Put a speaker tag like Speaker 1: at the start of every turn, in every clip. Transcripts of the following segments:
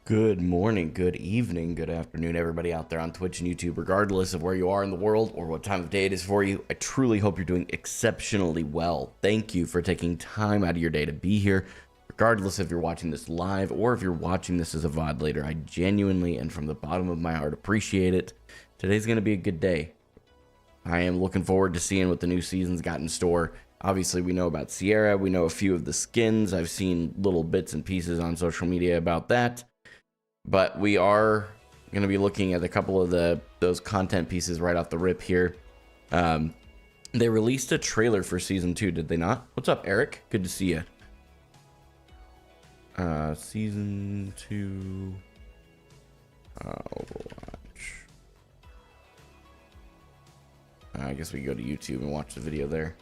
Speaker 1: Good morning, good evening, good afternoon, everybody out there on Twitch and YouTube, regardless of where you are in the world or what time of day it is for you. I truly hope you're doing exceptionally well. Thank you for taking time out of your day to be here, regardless if you're watching this live or if you're watching this as a VOD later. I genuinely and from the bottom of my heart appreciate it. Today's going to be a good day. I am looking forward to seeing what the new season's got in store. Obviously, we know about Sierra. We know a few of the skins. I've seen little bits and pieces on social media about that. But we are going to be looking at a couple of those content pieces right off the rip here. They released a trailer for Season 2, did they not? What's up, Eric? Good to see you. Season 2... Overwatch. I guess we can go to YouTube and watch the video there.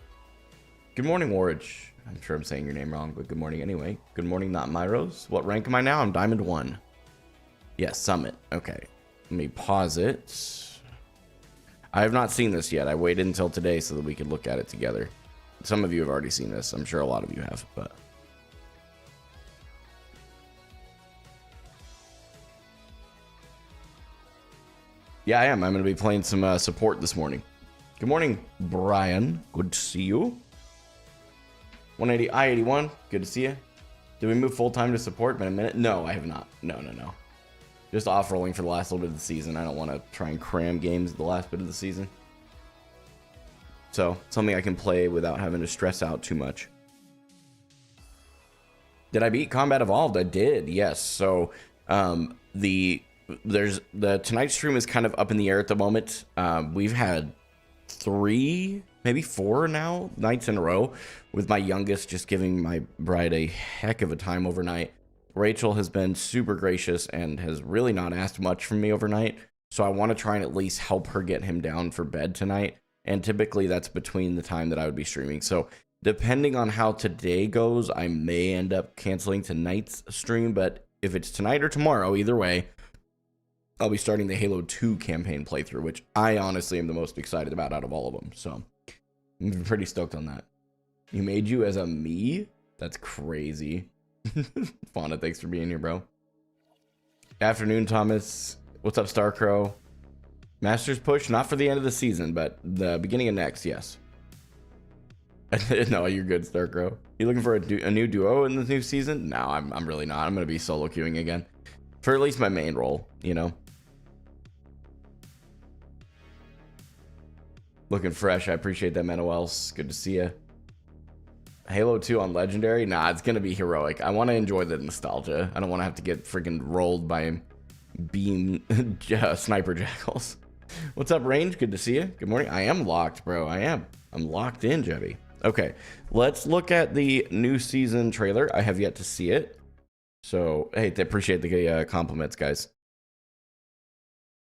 Speaker 1: Good morning, Warridge. I'm sure I'm saying your name wrong, but good morning anyway. Good morning, not Myros. What rank am I now? I'm Diamond 1. Yes, Summit. Okay. Let me pause it. I have not seen this yet. I waited until today so that we could look at it together. Some of you have already seen this. I'm sure a lot of you have, but... yeah, I am. I'm going to be playing some support this morning. Good morning, Brian. Good to see you. 180 I-81. Good to see you. Did we move full-time to support? Been a minute? No, I have not. No. Just off-rolling for the last little bit of the season. I don't want to try and cram games at the last bit of the season. So, something I can play without having to stress out too much. Did I beat Combat Evolved? I did, yes. So, the tonight's stream is kind of up in the air at the moment. We've had 3, maybe 4 now nights in a row with my youngest just giving my bride a heck of a time overnight. Rachel has been super gracious and has really not asked much from me overnight, so I want to try and at least help her get him down for bed tonight, and typically that's between the time that I would be streaming. So depending on how today goes, I may end up canceling tonight's stream, but if it's tonight or tomorrow, either way, I'll be starting the Halo 2 campaign playthrough, which I honestly am the most excited about out of all of them, so I'm pretty stoked on that. You made you as a me? That's crazy. Fauna, thanks for being here, bro. Afternoon, Thomas. What's up, Starcrow? Masters push, not for the end of the season, but the beginning of next, yes. No, you're good, Starcrow. You looking for a new duo in the new season? No, I'm really not. I'm gonna be solo queuing again for at least my main role, you know. Looking fresh. I appreciate that, Menowels. Good to see you. Halo 2 on Legendary? Nah, it's gonna be heroic. I want to enjoy the nostalgia. I don't want to have to get freaking rolled by beam sniper jackals. What's up, Range? Good to see you. Good morning. I am locked, bro. I'm locked in, Jebby. Okay, let's look at the new season trailer. I have yet to see it. So, hey, I appreciate the compliments, guys.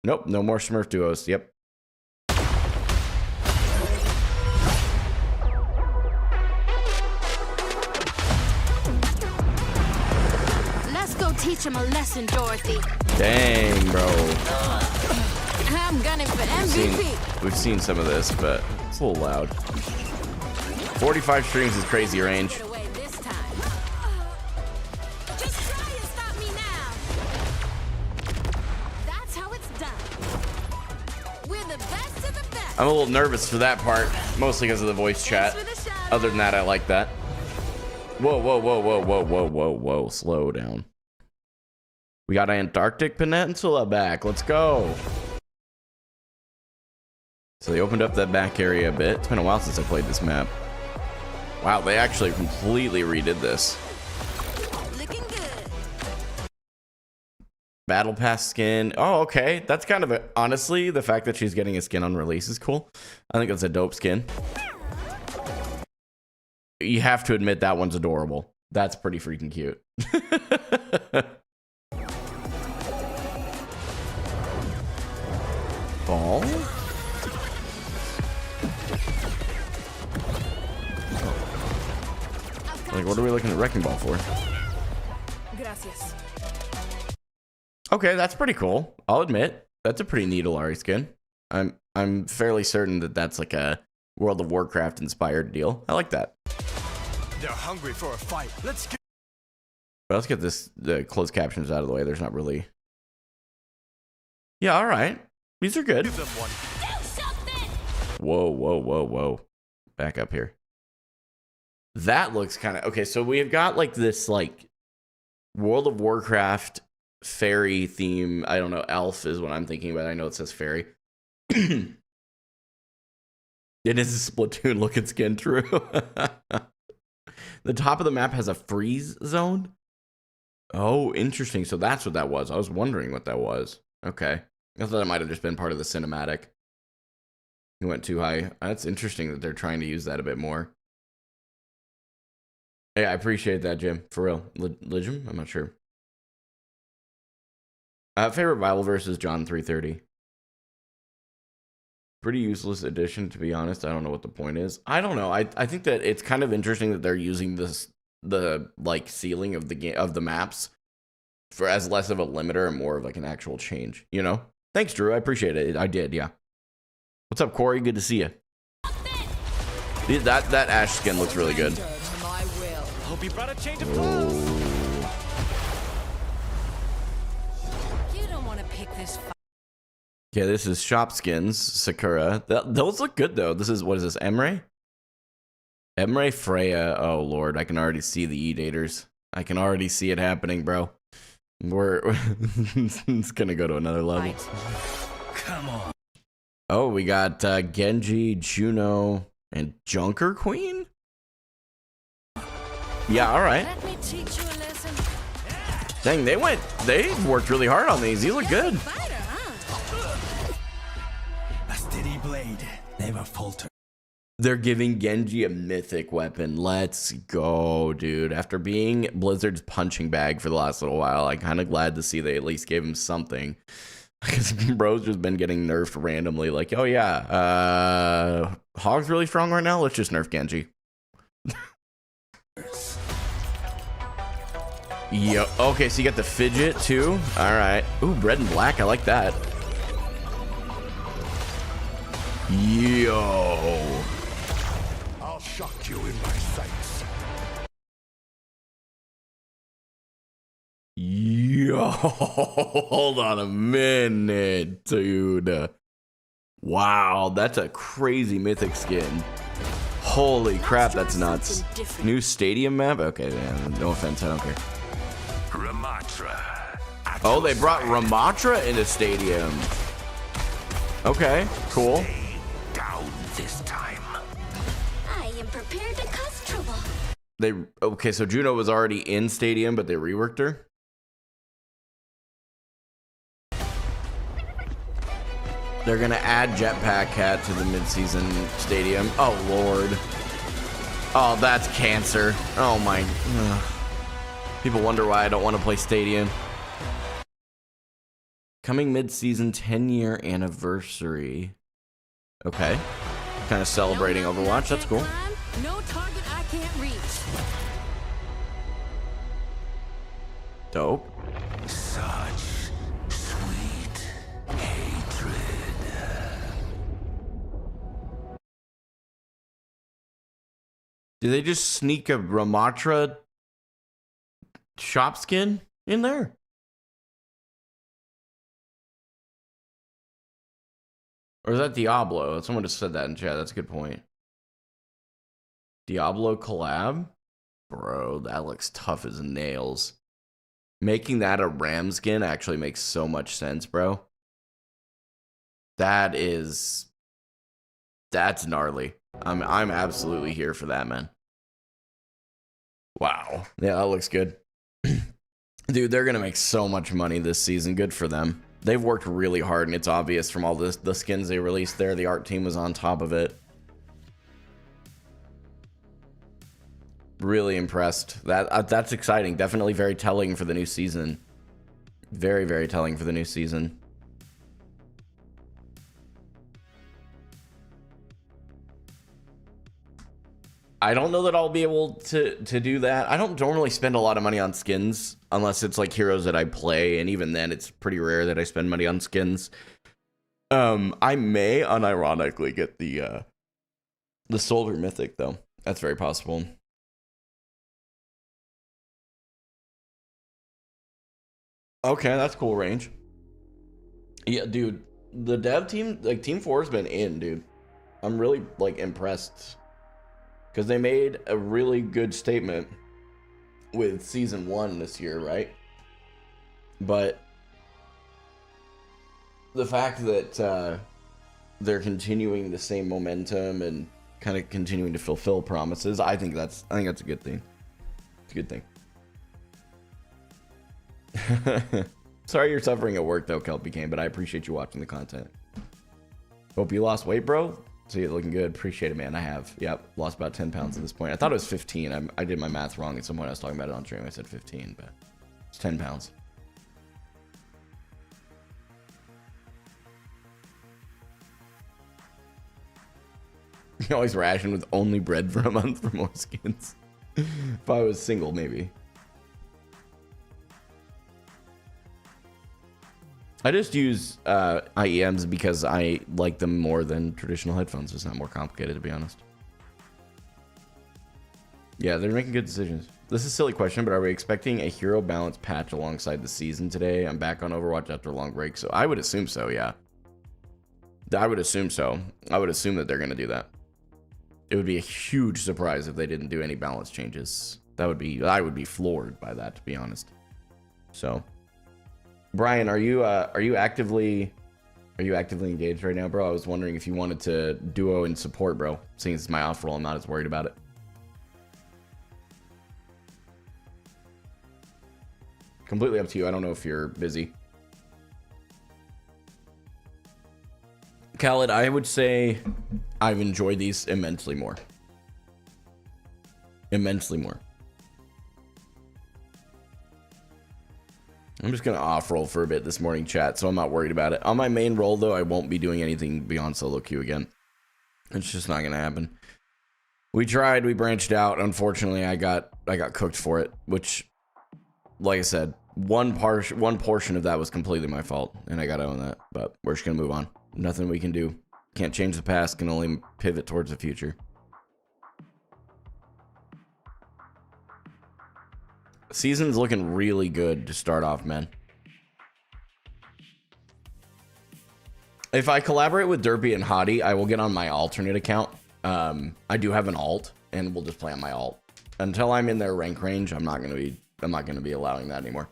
Speaker 1: Nope, no more Smurf duos. Yep.
Speaker 2: Teach him a lesson, Dorothy.
Speaker 1: Dang, bro.
Speaker 2: I'm gunning for MVP.
Speaker 1: We've seen some of this, but it's a little loud. 45 streams is crazy range.
Speaker 2: Just try and stop me now. That's how it's done. We're the best of the best.
Speaker 1: I'm a little nervous for that part, mostly because of the voice chat. Other than that, I like that. Whoa. Slow down. We got Antarctic Peninsula back. Let's go. So they opened up that back area a bit. It's been a while since I played this map. Wow, they actually completely redid this.
Speaker 2: Looking good.
Speaker 1: Battle Pass skin. Oh, okay. That's kind of honestly, the fact that she's getting a skin on release is cool. I think it's a dope skin. You have to admit that one's adorable. That's pretty freaking cute. Ball? Like, what are we looking at Wrecking Ball for?
Speaker 2: Gracias.
Speaker 1: Okay, that's pretty cool. I'll admit, that's a pretty neat Alari skin. I'm fairly certain that that's like a World of Warcraft inspired deal. I like that.
Speaker 3: They're hungry for a fight. Let's get
Speaker 1: But let's get the closed captions out of the way. There's not really. Yeah, all right. These are good.
Speaker 2: Do something!
Speaker 1: Whoa, whoa, whoa, whoa. Back up here. That looks kind of okay. So we've got like this like World of Warcraft fairy theme. I don't know. Elf is what I'm thinking about. I know it says fairy. It is a Splatoon looking skin, true. The top of the map has a freeze zone. Oh, interesting. So that's what that was. I was wondering what that was. Okay. I thought it might have just been part of the cinematic. He went too high. That's interesting that they're trying to use that a bit more. Hey, I appreciate that, Jim. For real. Lijiang? I'm not sure. Favorite Bible verse is John 3:30. Pretty useless addition, to be honest. I don't know what the point is. I don't know. I think that it's kind of interesting that they're using the like ceiling of the maps for as less of a limiter and more of like an actual change, you know? Thanks, Drew. I appreciate it. I did, yeah. What's up, Corey? Good to see you. That Ash skin looks really good.
Speaker 3: Hope you brought a change of
Speaker 1: clothes.
Speaker 2: You don't want to pick this.
Speaker 1: Okay, this is shop skins, Sakura. Those look good though. This is, what is this, Emre? Emre Freya. Oh lord, I can already see the E-daters. I can already see it happening, bro. It's gonna go to another level.
Speaker 3: Come on.
Speaker 1: Oh, we got Genji, Juno, and Junker Queen? Yeah, alright.
Speaker 2: Let me teach you a lesson.
Speaker 1: Dang, they worked really hard on these. These look good.
Speaker 2: Fighter, huh?
Speaker 3: A steady blade never falter.
Speaker 1: They're giving Genji a mythic weapon. Let's go, dude. After being Blizzard's punching bag for the last little while, I'm kind of glad to see they at least gave him something. Because bro's just been getting nerfed randomly. Like, oh yeah, Hog's really strong right now. Let's just nerf Genji. Yo, okay, so you got the fidget too. All right. Ooh, red and black. I like that. Yo.
Speaker 4: I'll shock you in my sights.
Speaker 1: Yo, hold on a minute, dude. Wow, that's a crazy mythic skin. Holy crap, that's nuts. New stadium map? Okay, man, no offense, I don't care.
Speaker 4: Ramattra.
Speaker 1: Oh, they brought Ramattra into stadium. Okay, cool.
Speaker 4: Down this time.
Speaker 2: I am prepared to cause trouble.
Speaker 1: Okay, so Juno was already in stadium, but they reworked her. They're gonna add Jetpack Cat to the mid-season stadium. Oh lord. Oh, that's cancer. Oh my. Ugh. People wonder why I don't want to play stadium. Coming mid-season 10-year anniversary. Okay. Kind of celebrating Overwatch. That's cool.
Speaker 2: No target I can't reach.
Speaker 1: Dope.
Speaker 4: Such sweet hatred.
Speaker 1: Did they just sneak a Ramattra shop skin in there? Or is that Diablo? Someone just said that in chat. That's a good point. Diablo collab? Bro, that looks tough as nails. Making that a Ram skin actually makes so much sense, bro. That's gnarly. I'm absolutely here for that, man. Wow. Yeah, that looks good. Dude, they're gonna make so much money this season. Good for them. They've worked really hard, and it's obvious from all the skins they released there. The art team was on top of it. Really impressed. That's exciting. Definitely very telling for the new season. Very, very telling for the new season. I don't know that I'll be able to do that. I don't normally spend a lot of money on skins unless it's like heroes that I play, and even then it's pretty rare that I spend money on skins. I may unironically get the Soldier Mythic though. That's very possible. Okay, that's cool range. Yeah, dude, the dev team, like Team 4 has been in, dude. I'm really like impressed because they made a really good statement with season 1 this year, right? But the fact that they're continuing the same momentum and kind of continuing to fulfill promises, I think that's a good thing. It's a good thing. Sorry you're suffering at work though, Kelpie Kane, but I appreciate you watching the content. Hope you lost weight, bro. See it looking good. Appreciate it, man. I have. Yep, lost about 10 pounds at this point. I thought it was 15. I did my math wrong at some point. I was talking about it on stream. I said 15, but it's 10 pounds. You always ration with only bread for a month for more skins. If I was single, maybe. I just use IEMs because I like them more than traditional headphones. It's not more complicated, to be honest. Yeah, they're making good decisions. This is a silly question, but are we expecting a hero balance patch alongside the season today? I'm back on Overwatch after a long break, so I would assume so, yeah. I would assume so. I would assume that they're going to do that. It would be a huge surprise if they didn't do any balance changes. I would be floored by that, to be honest. So, Brian, are you actively engaged right now, bro? I was wondering if you wanted to duo and support, bro. Seeing it's my off roll, I'm not as worried about it. Completely up to you. I don't know if you're busy. Khaled, I would say I've enjoyed these immensely more. Immensely more. I'm just going to off-roll for a bit this morning, chat, so I'm not worried about it. On my main role, though, I won't be doing anything beyond solo queue again. It's just not going to happen. We tried, we branched out. Unfortunately, I got cooked for it, which, like I said, one portion of that was completely my fault, and I got to own that. But we're just going to move on. Nothing we can do. Can't change the past, can only pivot towards the future. Season's looking really good to start off, man. If I collaborate with Derpy and Hottie, I will get on my alternate account. I do have an alt, and we'll just play on my alt. Until I'm in their rank range, I'm not gonna be allowing that anymore.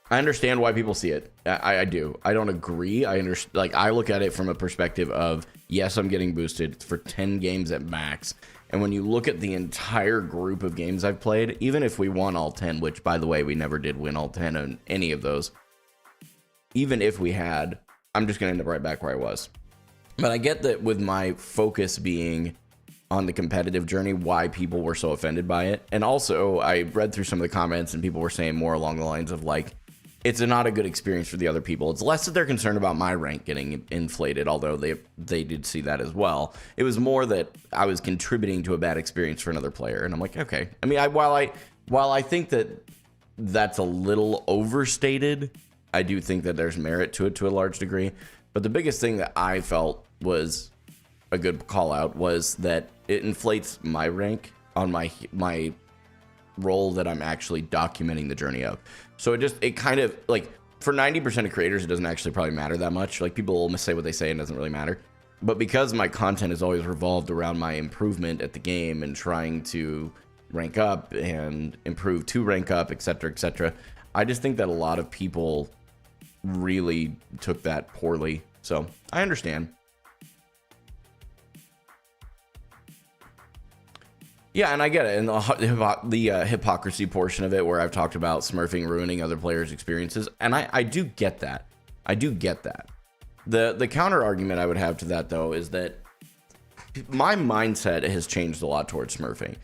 Speaker 1: I understand why people see it. I do. I don't agree. I look at it from a perspective of, yes, I'm getting boosted for 10 games at max. And when you look at the entire group of games I've played, even if we won all 10, which, by the way, we never did win all 10 on any of those. Even if we had, I'm just going to end up right back where I was. But I get that with my focus being on the competitive journey, why people were so offended by it. And also, I read through some of the comments and people were saying more along the lines of like, it's not a good experience for the other people. It's less that they're concerned about my rank getting inflated, although they did see that as well. It was more that I was contributing to a bad experience for another player. And I'm like, okay. I mean, while I think that that's a little overstated, I do think that there's merit to it to a large degree. But the biggest thing that I felt was a good call out was that it inflates my rank on my role that I'm actually documenting the journey of. So it kind of, like, for 90% of creators, it doesn't actually probably matter that much. Like, people will say what they say and it doesn't really matter. But because my content is always revolved around my improvement at the game and trying to rank up and improve to rank up, etc., I just think that a lot of people really took that poorly. So I understand. Yeah, and I get it. And the hypocrisy portion of it, where I've talked about smurfing ruining other players' experiences, and I do get that. I do get that. The counter argument I would have to that, though, is that my mindset has changed a lot towards smurfing.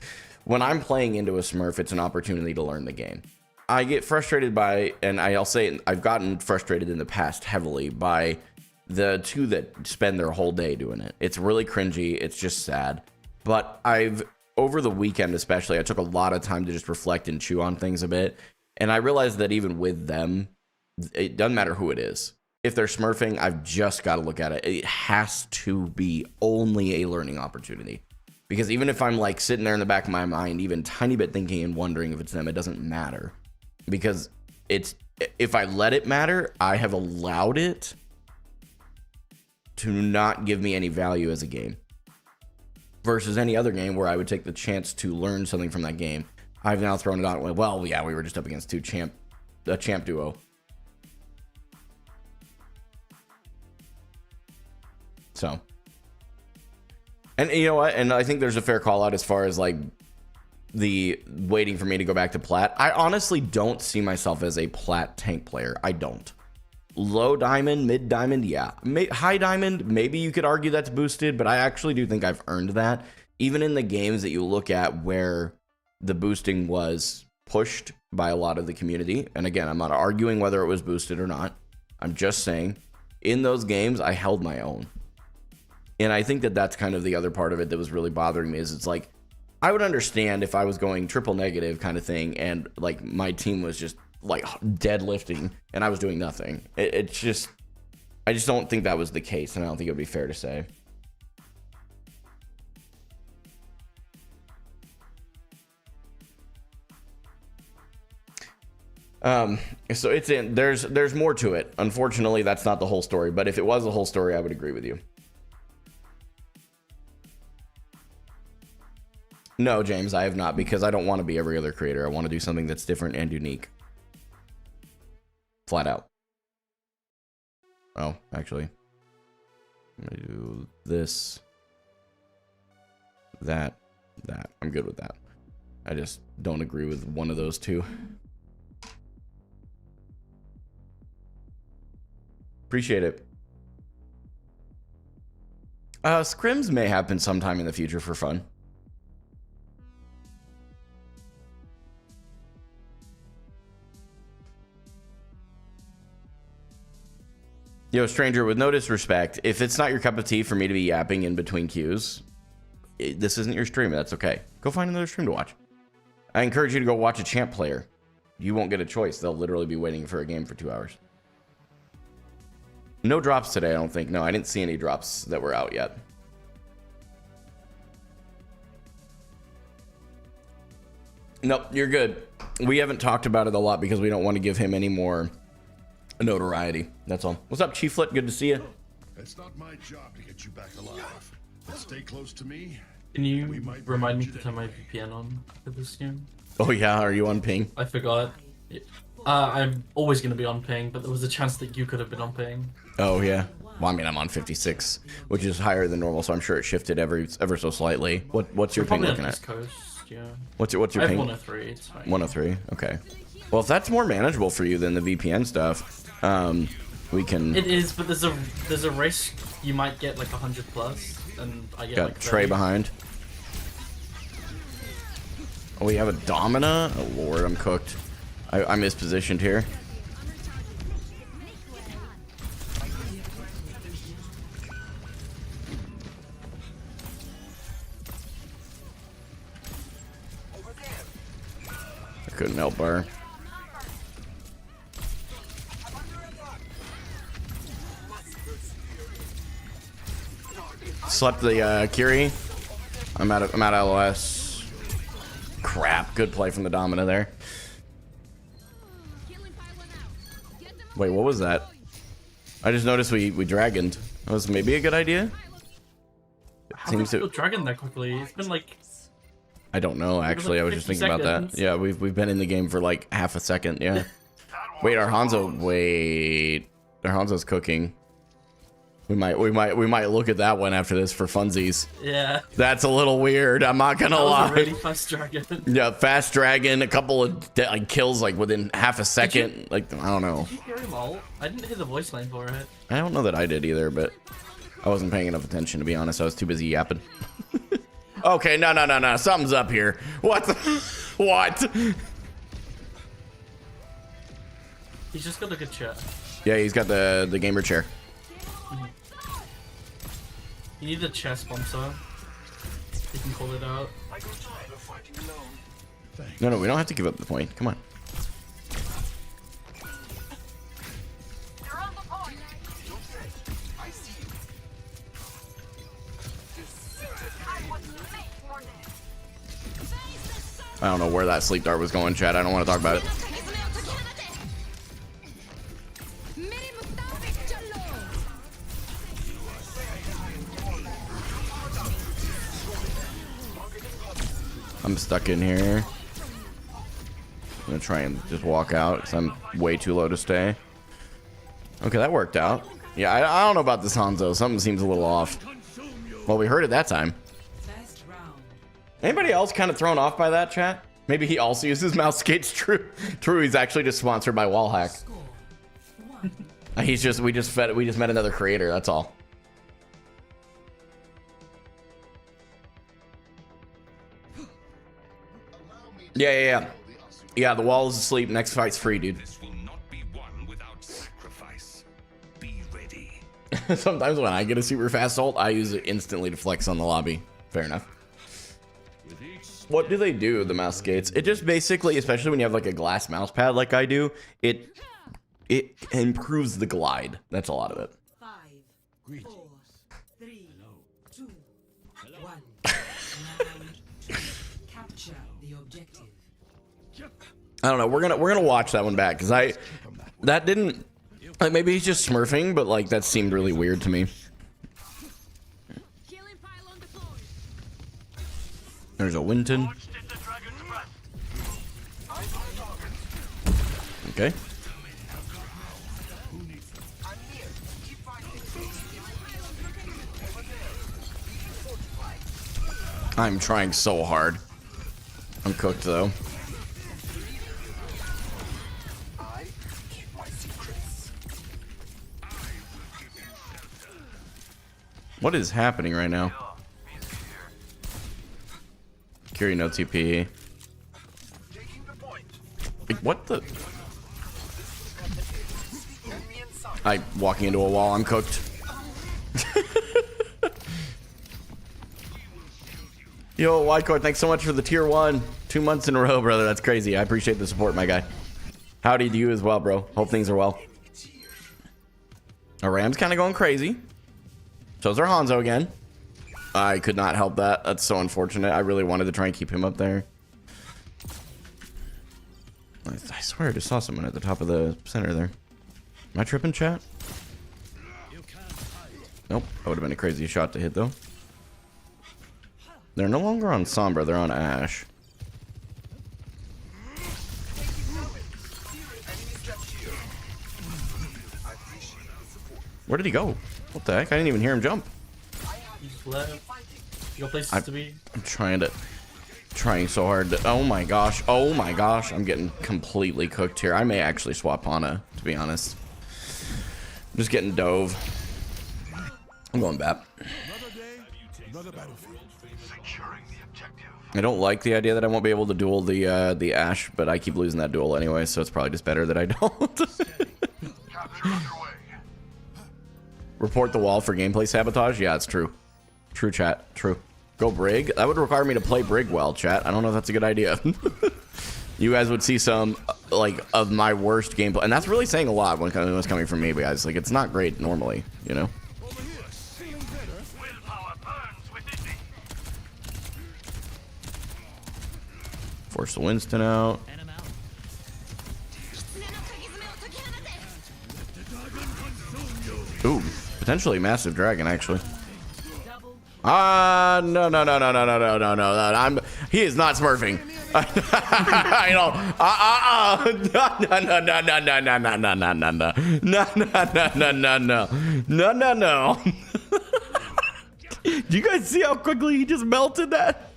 Speaker 1: When I'm playing into a smurf, it's an opportunity to learn the game. I get frustrated by, and I'll say I've gotten frustrated in the past heavily by the two that spend their whole day doing it. It's really cringy. It's just sad. But over the weekend especially, I took a lot of time to just reflect and chew on things a bit. And I realized that even with them, it doesn't matter who it is. If they're smurfing, I've just got to look at it. It has to be only a learning opportunity. Because even if I'm like sitting there in the back of my mind, even tiny bit thinking and wondering if it's them, it doesn't matter. Because if I let it matter, I have allowed it to not give me any value as a game. Versus any other game where I would take the chance to learn something from that game. I've now thrown it out and went, well, yeah, we were just up against a champ duo. So, and you know what? And I think there's a fair call out as far as like the waiting for me to go back to plat. I honestly don't see myself as a plat tank player. I don't. Low diamond, mid diamond, yeah. High diamond, maybe you could argue that's boosted, but I actually do think I've earned that. Even in the games that you look at where the boosting was pushed by a lot of the community, and again, I'm not arguing whether it was boosted or not. I'm just saying, in those games, I held my own. And I think that that's kind of the other part of it that was really bothering me, is it's like, I would understand if I was going triple negative kind of thing, and like my team was just like deadlifting and I was doing nothing. It's just, I just don't think that was the case, and I don't think it would be fair to say. So it's in, there's more to it. Unfortunately, that's not the whole story, but if it was the whole story, I would agree with you. No, James, I have not, because I don't want to be every other creator. I want to do something that's different and unique. Flat out. Oh, actually, I'm gonna do this, that. I'm good with that. I just don't agree with one of those two. Appreciate it. Scrims may happen sometime in the future for fun. Yo, stranger, with no disrespect, if it's not your cup of tea for me to be yapping in between queues, this isn't your stream. That's okay. Go find another stream to watch. I encourage you to go watch a champ player. You won't get a choice. They'll literally be waiting for a game for 2 hours. No drops today, I don't think. No, I didn't see any drops that were out yet. Nope, you're good. We haven't talked about it a lot because we don't want to give him any more notoriety. That's all. What's up, Chieflet? Good to see you.
Speaker 4: It's not my job to get you back alive. But stay close to me.
Speaker 5: Can you remind me to turn my VPN on for this game?
Speaker 1: Oh yeah, are you on ping?
Speaker 5: I forgot. I'm always going to be on ping, but there was a chance that you could have been on ping.
Speaker 1: Oh yeah. Well, I mean, I'm on 56, which is higher than normal, so I'm sure it shifted ever so slightly. What's your ping looking at?
Speaker 5: East Coast, yeah.
Speaker 1: What's your ping?
Speaker 5: 103. It's fine.
Speaker 1: 103. Okay. Well, if that's more manageable for you than the VPN stuff, we can.
Speaker 5: It is, but there's a risk you might get like 100 plus, and I get
Speaker 1: got
Speaker 5: like 30.
Speaker 1: Trey behind. Oh, we have a Domina. Oh lord, I'm cooked. I mispositioned here. I couldn't help her. Slept the Curie. I'm out of LOS. Crap. Good play from the Domina there. Wait, what was that? I just noticed we dragoned. That was maybe a good idea.
Speaker 5: How did we dragon that quickly? It's been like,
Speaker 1: I don't know actually. I was just thinking about that. Yeah, we've been in the game for like half a second. Yeah. Wait, our Hanzo. Wait, our Hanzo's cooking. We might look at that one after this for funsies.
Speaker 5: yeah.
Speaker 1: That's a little weird. I'm not gonna lie.
Speaker 5: That was a really fast dragon.
Speaker 1: Yeah, fast dragon. A couple of like kills like within half a second. Like I don't know.
Speaker 5: Did you hear him all? I didn't hear the voice line for it.
Speaker 1: I don't know that I did either, but I wasn't paying enough attention to be honest. I was too busy yapping. Okay, no. Something's up here. What? What?
Speaker 5: He's just got a good chair.
Speaker 1: Yeah, he's got the gamer chair.
Speaker 5: You need a chair sponsor. You can call it out.
Speaker 1: No, we don't have to give up the point. Come on. I don't know where that sleep dart was going, Chad. I don't want to talk about it. I'm stuck in here. I'm gonna try and just walk out because I'm way too low to stay. Okay, that worked out. Yeah, I don't know about this Hanzo. Something seems a little off. Well, we heard it that time. Anybody else kind of thrown off by that, chat? Maybe he also uses mouse skates. True, he's actually just sponsored by Wallhack. We just met another creator. That's all. Yeah. The wall is asleep. Next fight's free, dude.
Speaker 6: This will not be won without sacrifice. Be ready.
Speaker 1: Sometimes when I get a super fast ult, I use it instantly to flex on the lobby. Fair enough. What do they do, the mouse skates? It just basically, especially when you have like a glass mouse pad like I do, it improves the glide. That's a lot of it.
Speaker 7: 5, 4, 3, 2, 1. Capture the objective.
Speaker 1: I don't know. We're gonna watch that one back because that didn't like, maybe he's just smurfing, but like that seemed really weird to me.
Speaker 2: Killing pylon deployed.
Speaker 1: There's a Winton. Okay. I'm trying so hard. I'm cooked though. What is happening right now? Curie no TP. Like, what the? I'm walking into a wall. I'm cooked. Yo, Wycord, thanks so much for the tier 1. 2 months in a row, brother. That's crazy. I appreciate the support, my guy. Howdy to you as well, bro. Hope things are well. Our Ram's kind of going crazy. So's our Hanzo again. I could not help that. That's so unfortunate. I really wanted to try and keep him up there. I swear I just saw someone at the top of the center there. Am I tripping, chat? Nope. That would have been a crazy shot to hit, though. They're no longer on Sombra. They're on Ash. Where did he go? What the heck? I didn't even hear him jump.
Speaker 5: You just left. You got places to be.
Speaker 1: I'm trying so hard to, oh my gosh, I'm getting completely cooked here. I may actually swap Hana, to be honest. I'm just getting dove. I'm going BAP. I don't like the idea that I won't be able to duel the Ashe, but I keep losing that duel anyway, so it's probably just better that I don't. Report the wall for gameplay sabotage? Yeah, it's true. True, chat. True. Go Brig? That would require me to play Brig well, chat. I don't know if that's a good idea. You guys would see some, like, of my worst gameplay. And that's really saying a lot when it's coming from me, guys. Like, it's not great normally, you know? Force the Winston out. Ooh, potentially massive dragon, actually. No. He is not smurfing. I don't. No. Do you guys see how quickly he just melted that?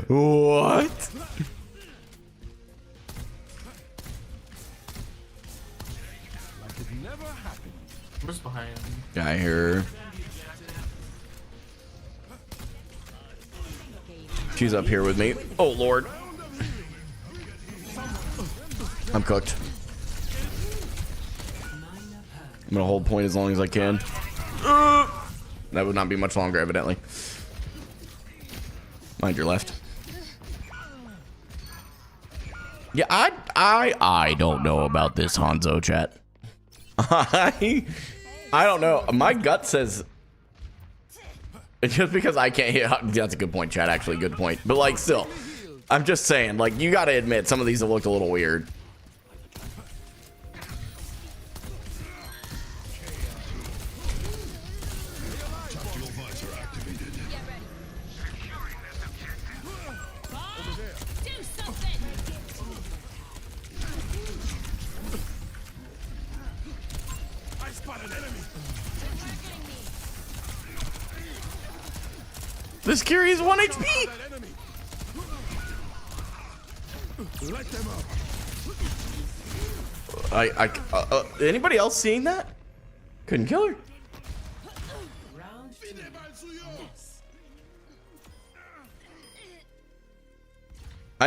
Speaker 1: What?
Speaker 5: I'm just behind.
Speaker 1: Guy here. She's up here with me. Oh, Lord. I'm cooked. I'm gonna hold point as long as I can. That would not be much longer, evidently. Mind your left. Yeah, I don't know about this Hanzo, chat. I don't know. My gut says it's just because I can't hit. That's a good point, chat. Actually, good point. But like, still, I'm just saying. Like, you got to admit, some of these have looked a little weird. This Kiri is 1 HP.
Speaker 4: That enemy. Let them up.
Speaker 1: Anybody else seeing that? Couldn't kill her.
Speaker 7: Round two.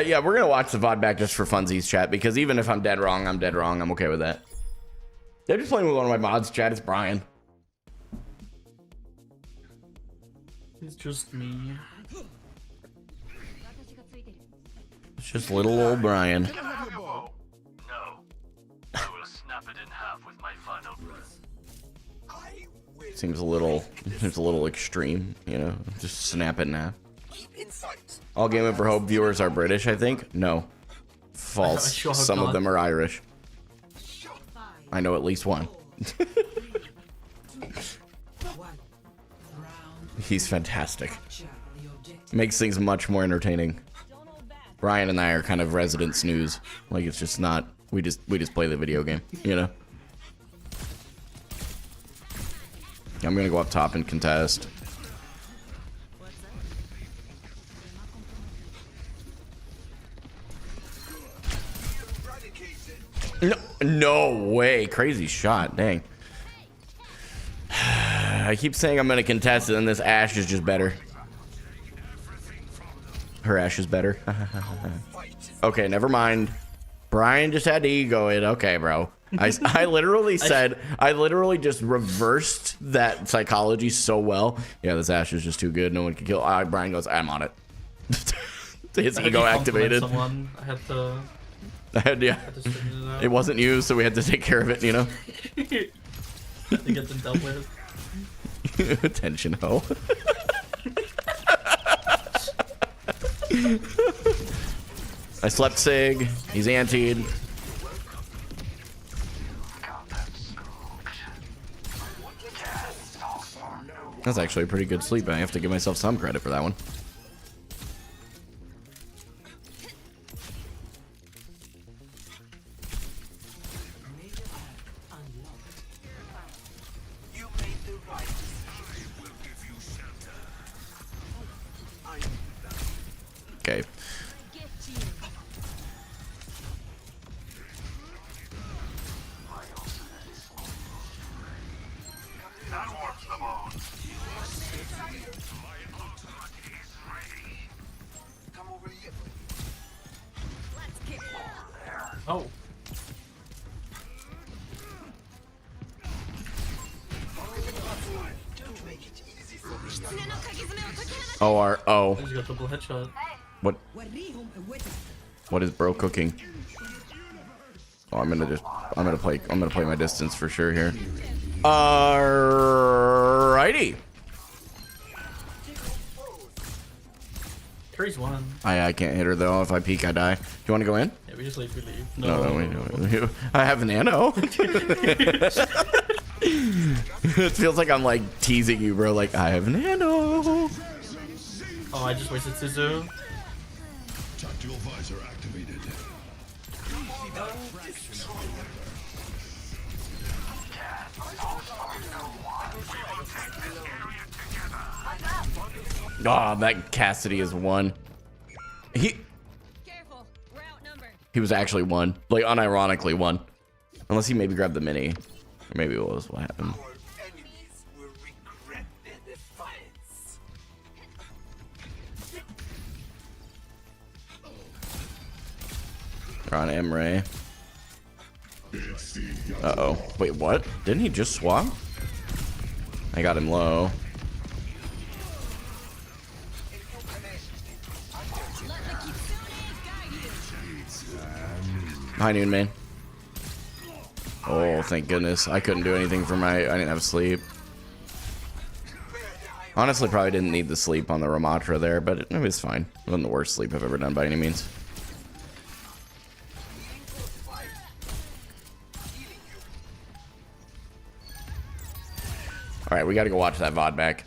Speaker 1: Yeah, we're gonna watch the VOD back just for funsies, chat, because even if I'm dead wrong, I'm dead wrong. I'm okay with that. They're just playing with one of my mods, chat. It's Brian.
Speaker 5: It's just me.
Speaker 1: It's just little old Brian.
Speaker 6: No. I will snap it in half with my final breath.
Speaker 1: Seems a little extreme, you know. Just snap it in half. All Gamin4Hope viewers are British, I think. No, false.
Speaker 5: Sure
Speaker 1: Some
Speaker 5: not.
Speaker 1: of them are Irish. I know at least one. He's fantastic.
Speaker 7: Capture the objective.
Speaker 1: Makes things much more entertaining. Brian and I are kind of resident snooze. Like, it's just not. We just play the video game, you know. I'm gonna go up top and contest. No way. Crazy shot. Dang. I keep saying I'm gonna contest it, and this Ashe is just better. Her Ashe is better. Okay, never mind. Brian just had to ego it. Okay, bro. I literally said, I literally just reversed that psychology so well. Yeah, this Ashe is just too good. No one can kill. Brian goes, I'm on it. His
Speaker 5: I had
Speaker 1: ego
Speaker 5: to compliment
Speaker 1: activated.
Speaker 5: Someone. I had to.
Speaker 1: Yeah.
Speaker 5: Had to straighten it out.
Speaker 1: It wasn't you, so we had to take care of it, you know?
Speaker 5: Had to get them dealt with.
Speaker 1: Attention, ho. I slept Sig. He's antied. That's actually a pretty good sleep. I have to give myself some credit for that one. Okay.
Speaker 5: Oh.
Speaker 1: Oh.
Speaker 5: I just got double headshot.
Speaker 1: What is bro cooking? Oh, I'm gonna play my distance for sure here. Alrighty.
Speaker 5: Kiri's one.
Speaker 1: I can't hit her though. If I peek, I die. Do you want to go in?
Speaker 5: Yeah, we just leave. We leave.
Speaker 1: No, we I have nano. It feels like I'm like teasing you, bro. Like, I have nano.
Speaker 5: Oh, I just wasted Suzu.
Speaker 4: Tactical visor activated.
Speaker 1: Oh, that Cassidy is one.
Speaker 2: Careful, we're outnumbered.
Speaker 1: He was actually one. Like, unironically one. Unless he maybe grabbed the mini. Or maybe it was what happened. They're on Emre. Uh-oh. Wait, what? Didn't he just swap? I got him low. High noon, man. Oh, thank goodness. I couldn't do anything for I didn't have sleep. Honestly, probably didn't need the sleep on the Ramattra there, but it was fine. It wasn't the worst sleep I've ever done by any means. All right, we got to go watch that VOD back.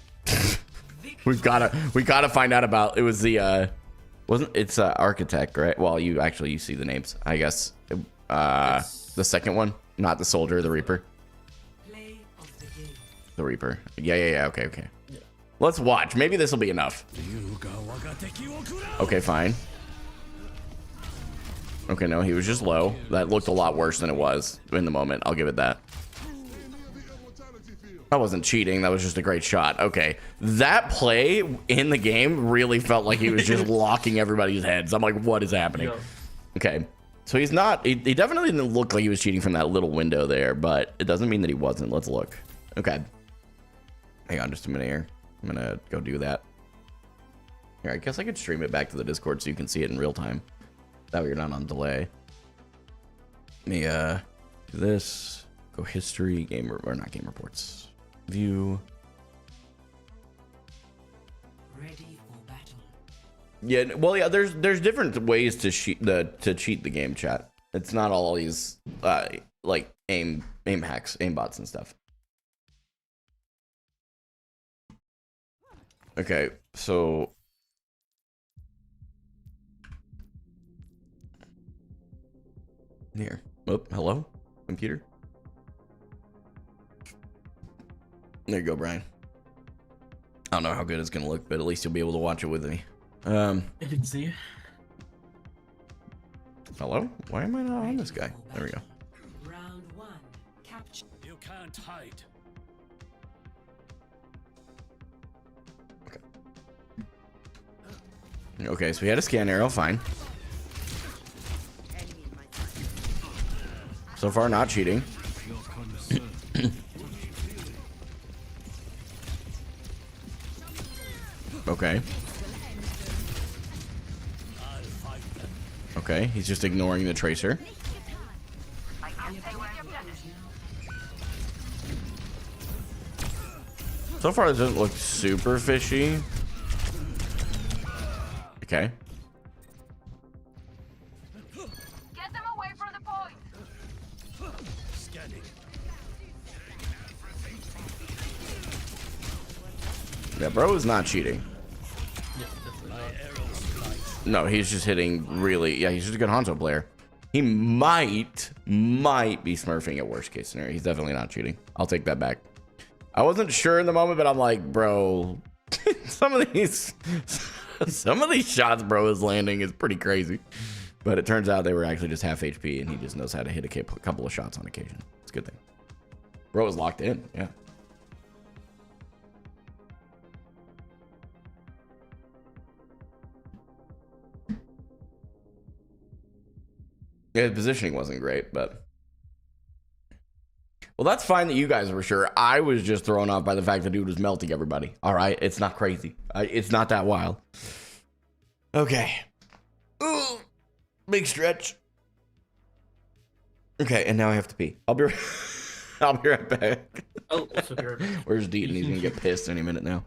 Speaker 1: we gotta find out about. It was the it's architect, right? Well, you see the names, I guess. The second one, not the soldier, the Reaper.
Speaker 7: Play of the game.
Speaker 1: The Reaper. Yeah. Okay.
Speaker 5: Yeah.
Speaker 1: Let's watch. Maybe this will be enough. Okay, fine. Okay, no, he was just low. That looked a lot worse than it was in the moment. I'll give it that. That wasn't cheating. That was just a great shot. Okay. That play in the game really felt like he was just locking everybody's heads. I'm like, what is happening?
Speaker 5: Yeah.
Speaker 1: Okay. So he's not... He definitely didn't look like he was cheating from that little window there, but it doesn't mean that he wasn't. Let's look. Okay. Hang on just a minute here. I'm going to go do that. Here, I guess I could stream it back to the Discord so you can see it in real time. That way you're not on delay. Let me do this. Go history, game or not game reports. View.
Speaker 7: Ready for battle.
Speaker 1: Yeah, well, yeah. There's different ways to cheat the game, chat. It's not always like aim hacks, aim bots and stuff. Okay, so here. Oh, hello, computer. There you go, Brian. I don't know how good it's gonna look, but at least you'll be able to watch it with me.
Speaker 5: I can see.
Speaker 1: Hello? Why am I not on this guy? There we go.
Speaker 7: Round 1. Capture.
Speaker 3: You can't hide.
Speaker 1: Okay, so we had a scan arrow, fine. So far, not cheating. Okay. Okay, he's just ignoring the tracer. So far, it doesn't look super fishy. Okay.
Speaker 2: Get them away from the point.
Speaker 3: Scanning.
Speaker 1: Yeah, bro is not cheating.
Speaker 5: Yeah, definitely not.
Speaker 1: No, he's just hitting really... Yeah, he's just a good Hanzo player. He might be smurfing at worst case scenario. He's definitely not cheating. I'll take that back. I wasn't sure in the moment, but I'm like, bro, some of these shots bro is landing is pretty crazy. But it turns out they were actually just half HP, and he just knows how to hit a couple of shots on occasion. It's a good thing. Bro is locked in, yeah. Yeah, his positioning wasn't great, but... Well, that's fine that you guys were sure. I was just thrown off by the fact that dude was melting everybody. All right, it's not crazy. It's not that wild. Okay. Ooh, big stretch. Okay, and now I have to pee. I'll be right back.
Speaker 5: Oh, also here.
Speaker 1: Where's Deaton? He's gonna get pissed any minute now.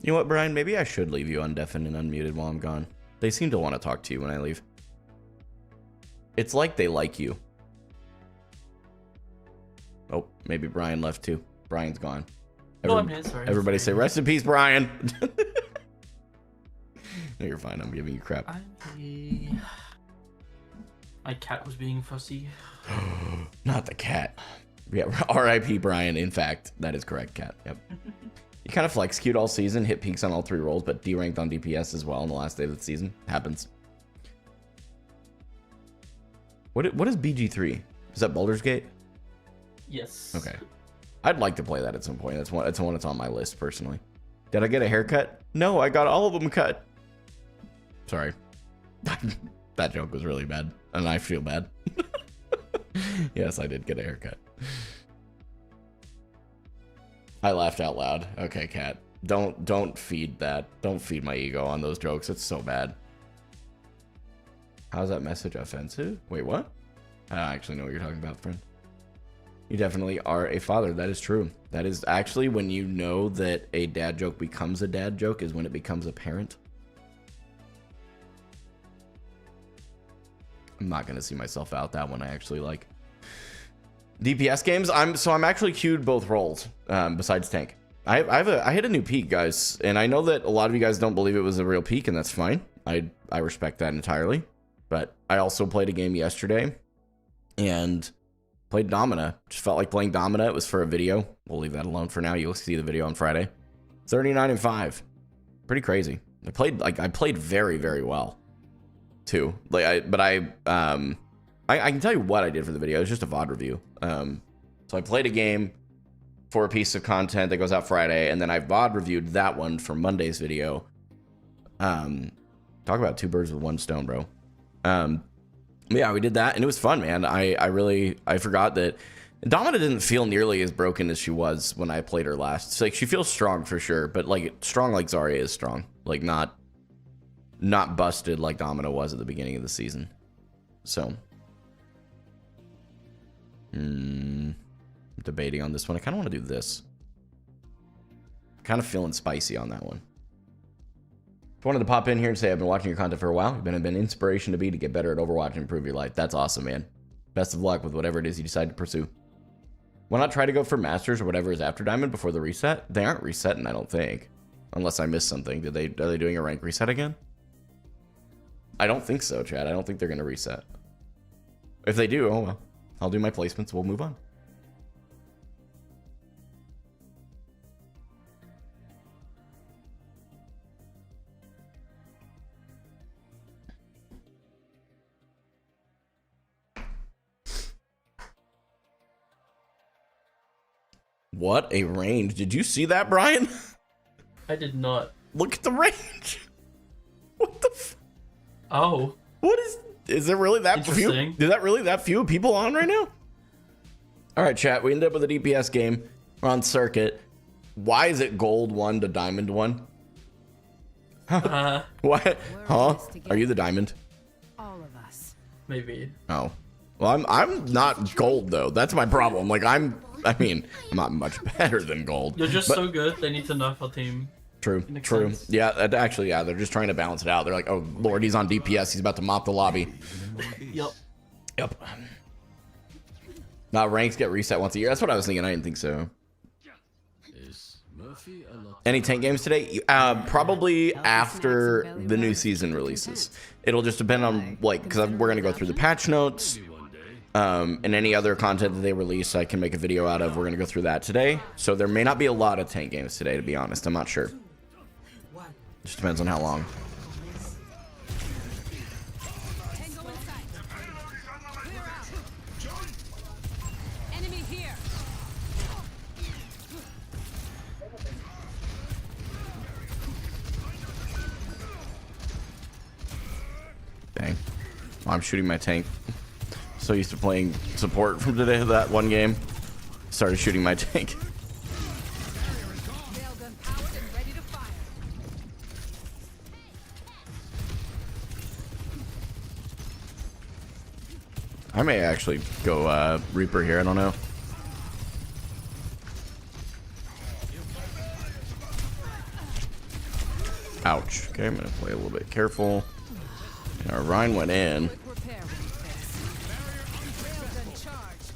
Speaker 1: You know what, Brian? Maybe I should leave you undeafened and unmuted while I'm gone. They seem to want to talk to you when I leave. It's like they like you. Oh, maybe Brian left too. Brian's gone.
Speaker 5: No, I'm here, sorry.
Speaker 1: Everybody say rest in peace, Brian. No, you're fine. I'm giving you crap.
Speaker 5: My cat was being fussy.
Speaker 1: Not the cat. Yeah, R.I.P. Brian. In fact, that is correct, cat. Yep. You kind of flex queued all season, hit peaks on all 3 roles, but deranked on DPS as well in the last day of the season. Happens. What is BG3? Is that Baldur's Gate?
Speaker 5: Yes.
Speaker 1: Okay. I'd like to play that at some point. That's one that's on my list personally. Did I get a haircut? No, I got all of them cut. Sorry. That joke was really bad, and I feel bad. Yes, I did get a haircut. I laughed out loud. Okay, cat. Don't feed that. Don't feed my ego on those jokes. It's so bad. How's that message offensive? Wait, what? I don't actually know what you're talking about, friend. You definitely are a father. That is true. That is actually when you know that a dad joke becomes a dad joke is when it becomes a parent. I'm not going to see myself out that one. I actually like DPS games. I'm actually queued both roles besides tank. I hit a new peak, guys, and I know that a lot of you guys don't believe it was a real peak, and that's fine. I respect that entirely. But I also played a game yesterday and played Domina. Just felt like playing Domina. It was for a video. We'll leave that alone for now. You'll see the video on Friday. 39-5. Pretty crazy. I played very, very well too. I can tell you what I did for the video. It was just a VOD review. So I played a game for a piece of content that goes out Friday, and then I VOD reviewed that one for Monday's video. Talk about 2 birds with 1 stone, bro. Yeah, we did that, and it was fun, man. I forgot that Domina didn't feel nearly as broken as she was when I played her last. It's like she feels strong for sure, but like strong like Zarya is strong, like not busted like Domina was at the beginning of the season. So, debating on this one. I kind of want to do this. Kind of feeling spicy on that one. Wanted to pop in here and say I've been watching your content for a while. You've been an inspiration to me to get better at Overwatch and improve your life. That's awesome, man. Best of luck with whatever it is you decide to pursue. Why not try to go for Masters or whatever is after Diamond before the reset? They aren't resetting, I don't think. Unless I missed something. Are they doing a rank reset again? I don't think so, Chad. I don't think they're going to reset. If they do, oh well. I'll do my placements. We'll move on. What a range. Did you see that, Brian?
Speaker 5: I did not.
Speaker 1: Look at the range. What the
Speaker 5: Oh.
Speaker 1: What is there really that few? Is that really that few people on right now? All right, chat. We ended up with a DPS game. We're on circuit. Why is it gold 1 to diamond 1? What? Huh? Are you the diamond?
Speaker 2: All of us.
Speaker 5: Maybe.
Speaker 1: Oh. Well, I'm not gold though. That's my problem. Like I'm not much better than gold.
Speaker 5: You're just so good. They need to nerf our team.
Speaker 1: True.
Speaker 5: Sense.
Speaker 1: Yeah, actually, yeah. They're just trying to balance it out. They're like, oh Lord, he's on DPS. He's about to mop the lobby. Yep. Now ranks get reset once a year. That's what I was thinking. I didn't think so. Any tank games today? Probably after the new season releases. It'll just depend on because we're gonna go through the patch notes. And any other content that they release, I can make a video out of. We're gonna go through that today. So there may not be a lot of tank games today, to be honest. I'm not sure. Just depends on how long.
Speaker 2: Tango in sight. Clear out. Enemy here.
Speaker 1: Dang. I'm shooting my tank. So used to playing support from today, that one game. Started shooting my tank.
Speaker 2: Railgun powered and ready to fire.
Speaker 1: I may actually go Reaper here. I don't know. Ouch. Okay, I'm gonna play a little bit careful. Our Rhine went in.
Speaker 2: Quick repair won't fix. Railgun charged.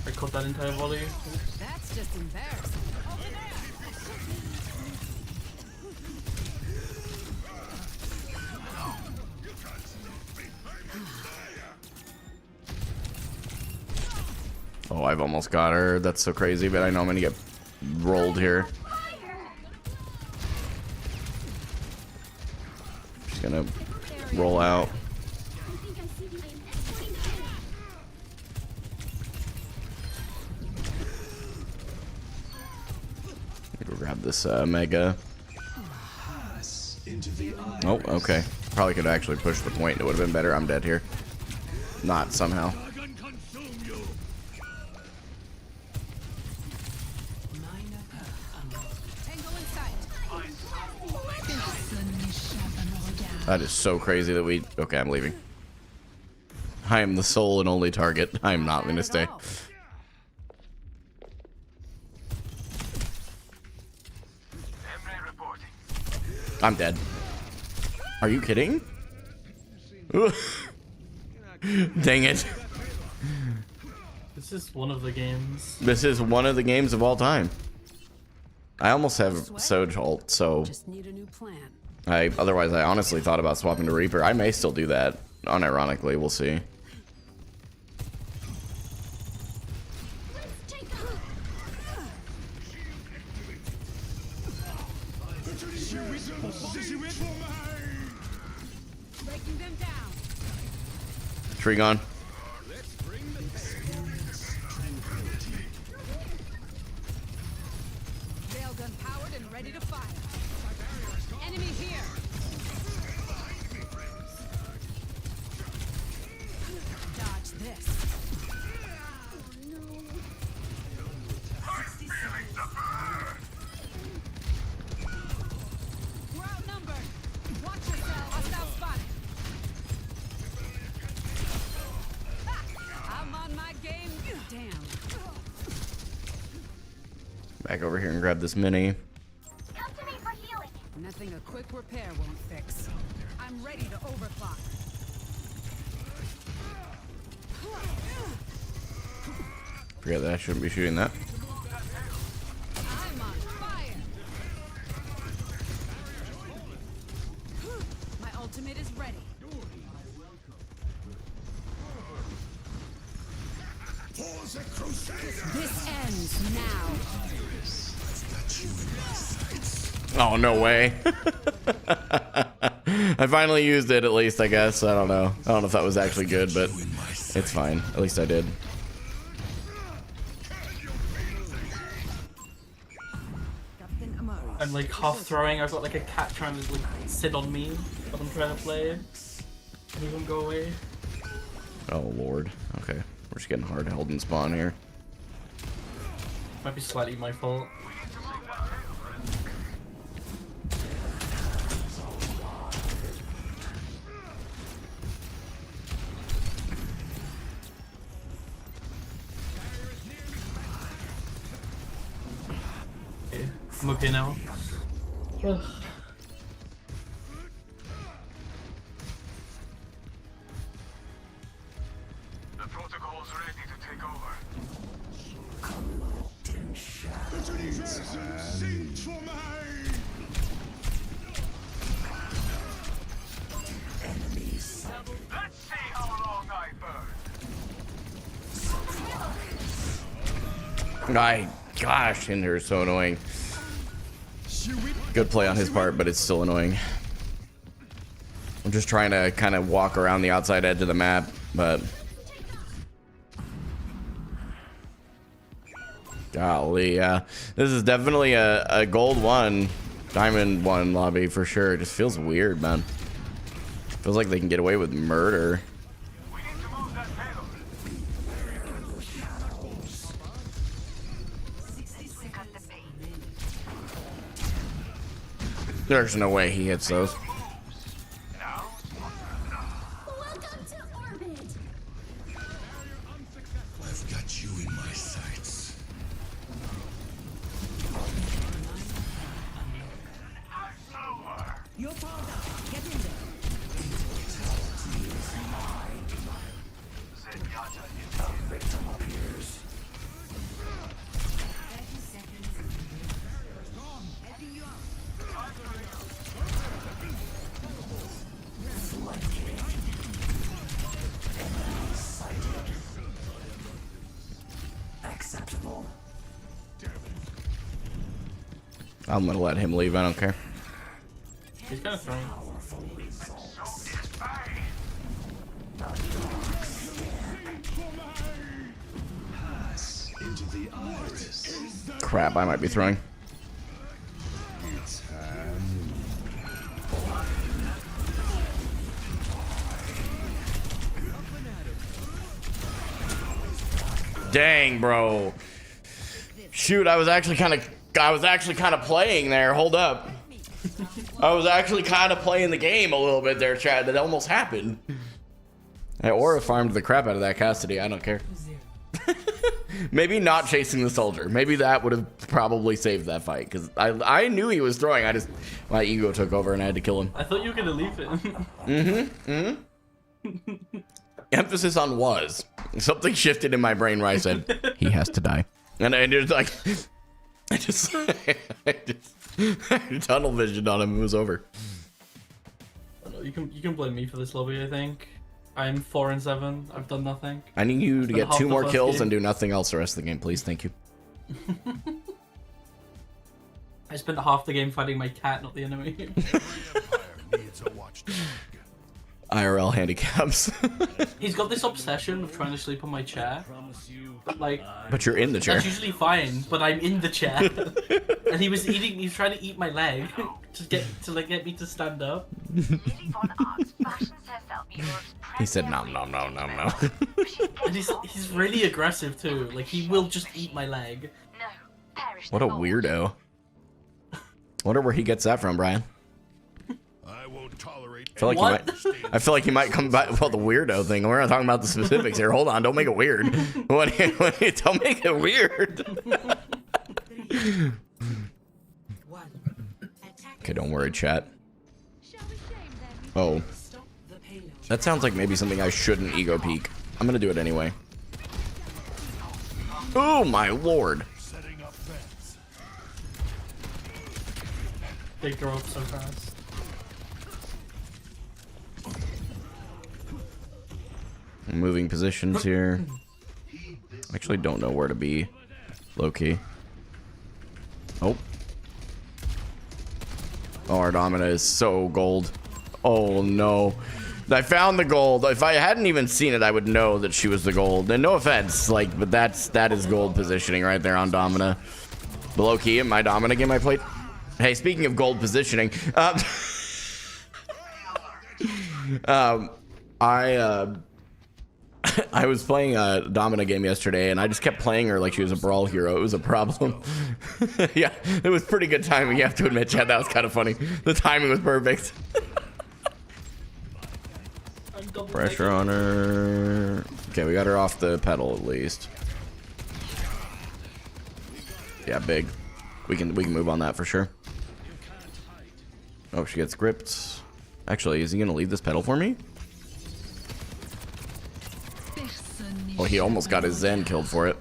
Speaker 5: I caught that entire volley.
Speaker 2: That's just embarrassing.
Speaker 1: Oh, I've almost got her. That's so crazy, but I know I'm gonna get rolled here. She's gonna roll out. Go grab this mega. Oh, okay. Probably could actually push the point. It would have been better. I'm dead here. Not somehow. That is so crazy that we... Okay, I'm leaving. I am the sole and only target. I am not going to stay. I'm dead. Are you kidding? Dang it.
Speaker 5: This is one of the games.
Speaker 1: This is one of the games of all time. I almost have Soj ult, so...
Speaker 2: Just need a new plan.
Speaker 1: Otherwise, I honestly thought about swapping to Reaper. I may still do that. Unironically, we'll see.
Speaker 2: Breaking them down.
Speaker 1: Tree gone.
Speaker 2: Railgun powered and ready to fire. Enemy here. Dodge this. We're outnumbered. Watch yourself. Hostile spotted. I'm on my game. Damn.
Speaker 1: Back over here and grab this mini.
Speaker 2: Come to me for healing. Nothing a quick repair won't fix. I'm ready to overclock.
Speaker 1: Forget that I shouldn't be shooting that.
Speaker 2: I'm on fire. My ultimate is ready. This ends now.
Speaker 1: Oh, no way. I finally used it, at least, I guess. I don't know. I don't know if that was actually good, but it's fine. At least I did.
Speaker 5: I'm like half throwing. I've got like a cat trying to like sit on me while I'm trying to play. And he won't go away.
Speaker 1: Oh, Lord. Okay. We're just getting hard held in spawn here.
Speaker 5: Might be slightly my fault. Okay, I'm okay now.
Speaker 6: The protocol's ready to take over. Let's see how long I burn.
Speaker 1: Gosh, Hinder is so annoying. Good play on his part, but it's still annoying. I'm just trying to kind of walk around the outside edge of the map, but... Golly, yeah. This is definitely a gold 1, diamond 1 lobby for sure. It just feels weird, man. Feels like they can get away with murder.
Speaker 6: We need to move that payload.
Speaker 1: There's no way he hits those.
Speaker 2: Welcome to orbit.
Speaker 3: I've got you in my sights.
Speaker 1: I'm gonna let him leave. I don't care.
Speaker 5: He's kind of throwing.
Speaker 4: Into the iris.
Speaker 1: Crap, I might be throwing. Dang, bro. Shoot, I was actually kind of playing there. Hold up. I was actually kind of playing the game a little bit there, Chad. That almost happened. I aura farmed the crap out of that Cassidy. I don't care. Maybe not chasing the soldier. Maybe that would have probably saved that fight, because I knew he was throwing. My ego took over and I had to kill him.
Speaker 5: I thought you were gonna leave it.
Speaker 1: Emphasis on was. Something shifted in my brain where I said he has to die, and I just like I just tunnel visioned on him. It was over.
Speaker 5: You can blame me for this lobby. I think I'm 4-7. I've done nothing.
Speaker 1: I need you to get 2 more kills
Speaker 5: game.
Speaker 1: and do nothing else the rest of the game, please. Thank you.
Speaker 5: I spent half the game fighting my cat, not the enemy.
Speaker 4: Needs a watchdog.
Speaker 1: IRL handicaps.
Speaker 5: He's got this obsession of trying to sleep on my chair. Like,
Speaker 1: But you're in the chair.
Speaker 5: that's usually fine, but I'm in the chair. And he was trying to eat my leg to get me to stand up.
Speaker 1: He said nom nom nom nom nom.
Speaker 5: And he's really aggressive too. Like, he will just eat my leg.
Speaker 1: What a weirdo. Wonder where he gets that from, Brian.
Speaker 4: I won't tolerate.
Speaker 1: I feel like he might come back. Well, the weirdo thing. We're not talking about the specifics here. Hold on, don't make it weird. Don't make it weird. Okay, don't worry, chat. Oh, that sounds like maybe something I shouldn't ego peek. I'm gonna do it anyway. Oh my lord!
Speaker 4: Setting up fence.
Speaker 5: They grow up so fast.
Speaker 1: Moving positions here. Actually, don't know where to be. Low key. Oh. Oh, our Domina is so gold. Oh no. I found the gold. If I hadn't even seen it, I would know that she was the gold. And no offense, like, but that is gold positioning right there on Domina. Below key in my Domina game I played. Hey, speaking of gold positioning, I was playing a Domina game yesterday, and I just kept playing her like she was a brawl hero. It was a problem. Yeah, it was pretty good timing, you have to admit, Chad. That was kind of funny. The timing was perfect. Pressure on her. Okay, we got her off the pedal at least. Yeah, big. We can move on that for sure. Oh, she gets gripped. Actually, is he gonna leave this pedal for me? Well, he almost got his Zen killed for it.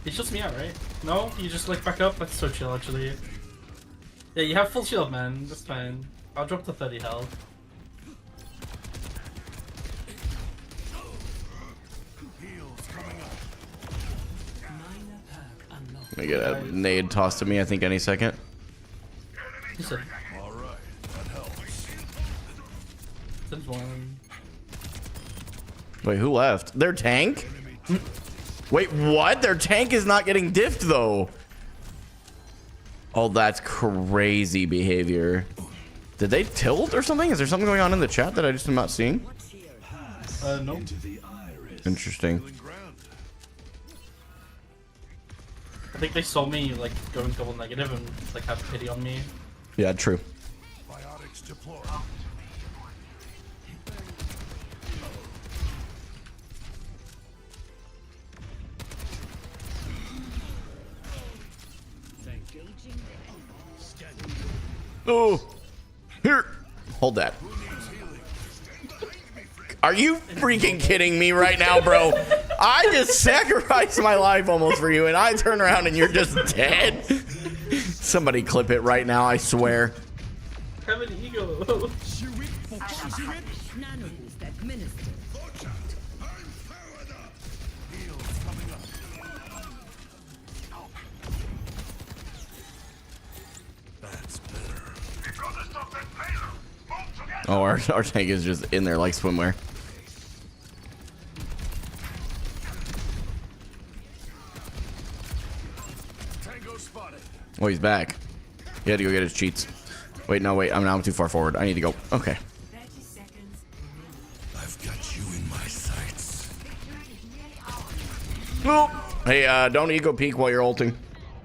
Speaker 5: He shuts me out, right? No? You just like back up? That's so chill, actually. Yeah, you have full shield, man. That's fine. I'll drop to 30 health.
Speaker 1: Let me get a nade tossed at me, I think, any second.
Speaker 4: All right, that helps.
Speaker 5: There's one.
Speaker 1: Wait, who left? Their tank? Wait, what? Their tank is not getting diffed, though. Oh, that's crazy behavior. Did they tilt or something? Is there something going on in the chat that I just am not seeing?
Speaker 5: No.
Speaker 1: Interesting.
Speaker 5: I think they saw me like going double negative and like have pity on me.
Speaker 1: Yeah, true.
Speaker 4: Biotics deployed.
Speaker 1: Oh, here, hold that. Are you freaking kidding me right now, bro? I just sacrificed my life almost for you, and I turn around and you're just dead. Somebody clip it right now, I swear.
Speaker 5: Have an ego.
Speaker 2: Nanoboost administered.
Speaker 1: Oh, our tank is just in there like swimwear. Oh, he's back. He had to go get his cheats. Wait, no, wait. I'm too far forward. I need to go. Okay.
Speaker 7: 30 seconds.
Speaker 3: I've got you in my sights.
Speaker 1: Oh. Hey, don't ego peek while you're ulting.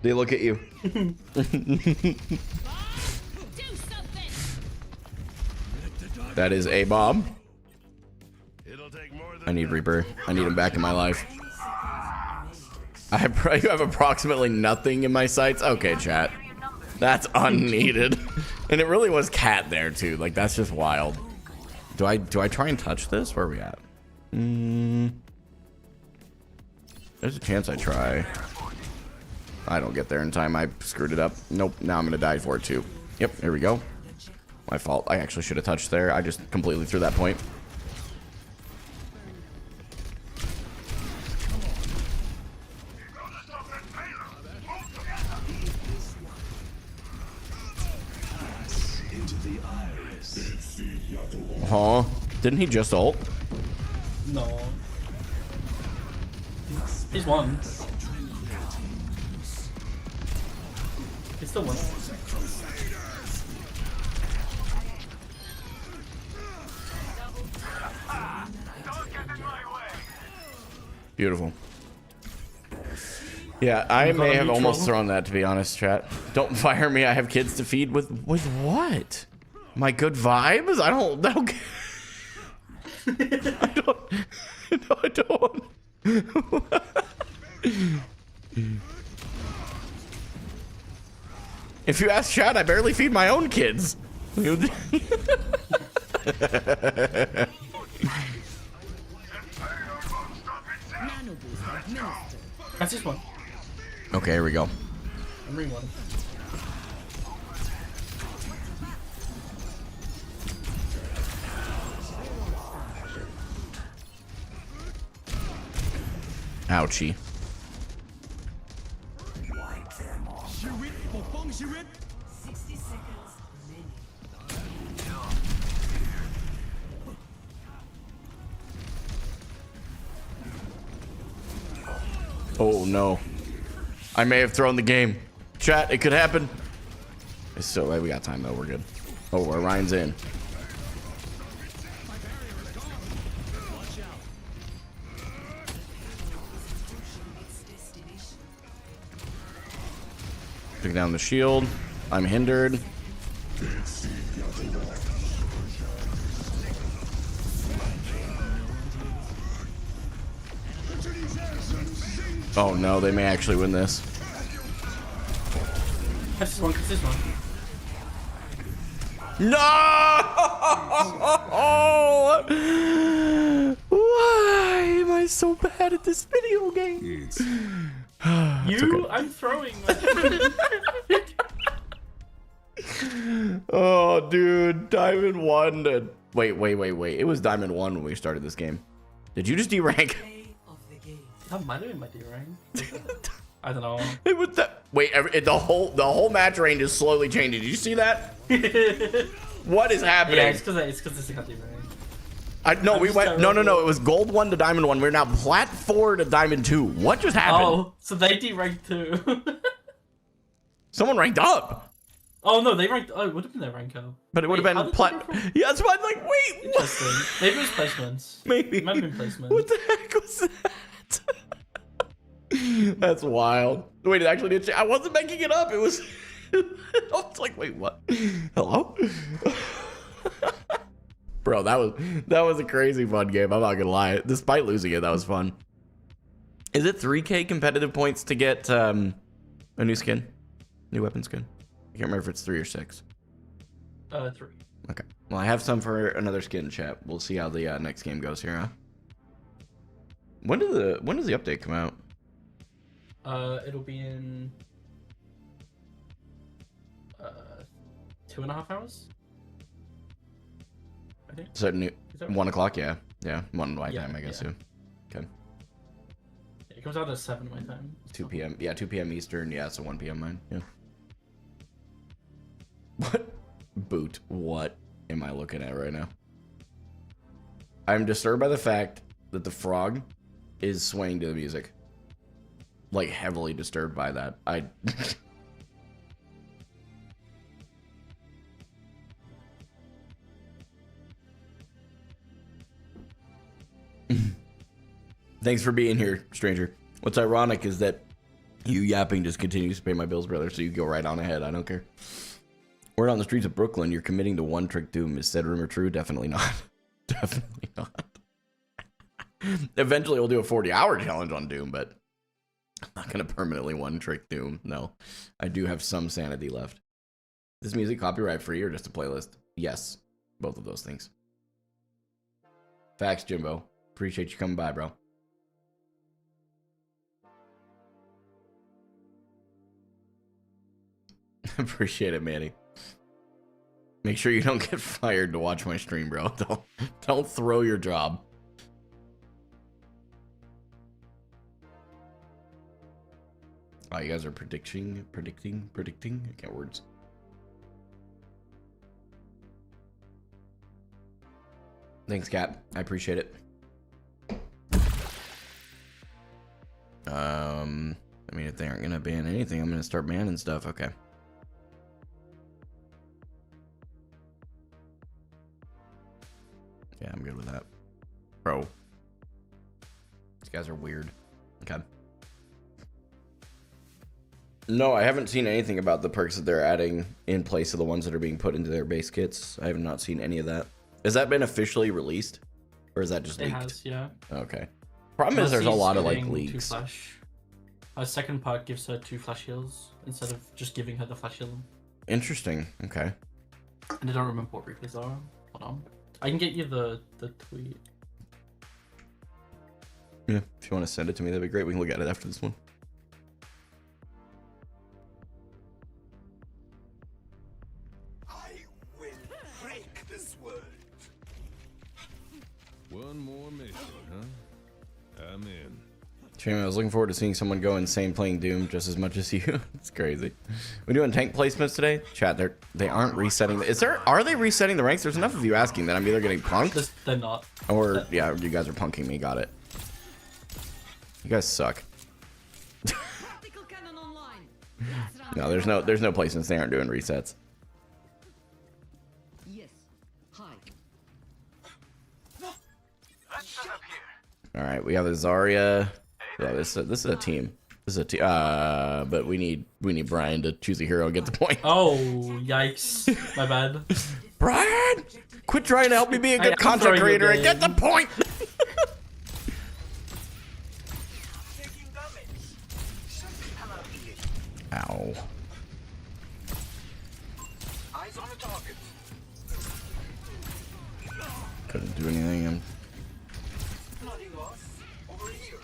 Speaker 1: They look at you.
Speaker 2: Do something.
Speaker 1: That is a bomb.
Speaker 4: It'll take more than
Speaker 1: I need Reaper. I need him back in my life. I have approximately nothing in my sights. Okay, chat. That's unneeded. And it really was cat there too. Like, that's just wild. Do I try and touch this? Where are we at? There's a chance I try. I don't get there in time. I screwed it up. Nope. Now I'm gonna die for it too. Yep. Here we go. My fault. I actually should have touched there. I just completely threw that point. Huh? Didn't he just ult?
Speaker 5: No. He's won. He's still won.
Speaker 1: Beautiful. Yeah, I may have almost thrown that, to be honest, chat. Don't fire me. I have kids to feed with what? My good vibes? I don't I don't. No, I don't. If you ask chat, I barely feed my own kids.
Speaker 5: That's just one.
Speaker 1: Okay, here we go.
Speaker 5: I'm ring one.
Speaker 1: Ouchie. Oh no. I may have thrown the game. Chat, it could happen. It's so we got time though, we're good. Oh, Orion's in. Took down the shield. I'm hindered. Oh no, they may actually win this.
Speaker 5: Catch this one, catch this one.
Speaker 1: No! Why am I so bad at this video game?
Speaker 5: You? I'm throwing.
Speaker 1: Oh, dude, Diamond 1 to... Wait. It was Diamond 1 when we started this game. Did you just derank?
Speaker 5: That might have been my D rank. I don't know.
Speaker 1: It was that. Wait, the whole match range is slowly changing. Did you see that? What is happening?
Speaker 5: Yeah, it's because it's a D rank.
Speaker 1: No, we went. No. It was Gold 1 to Diamond 1. We're now Plat 4 to Diamond 2. What just happened?
Speaker 5: Oh, so they D ranked too.
Speaker 1: Someone ranked up.
Speaker 5: Oh no, they ranked. Oh, it would have been their rank up.
Speaker 1: But it would have been Plat. Yeah, that's why I'm like, wait.
Speaker 5: Interesting. Maybe it was placements.
Speaker 1: Maybe.
Speaker 5: It might have been placements.
Speaker 1: What the heck was that? That's wild. Wait, it actually did. I wasn't making it up. It was. I was like, wait, what? Hello? Bro, that was a crazy fun game. I'm not gonna lie. Despite losing it, that was fun. Is it 3K competitive points to get a new skin? New weapon skin? I can't remember if it's 3 or 6.
Speaker 5: 3.
Speaker 1: Okay. Well, I have some for another skin, chat. We'll see how the next game goes here, huh? When does the update come out?
Speaker 5: It'll be in 2.5 hours. I think.
Speaker 1: So new,
Speaker 5: that
Speaker 1: 1 o'clock, yeah. Yeah, 1 my
Speaker 5: Yeah,
Speaker 1: time, I guess,
Speaker 5: yeah.
Speaker 1: too. Okay.
Speaker 5: It comes out at 7 my time.
Speaker 1: 2 p.m. Yeah, 2 p.m. Eastern. Yeah, so 1 p.m. mine. Yeah. What? Boot. What am I looking at right now? I'm disturbed by the fact that the frog is swaying to the music. Like, heavily disturbed by that. I... Thanks for being here, stranger. What's ironic is that you yapping just continues to pay my bills, brother, so you go right on ahead. I don't care. Word on the streets of Brooklyn, you're committing to one-trick doom. Is said rumor true? Definitely not. Definitely not. Eventually, we'll do a 40-hour challenge on Doom, but I'm not going to permanently one-trick Doom. No. I do have some sanity left. Is this music copyright-free or just a playlist? Yes. Both of those things. Facts, Jimbo. Appreciate you coming by, bro. Appreciate it, Manny. Make sure you don't get fired to watch my stream, bro. Don't throw your job. Oh, you guys are predicting. I can't words. Thanks, Cap. I appreciate it. I mean, if they aren't gonna ban anything, I'm gonna start banning stuff. Okay. Yeah, I'm good with that. Bro. These guys are weird. Okay. No, I haven't seen anything about the perks that they're adding in place of the ones that are being put into their base kits. I have not seen any of that. Has that been officially released? Or is that just leaked?
Speaker 5: It has, yeah.
Speaker 1: Okay. Problem is there's a lot of like leaks.
Speaker 5: 2 flash. Our second part gives her 2 flash heals instead of just giving her the flash heal.
Speaker 1: Interesting. Okay.
Speaker 5: And I don't remember what replays are. Hold on. I can get you the tweet.
Speaker 1: Yeah, if you want to send it to me, that'd be great. We can look at it after this one.
Speaker 3: I will break this world.
Speaker 8: One more mission, huh? I'm in.
Speaker 1: Shame, I was looking forward to seeing someone go insane playing Doom just as much as you. It's crazy. We doing tank placements today? Chat, they aren't resetting. Are they resetting the ranks? There's enough of you asking that I'm either getting punked.
Speaker 5: They're not.
Speaker 1: Or yeah, you guys are punking me. Got it. You guys suck. No, there's no placements. They aren't doing resets.
Speaker 7: Yes. Hi.
Speaker 1: All right, we have a Zarya. Yeah, this is a team. This is a team. But we need Brian to choose a hero and get the point.
Speaker 5: Oh, yikes! My bad.
Speaker 1: Brian, quit trying to help me be a good content creator and get the point. Ow.
Speaker 3: Eyes on the target.
Speaker 1: Couldn't do anything.
Speaker 3: Flooding us. Over here.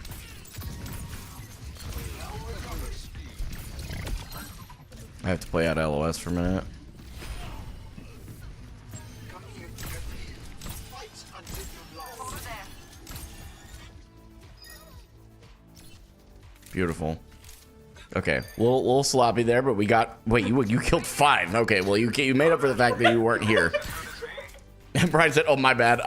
Speaker 1: I have to play out LOS for a minute.
Speaker 3: Come here to get me. Fight until you lost. Over there.
Speaker 1: Beautiful. Okay, little sloppy there, but we got. Wait, you killed 5. Okay, well you made up for the fact that you weren't here. And Brian said, "Oh my bad.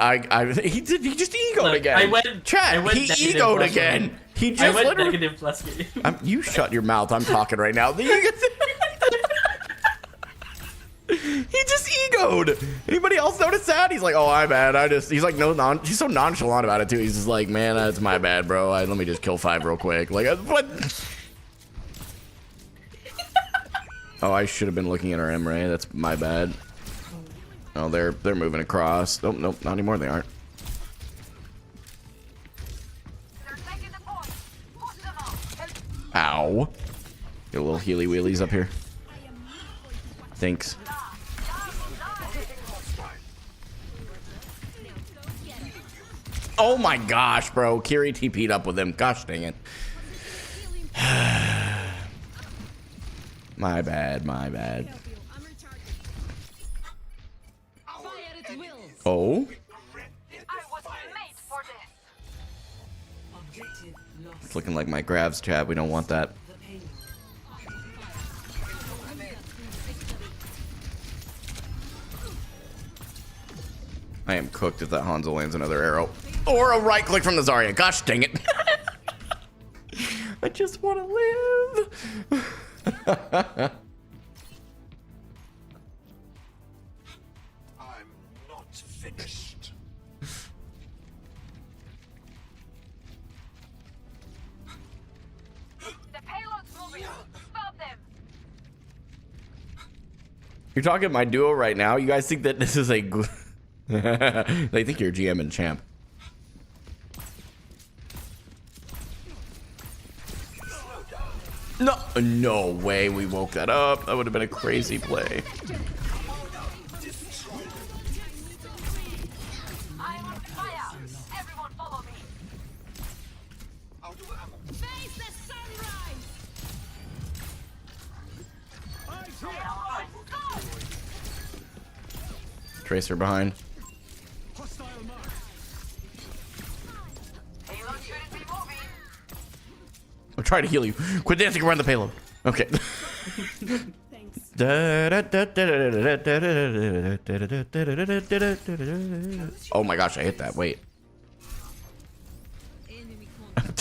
Speaker 1: He just egoed
Speaker 5: Look,
Speaker 1: again."
Speaker 5: I went
Speaker 1: he egoed again.
Speaker 5: Game.
Speaker 1: He just
Speaker 5: I went
Speaker 1: literally.
Speaker 5: negative last game.
Speaker 1: You shut your mouth. I'm talking right now. He just egoed. Anybody else notice that? He's like, "Oh, my bad. He's like, he's so nonchalant about it too. He's just like, man, that's my bad, bro. Let me just kill 5 real quick. Like, what? Oh, I should have been looking at our Emre. That's my bad. Oh, they're moving across. Nope, not anymore. They aren't. Ow. Get a little healy wheelies up here. Thanks. Oh my gosh, bro. Kiri TP'd up with him. Gosh dang it. My bad, my bad. Oh? It's looking like my grabs chat. We don't want that. I am cooked if that Hanzo lands another arrow. Or a right click from the Zarya. Gosh dang it. I just want to live.
Speaker 3: I'm not finished.
Speaker 2: The payload's moving. Stop them.
Speaker 1: You're talking my duo right now. You guys think that this is a good... They think you're GM and champ. No, no way we woke that up. That would have been a crazy play.
Speaker 2: I'm on fire. Everyone follow me. Face the sunrise.
Speaker 1: Tracer behind.
Speaker 2: Payload shouldn't be moving.
Speaker 1: I'm trying to heal you. Quit dancing around the payload. Okay. Oh my gosh, I hit that. Wait.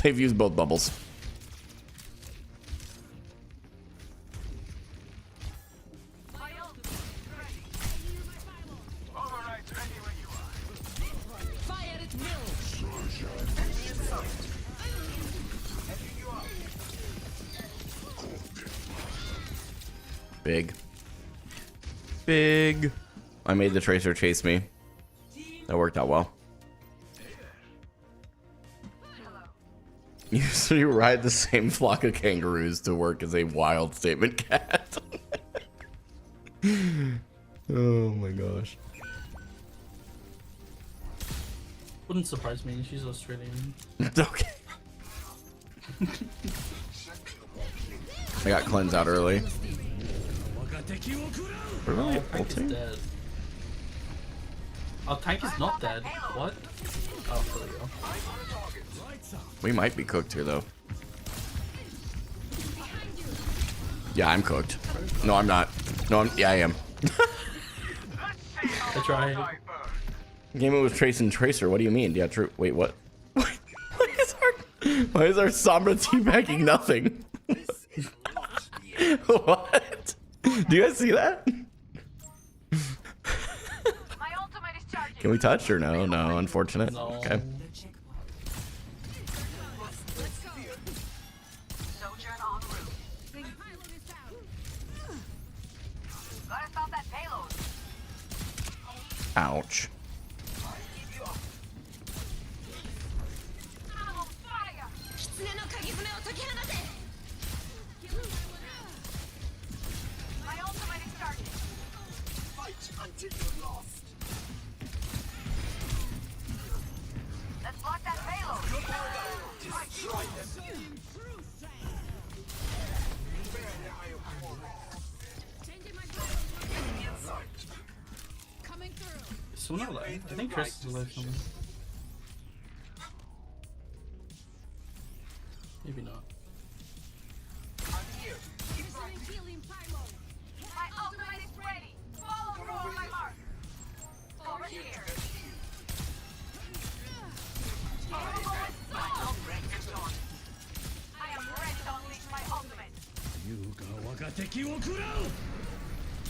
Speaker 1: They've used both bubbles.
Speaker 2: Fire at will.
Speaker 1: Big. Big. I made the Tracer chase me. That worked out well. You ride the same flock of kangaroos to work as a wild statement cat. Oh my gosh.
Speaker 5: Wouldn't surprise me. She's Australian.
Speaker 1: Okay. I got cleansed out early. Really?
Speaker 5: Tank is dead. Our tank is not dead. What? Oh, there we go.
Speaker 1: We might be cooked here though. Yeah, I'm cooked. No, I'm not. No, yeah, I am.
Speaker 5: I tried.
Speaker 1: Game was Trace and Tracer. What do you mean? Yeah, true. Wait, what? Why is our Sombra teabagging nothing? What? Do you guys see that?
Speaker 2: My ultimate is charging.
Speaker 1: Can we touch or no? No, unfortunate.
Speaker 5: No.
Speaker 1: Okay.
Speaker 2: Sojourn en route. Payload is down. Gotta stop that payload.
Speaker 1: Ouch.
Speaker 2: I'm on fire. My ultimate is charging.
Speaker 3: Fight until you're lost.
Speaker 2: Let's block that payload. Coming through.
Speaker 5: Is someone alive? I think Chris is alive somewhere. Maybe not.
Speaker 2: Healing payload. My ultimate is ready. Follow through on my mark. Over here. I am ready to unleash my ultimate.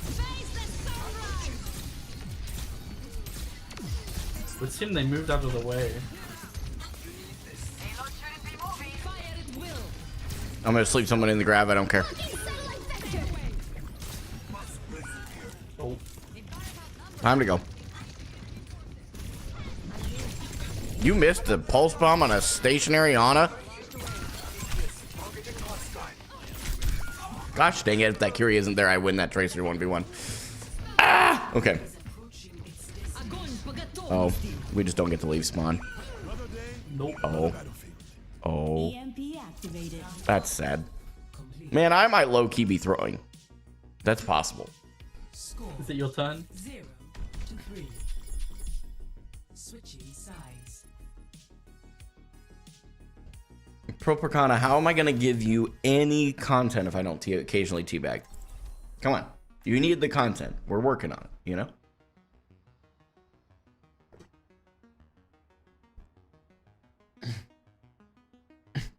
Speaker 2: Face the sunrise.
Speaker 5: With him, they moved out of the way.
Speaker 2: Payload shouldn't be moving. Fire at will.
Speaker 1: I'm gonna sleep someone in the grab. I don't care.
Speaker 5: Oh,
Speaker 1: Time to go. You missed the pulse bomb on a stationary Ana? Gosh dang it, if that Curie isn't there, I win that Tracer 1v1. Ah! Okay. Oh, we just don't get to leave spawn.
Speaker 5: Nope.
Speaker 1: Oh. Oh. That's sad. Man, I might low-key be throwing. That's possible.
Speaker 5: Is it your turn?
Speaker 7: 0 to 3. Switching sides.
Speaker 1: Propaganda, how am I going to give you any content if I don't occasionally teabag? Come on. You need the content. We're working on it, you know?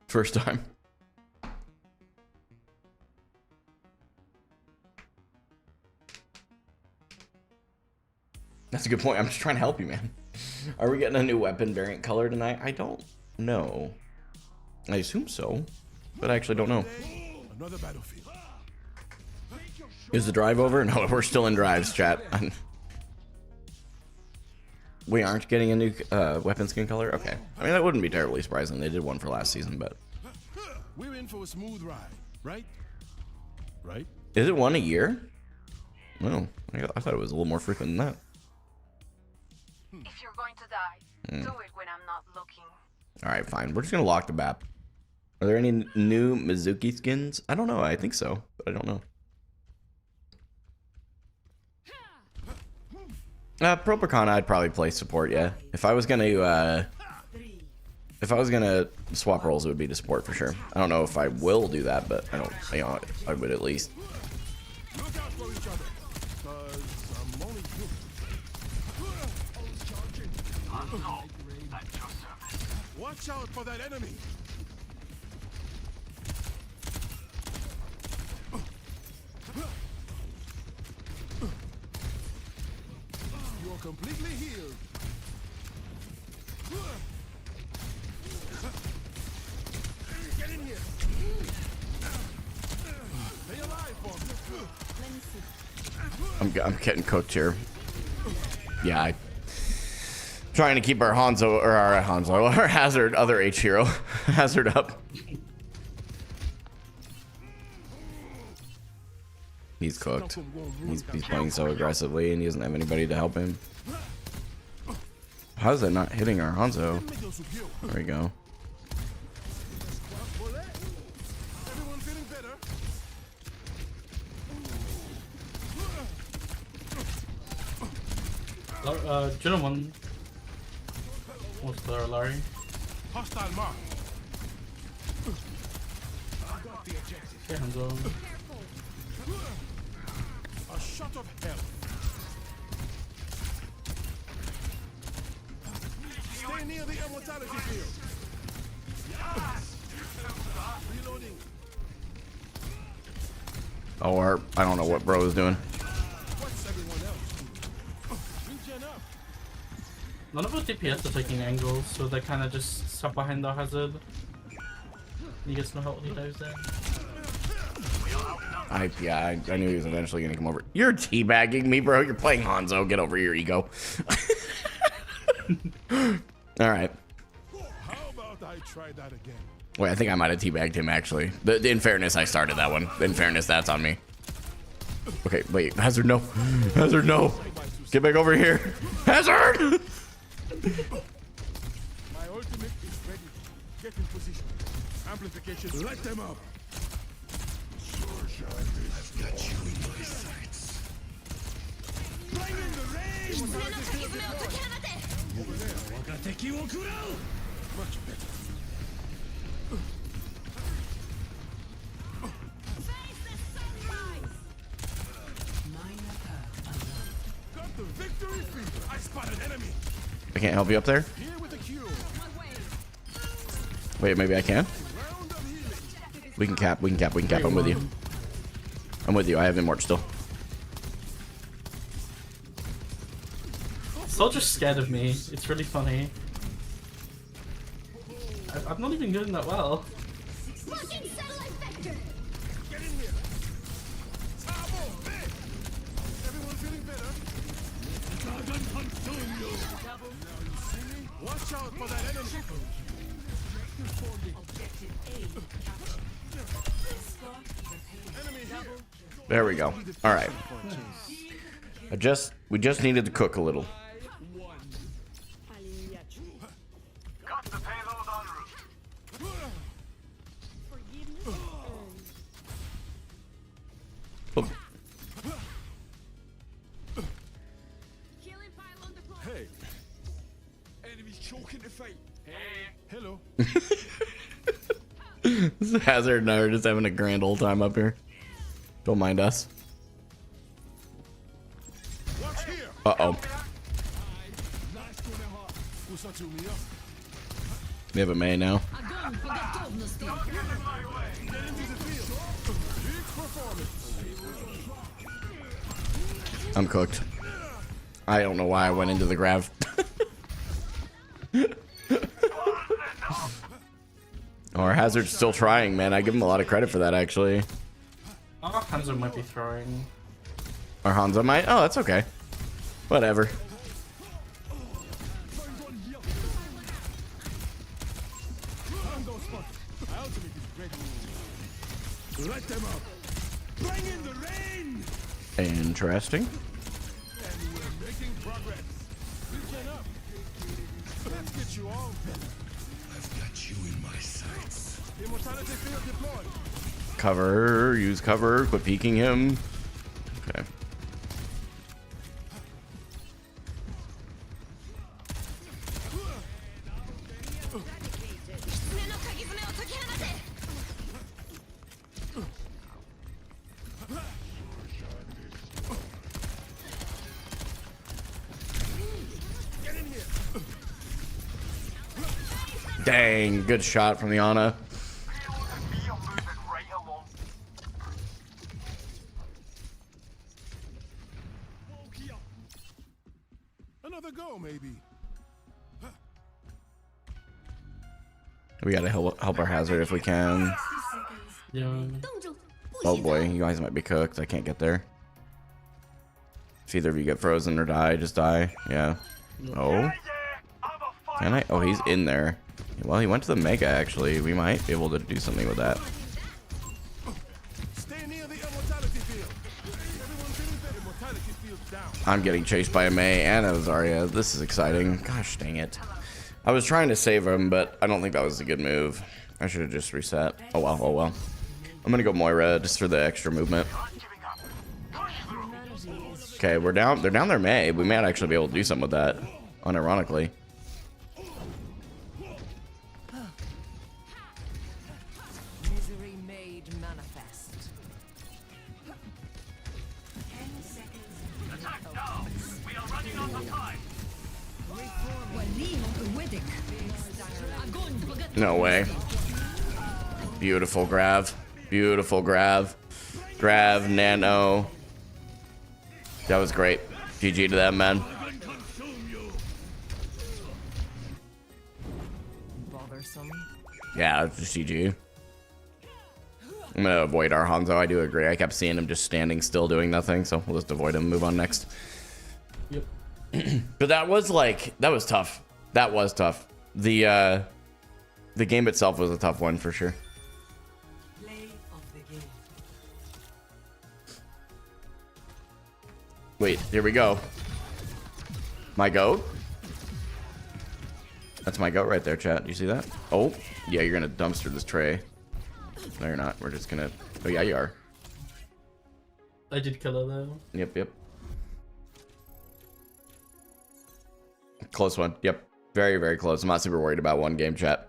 Speaker 1: First time. That's a good point. I'm just trying to help you, man. Are we getting a new weapon variant color tonight? I don't know. I assume so, but I actually don't know.
Speaker 4: Another battlefield.
Speaker 1: Is the drive over? No, we're still in drives, chat. We aren't getting a new weapon skin color? Okay. I mean, that wouldn't be terribly surprising. They did one for last season, but...
Speaker 4: We're in for a smooth ride, right? Right?
Speaker 1: Is it one a year? No, I thought it was a little more frequent than that.
Speaker 2: If you're going to die, do it when I'm not looking.
Speaker 1: Alright, fine. We're just gonna lock the map. Are there any new Mizuki skins? I don't know. I think so, but I don't know. Propicon, I'd probably play support, yeah. If I was gonna swap roles, it would be to support for sure. I don't know if I will do that, but I don't, you know, I would at least.
Speaker 4: Look out for each other, 'cause I'm only human. Watch out for that enemy. You're completely healed. Get in here. Stay alive, folks.
Speaker 1: I'm getting cooked here. Yeah, trying to keep our our Hazard, other H hero, Hazard up. He's cooked. He's playing so aggressively and he doesn't have anybody to help him. How's that not hitting our Hanzo? There we go.
Speaker 4: Everyone feeling better?
Speaker 5: Gentleman. What's there, Larry?
Speaker 4: Hostile mark.
Speaker 5: Okay, Hanzo.
Speaker 4: A shot of hell. Stay near the immortality field. Reloading.
Speaker 1: Or I don't know what bro is doing.
Speaker 4: What's everyone else doing? Regen up.
Speaker 5: None of our DPS are taking angles, so they kind of just sat behind the Hazard. He gets no help, he dives in.
Speaker 1: I knew he was eventually gonna come over. You're teabagging me, bro. You're playing Hanzo. Get over your ego. All right.
Speaker 4: How about I try that again?
Speaker 1: Wait, I think I might have teabagged him actually. In fairness, I started that one. In fairness, that's on me. Okay, wait. Hazard, no. Hazard, no. Get back over here. Hazard!
Speaker 4: My ultimate is ready. Get in position. Amplification. Light them up. I've got you in my sights. Bring in the rain. Over there. Much better. Got the victory fever. I spotted enemy.
Speaker 1: I can't help you up there?
Speaker 4: Here with the cure.
Speaker 1: Wait, maybe I can?
Speaker 4: Round of healing.
Speaker 1: We can cap. I'm with you. I'm with you. I have Immort still.
Speaker 5: Soldier's scared of me. It's really funny. I'm not even doing that well.
Speaker 2: Fucking satellite vector!
Speaker 4: Get in here. Tabo, big. Everyone feeling better? Now you see me? Watch out for that enemy.
Speaker 7: Objective A captured. Escort repaired.
Speaker 4: Enemy
Speaker 1: There we go. All right. We just needed to cook a little.
Speaker 3: Got the payload en route.
Speaker 1: Oh,
Speaker 2: Healing pylon deployed.
Speaker 4: Hey. Enemies choking to fight. Hey. Hello.
Speaker 1: Hazard and I are just having a grand old time up here. Don't mind us.
Speaker 4: Watch here.
Speaker 1: Uh-oh.
Speaker 4: Busan to me up.
Speaker 1: We have a May now.
Speaker 2: Огонь по готовности.
Speaker 4: Get into the field. Big performance.
Speaker 1: I'm cooked. I don't know why I went into the grav. Our Hazard's still trying, man. I give him a lot of credit for that, actually.
Speaker 5: Oh, Hanzo might be throwing.
Speaker 1: Or Hanzo might? Oh, that's okay. Whatever.
Speaker 4: Light them up. Bring in the rain.
Speaker 1: Interesting.
Speaker 4: And we're making progress. Weekend up. Let's get you all.
Speaker 6: I've got you in my sights.
Speaker 4: Immortality field deployed.
Speaker 1: Cover. Use cover. Quit peeking him. Okay. Dang, good shot from the Ana.
Speaker 4: Another go, maybe.
Speaker 1: We gotta help our Hazard if we can.
Speaker 5: Yeah.
Speaker 2: 冻住，不
Speaker 1: Oh
Speaker 2: 许
Speaker 1: boy,
Speaker 2: 走。
Speaker 1: you guys might be cooked. I can't get there. If either of you get frozen or die, just die. Yeah. Oh. Can I? Oh, he's in there. Well, he went to the Mega, actually. We might be able to do something with that.
Speaker 4: Stay near the immortality field. Everyone feeling the immortality field down.
Speaker 1: I'm getting chased by a Mei and a Zarya. This is exciting. Gosh dang it. I was trying to save him, but I don't think that was a good move. I should have just reset. Oh well, oh well. I'm gonna go Moira just for the extra movement. Okay, we're down. They're down their Mei. We might actually be able to do something with that, unironically.
Speaker 7: Misery made manifest. 10 seconds.
Speaker 3: We are running out of time.
Speaker 2: Огонь по готовности.
Speaker 1: No way. Beautiful grav. Beautiful grav. Grav, nano. That was great. GG to that, man.
Speaker 7: Bothersome.
Speaker 1: Yeah, it's just GG. I'm gonna avoid our Hanzo. I do agree. I kept seeing him just standing still doing nothing, so we'll just avoid him and move on next.
Speaker 5: Yep.
Speaker 1: But that was tough. That was tough. The game itself was a tough one for sure.
Speaker 7: Play of the game.
Speaker 1: Wait, here we go. My goat? That's my goat right there, chat. Do you see that? Oh, yeah, you're gonna dumpster this tray. No, you're not. We're just gonna... Oh, yeah, you are.
Speaker 5: I did kill her though.
Speaker 1: Yep, yep. Close one. Yep. Very, very close. I'm not super worried about one game, chat.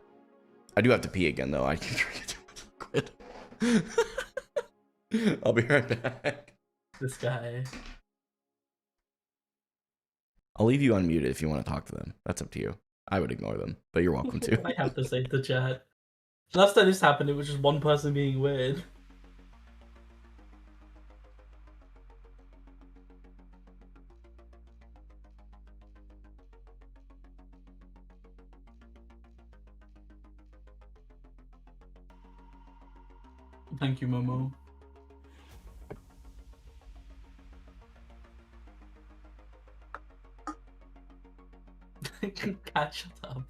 Speaker 1: I do have to pee again, though. I can drink too much liquid. I'll be right back.
Speaker 5: This guy.
Speaker 1: I'll leave you unmuted if you want to talk to them. That's up to you. I would ignore them, but you're welcome to.
Speaker 5: I have to say to chat. Last time this happened, it was just one person being weird. Thank you, Momo. Cat, shut up.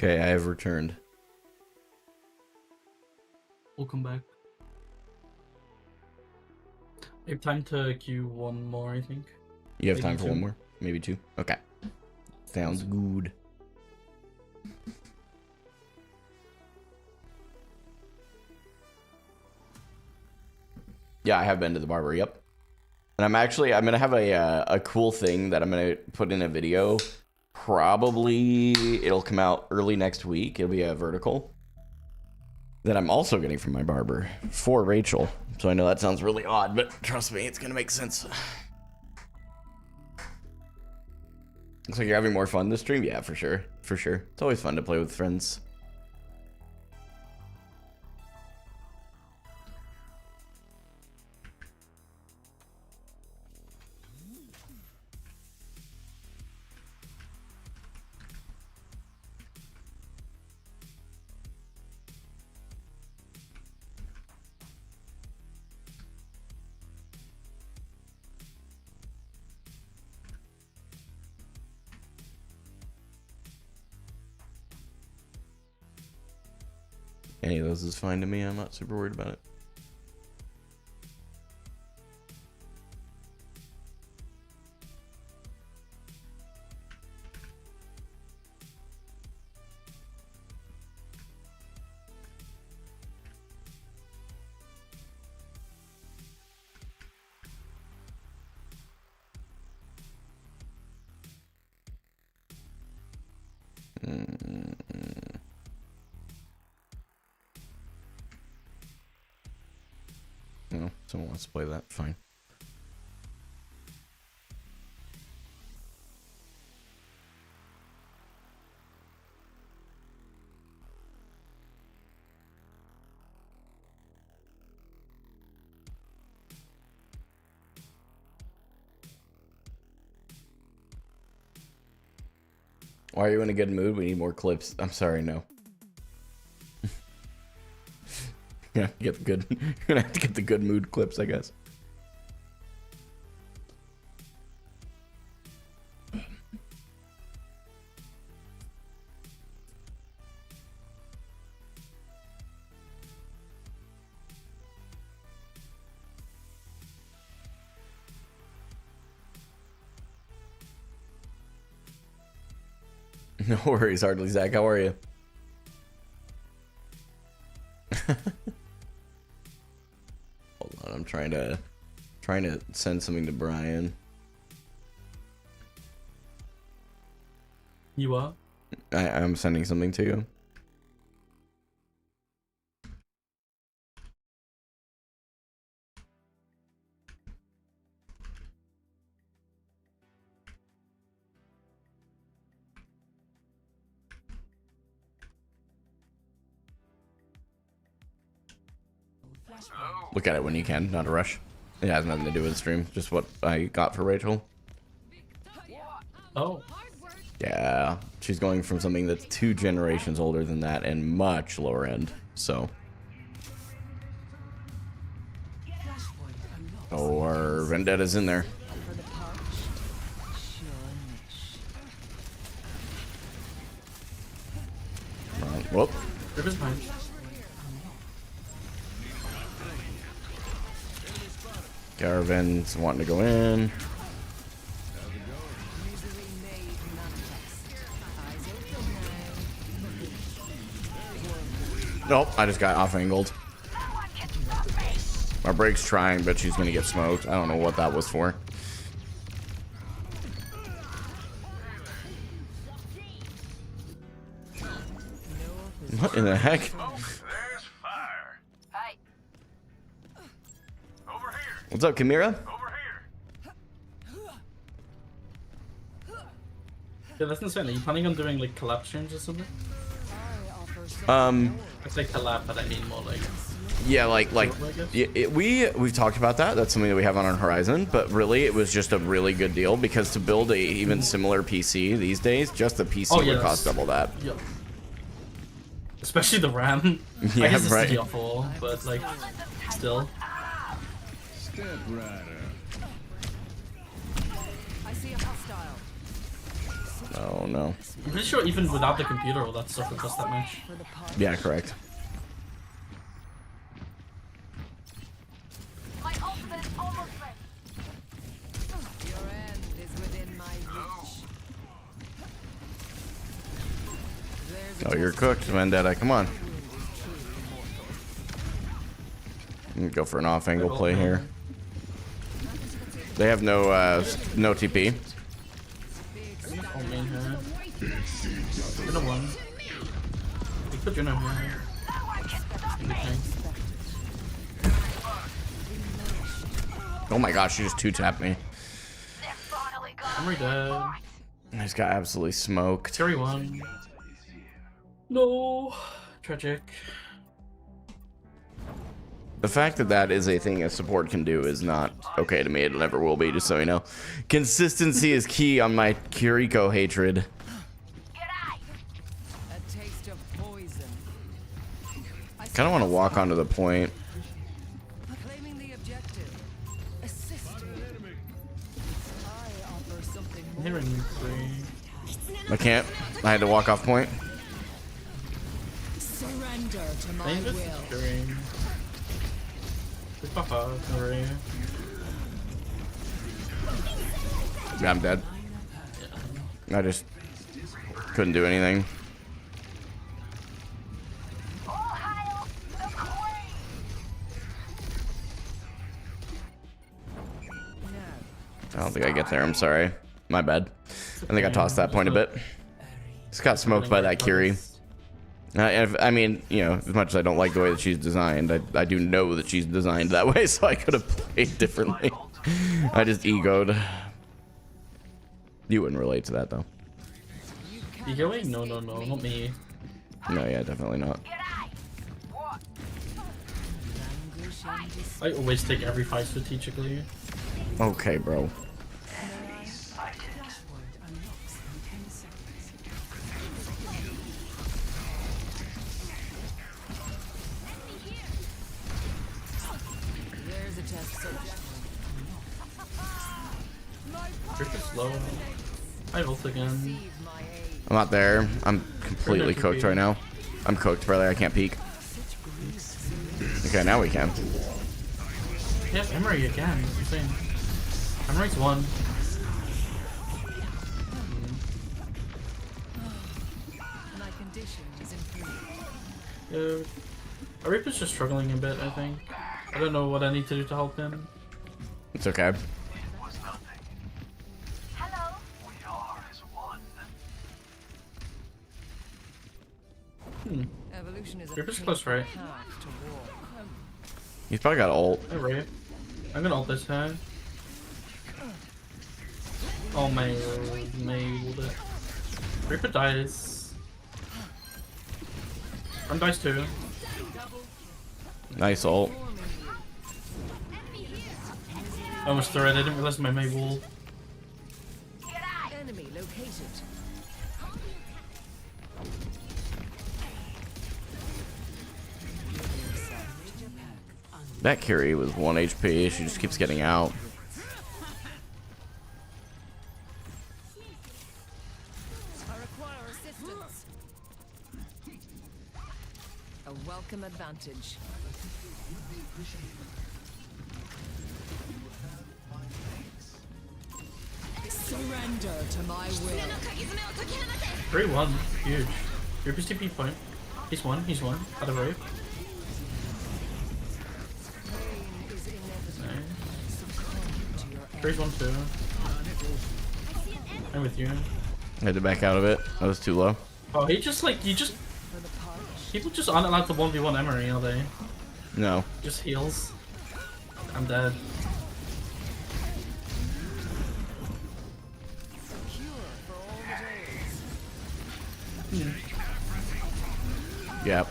Speaker 1: Okay, I have returned.
Speaker 5: We'll come back. We have time to queue one more, I think.
Speaker 1: You have
Speaker 5: Maybe
Speaker 1: time for
Speaker 5: two.
Speaker 1: one more? Maybe two? Okay. Sounds good. Yeah, I have been to the barber, yep. And I'm gonna have a cool thing that I'm gonna put in a video. Probably it'll come out early next week. It'll be a vertical that I'm also getting from my barber for Rachel. So I know that sounds really odd, but trust me, it's gonna make sense. Looks like you're having more fun this stream. Yeah, for sure. For sure. It's always fun to play with friends. Any of those is fine to me. I'm not super worried about it. No, someone wants to play that. Fine. Why are you in a good mood? We need more clips. I'm sorry, no. Yeah, get the good. You're gonna have to get the good mood clips, I guess. No worries, hardly Zach. How are you? Hold on, I'm trying to send something to Brian.
Speaker 5: You are?
Speaker 1: I'm sending something to you. Look at it when you can, not a rush. It has nothing to do with the stream, just what I got for Rachel.
Speaker 5: Oh.
Speaker 1: Yeah, she's going from something that's 2 generations older than that and much lower end, so. Oh, our Vendetta's in there. Whoop.
Speaker 5: River's fine.
Speaker 1: Garavan's wanting to go in. Nope, I just got off-angled. My break's trying, but she's gonna get smoked. I don't know what that was for. What in the heck?
Speaker 4: There's fire.
Speaker 2: Hi.
Speaker 4: Over here.
Speaker 1: What's up, Kamira?
Speaker 4: Over here.
Speaker 5: Yeah, that's insane. Are you planning on doing like collab streams or something? I say collab, but I mean more like.
Speaker 1: Yeah, we've talked about that. That's something that we have on our horizon. But really, it was just a really good deal because to build a even similar PC these days, just the PC would cost double that.
Speaker 5: Yep. Especially the RAM.
Speaker 1: Yeah,
Speaker 5: I guess it's
Speaker 1: right.
Speaker 5: DDR4, but like, still.
Speaker 8: Step rider.
Speaker 7: I see a hostile.
Speaker 1: Oh no.
Speaker 5: I'm pretty sure even without the computer, all that stuff would cost that much.
Speaker 7: For the party.
Speaker 1: Yeah, correct.
Speaker 2: My ultimate is almost ready.
Speaker 7: Your end is within my reach. There's a
Speaker 1: Oh, you're
Speaker 7: test
Speaker 1: cooked, Vendetta. Come on.
Speaker 7: wound is truly immortal.
Speaker 1: You can go for an off-angle play here. They have no no TP.
Speaker 5: Oh man, here. You're the one. You put your name here. Okay.
Speaker 1: Oh my gosh, she just two-tapped me.
Speaker 5: I'm already dead.
Speaker 1: I just got absolutely smoked.
Speaker 5: Terry won. No. Tragic.
Speaker 1: The fact that that is a thing a support can do is not okay to me. It never will be, just so you know. Consistency is key on my Kiriko hatred.
Speaker 7: A taste of poison.
Speaker 1: Kind of want to walk onto the point.
Speaker 7: Claiming the objective. Assist me. I offer something more.
Speaker 5: Here in 3.
Speaker 1: I can't. I had to walk off point.
Speaker 7: Surrender to my
Speaker 5: I think this
Speaker 7: will.
Speaker 5: is Terry. It's Papa, Terry.
Speaker 1: Yeah, I'm dead. I just couldn't do anything. I don't think I get there. I'm sorry. My bad. I think I tossed that point a bit. Just got smoked by that Curie. I mean, you know, as much as I don't like the way that she's designed, I do know that she's designed that way, so I could have played differently. I just egoed. You wouldn't relate to that, though.
Speaker 5: You going? No, no, no, not me.
Speaker 1: No, yeah, definitely not.
Speaker 5: I always take every fight strategically.
Speaker 1: Okay, bro.
Speaker 7: There's a test subject.
Speaker 5: Trick is slow. I ult again.
Speaker 7: Receive my aid.
Speaker 1: I'm not there. I'm completely cooked right now. I'm cooked, brother. I can't peek. Okay, now we can.
Speaker 5: Yeah, Emery again. It's insane. Emery's 1.
Speaker 7: My condition is improved.
Speaker 5: Yeah. Reaper's just struggling a bit, I think. I don't know what I need to do to help him.
Speaker 1: It's okay.
Speaker 2: Hello.
Speaker 7: Evolution is a
Speaker 5: Reaper's close, right?
Speaker 7: path to walk.
Speaker 1: He's probably got ult.
Speaker 5: Hey, Ray. I'm gonna ult this guy. Oh, my ulted. Reaper dies. I'm dies too.
Speaker 1: Nice ult.
Speaker 5: I almost threw it. I didn't realize my May wall.
Speaker 7: Enemy located.
Speaker 1: That Curie was 1 HP. She just keeps getting out.
Speaker 7: I require assistance. A welcome advantage. Surrender to my will.
Speaker 5: 3-1. Huge. Reaper's TP point. He's 1. He's 1. Out of Rape.
Speaker 7: Pain is inevitable.
Speaker 5: Nice.
Speaker 7: Succumb to your
Speaker 5: 3's 1 too. I'm with you.
Speaker 1: I had to back out of it. That was too low.
Speaker 5: Oh, he just like, you just,
Speaker 7: for the party.
Speaker 5: people just aren't allowed to 1v1 Emery, are they?
Speaker 1: No.
Speaker 5: Just heals. I'm dead.
Speaker 7: Cure for all the days.
Speaker 1: Yep.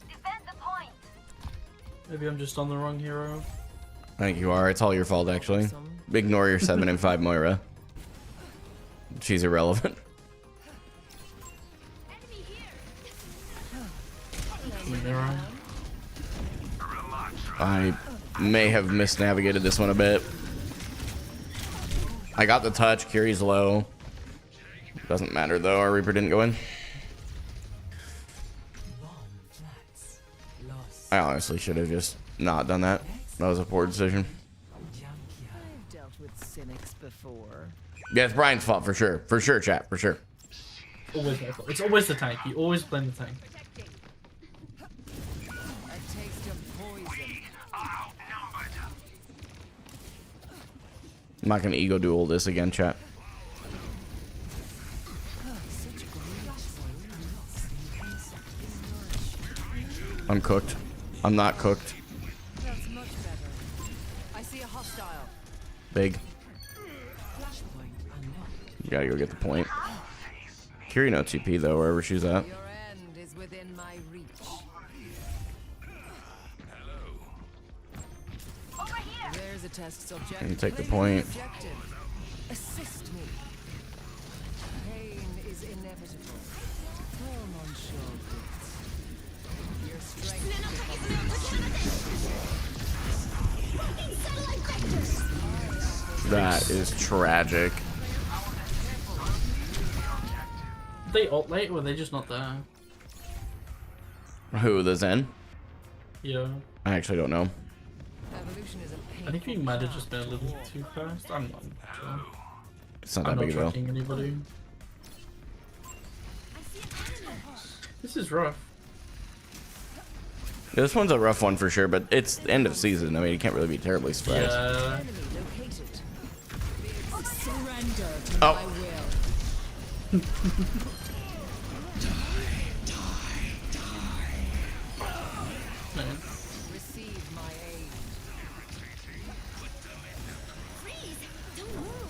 Speaker 2: Defend the point.
Speaker 5: Maybe I'm just on the wrong hero.
Speaker 1: I think you are. It's all your fault, actually. Ignore your 7 and 5 Moira. She's irrelevant.
Speaker 2: Enemy here.
Speaker 5: Mirror.
Speaker 1: I may have misnavigated this one a bit. I got the touch. Kiri's low. Doesn't matter though. Our Reaper didn't go in. I honestly should have just not done that. That was a poor decision.
Speaker 7: I've dealt with cynics before.
Speaker 1: Yeah, it's Brian's fault for sure. For sure, chat. For sure.
Speaker 5: Always my fault. It's always the tank. You always blame the tank.
Speaker 7: A taste of poison.
Speaker 1: I'm not gonna ego duel this again, chat. I'm cooked. I'm not cooked.
Speaker 7: That's much better. I see a hostile.
Speaker 1: Big.
Speaker 7: Flashpoint unlocked.
Speaker 1: You gotta go get the point. Kiri no TP though, wherever she's at.
Speaker 7: Your end is within my reach. There's a test subject.
Speaker 1: And take the
Speaker 7: Claim
Speaker 1: point.
Speaker 7: objective. Assist me. Pain is inevitable. Form on shore bits. Your strength
Speaker 1: That is tragic.
Speaker 5: They ult late or were they just not there?
Speaker 1: Who, the Zen?
Speaker 5: Yeah.
Speaker 1: I actually don't know.
Speaker 7: evolution is a painful
Speaker 5: I think we might have
Speaker 7: path
Speaker 5: just been a little too fast. I'm not sure.
Speaker 1: It's not
Speaker 5: I'm
Speaker 1: that
Speaker 5: not
Speaker 1: big though.
Speaker 5: tracking anybody. This is rough.
Speaker 1: Yeah, this one's a rough one for sure, but it's the end of season. I mean, you can't really be terribly surprised.
Speaker 5: Yeah.
Speaker 7: enemy located. Surrender to
Speaker 1: Oh.
Speaker 7: my will.
Speaker 5: Man.
Speaker 7: Receive my aid.
Speaker 2: Freeze! Don't move!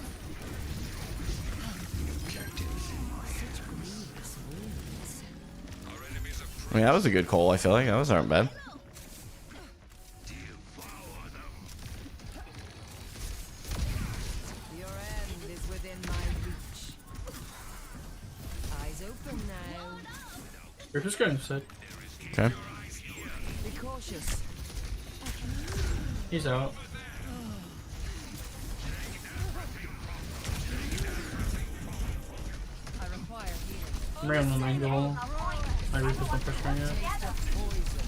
Speaker 1: I mean, that was a good call. I feel like that was not bad.
Speaker 7: Your end is within my reach. Eyes open now.
Speaker 5: We're just going to sit.
Speaker 1: Okay.
Speaker 7: Be cautious.
Speaker 5: He's out.
Speaker 7: I require healing.
Speaker 5: I'm right on an angle. My Reaper's not pressuring yet.
Speaker 7: Poison.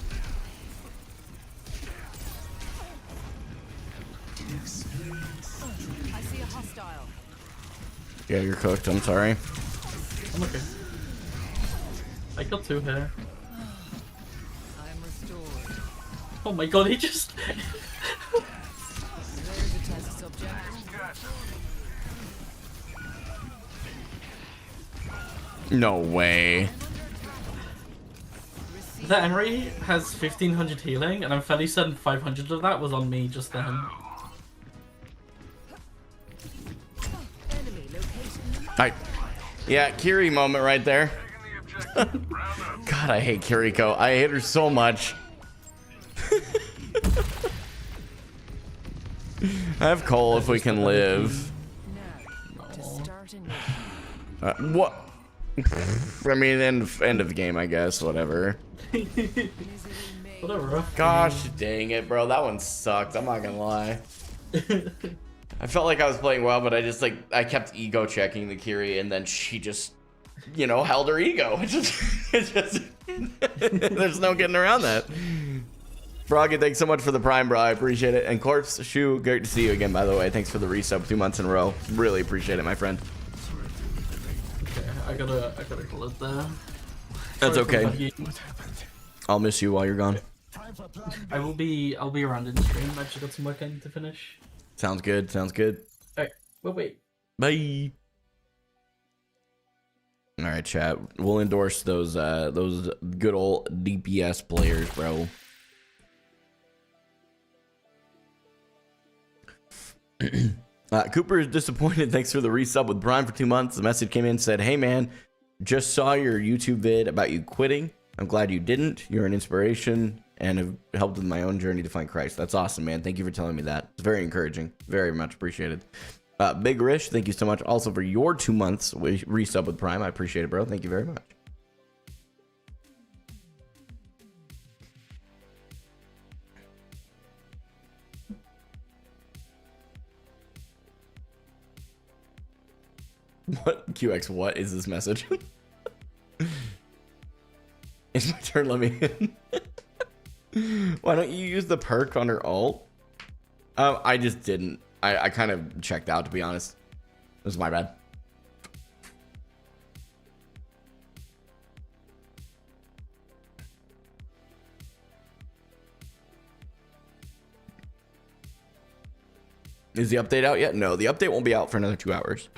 Speaker 7: I see a hostile.
Speaker 1: Yeah, you're cooked. I'm sorry.
Speaker 5: I'm okay. I killed 2 here.
Speaker 7: I am restored.
Speaker 5: Oh my god, he just...
Speaker 7: There's a test subject.
Speaker 1: No way.
Speaker 5: That Emery has 1500 healing, and I'm fairly certain 500 of that was on me just then.
Speaker 7: Enemy location.
Speaker 1: Yeah, Kiri moment right there. God, I hate Kiriko. I hate her so much. I have Cole if we can live.
Speaker 7: Now, to start a new
Speaker 1: What? I mean, end of the game, I guess. Whatever.
Speaker 7: misery may
Speaker 5: What a rough.
Speaker 1: Gosh, dang it, bro. That one sucked. I'm not gonna lie. I felt like I was playing well, but I kept ego checking the Kiri, and then she just, held her ego. It's just there's no getting around that. Froggy, thanks so much for the prime, bro. I appreciate it. And Corpse Shoe, great to see you again, by the way. Thanks for the resub 2 months in a row. Really appreciate it, my friend.
Speaker 5: Okay, I gotta call it there.
Speaker 1: That's
Speaker 5: Sorry for
Speaker 1: okay.
Speaker 5: buggy.
Speaker 1: I'll miss you while you're gone.
Speaker 5: I'll be around in stream. I've just got some work I need to finish.
Speaker 1: Sounds good. Sounds good.
Speaker 5: Alright, wait.
Speaker 1: Bye. All right, chat. We'll endorse those good old DPS players, bro. Cooper is disappointed. Thanks for the resub with Brian for 2 months. The message came in, said, "Hey man, just saw your YouTube vid about you quitting. I'm glad you didn't. You're an inspiration and have helped with my own journey to find Christ." That's awesome, man. Thank you for telling me that. It's very encouraging. Very much appreciated. Big Rish, thank you so much also for your 2 months resub with Prime. I appreciate it, bro. Thank you very much. What? QX, what is this message? It's my turn, let me in. Why don't you use the perk on her ult? I just didn't. I kind of checked out, to be honest. This is my bad. Is the update out yet? No, the update won't be out for another 2 hours.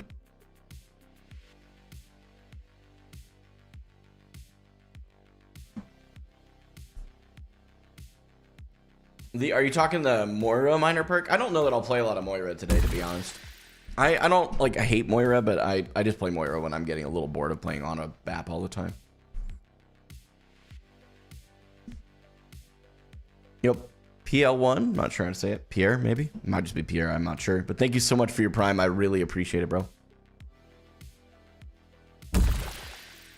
Speaker 1: Are you talking the Moira minor perk? I don't know that I'll play a lot of Moira today, to be honest. I don't like, I hate Moira, but I just play Moira when I'm getting a little bored of playing on a BAP all the time. Yep. PL1, not sure how to say it. Pierre, maybe? Might just be Pierre, I'm not sure. But thank you so much for your Prime. I really appreciate it, bro.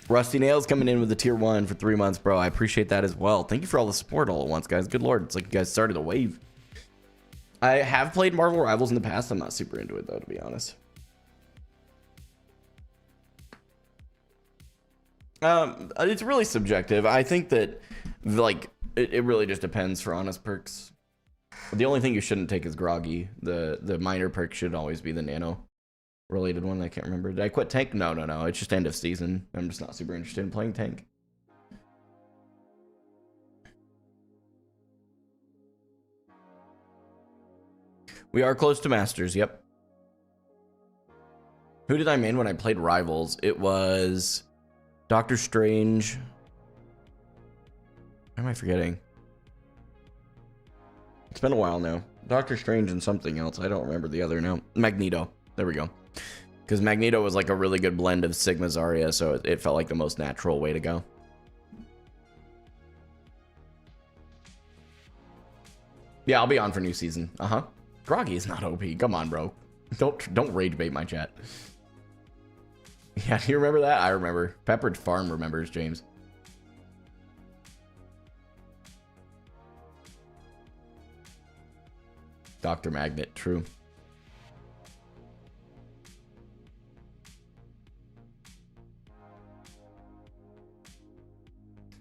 Speaker 1: Rusty Nails coming in with the tier 1 for 3 months, bro. I appreciate that as well. Thank you for all the support all at once, guys. Good lord, it's like you guys started a wave. I have played Marvel Rivals in the past. I'm not super into it, though, to be honest. It's really subjective. I think that, like, it really just depends for honest perks. The only thing you shouldn't take is Groggy. The minor perk should always be the nano related one. I can't remember. Did I quit tank? No. It's just end of season. I'm just not super interested in playing tank. We are close to Masters, yep. Who did I main when I played Rivals? It was Doctor Strange. What am I forgetting? It's been a while now. Doctor Strange and something else. I don't remember the other now. Magneto. There we go. Because Magneto was like a really good blend of Sigma Zarya, so it felt like the most natural way to go. Yeah, I'll be on for new season. Uh-huh. Groggy is not OP. Come on, bro. Don't rage bait my chat. Yeah, do you remember that? I remember. Peppered Farm remembers, James. Dr. Magnet, true.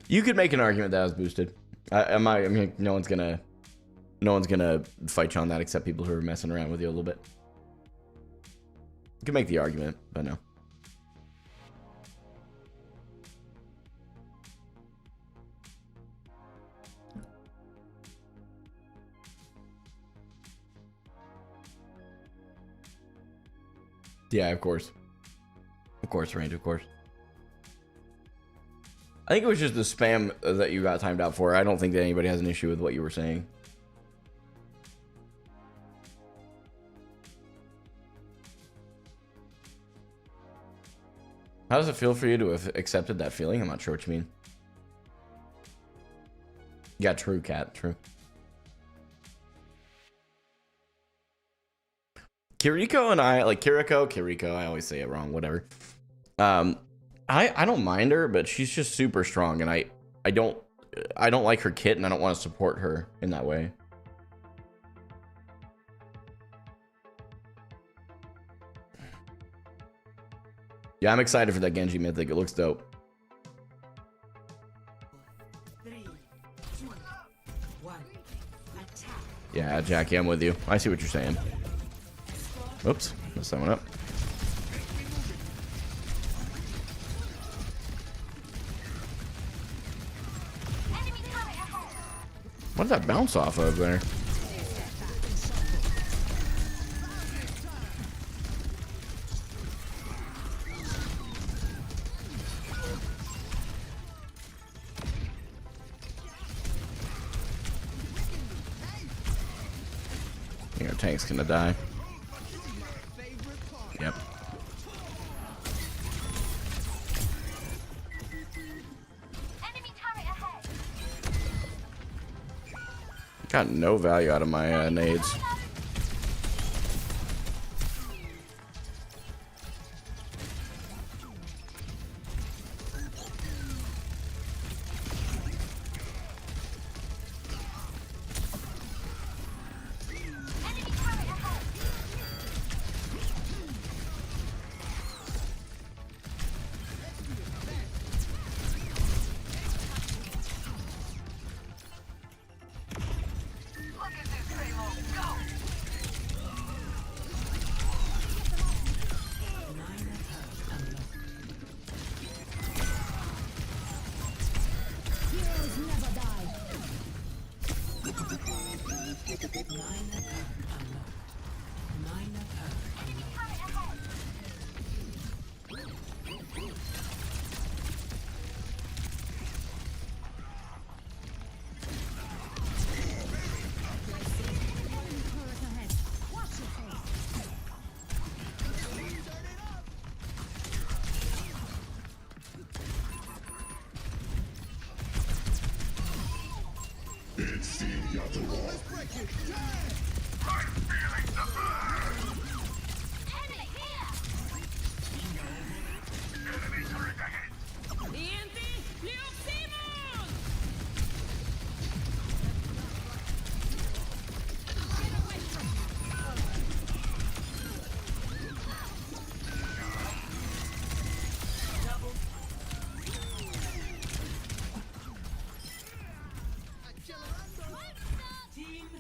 Speaker 1: You could make an argument that I was boosted. I mean, no one's gonna fight you on that except people who are messing around with you a little bit. You could make the argument, but no. Yeah, of course. Of course, Range, of course. I think it was just the spam that you got timed out for. I don't think that anybody has an issue with what you were saying. How does it feel for you to have accepted that feeling? I'm not sure what you mean. Yeah, true, Cat, true. Kiriko and I, like Kiriko, I always say it wrong, whatever. I don't mind her, but she's just super strong, and I don't like her kit, and I don't want to support her in that way. Yeah, I'm excited for that Genji Mythic. It looks dope.
Speaker 7: 3, 2, 1. Attack.
Speaker 1: Yeah, Jackie, I'm with you. I see what you're saying. Oops, messed that one up. What did that bounce off of there? I think our tank's gonna die. Yep. Got no value out of my nades.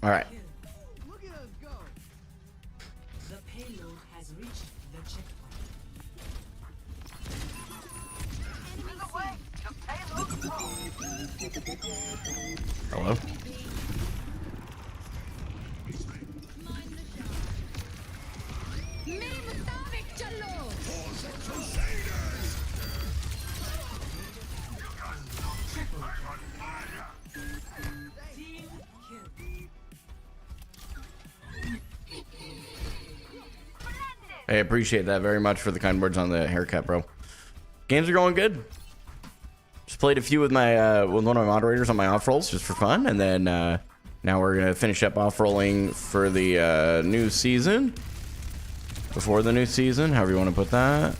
Speaker 1: All right.
Speaker 7: Look at us go. The payload has reached the checkpoint.
Speaker 1: Hello.
Speaker 2: मेरे मुताबिक चलो
Speaker 1: I appreciate that very much for the kind words on the haircut, bro. Games are going good. Just played a few with my with one of my moderators on my off rolls just for fun, and then now we're gonna finish up off rolling for the new season. Before the new season, however you want to put that.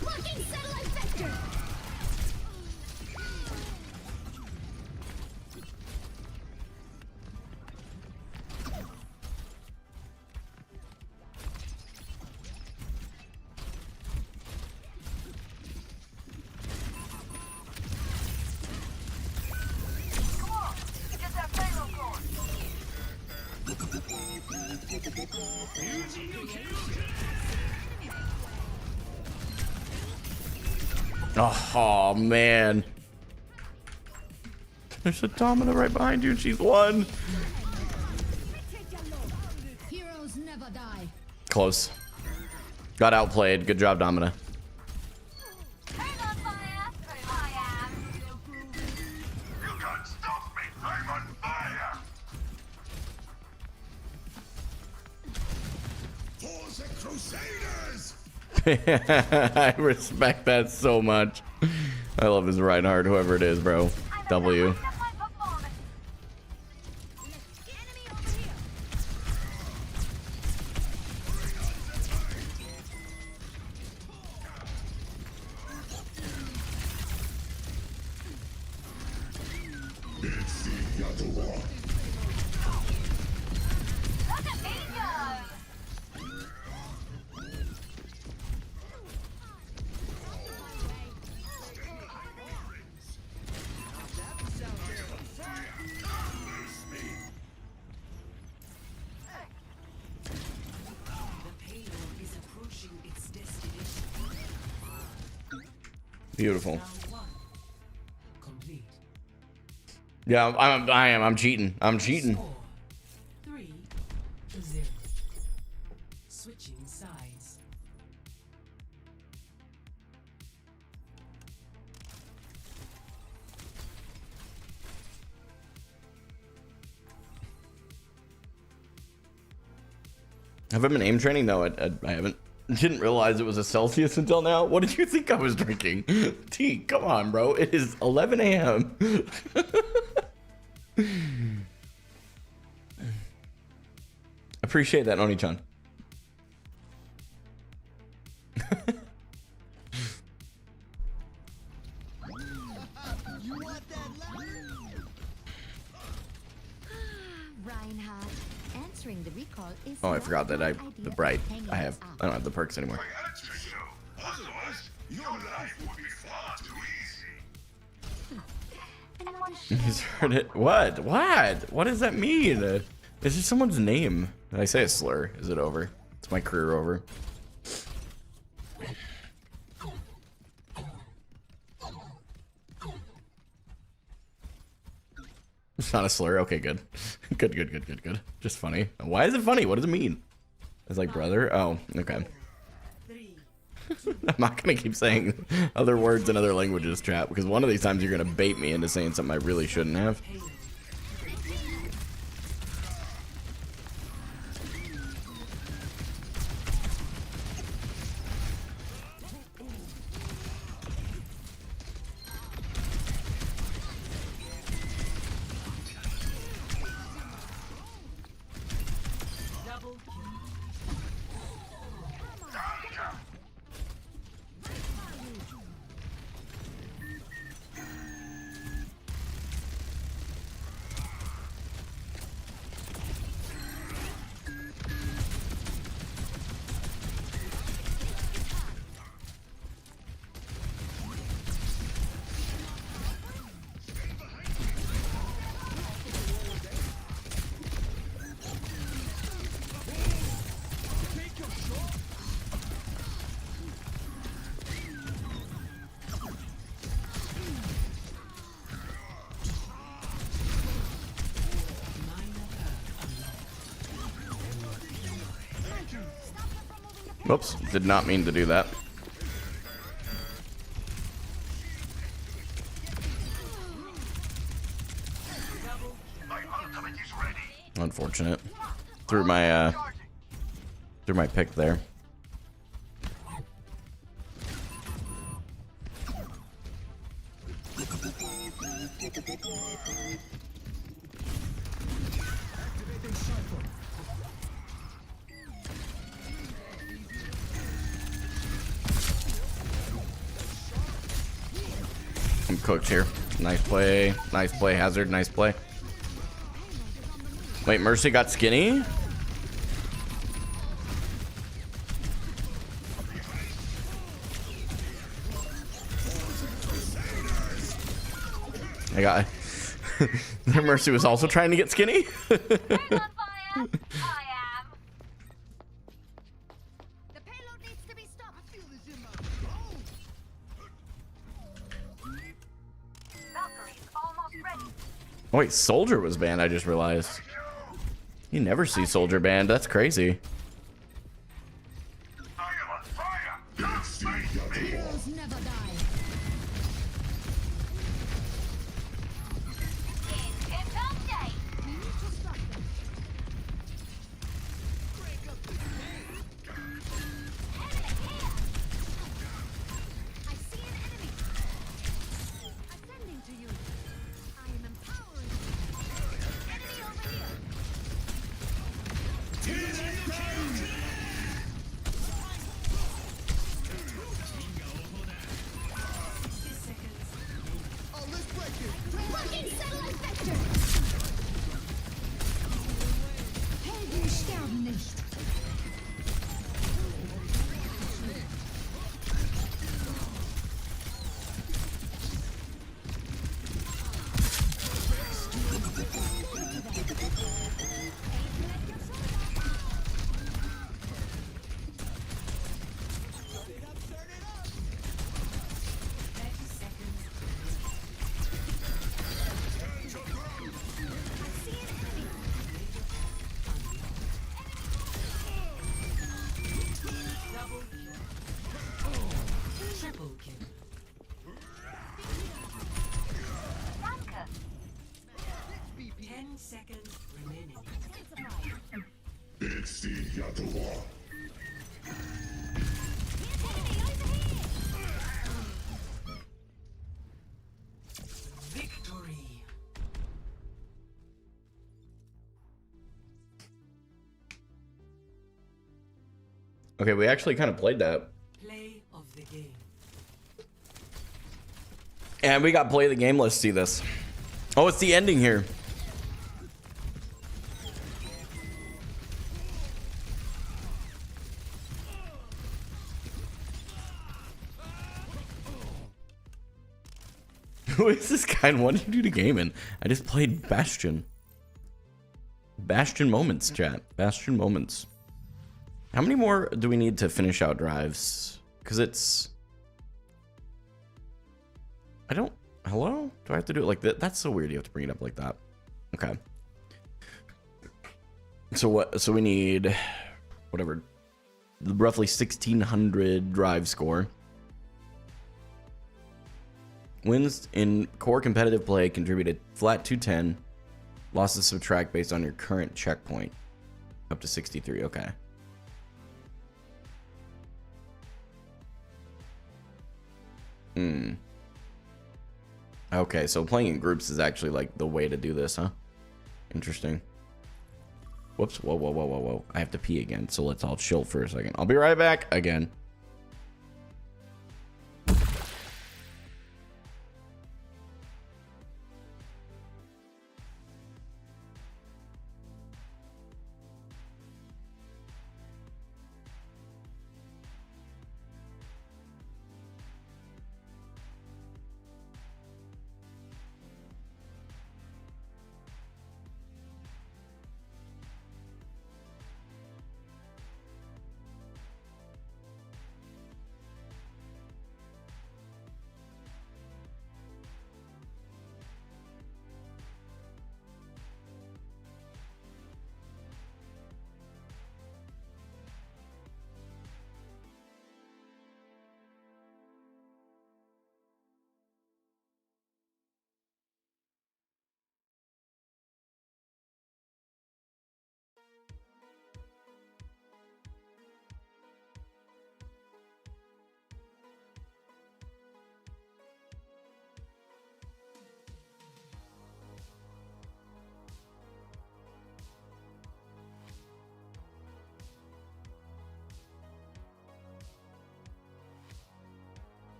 Speaker 2: Blocking satellite vector.
Speaker 1: Oh man. There's a Domina right behind you. She's won.
Speaker 2: Heroes never die.
Speaker 1: Close. Got outplayed. Good job, Domina.
Speaker 3: You can't stop me! I'm on fire!
Speaker 4: For the Crusaders!
Speaker 1: I respect that so much. I love his Reinhardt, whoever it is, bro. W.
Speaker 2: Enemy over here.
Speaker 1: Beautiful. Yeah, I'm cheating. I'm cheating.
Speaker 7: 3-0. Switching sides.
Speaker 1: Have I been aim training? No, I haven't. Didn't realize it was a Celsius until now. What did you think I was drinking? T, come on, bro. It is 11 a.m. Appreciate that, Oni-chan.
Speaker 2: Reinhardt, answering the recall is
Speaker 1: Oh, I
Speaker 2: not
Speaker 1: forgot that
Speaker 2: a
Speaker 1: I
Speaker 2: bad
Speaker 1: the
Speaker 2: idea.
Speaker 1: bright.
Speaker 2: Hang
Speaker 1: I
Speaker 2: on
Speaker 1: have.
Speaker 2: up.
Speaker 1: I don't have the perks anymore.
Speaker 3: I had to know. Otherwise, your life would be far too easy.
Speaker 1: He's heard it. What? What? What does that mean? Is it someone's name? Did I say a slur? Is it over? It's my career over. It's not a slur. Okay, good. Good. Just funny. Why is it funny? What does it mean? It's like brother. Oh, okay. I'm not gonna keep saying other words in other languages, chat, because one of these times you're gonna bait me into saying something I really shouldn't have. Whoops, did not mean to do that. Unfortunate. Threw my pick there. I'm cooked here. Nice play, Hazard, nice play. Wait, Mercy got skinny? I got Mercy was also trying to get skinny. Oh wait, Soldier was banned, I just realized. You never see Soldier banned, that's crazy.
Speaker 2: Heroes never die. We need to stop them. I see an enemy. Ascending to you. I am empowering you. Enemy over here. Fucking satellite vector. Helden sterben nicht.
Speaker 7: Triple kill. 10 seconds remaining. Victory.
Speaker 1: Okay, we actually kind of played that.
Speaker 7: Play of the game.
Speaker 1: And we got play of the game, let's see this. Oh, it's the ending here. Who is this guy and what did you do to Gamin? I just played Bastion. Bastion moments, chat. Bastion moments. How many more do we need to finish out drives? Because it's... I don't... Hello? Do I have to do it like that? That's so weird you have to bring it up like that. Okay. So what? So we need whatever, roughly 1,600 drive score. Wins in core competitive play contributed flat 210. Losses subtract based on your current checkpoint. Up to 63. Okay. Okay, so playing in groups is actually like the way to do this, huh? Interesting. Whoops. Whoa, whoa, whoa, whoa, whoa. I have to pee again, so let's all chill for a second. I'll be right back again.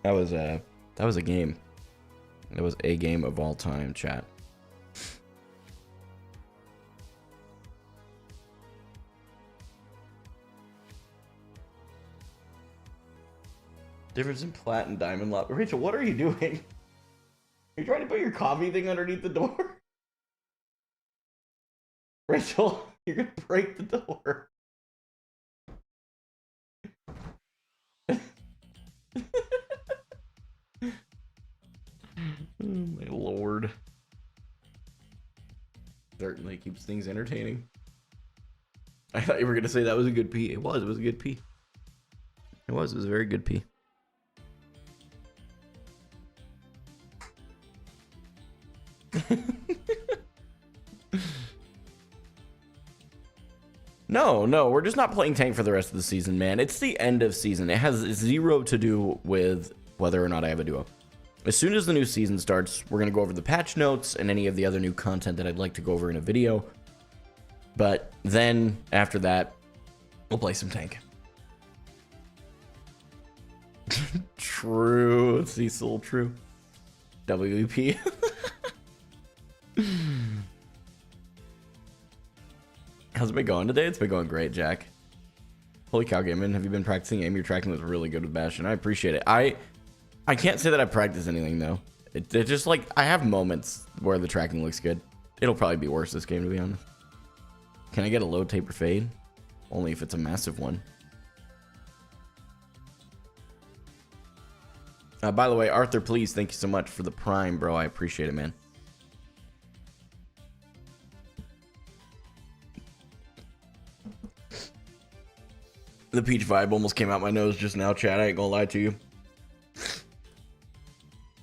Speaker 1: That was a game. That was a game of all time, chat. Difference in plat and diamond lot. Rachel, what are you doing? Are you trying to put your coffee thing underneath the door? Rachel, you're gonna break the door. Oh my lord. Certainly keeps things entertaining. I thought you were gonna say that was a good pee. It was a good pee. It was a very good pee. No, we're just not playing tank for the rest of the season, man. It's the end of season. It has zero to do with whether or not I have a duo. As soon as the new season starts, we're going to go over the patch notes and any of the other new content that I'd like to go over in a video. But then, after that, we'll play some tank. True. Cecil, true. WEP. How's it been going today? It's been going great, Jack. Holy cow, Gamin, have you been practicing aim? Your tracking was really good with Bastion. I appreciate it. I can't say that I practice anything, though. It just, like, I have moments where the tracking looks good. It'll probably be worse this game, to be honest. Can I get a low taper fade? Only if it's a massive one. By the way, Arthur, please, thank you so much for the prime, bro. I appreciate it, man. The peach vibe almost came out my nose just now, Chad. I ain't gonna lie to you.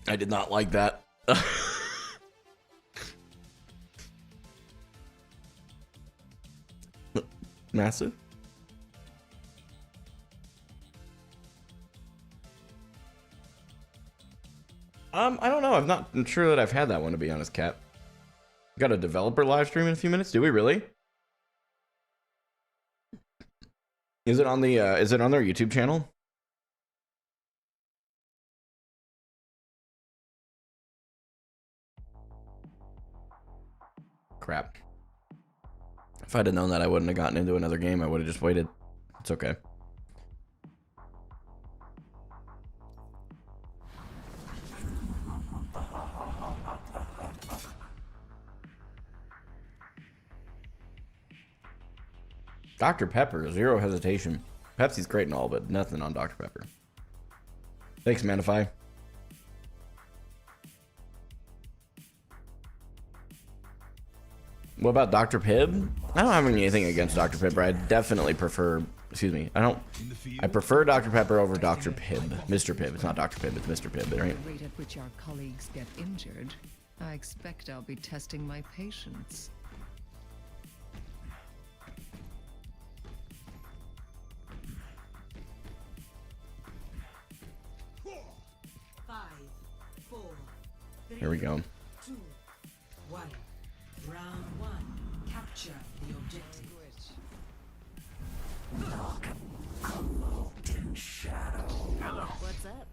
Speaker 1: I did not like that. Massive. I don't know. I'm sure that I've had that one, to be honest, Cat. Got a developer live stream in a few minutes. Do we really? Is it on the is it on their YouTube channel? Crap. If I'd have known that, I wouldn't have gotten into another game. I would have just waited. It's okay. Dr. Pepper, zero hesitation. Pepsi's great and all, but nothing on Dr. Pepper. Thanks, Manify. What about Dr. Pibb? I don't have anything against Dr. Pepper. I definitely prefer, excuse me, I prefer Dr. Pepper over Dr. Pibb. Mr. Pibb. It's not Dr. Pibb, it's Mr. Pibb, right?
Speaker 7: The rate at which our colleagues get injured, I expect I'll be testing my patience.
Speaker 1: Here we go.
Speaker 7: 2, 1. Round 1. Capture the objective.
Speaker 2: What's up?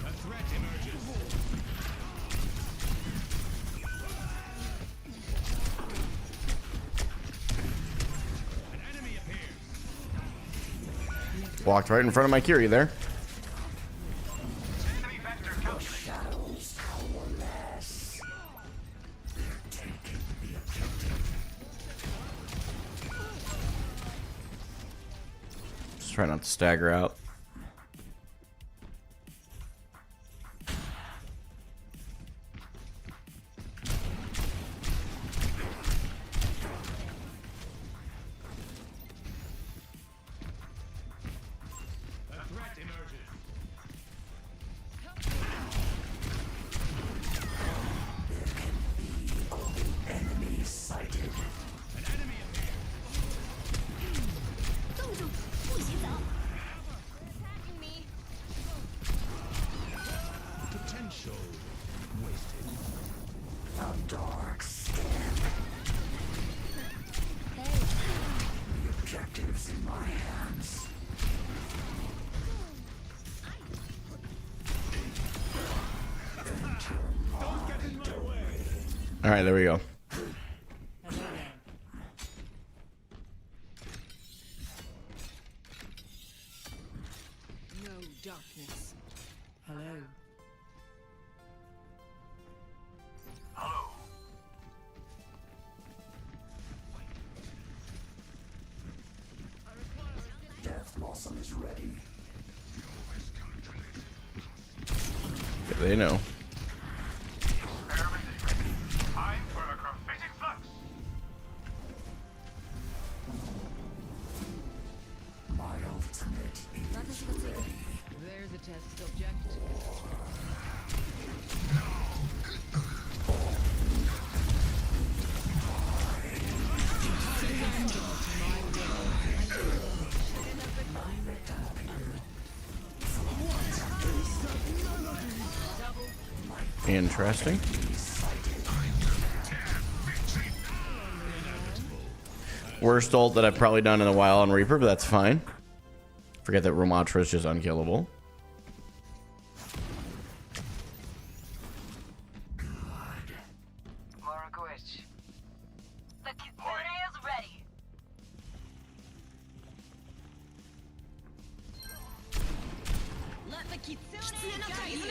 Speaker 8: A threat emerges. An enemy appears.
Speaker 1: Walked right in front of my Curie there.
Speaker 3: Enemy vector calculated.
Speaker 1: Just try not to stagger out.
Speaker 8: A threat emerges. An enemy appears.
Speaker 2: 冻住，不洗澡。Attacking me.
Speaker 8: Potential wasted. Don't get in my way.
Speaker 1: All right, there we go.
Speaker 7: No darkness. Hello.
Speaker 1: They know.
Speaker 3: Time for a graffiti flux.
Speaker 7: There's a test subject.
Speaker 1: Interesting. Worst ult that I've probably done in a while on Reaper, but that's fine. Forget that Ramattra is just unkillable.
Speaker 3: Moragwitch.
Speaker 2: The kitsune is ready. Let the kitsune guide you.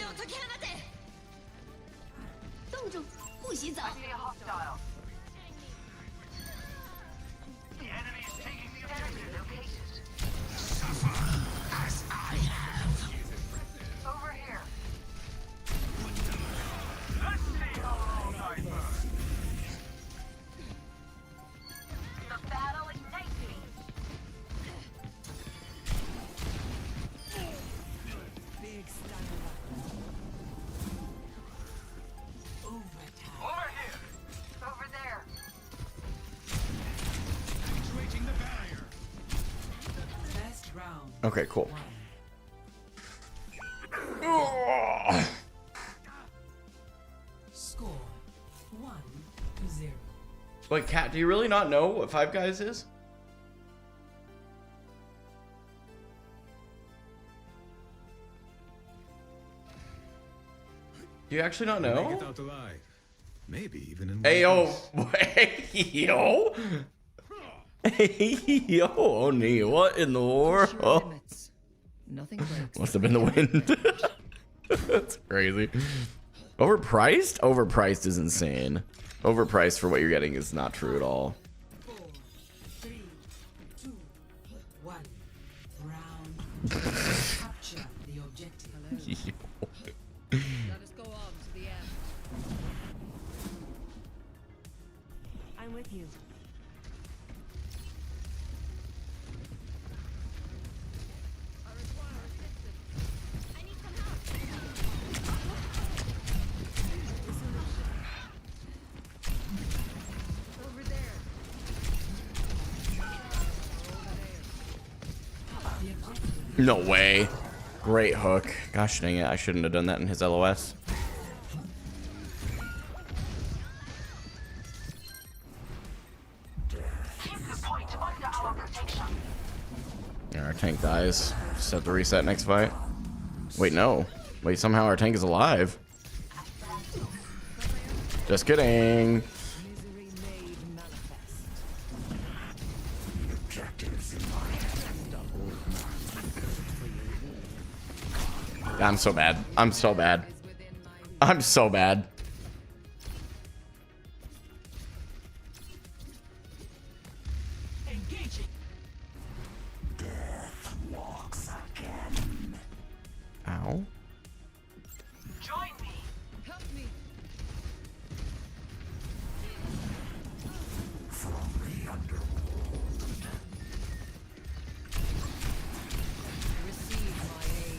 Speaker 2: 冻住，不洗澡。
Speaker 3: See a hostile. The enemy is taking the objective. Located. Over here.
Speaker 1: Okay, cool.
Speaker 7: Score 1-0.
Speaker 1: Wait, Kat, do you really not know what Five Guys is? Do you actually not
Speaker 8: Make
Speaker 1: know?
Speaker 8: it out alive. Maybe even in
Speaker 1: Hey
Speaker 8: one
Speaker 1: yo,
Speaker 8: piece.
Speaker 1: hey yo, hey yo, Oni, what in the world?
Speaker 9: Nothing breaks.
Speaker 1: Must have been the wind. That's crazy. Overpriced? Overpriced is insane. Overpriced for what you're getting is not true at all.
Speaker 7: 4, 3, 2, 1. Round. Capture the objective.
Speaker 9: Let us go on to the end.
Speaker 2: I'm with you. I need some help. Over there.
Speaker 1: No way. Great hook. Gosh dang it, I shouldn't have done that in his LOS. Yeah, our tank dies. Just have to reset next fight. Wait, no. Wait, somehow our tank is alive. Just kidding.
Speaker 9: Misery made manifest.
Speaker 1: I'm so bad. I'm so bad. I'm so bad. Ow.
Speaker 9: Help me. Receive my aid.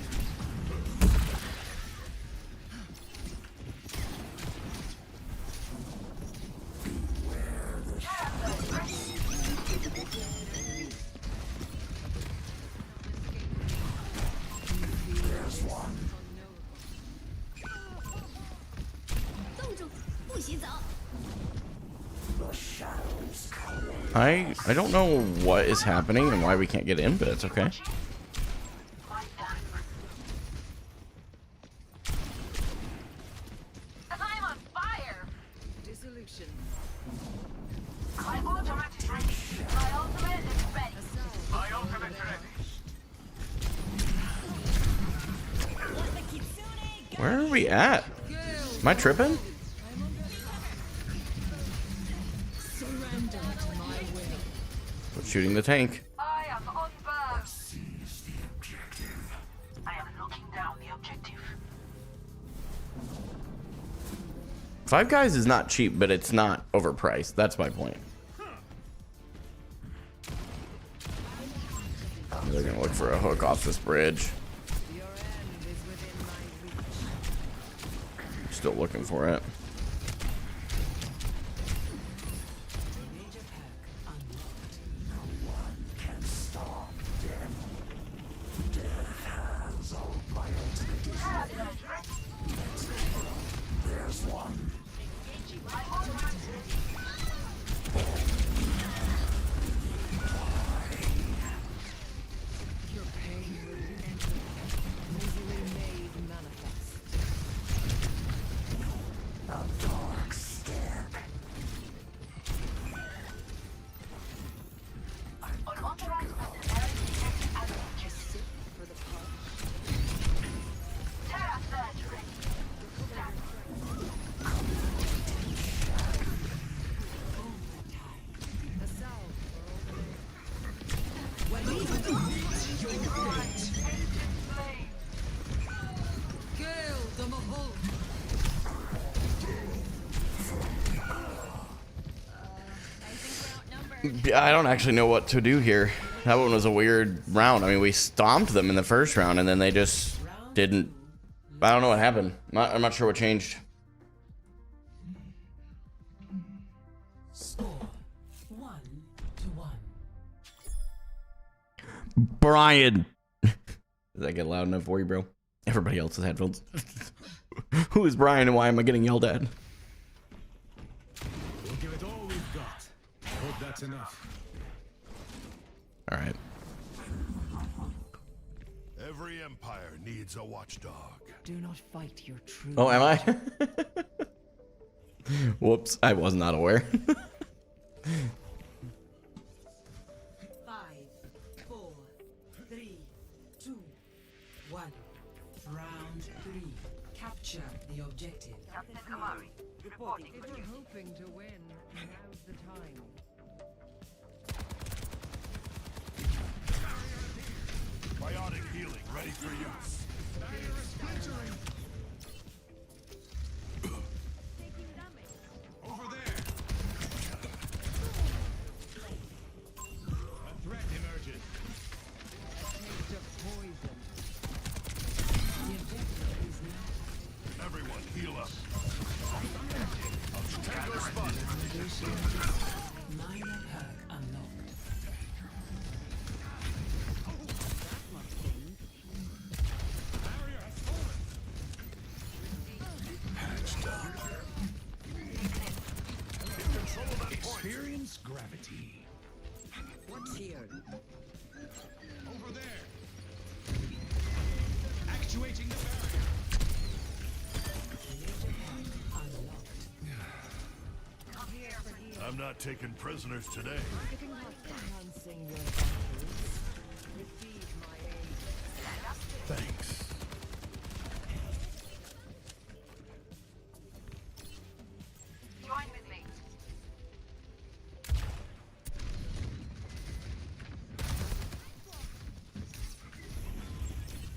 Speaker 1: I don't know what is happening and why we can't get in, but it's okay.
Speaker 2: I'm on fire.
Speaker 9: Dissolution.
Speaker 2: My ultimate is ready. My ultimate is ready.
Speaker 3: My ultimate ready.
Speaker 1: Where are we at? Am I tripping?
Speaker 9: Surrender to my will.
Speaker 1: What's shooting the tank?
Speaker 2: I am on burn.
Speaker 3: Seize the objective. I am looking down the objective.
Speaker 1: Five Guys is not cheap, but it's not overpriced. That's my point. They're gonna look for a hook off this bridge.
Speaker 9: Your end is within my reach.
Speaker 1: Still looking for it.
Speaker 7: Major pack unlocked.
Speaker 3: No one can stop death. Death has all my ultimate. There's one.
Speaker 9: Your pain will enter. Misery made manifest.
Speaker 3: A dark step.
Speaker 2: Unauthorized mercenary detected as objective.
Speaker 9: For the punch.
Speaker 2: Terra surge ready.
Speaker 9: A salve for over there. Gale the Mahol.
Speaker 1: I don't actually know what to do here. That one was a weird round. I mean, we stomped them in the first round, and then they just didn't. I don't know what happened. I'm not sure what changed.
Speaker 7: Score 1-1.
Speaker 1: Brian. Does that get loud enough for you, bro? Everybody else's headphones. Who is Brian and why am I getting yelled at?
Speaker 4: We'll give it all we've got. Hope that's enough.
Speaker 1: All right.
Speaker 3: Every empire needs a watchdog.
Speaker 9: Do not fight your true.
Speaker 1: Oh, am I? Whoops, I was not aware.
Speaker 7: 5, 4, 3, 2, 1. Round 3. Capture the objective.
Speaker 9: If you're hoping to win, now's the time.
Speaker 3: Biotic healing ready for use.
Speaker 4: Over there. A threat emerges.
Speaker 9: Taste of poison.
Speaker 7: The objective is now
Speaker 3: Everyone heal up. Tango spot.
Speaker 7: minor perk unlocked.
Speaker 4: Barrier has fallen. Experience gravity.
Speaker 9: What's here?
Speaker 4: Over there. Actuating the barrier.
Speaker 3: I'm not taking prisoners today.
Speaker 9: Enhancing your battles. Receive my aid.
Speaker 3: Thanks.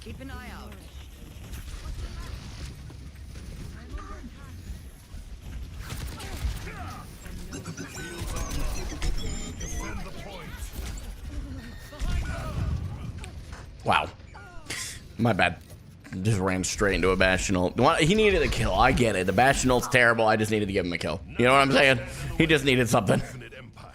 Speaker 9: Keep an eye out.
Speaker 3: Defend the point.
Speaker 1: Wow. My bad. Just ran straight into a Bastional. He needed a kill. I get it. The Bastional's terrible. I just needed to give him a kill. You know what I'm saying? He just needed something.
Speaker 3: Infinite empire.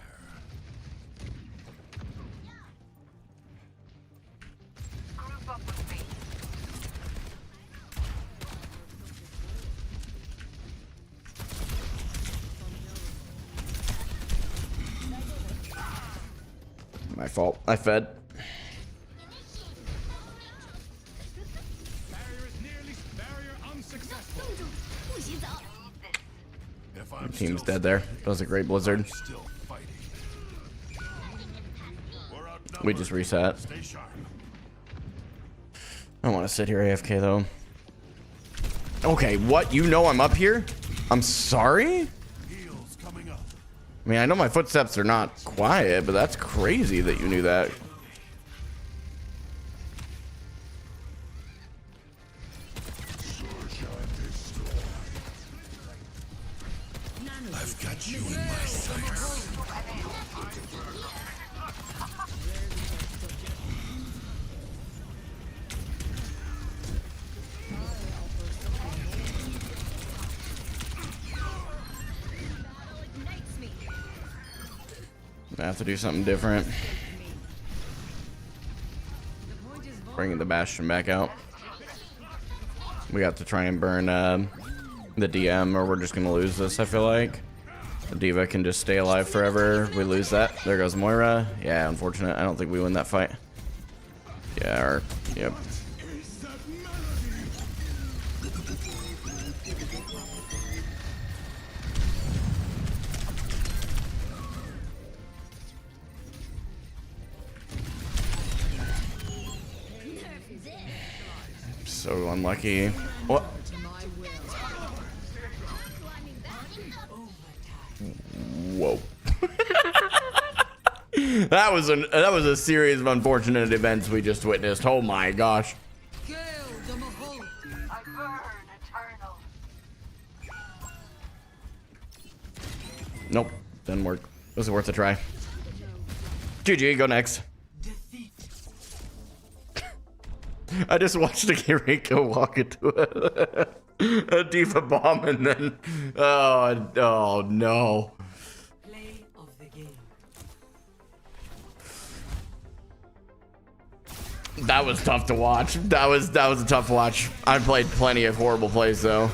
Speaker 1: My fault. I fed.
Speaker 4: Barrier is nearly barrier unsuccessful.
Speaker 3: If I'm
Speaker 1: Team's
Speaker 3: still
Speaker 1: dead there. That was a great blizzard.
Speaker 3: still fighting. We're outnumbered.
Speaker 1: We just reset.
Speaker 3: Stay sharp.
Speaker 1: I don't want to sit here AFK though. Okay, what? You know I'm up here? I'm sorry?
Speaker 3: Heals coming up.
Speaker 1: I mean, I know my footsteps are not quiet, but that's crazy that you knew that.
Speaker 3: I've got you in my sights.
Speaker 1: I have to do something different. Bringing the Bastion back out. We got to try and burn the DM, or we're just gonna lose this. I feel like the D.Va can just stay alive forever. We lose that. There goes Moira. Yeah, unfortunate. I don't think we win that fight. Yeah. Or, yep. So unlucky. What? Whoa. that was a series of unfortunate events we just witnessed. Oh my gosh. Nope, didn't work. Was it worth a try? GG, go next. I just watched a Kiriko walk into a D.Va bomb and then oh no.
Speaker 7: Play of the game.
Speaker 1: That was tough to watch. That was a tough watch. I played plenty of horrible plays though.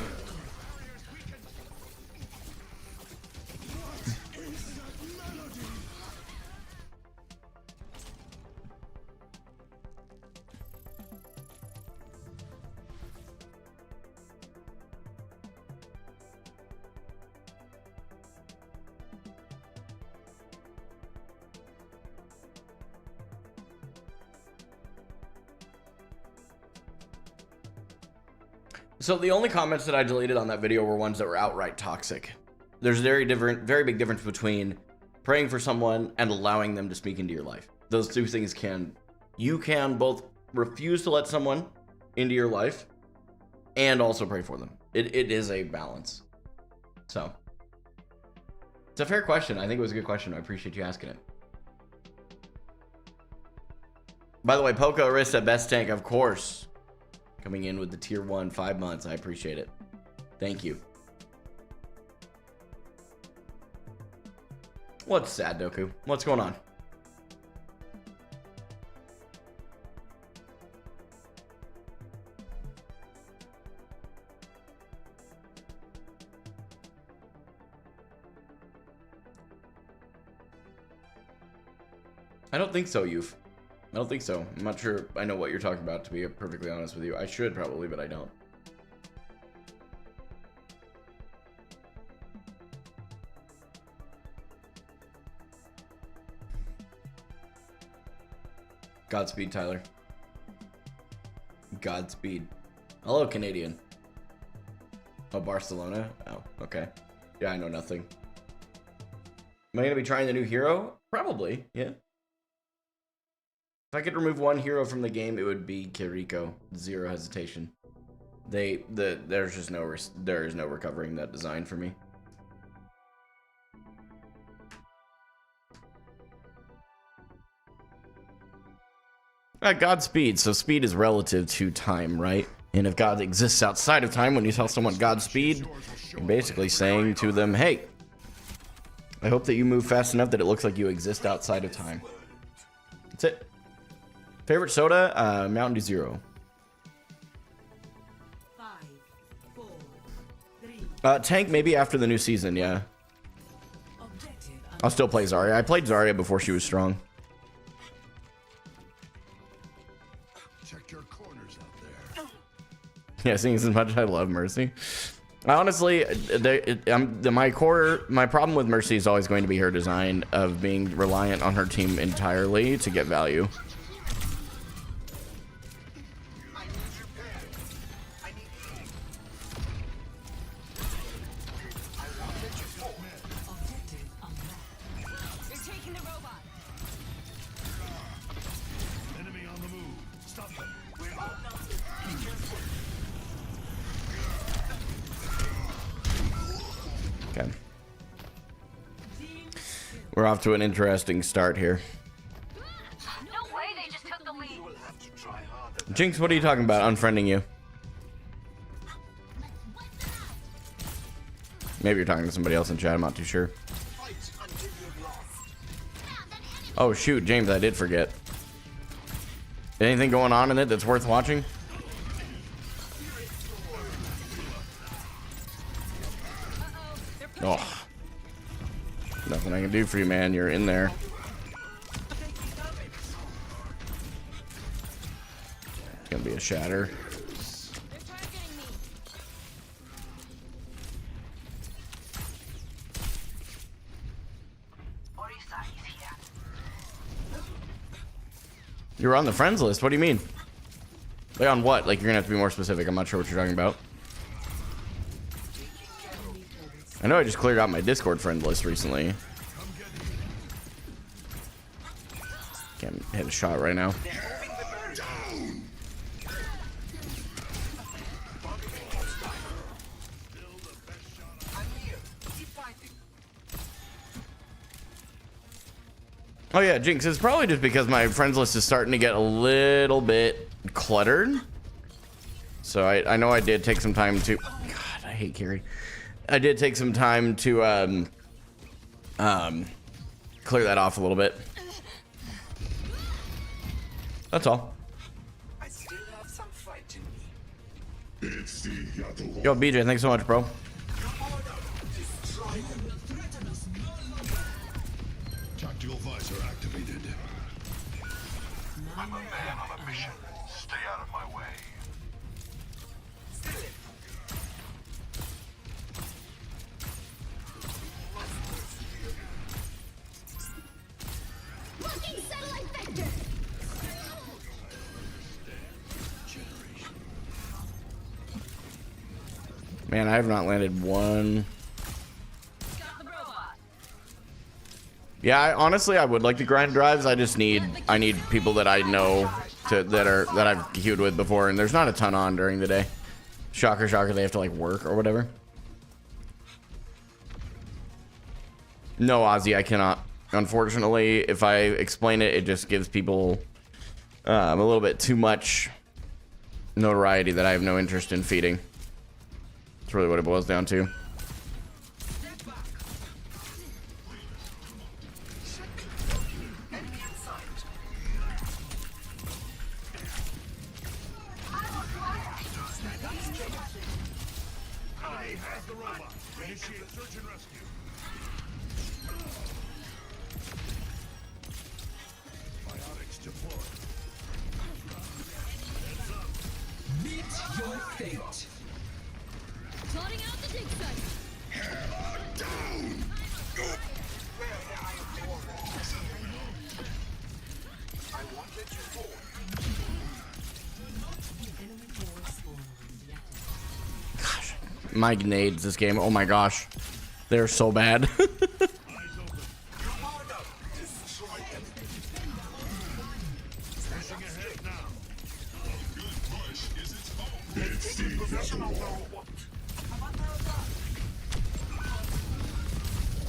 Speaker 1: So the only comments that I deleted on that video were ones that were outright toxic. There's very big difference between praying for someone and allowing them to speak into your life. Those two things you can both refuse to let someone into your life and also pray for them. It is a balance. So it's a fair question. I think it was a good question. I appreciate you asking it. By the way, Poco Arista, best tank, of course. Coming in with the tier 1, 5 months. I appreciate it. Thank you. What's sad, Doku? What's going on? I don't think so, Youth. I don't think so. I'm not sure I know what you're talking about, to be perfectly honest with you. I should probably, but I don't. Godspeed, Tyler. Godspeed. Hello, Canadian. Oh, Barcelona? Oh, okay. Yeah, I know nothing. Am I going to be trying the new hero? Probably, yeah. If I could remove one hero from the game, it would be Kiriko. Zero hesitation. There's just there is no recovering that design for me. Godspeed. So speed is relative to time, right? And if God exists outside of time, when you tell someone Godspeed, you're basically saying to them, hey, I hope that you move fast enough that it looks like you exist outside of time. That's it. Favorite soda? Mountain Dew Zero.
Speaker 7: 5, 4, 3.
Speaker 1: Tank maybe after the new season, yeah.
Speaker 7: Objective
Speaker 1: I'll still play Zarya. I played Zarya before she was strong.
Speaker 4: Check your corners out there.
Speaker 1: Yeah, seeing as much as I love Mercy. Honestly, my problem with Mercy is always going to be her design of being reliant on her team entirely to get value. We're off to an interesting start here.
Speaker 2: No way, they just took the lead.
Speaker 1: Jinx, what are you talking about? Unfriending you. Maybe you're talking to somebody else in chat, I'm not too sure. Oh shoot, James, I did forget. Anything going on in it that's worth watching? Oh. Nothing I can do for you, man. You're in there. It's gonna be a shatter.
Speaker 2: They're targeting me.
Speaker 1: You're on the friends list. What do you mean? Like on what? Like you're gonna have to be more specific. I'm not sure what you're talking about. I know I just cleared out my Discord friend list recently. Can't hit a shot right now. Oh yeah, Jinx, it's probably just because my friends list is starting to get a little bit cluttered. So I know I did take some time to... God, I hate Kiri. I did take some time to clear that off a little bit. That's all. Yo, BJ, thanks so much, bro.
Speaker 8: Tactical visor activated.
Speaker 3: I'm a man on a mission. Stay out of my way.
Speaker 2: Looking satellite vector.
Speaker 1: Man, I have not landed one.
Speaker 2: Got the robot.
Speaker 1: Yeah, honestly, I would like to grind drives. I need people that I know that I've queued with before, and there's not a ton on during the day. Shocker, shocker, they have to like work or whatever. No, Ozzy, I cannot. Unfortunately, if I explain it, it just gives people a little bit too much notoriety that I have no interest in feeding. That's really what it boils down to.
Speaker 8: Initiate search and rescue. Biotics deployed.
Speaker 7: Meet your fate.
Speaker 2: Plotting out the dig site.
Speaker 3: I won't let you fall.
Speaker 7: Enemy force forward.
Speaker 1: Gosh, my grenades this game. Oh my gosh, they're so bad.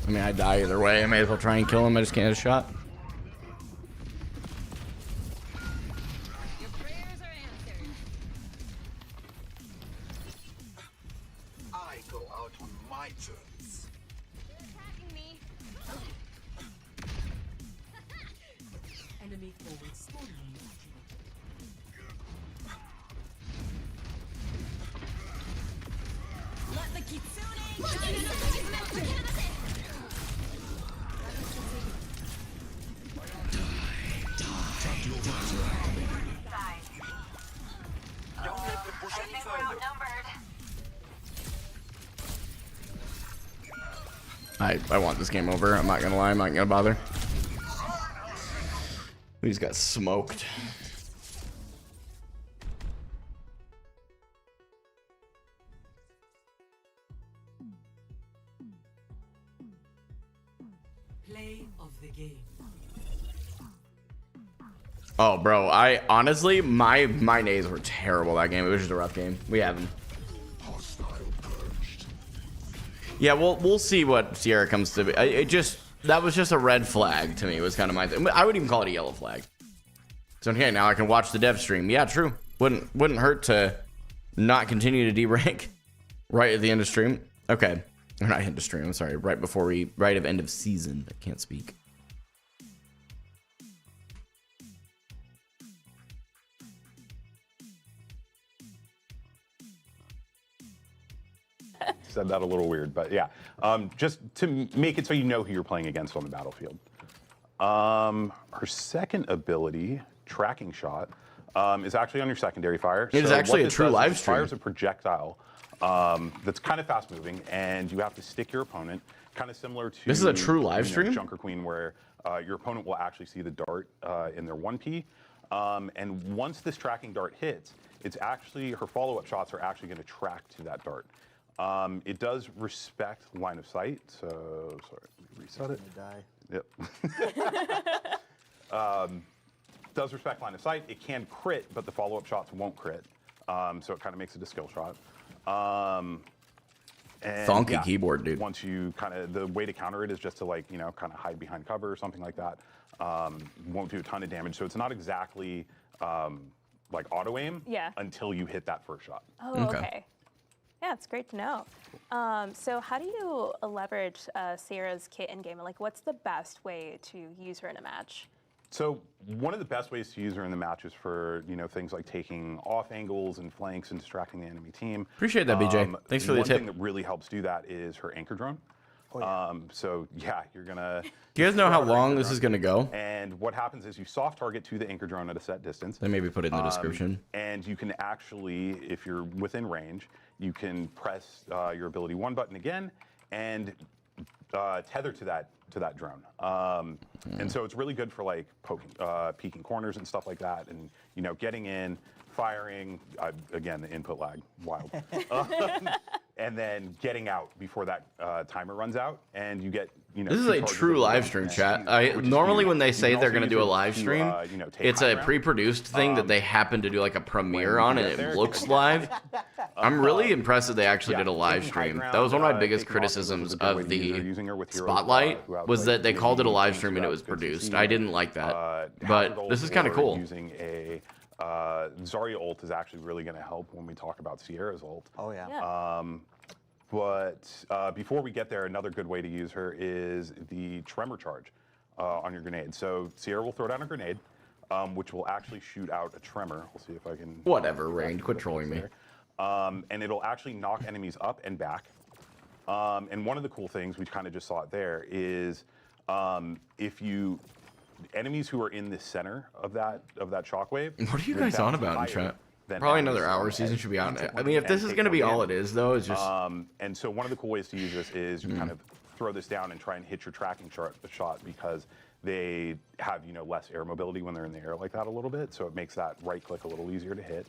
Speaker 1: I mean, I die either way. I may as well try and kill him. I just can't hit a shot.
Speaker 2: Your prayers are answered.
Speaker 3: I go out on my terms.
Speaker 2: They're attacking me.
Speaker 7: Enemy forward spawn lane activated.
Speaker 2: Let the kitsune.
Speaker 8: Tactical visor activated.
Speaker 3: Don't let them push any further.
Speaker 1: I want this game over. I'm not gonna lie. I'm not gonna bother. We just got smoked.
Speaker 7: Play of the game.
Speaker 1: Oh, bro. I honestly, my nades were terrible that game. It was just a rough game. We have them. Yeah, we'll see what Sierra comes to be. That was just a red flag to me. Was kind of my thing. I would even call it a yellow flag. So okay, now I can watch the dev stream. Yeah, true. Wouldn't hurt to not continue to derank right at the end of stream. Okay, or not end of stream. I'm sorry. Right at end of season. I can't speak.
Speaker 10: Said that a little weird, but yeah. Just to make it so you know who you're playing against on the battlefield. Her second ability, tracking shot, is actually on your secondary fire.
Speaker 1: It is actually a true live stream.
Speaker 10: It fires a projectile that's kind of fast moving, and you have to stick your opponent, kind of similar to
Speaker 1: This is a true live stream?
Speaker 10: Junker Queen, where your opponent will actually see the dart in their 1P. And once this tracking dart hits, it's actually, her follow-up shots are actually going to track to that dart. It does respect line of sight, so sorry, let me reset it. Yep. Does respect line of sight. It can crit, but the follow-up shots won't crit. So it kind of makes it a skill shot. And
Speaker 1: Funky keyboard, dude.
Speaker 10: Once you the way to counter it is just to kind of hide behind cover or something like that. Won't do a ton of damage. So it's not exactly like auto aim until you hit that first shot.
Speaker 11: Oh, okay. Yeah, it's great to know. So how do you leverage Sierra's kit in game? Like, what's the best way to use her in a match?
Speaker 10: So one of the best ways to use her in the match is for things like taking off angles and flanks and distracting the enemy team.
Speaker 1: Appreciate that, BJ. Thanks for the
Speaker 10: One
Speaker 1: tip.
Speaker 10: thing that really helps do that is her anchor drone. So yeah, you're gonna.
Speaker 1: Do you guys know how long this is gonna go?
Speaker 10: And what happens is you soft target to the anchor drone at a set distance.
Speaker 1: Then maybe put it in the description.
Speaker 10: And you can actually, if you're within range, you can press your ability 1 button again and tether to that drone. And so it's really good for like poking, peeking corners and stuff like that, and getting in, firing. Again, the input lag, wild. And then getting out before that timer runs out, and you get
Speaker 1: This is a true live stream, chat. Normally when they say they're going to do a live stream, it's a pre-produced thing that they happen to do like a premiere on, and it looks live. I'm really impressed that they actually did a live stream. That was one of my biggest criticisms of the Spotlight, was that they called it a live stream and it was produced. I didn't like that, but this is kind of cool.
Speaker 10: Using a Zarya ult is actually really going to help when we talk about Sierra's ult.
Speaker 12: Oh yeah.
Speaker 10: But before we get there, another good way to use her is the tremor charge on your grenade. So Sierra will throw down a grenade, which will actually shoot out a tremor. We'll see if I can.
Speaker 1: Whatever, Rain. Quit trolling me.
Speaker 10: And it'll actually knock enemies up and back. And one of the cool things, we kind of just saw it there, is enemies who are in the center of that shockwave.
Speaker 1: What are you guys on about in chat? Probably another hour season should be out. I mean, if this is going to be all it is, though, it's just.
Speaker 10: And so one of the cool ways to use this is you kind of throw this down and try and hit your tracking shot because they have less air mobility when they're in the air like that a little bit, so it makes that right click a little easier to hit.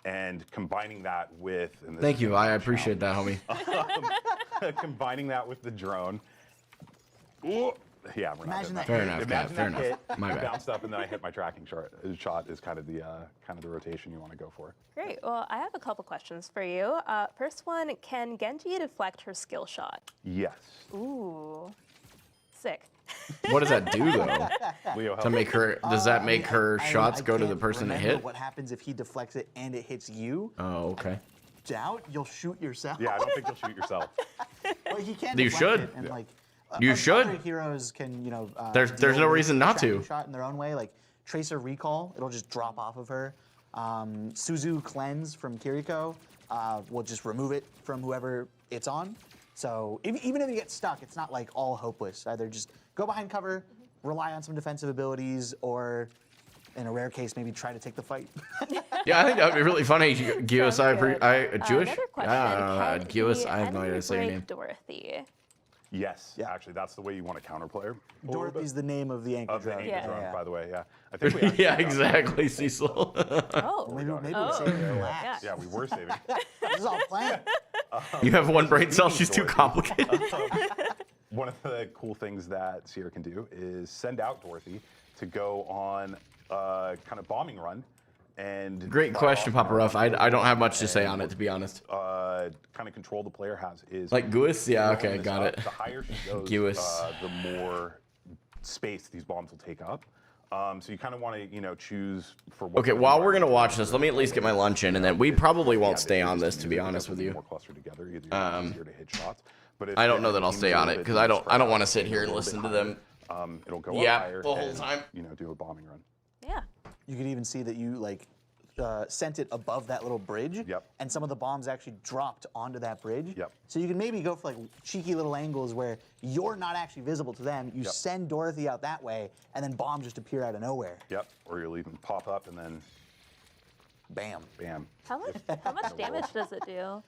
Speaker 10: And combining that with.
Speaker 1: Thank you, I appreciate that, homie.
Speaker 10: Combining that with the drone. Ooh, yeah, we're
Speaker 12: Imagine
Speaker 10: not
Speaker 12: that.
Speaker 1: Fair enough,
Speaker 10: Imagine
Speaker 1: fair
Speaker 10: that
Speaker 1: enough.
Speaker 10: hit,
Speaker 1: My bad.
Speaker 10: bounced up, and then I hit my tracking shot is kind of the rotation you want to go for.
Speaker 11: Great. Well, I have a couple questions for you. First one, can Genji deflect her skill shot?
Speaker 10: Yes.
Speaker 11: Ooh, sick.
Speaker 1: What does that do, though?
Speaker 10: Leo,
Speaker 1: To make her, does that make her shots go to the
Speaker 12: can't
Speaker 1: person that
Speaker 12: remember
Speaker 1: hit?
Speaker 12: What happens if he deflects it and it hits you?
Speaker 1: Oh, okay.
Speaker 12: Doubt you'll shoot yourself.
Speaker 10: Yeah, I don't think you'll shoot yourself.
Speaker 12: Well, he can.
Speaker 1: You
Speaker 12: deflect
Speaker 1: should.
Speaker 12: it and, like,
Speaker 1: You should.
Speaker 12: Other heroes can,
Speaker 1: There's
Speaker 12: deal
Speaker 1: no
Speaker 12: with
Speaker 1: reason not to.
Speaker 12: tracking shot in their own way, like Tracer Recall, it'll just drop off of her. Suzu Cleanse from Kiriko will just remove it from whoever it's on. So even if you get stuck, it's not like all hopeless. Either just go behind cover, rely on some defensive abilities, or in a rare case, maybe try to take the fight.
Speaker 1: Yeah, I think that would be really funny. Gios, Jewish?
Speaker 11: Another question.
Speaker 1: Gios, I have no idea how to say your name.
Speaker 11: Dorothy.
Speaker 10: Yes, actually, that's the way you want to counterplay.
Speaker 12: Dorothy's the name of the anchor
Speaker 10: Of the
Speaker 12: drone.
Speaker 10: anchor drone,
Speaker 12: Yeah.
Speaker 10: by the way, yeah. I think we actually
Speaker 1: Yeah,
Speaker 10: got
Speaker 1: exactly, Cecil.
Speaker 11: Oh.
Speaker 12: Maybe
Speaker 10: got it.
Speaker 12: we're saving it for last.
Speaker 11: Yeah.
Speaker 10: Yeah, we were saving.
Speaker 12: This is all planned.
Speaker 1: You have one brain cell, she's too complicated.
Speaker 10: One of the cool things that Sierra can do is send out Dorothy to go on a kind of bombing run. And
Speaker 1: Great question, Papa Ruff. I don't have much to say on it, to be honest.
Speaker 10: Kind of control the player has is
Speaker 1: Like Guis? Yeah,
Speaker 10: rolling
Speaker 1: okay,
Speaker 10: this
Speaker 1: got
Speaker 10: up.
Speaker 1: it.
Speaker 10: The higher she goes,
Speaker 1: Guis.
Speaker 10: the more space these bombs will take up. So you kind of want to, choose for what.
Speaker 1: Okay, while we're gonna watch this, let me at least get my lunch in, and then we probably won't stay on this, to be
Speaker 10: Usually
Speaker 1: honest with you.
Speaker 10: more clustered together, either easier to hit shots. But if
Speaker 1: I don't
Speaker 10: the
Speaker 1: know that I'll
Speaker 10: team's
Speaker 1: stay
Speaker 10: a
Speaker 1: on
Speaker 10: little
Speaker 1: it
Speaker 10: bit
Speaker 1: because I don't
Speaker 10: spread
Speaker 1: want to
Speaker 10: out,
Speaker 1: sit here
Speaker 10: a
Speaker 1: and
Speaker 10: little
Speaker 1: listen
Speaker 10: bit
Speaker 1: to them.
Speaker 10: higher, it'll go
Speaker 1: Yeah,
Speaker 10: up higher
Speaker 1: the whole
Speaker 10: and,
Speaker 1: time.
Speaker 10: do a bombing run.
Speaker 11: Yeah.
Speaker 12: You could even see that you sent it above that little bridge,
Speaker 10: Yep.
Speaker 12: and some of the bombs actually dropped onto that bridge.
Speaker 10: Yep.
Speaker 12: So you can maybe go for cheeky little angles where you're not actually visible to them. You
Speaker 10: Yep.
Speaker 12: send Dorothy out that way, and then bombs just appear out of nowhere.
Speaker 10: Yep. Or you'll even pop up and then
Speaker 12: Bam.
Speaker 10: bam.
Speaker 11: How much damage does it do?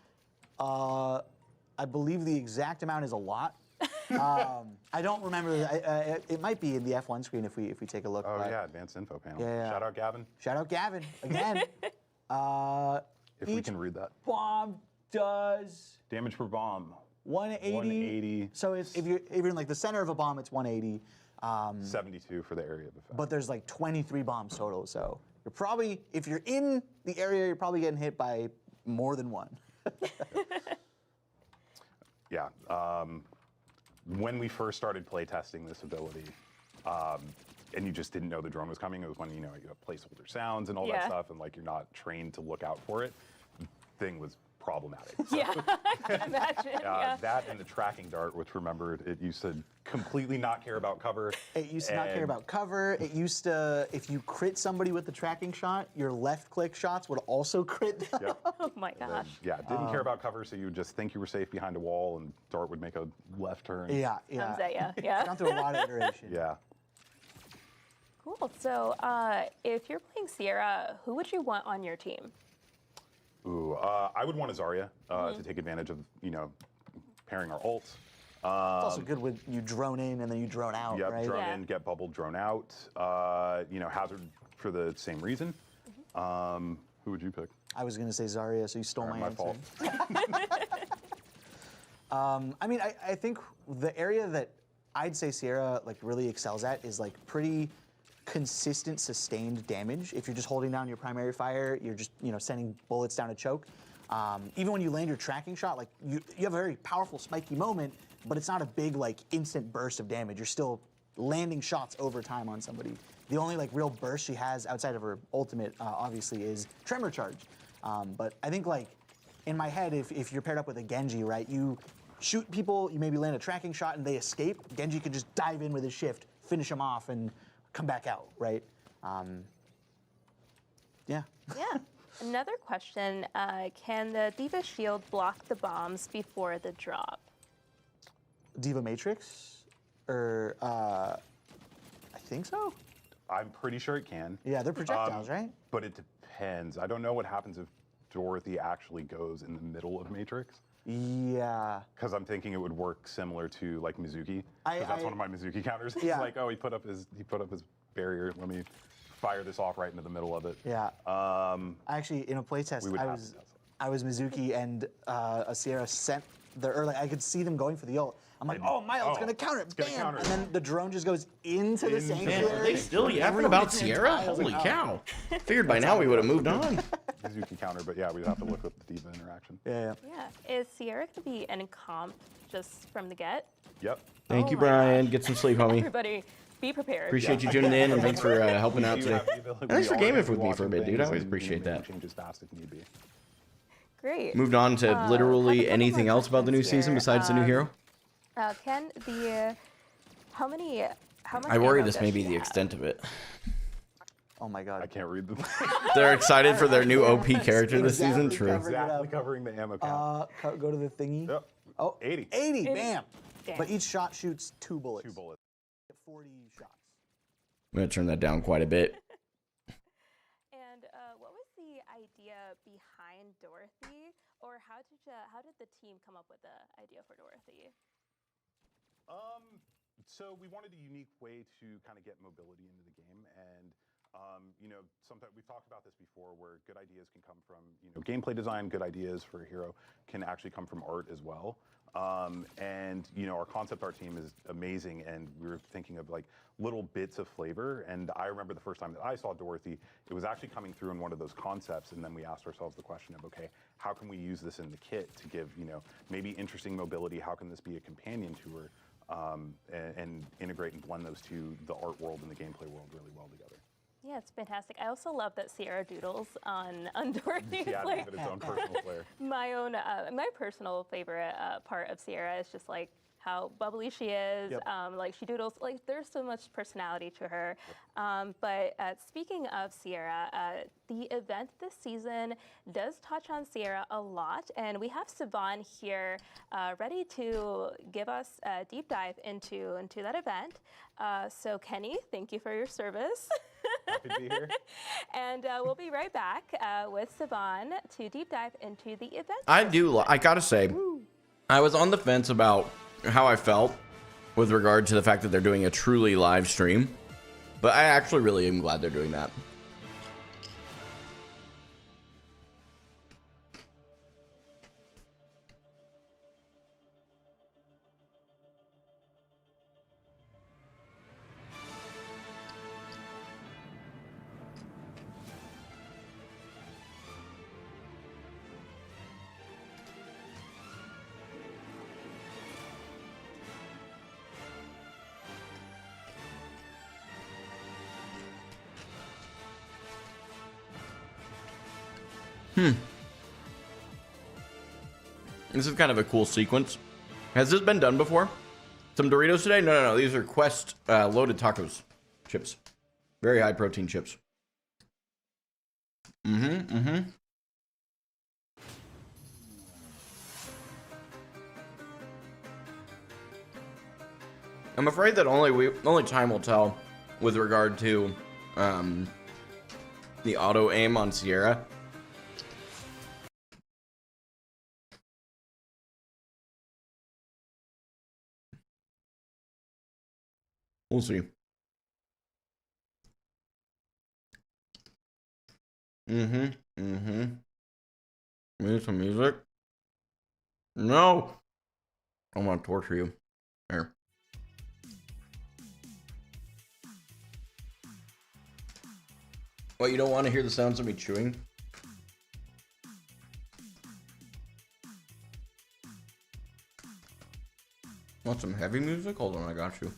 Speaker 12: I believe the exact amount is a lot. I don't remember. It might be in the F1 screen if we take a look.
Speaker 10: Oh
Speaker 12: but
Speaker 10: yeah, advanced info panel.
Speaker 12: Yeah.
Speaker 10: Shout out Gavin.
Speaker 12: Shout out Gavin again.
Speaker 10: If we
Speaker 12: Each
Speaker 10: can read that.
Speaker 12: bomb does
Speaker 10: Damage per bomb.
Speaker 12: 180.
Speaker 10: 180.
Speaker 12: So if you're in the center of a bomb, it's 180.
Speaker 10: 72 for the area of effect.
Speaker 12: But there's 23 bombs total. So you're probably, if you're in the area, you're probably getting hit by more than one.
Speaker 10: Yeah. When we first started playtesting this ability, and you just didn't know the drone was coming, it was when you have placeholder sounds and all that
Speaker 11: Yeah.
Speaker 10: stuff, and you're not trained to look out for it. Thing was problematic.
Speaker 11: Yeah, I can imagine. Yeah.
Speaker 10: That and the tracking dart, which remember it used to completely not care about cover.
Speaker 12: It used to not care about cover. It used to, if you crit somebody with the tracking shot, your left click shots would also crit them.
Speaker 10: Yep.
Speaker 11: Oh my gosh.
Speaker 10: Yeah, didn't care about cover, so you would just think you were safe behind a wall, and dart would make a left turn.
Speaker 12: Yeah,
Speaker 11: Zarya, yeah.
Speaker 12: Gone through a lot of iteration.
Speaker 10: Yeah.
Speaker 11: Cool. So if you're playing Sierra, who would you want on your team?
Speaker 10: Ooh, I would want a Zarya to take advantage of, pairing our ults.
Speaker 12: It's also good with you drone in and then you drone out,
Speaker 10: Yep,
Speaker 12: right?
Speaker 10: drone in, get bubbled, drone out. Hazard for the same reason. Who would you pick?
Speaker 12: I was going to say Zarya, so you stole my answer.
Speaker 10: fault.
Speaker 12: I mean, I think the area that I'd say Sierra really excels at is pretty consistent, sustained damage. If you're just holding down your primary fire, you're just sending bullets down a choke. Even when you land your tracking shot, you have a very powerful spiky moment, but it's not a big instant burst of damage. You're still landing shots over time on somebody. The only real burst she has outside of her ultimate, obviously, is Tremor Charge. But I think in my head, if you're paired up with a Genji, right, you shoot people, you maybe land a tracking shot and they escape. Genji could just dive in with his shift, finish them off, and come back out, right? Yeah.
Speaker 11: Yeah. Another question, can the D.Va shield block the bombs before the drop?
Speaker 12: D.Va Matrix? Or, I think so?
Speaker 10: I'm pretty sure it can.
Speaker 12: Yeah, they're projectiles, right?
Speaker 10: But it depends. I don't know what happens if Dorothy actually goes in the middle of Matrix.
Speaker 12: Yeah.
Speaker 10: Because I'm thinking it would work similar to Mizuki. Because that's one of my Mizuki counters.
Speaker 12: Yeah.
Speaker 10: It's he put up his barrier. Let me fire this off right into the middle of it.
Speaker 12: Yeah. Actually, in a playtest, I was Mizuki and a Sierra sent the early. I could see them going for the ult. I'm like, oh, my ult's gonna counter it, bam! And then the drone just goes into the sanctuary.
Speaker 1: Man, are they still yapping about Sierra? Holy cow! Figured by now we would have moved on.
Speaker 10: Mizuki counter, but yeah, we'd have to look at the D.Va interaction.
Speaker 12: Yeah.
Speaker 11: Is Sierra gonna be an comp just from the get?
Speaker 10: Yep.
Speaker 1: Thank you, Brian. Get some sleep, homie.
Speaker 11: Everybody, be prepared.
Speaker 1: Appreciate you tuning in, and thanks for helping out today. And thanks for gaming with me for a bit, dude. I always appreciate that.
Speaker 10: Change as fast if need be.
Speaker 11: Great.
Speaker 1: Moved on to literally anything else about the new season besides the new hero.
Speaker 11: How many?
Speaker 1: I worry this may be the extent of it.
Speaker 12: Oh my god.
Speaker 10: I can't read them.
Speaker 1: They're excited for their new OP character this season. True.
Speaker 10: Exactly covering the ammo count.
Speaker 12: Go to the thingy.
Speaker 10: Yep.
Speaker 12: Oh,
Speaker 10: 80.
Speaker 12: 80, bam.
Speaker 11: Damn.
Speaker 12: But each shot shoots 2 bullets.
Speaker 10: 2 bullets.
Speaker 12: 40 shots.
Speaker 1: I'm gonna turn that down quite a bit.
Speaker 11: And what was the idea behind Dorothy, or how did the team come up with the idea for Dorothy?
Speaker 10: So we wanted a unique way to kind of get mobility into the game, and sometimes we've talked about this before, where good ideas can come from gameplay design. Good ideas for a hero can actually come from art as well. And our concept art team is amazing, and we were thinking of little bits of flavor. And I remember the first time that I saw Dorothy, it was actually coming through in one of those concepts, and then we asked ourselves the question of, okay, how can we use this in the kit to give maybe interesting mobility? How can this be a companion to her? And integrate and blend those two, the art world and the gameplay world, really well together.
Speaker 11: Yeah, it's fantastic. I also love that Sierra doodles on Dorothy.
Speaker 10: Yeah, I give it its own personal flair.
Speaker 11: My personal favorite part of Sierra is just how bubbly she is.
Speaker 12: Yep.
Speaker 11: She doodles. There's so much personality to her. But speaking of Sierra, the event this season does touch on Sierra a lot, and we have Savan here ready to give us a deep dive into that event. So Kenny, thank you for your service.
Speaker 10: Happy to be here.
Speaker 11: And we'll be right back with Savan to deep dive into the event.
Speaker 1: I gotta say, I was on the fence about how I felt with regard to the fact that they're doing a truly live stream, but I actually really am glad they're doing that. This is kind of a cool sequence. Has this been done before? Some Doritos today? No. These are Quest loaded tacos chips. Very high protein chips. I'm afraid that only time will tell with regard to the auto aim on Sierra. We'll see. Need some music? No! I want to torture you. Here. What, you don't want to hear the sounds of me chewing? Want some heavy music? Hold on, I got you.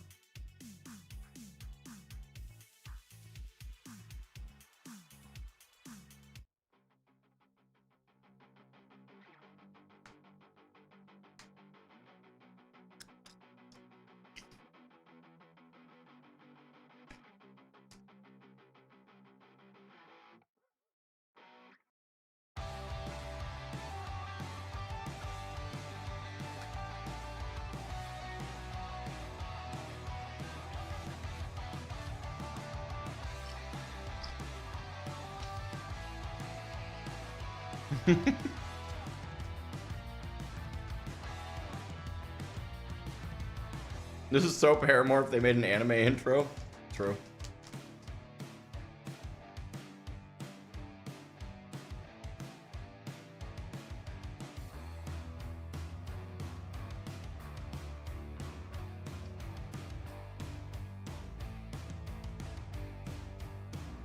Speaker 1: This is so Paramore if they made an anime intro. True.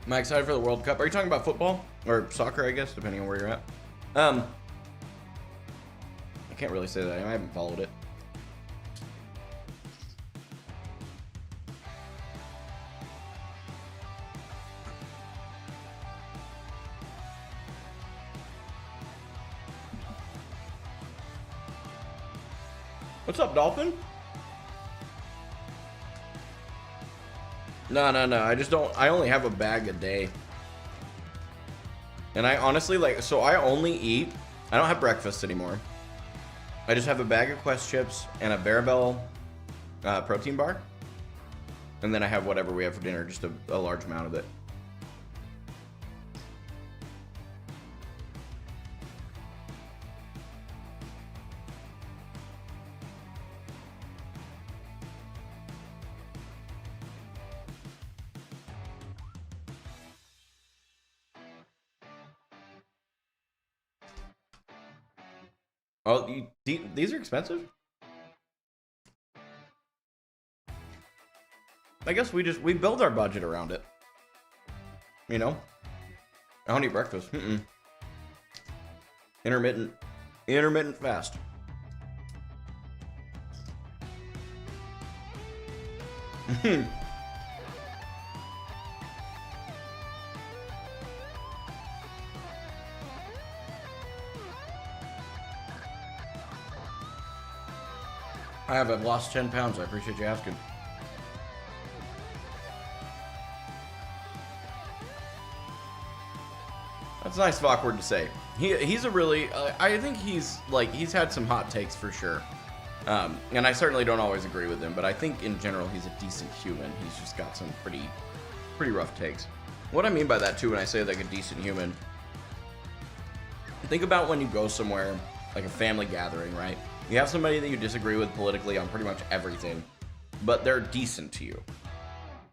Speaker 1: Am I excited for the World Cup? Are you talking about football? Or soccer, I guess, depending on where you're at. I can't really say that. I haven't followed it. What's up, Dolphin? No. I just don't. I only have a bag a day. And I honestly, so I only eat. I don't have breakfast anymore. I just have a bag of Quest chips and a Barabel protein bar. And then I have whatever we have for dinner, just a large amount of it. Oh, these are expensive? I guess we build our budget around it. You know? I don't eat breakfast. Intermittent fast. I've lost 10 pounds. I appreciate you asking. That's nice of Awkward to say. He's a really, I think he's had some hot takes for sure. And I certainly don't always agree with him, but I think in general he's a decent human. He's just got some pretty rough takes. What I mean by that too, when I say like a decent human, think about when you go somewhere, like a family gathering, right? You have somebody that you disagree with politically on pretty much everything, but they're decent to you.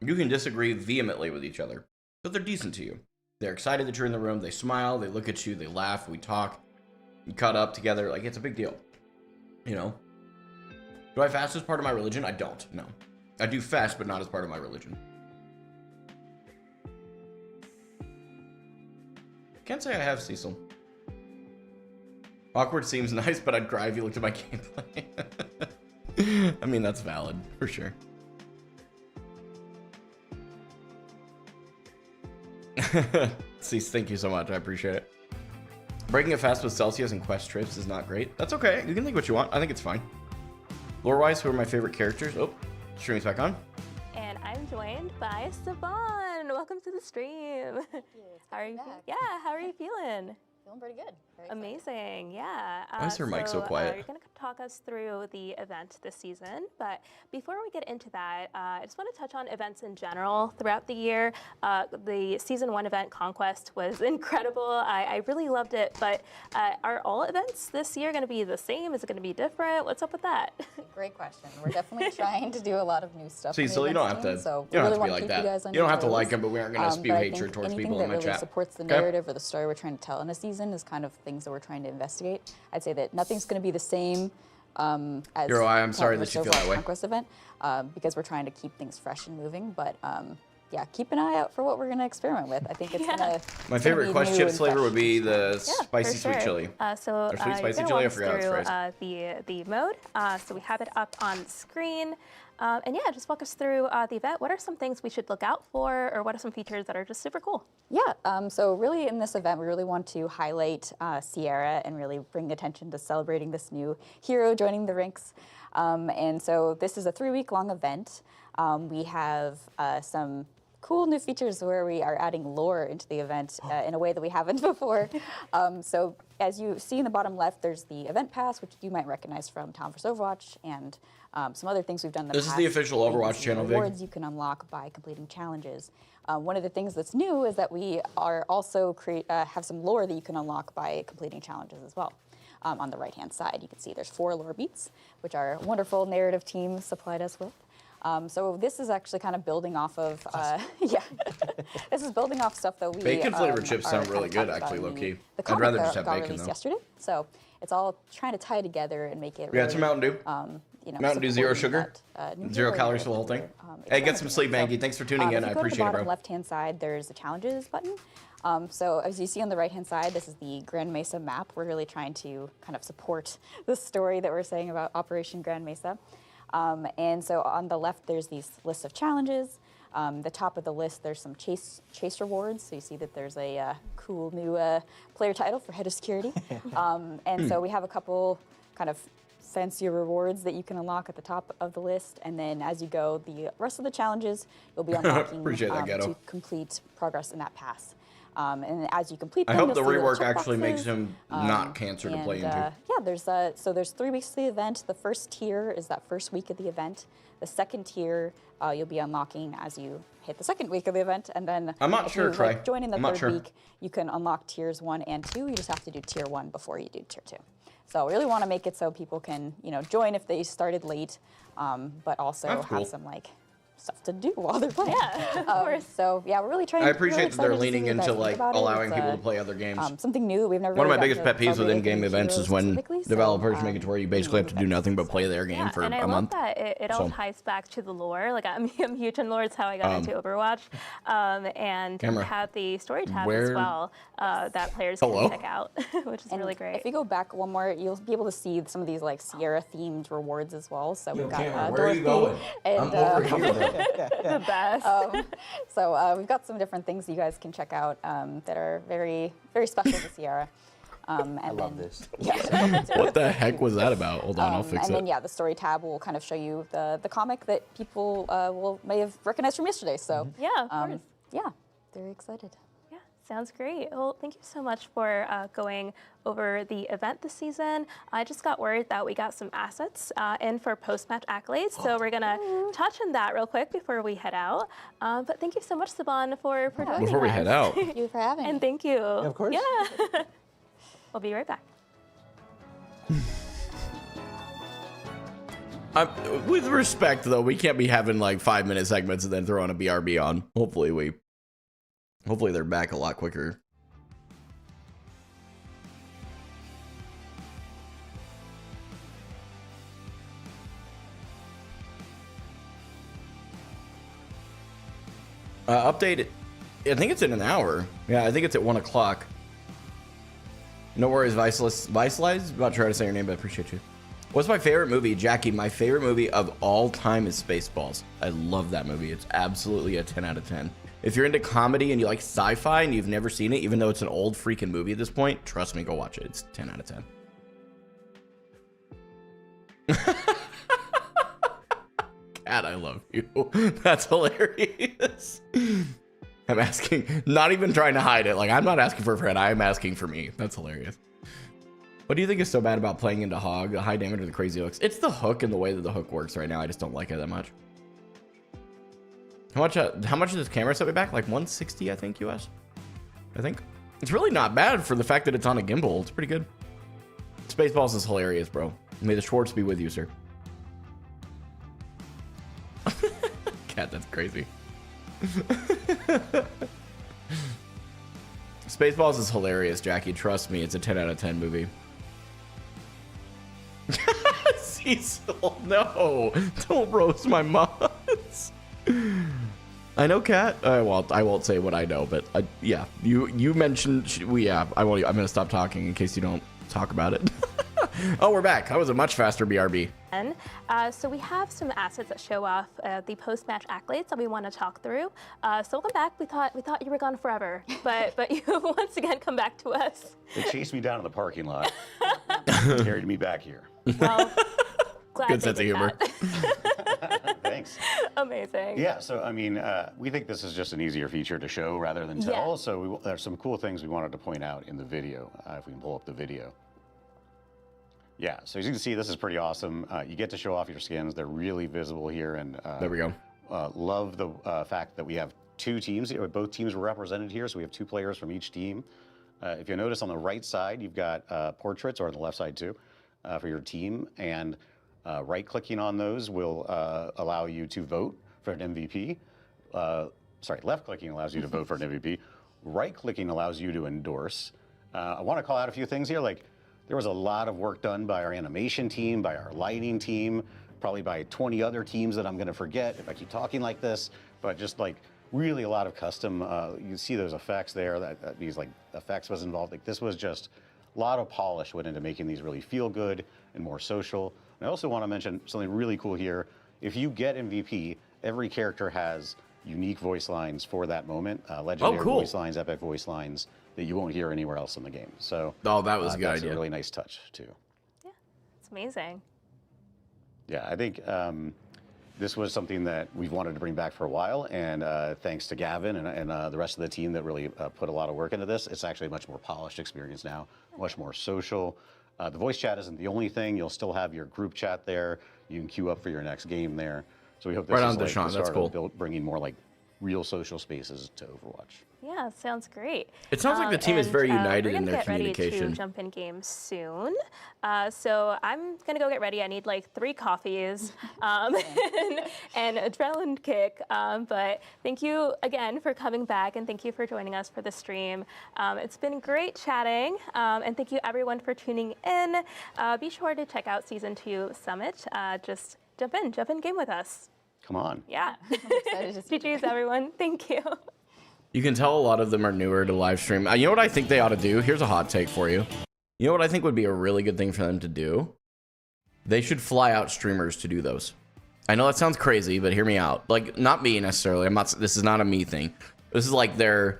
Speaker 1: You can disagree vehemently with each other, but they're decent to you. They're excited that you're in the room. They smile, they look at you, they laugh, we talk, we cut up together. Like, it's a big deal, you know? Do I fast as part of my religion? I don't, no. I do fast, but not as part of my religion. Can't say I have, Cecil. Awkward seems nice, but I'd cry if you looked at my gameplay. I mean, that's valid, for sure. Cease, thank you so much. I appreciate it. Breaking it fast with Celsius and quest trips is not great. That's okay. You can think what you want. I think it's fine. Lore-wise, who are my favorite characters? Oh, stream's back on.
Speaker 11: And I'm joined by Saban. Welcome to the stream. How are you? Yeah, how are you feeling?
Speaker 13: Feeling pretty good. Very excited.
Speaker 11: Amazing, yeah.
Speaker 1: Why is her mic so quiet?
Speaker 11: You're going to talk us through the event this season, but before we get into that, I just want to touch on events in general throughout the year. The Season 1 event, Conquest, was incredible. I really loved it, but are all events this year going to be the same? Is it going to be different? What's up with that?
Speaker 13: Great question. We're definitely trying to do a lot of new stuff.
Speaker 1: See, so you don't have to.
Speaker 13: So
Speaker 1: you don't
Speaker 13: really
Speaker 1: have to be like that. You don't have to like them, but we aren't going to spew hatred towards people in my
Speaker 13: anything that really
Speaker 1: chat.
Speaker 13: supports the narrative or the story we're trying to tell in a season is kind of things that we're trying to investigate. I'd say that nothing's going to be the same as
Speaker 1: Hero, I'm sorry that you feel that way.
Speaker 13: Conquest event because we're trying to keep things fresh and moving, but. Yeah, keep an eye out for what we're going to experiment with. I think it's gonna.
Speaker 1: My favorite quest chips flavor would be the spicy sweet chili.
Speaker 11: So
Speaker 1: or sweet spicy
Speaker 11: you're
Speaker 1: chili. I
Speaker 11: walk
Speaker 1: forgot
Speaker 11: through
Speaker 1: it's phrased.
Speaker 11: the mode. So we have it up on screen, and yeah, just walk us through the event. What are some things we should look out for, or what are some features that are just super cool?
Speaker 13: Yeah. So really, in this event, we really want to highlight Sierra and really bring attention to celebrating this new hero joining the ranks. And so this is a 3-week-long event. We have some cool new features where we are adding lore into the event in a way that we haven't before. So as you see in the bottom left, there's the event pass, which you might recognize from Town vs. Overwatch and some other things we've done in the past.
Speaker 1: This is the official Overwatch channel, Vic.
Speaker 13: Rewards you can unlock by completing challenges. One of the things that's new is that we are also have some lore that you can unlock by completing challenges as well. On the right-hand side, you can see there's 4 lore beats, which our wonderful narrative team supplied us with. So this is actually kind of building off of, this is building off stuff that we
Speaker 1: bacon flavored chips sound really good, actually, low key. I'd rather just have bacon though.
Speaker 13: Yesterday, so it's all trying to tie together and make it.
Speaker 1: Yeah, it's a Mountain Dew.
Speaker 13: You know,
Speaker 1: Mountain Dew, zero sugar,
Speaker 13: that,
Speaker 1: 0 calories for the whole thing. Hey, get some sleep, Maggie. Thanks for tuning in. I appreciate it, bro.
Speaker 13: On the bottom left-hand side, there's the challenges button. So as you see on the right-hand side, this is the Grand Mesa map. We're really trying to kind of support the story that we're saying about Operation Grand Mesa. And so on the left, there's these lists of challenges. The top of the list, there's some chase rewards. So you see that there's a cool new player title for head of security. And so we have a couple kind of fancier rewards that you can unlock at the top of the list. And then as you go, the rest of the challenges, you'll be unlocking to complete progress in that pass. And as you complete them,
Speaker 1: I hope the rework
Speaker 13: boxes,
Speaker 1: actually makes him not cancer to play into.
Speaker 13: Yeah, there's 3 weeks to the event. The first tier is that first week of the event. The second tier you'll be unlocking as you hit the second week of the event, and then
Speaker 1: I'm not sure, Trey.
Speaker 13: Join in the third week, you can unlock tiers 1 and 2. You just have to do tier 1 before you do tier 2. So we really want to make it so people can, join if they started late, but also have some stuff to do while they're playing.
Speaker 11: Yeah, of course.
Speaker 13: So yeah, we're really trying.
Speaker 1: I appreciate that they're leaning into allowing people to play other games.
Speaker 13: Something new that we've never.
Speaker 1: One of my biggest pet peeves with in-game events is when developers make it to where you basically have to do nothing but play their game for a month.
Speaker 11: And I love that it all ties back to the lore. Like I'm huge in lore. It's how I got into Overwatch. And you have the story tab as well that players can check out, which is really great.
Speaker 13: If you go back one more, you'll be able to see some of these Sierra-themed rewards as well. So we've got
Speaker 1: where are you going?
Speaker 13: And,
Speaker 1: I'm over here.
Speaker 11: The best.
Speaker 13: So we've got some different things you guys can check out that are very, very special to Sierra.
Speaker 12: I love this.
Speaker 13: Yeah.
Speaker 1: What the heck was that about? Hold on, I'll fix it.
Speaker 13: And then the story tab will kind of show you the comic that people may have recognized from yesterday. So
Speaker 11: yeah, of course.
Speaker 13: Yeah, very excited.
Speaker 11: Sounds great. Well, thank you so much for going over the event this season. I just got word that we got some assets in for post-match accolades, so we're going to touch on that real quick before we head out. But thank you so much, Saban, for joining us.
Speaker 1: Before we head out.
Speaker 13: Thank you for having me.
Speaker 11: And thank you.
Speaker 12: Yeah, of course.
Speaker 11: Yeah. We'll be right back.
Speaker 1: With respect, though, we can't be having 5-minute segments and then throwing a BRB on. Hopefully they're back a lot quicker. Update. I think it's in an hour. Yeah, I think it's at 1 o'clock. No worries, Vicelize. I'm not trying to say your name, but I appreciate you. What's my favorite movie, Jackie? My favorite movie of all time is Spaceballs. I love that movie. It's absolutely a 10 out of 10. If you're into comedy and you like sci-fi and you've never seen it, even though it's an old freaking movie at this point, trust me, go watch it. It's 10 out of 10. Cat, I love you. That's hilarious. I'm asking, not even trying to hide it. Like, I'm not asking for a friend. I'm asking for me. That's hilarious. What do you think is so bad about playing into Hog, the high damage or the crazy hooks? It's the hook and the way that the hook works right now. I just don't like it that much. How much is this camera set me back? Like 160, I think, US. I think. It's really not bad for the fact that it's on a gimbal. It's pretty good. Spaceballs is hilarious, bro. May the Schwartz be with you, sir. Cat, that's crazy. Spaceballs is hilarious, Jackie. Trust me, it's a 10 out of 10 movie. Cecil, no. Don't roast my mods. I know, Cat. I won't say what I know, but yeah, you mentioned. I'm gonna stop talking in case you don't talk about it. Oh, we're back. That was a much faster BRB.
Speaker 11: So we have some assets that show off the post-match accolades that we want to talk through. So welcome back. We thought you were gone forever, but you once again come back to us.
Speaker 14: They chased me down in the parking lot, carried me back here.
Speaker 11: Well, glad
Speaker 1: good sense of humor.
Speaker 14: Thanks.
Speaker 11: Amazing.
Speaker 14: Yeah. So I mean, we think this is just an easier feature to show rather than tell.
Speaker 11: Yeah.
Speaker 14: So there's some cool things we wanted to point out in the video. If we can pull up the video. Yeah, so as you can see, this is pretty awesome. You get to show off your skins. They're really visible here. And
Speaker 1: there we go.
Speaker 14: Love the fact that we have two teams here. Both teams were represented here, so we have 2 players from each team. If you notice on the right side, you've got portraits, or on the left side too, for your team. And right-clicking on those will allow you to vote for an MVP. Sorry, left-clicking allows you to vote for an MVP. Right-clicking allows you to endorse. I want to call out a few things here, like there was a lot of work done by our animation team, by our lighting team, probably by 20 other teams that I'm going to forget if I keep talking like this, but just like really a lot of custom, you see those effects there, that these like effects was involved. Like this was just a lot of polish went into making these really feel good and more social. And I also want to mention something really cool here. If you get MVP, every character has unique voice lines for that moment, legendary voice lines, epic voice lines that you won't hear anywhere else in the game. So
Speaker 1: that was a good
Speaker 14: that's
Speaker 1: idea.
Speaker 14: A really nice touch too.
Speaker 11: Yeah, it's amazing.
Speaker 14: Yeah, I think this was something that we've wanted to bring back for a while, and thanks to Gavin and the rest of the team that really put a lot of work into this, it's actually a much more polished experience now, much more social. The voice chat isn't the only thing. You'll still have your group chat there. You can queue up for your next game there. So we hope this is like the start of bringing more like real social spaces to Overwatch.
Speaker 11: Yeah, sounds great.
Speaker 1: It sounds like the team is very united in their
Speaker 11: communication.
Speaker 1: communication.
Speaker 11: We're gonna get ready to jump in games soon. So I'm gonna go get ready. I need like 3 coffees and adrenaline kick. But thank you again for coming back, and thank you for joining us for the stream. It's been great chatting, and thank you everyone for tuning in. Be sure to check out Season 2 Summit. Just jump in game with us.
Speaker 14: Come on.
Speaker 11: Yeah. GG's everyone. Thank you.
Speaker 1: You can tell a lot of them are newer to live stream. You know what I think they ought to do? Here's a hot take for you. You know what I think would be a really good thing for them to do? They should fly out streamers to do those. I know that sounds crazy, but hear me out. Like, not me necessarily. This is not a me thing. This is like the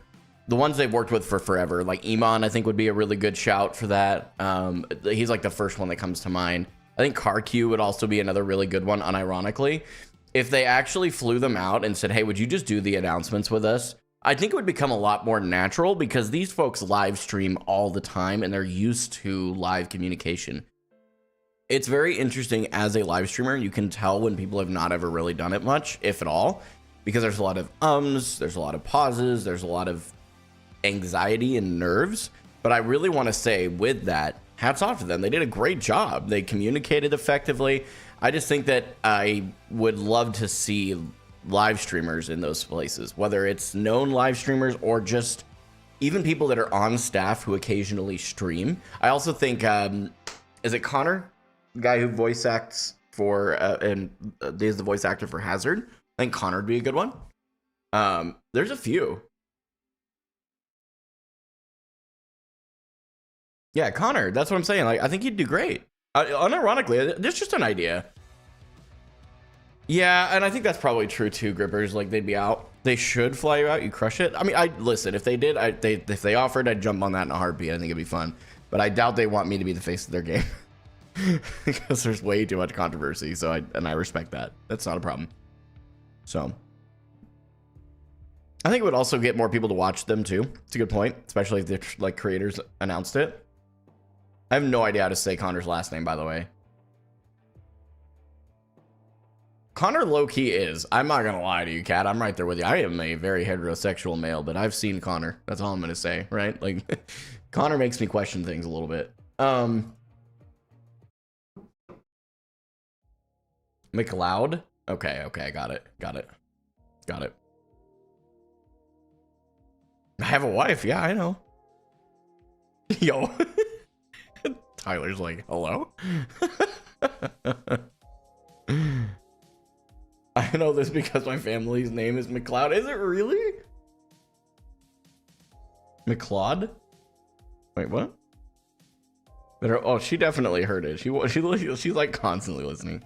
Speaker 1: ones they've worked with for forever. Like Iman, I think would be a really good shout for that. He's like the first one that comes to mind. I think CarQ would also be another really good one, unironically. If they actually flew them out and said, hey, would you just do the announcements with us? I think it would become a lot more natural because these folks live stream all the time and they're used to live communication. It's very interesting as a live streamer. You can tell when people have not ever really done it much, if at all, because there's a lot of there's a lot of pauses, there's a lot of anxiety and nerves. But I really want to say with that, hats off to them. They did a great job. They communicated effectively. I just think that I would love to see live streamers in those places, whether it's known live streamers or just even people that are on staff who occasionally stream. I also think, is it Connor, the guy who voice acts for and is the voice actor for Hazard? I think Connor would be a good one. There's a few. Yeah, Connor, that's what I'm saying. Like, I think he'd do great. Unironically, there's just an idea. Yeah, and I think that's probably true too, Grippers. Like, they'd be out. They should fly you out. You crush it. I mean, listen, if they did, if they offered, I'd jump on that in a heartbeat. I think it'd be fun. But I doubt they want me to be the face of their game. Because there's way too much controversy. So I respect that. That's not a problem. So I think it would also get more people to watch them too. It's a good point, especially if the like creators announced it. I have no idea how to say Connor's last name, by the way. Connor low-key is. I'm not gonna lie to you, Kat. I'm right there with you. I am a very heterosexual male, but I've seen Connor. That's all I'm gonna say, right? Like, Connor makes me question things a little bit. McLeod? Okay, okay, got it. I have a wife, yeah, I know. Yo. Tyler's like, hello? I know this because my family's name is McLeod. Is it really? McLeod? Wait, what? Oh, she definitely heard it. She's like constantly listening.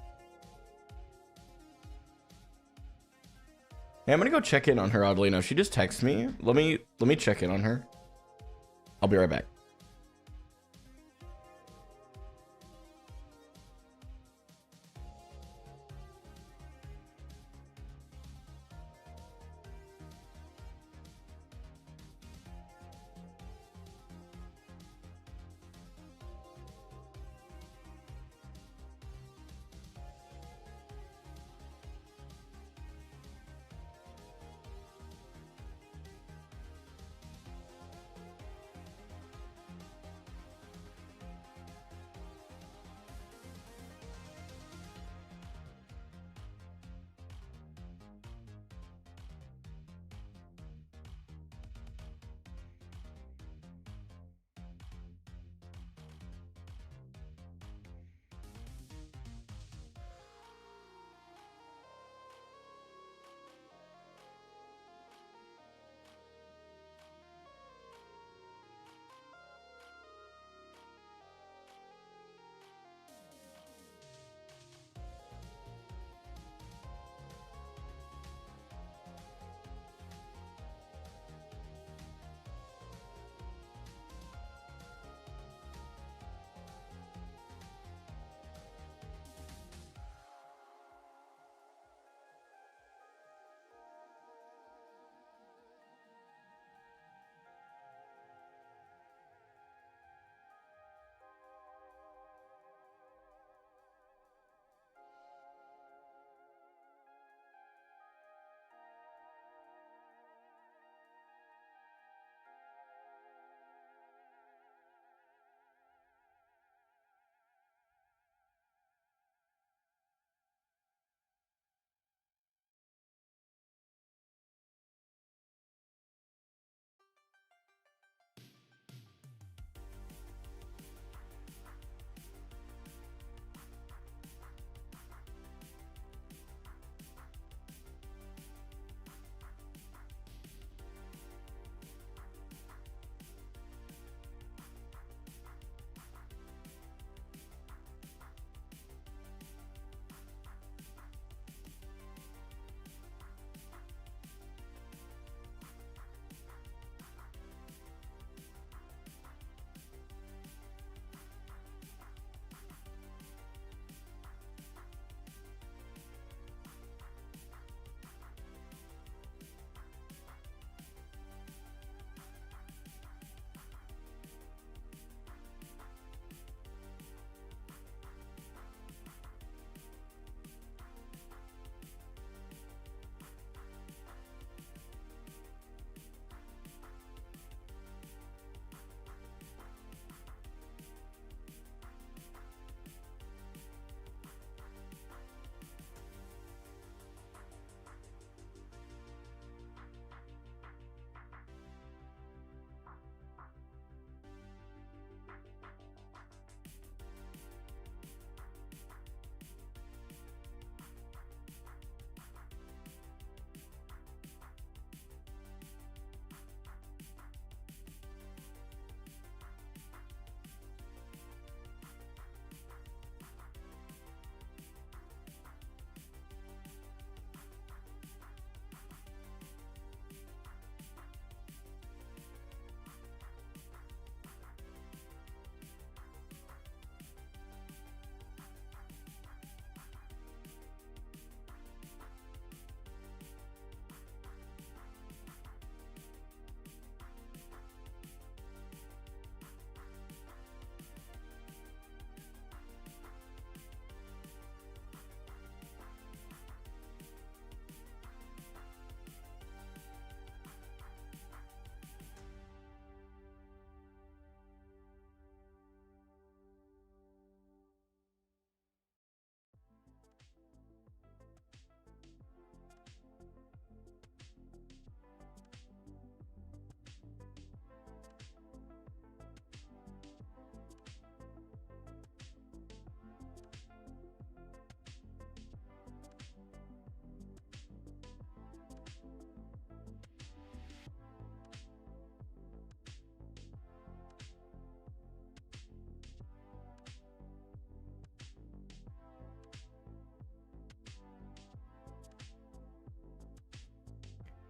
Speaker 1: Hey, I'm gonna go check in on her. Oddly enough, she just texted me. Let me check in on her. I'll be right back.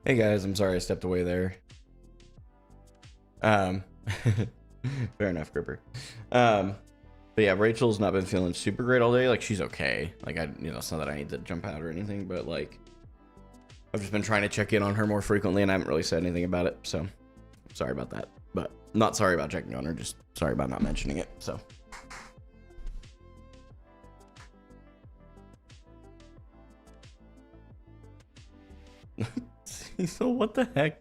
Speaker 1: Hey guys, I'm sorry I stepped away there. Fair enough, Gripper. But yeah, Rachel's not been feeling super great all day. Like, she's okay. Like, it's not that I need to jump out or anything, but like, I've just been trying to check in on her more frequently, and I haven't really said anything about it. So, sorry about that. But not sorry about checking on her. Just sorry about not mentioning it. So. So what the heck?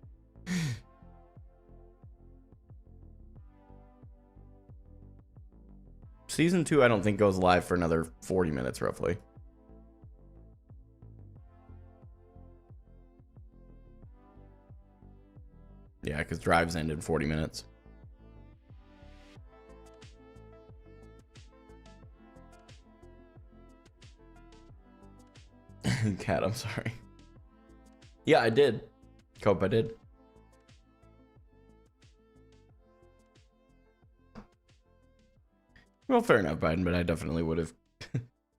Speaker 1: Season 2, I don't think goes live for another 40 minutes, roughly. Yeah, because drives end in 40 minutes. Cat, I'm sorry. Yeah, I did. Cope, I did. Well, fair enough, Biden, but I definitely would have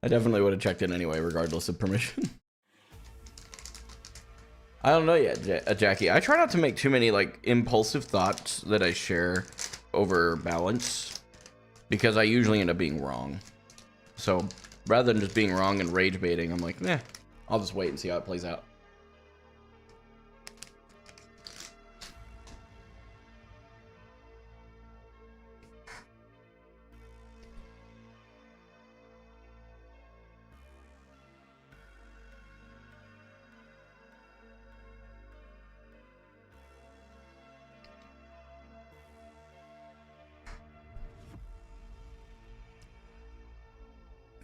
Speaker 1: I definitely would have checked in anyway, regardless of permission. I don't know yet, Jackie. I try not to make too many like impulsive thoughts that I share over balance, because I usually end up being wrong. So rather than just being wrong and rage baiting, I'm like, nah, I'll just wait and see how it plays out.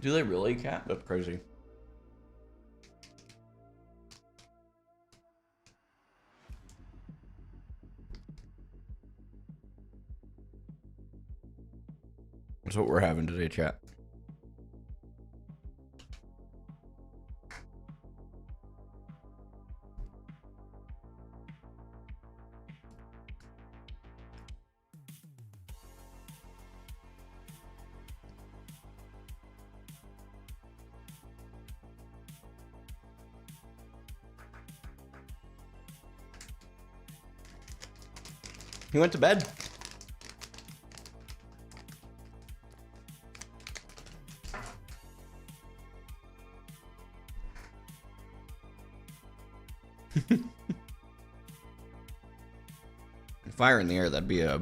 Speaker 1: Do they really, Cat? That's crazy. That's what we're having today, chat. He went to bed. Fire in the air, that'd be a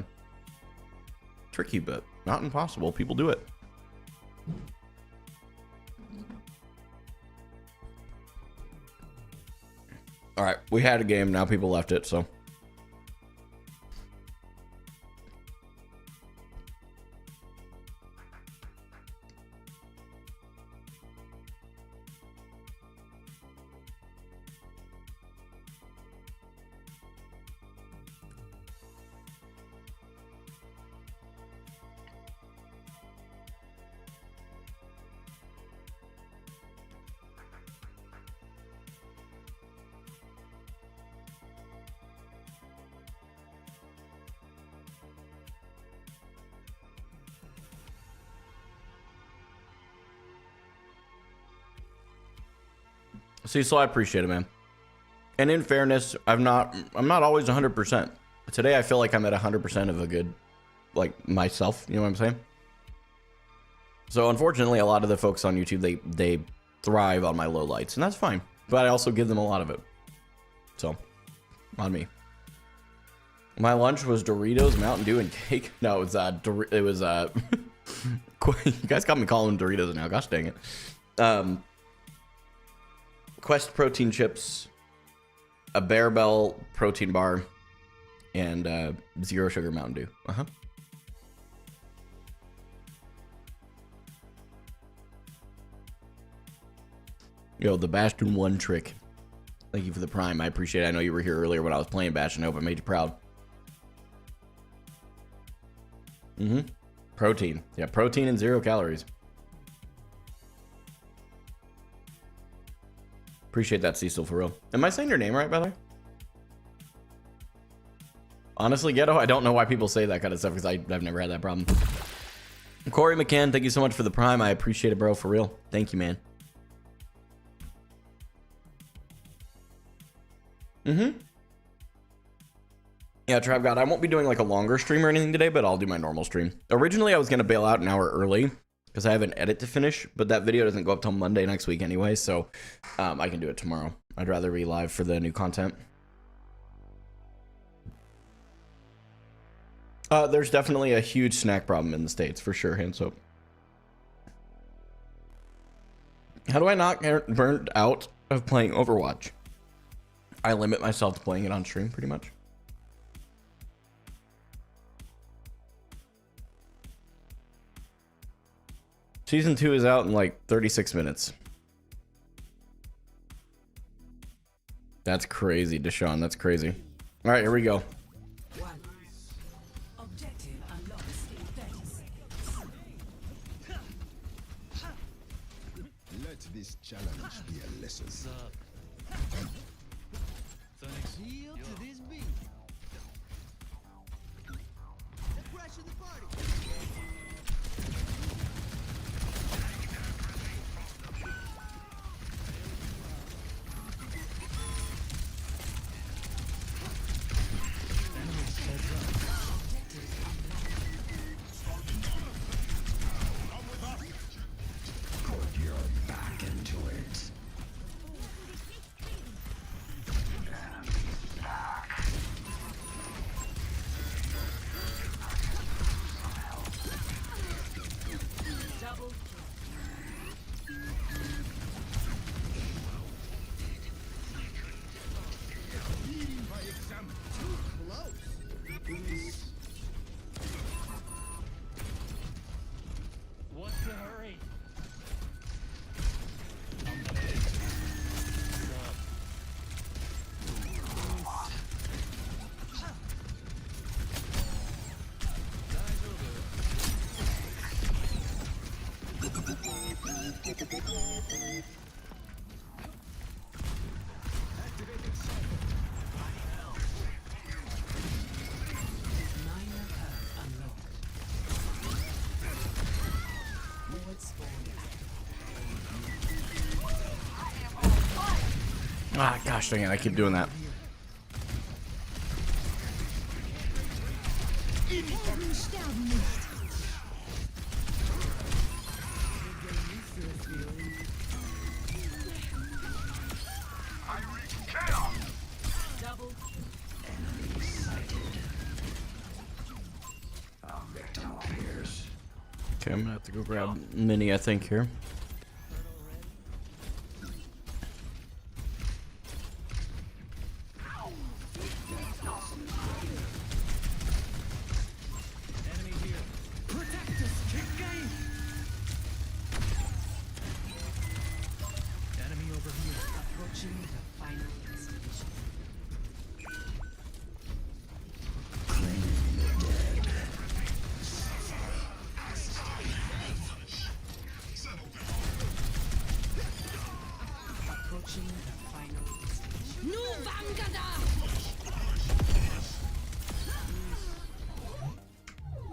Speaker 1: tricky, but not impossible. People do it. All right, we had a game, now people left it, so. See, so I appreciate it, man. And in fairness, I'm not always 100%. Today, I feel like I'm at 100% of a good, like, myself. You know what I'm saying? So unfortunately, a lot of the folks on YouTube, they thrive on my lowlights, and that's fine. But I also give them a lot of it. So, on me. My lunch was Doritos, Mountain Dew, and cake. No, it was you guys got me calling them Doritos now. Gosh dang it. Quest protein chips, a Bear Bell protein bar, and zero sugar Mountain Dew. Yo, the Bastion 1 trick. Thank you for the Prime. I appreciate it. I know you were here earlier when I was playing Bastion. I hope I made you proud. Protein. Yeah, protein and 0 calories. Appreciate that, Cecil, for real. Am I saying your name right, by the way? Honestly, Ghetto, I don't know why people say that kind of stuff, because I've never had that problem. Corey McCann, thank you so much for the Prime. I appreciate it, bro, for real. Thank you, man. Yeah, Trap God, I won't be doing like a longer stream or anything today, but I'll do my normal stream. Originally, I was going to bail out an hour early because I have an edit to finish, but that video doesn't go up till Monday next week anyway, so I can do it tomorrow. I'd rather be live for the new content. There's definitely a huge snack problem in the States, for sure, hands up. How do I not get burned out of playing Overwatch? I limit myself to playing it on stream, pretty much. Season 2 is out in like 36 minutes. That's crazy, Deshaun. That's crazy. All right, here we go.
Speaker 7: Objective unlocked in 30 seconds.
Speaker 4: Let this challenge be a lesson. Yield to this beat. Pressure the party.
Speaker 15: What's the hurry?
Speaker 1: Ah, gosh dang it, I keep doing that. Okay, I'm gonna have to go grab Mini, I think, here.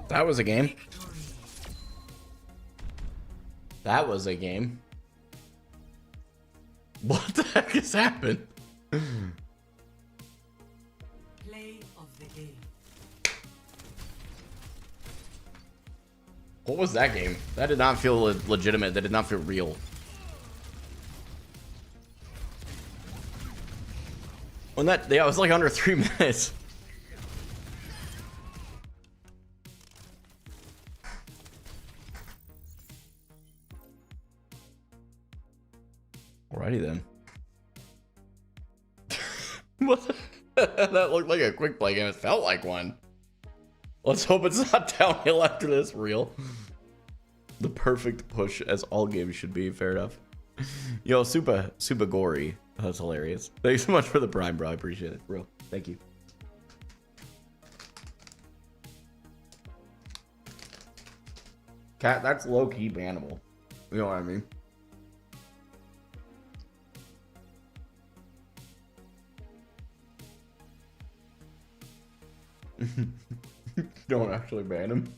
Speaker 1: That was a game. That was a game. What the heck has happened?
Speaker 7: Play of the game.
Speaker 1: What was that game? That did not feel legitimate. That did not feel real. When that, yeah, it was like under 3 minutes. Alrighty then. What? That looked like a quick play game. It felt like one. Let's hope it's not downhill after this. Real. The perfect push, as all games should be. Fair enough. Yo, super gory. That's hilarious. Thanks so much for the prime, bro. I appreciate it, bro. Thank you. Cat, that's low-key bannable. You know what I mean? Don't actually ban him.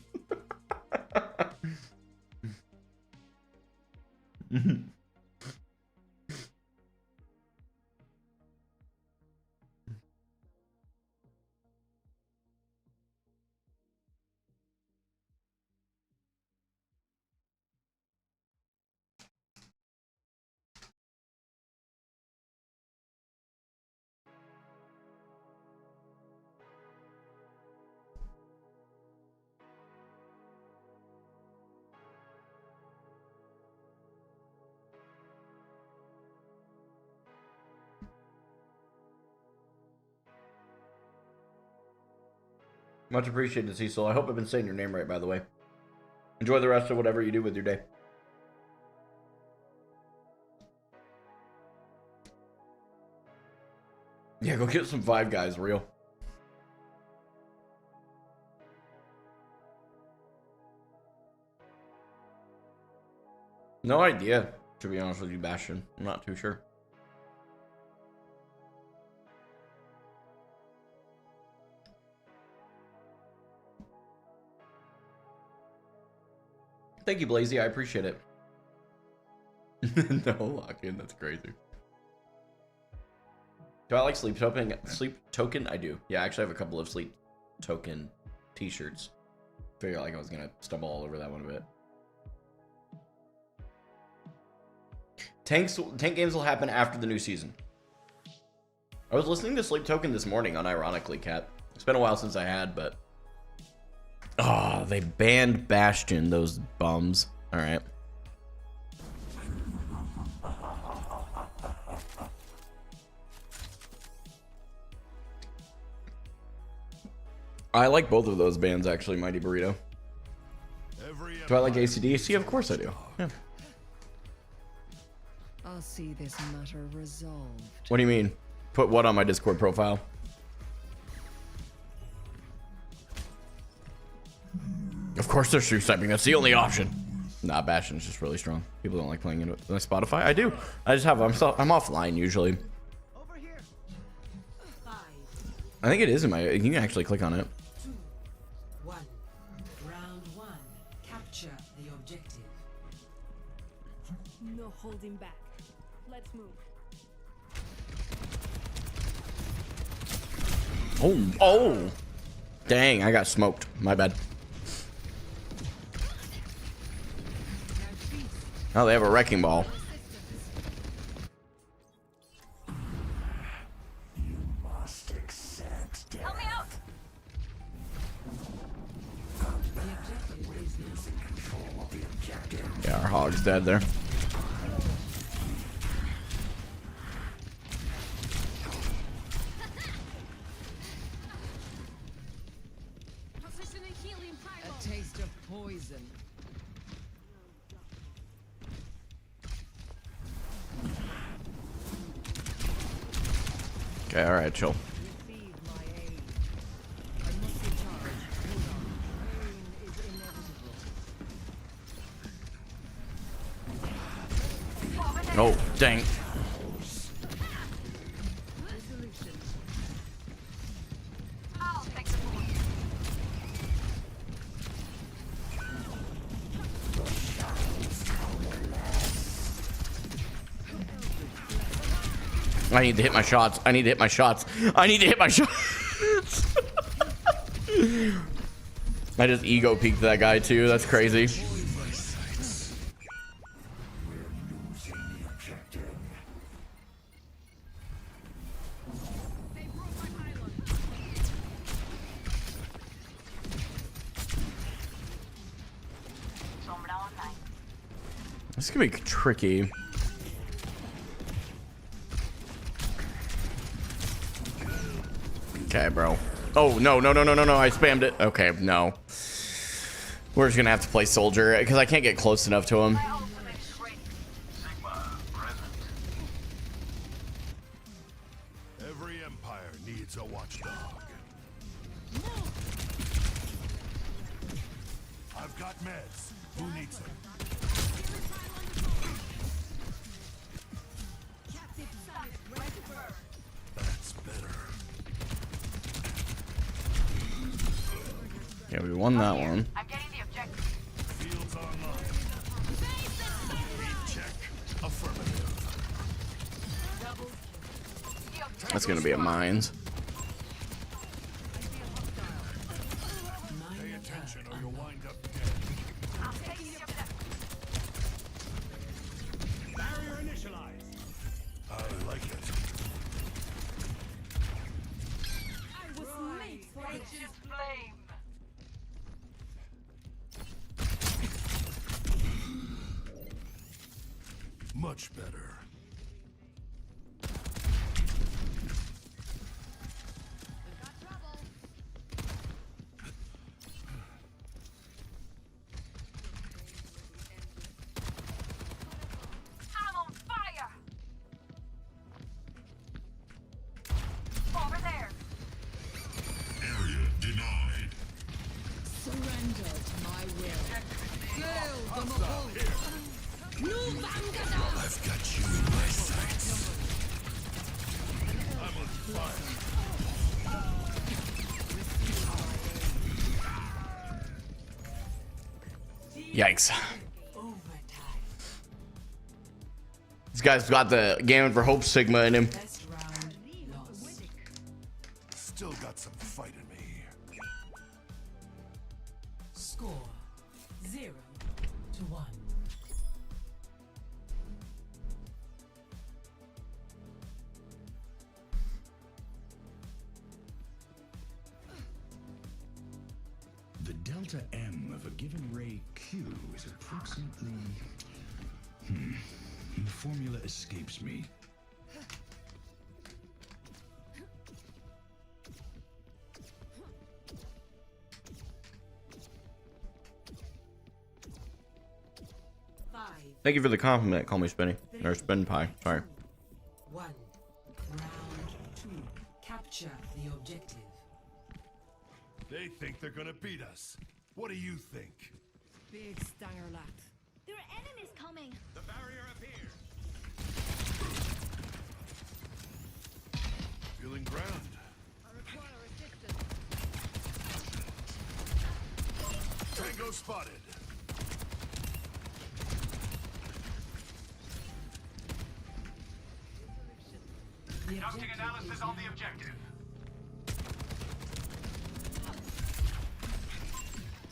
Speaker 1: Much appreciated, Cecil. I hope I've been saying your name right, by the way. Enjoy the rest of whatever you do with your day. Yeah, go get some Five Guys, real. No idea, to be honest with you, Bastion. I'm not too sure. Thank you, Blazy. I appreciate it. No lock-in. That's crazy. Do I like sleep token? Sleep token? I do. Yeah, I actually have a couple of sleep token t-shirts. Figure like I was gonna stumble all over that one a bit. Tank games will happen after the new season. I was listening to Sleep Token this morning, unironically, Cat. It's been a while since I had, but... Oh, they banned Bastion, those bums. Alright. I like both of those bands, actually, Mighty Burrito. Do I like AC/DC? Of course I do. Yeah.
Speaker 9: I'll see this matter resolved.
Speaker 1: What do you mean? Put what on my Discord profile? Of course they're stream sniping. That's the only option. Nah, Bastion's just really strong. People don't like playing it on Spotify. I do. I just have... I'm offline usually. I think it is in my... You can actually click on it.
Speaker 7: 2, 1. Round 1. Capture the objective.
Speaker 2: No holding back. Let's move.
Speaker 1: Oh, oh. Dang, I got smoked. My bad. Oh, they have a wrecking ball.
Speaker 2: Help me out.
Speaker 1: Yeah, our hog's dead there.
Speaker 9: A taste of poison.
Speaker 1: Okay, alright, chill.
Speaker 9: Receive my aid. I must recharge. Hold on. Pain is inevitable.
Speaker 1: Oh, dang.
Speaker 2: I'll take support.
Speaker 1: I need to hit my shots. I need to hit my shots. I need to hit my shots. I just ego peeked that guy too. That's crazy. This is gonna be tricky. Okay, bro. Oh, no, no, no, no, no, no. I spammed it. Okay, no. We're just gonna have to play soldier because I can't get close enough to him.
Speaker 4: Every empire needs a watchdog. I've got meds. Who needs them? That's better.
Speaker 1: Yeah, we won that one.
Speaker 2: I'm getting the objective.
Speaker 4: Fields online. Check. Affirmative.
Speaker 1: That's gonna be a mines.
Speaker 4: Pay attention or you'll wind up dead.
Speaker 2: I'm taking the objective.
Speaker 4: Barrier initialized. I like it.
Speaker 2: I was made for this flame.
Speaker 4: Much better. I've got you in my sights. I'm on fire.
Speaker 1: Yikes. This guy's got the Gamin4Hope Sigma in him.
Speaker 4: Still got some fight in me.
Speaker 7: Score 0-1.
Speaker 16: The delta M of a given ray Q is approximately... The formula escapes me.
Speaker 1: Thank you for the compliment. Call me Spinny. Or Spin Pie. Sorry.
Speaker 7: 1. Round 2. Capture the objective.
Speaker 4: They think they're gonna beat us. What do you think?
Speaker 9: Big stanger lat.
Speaker 2: There are enemies coming.
Speaker 6: The barrier appears.
Speaker 4: Feeling ground.
Speaker 9: I require assistance.
Speaker 4: Tango spotted.
Speaker 6: Conducting analysis on the objective.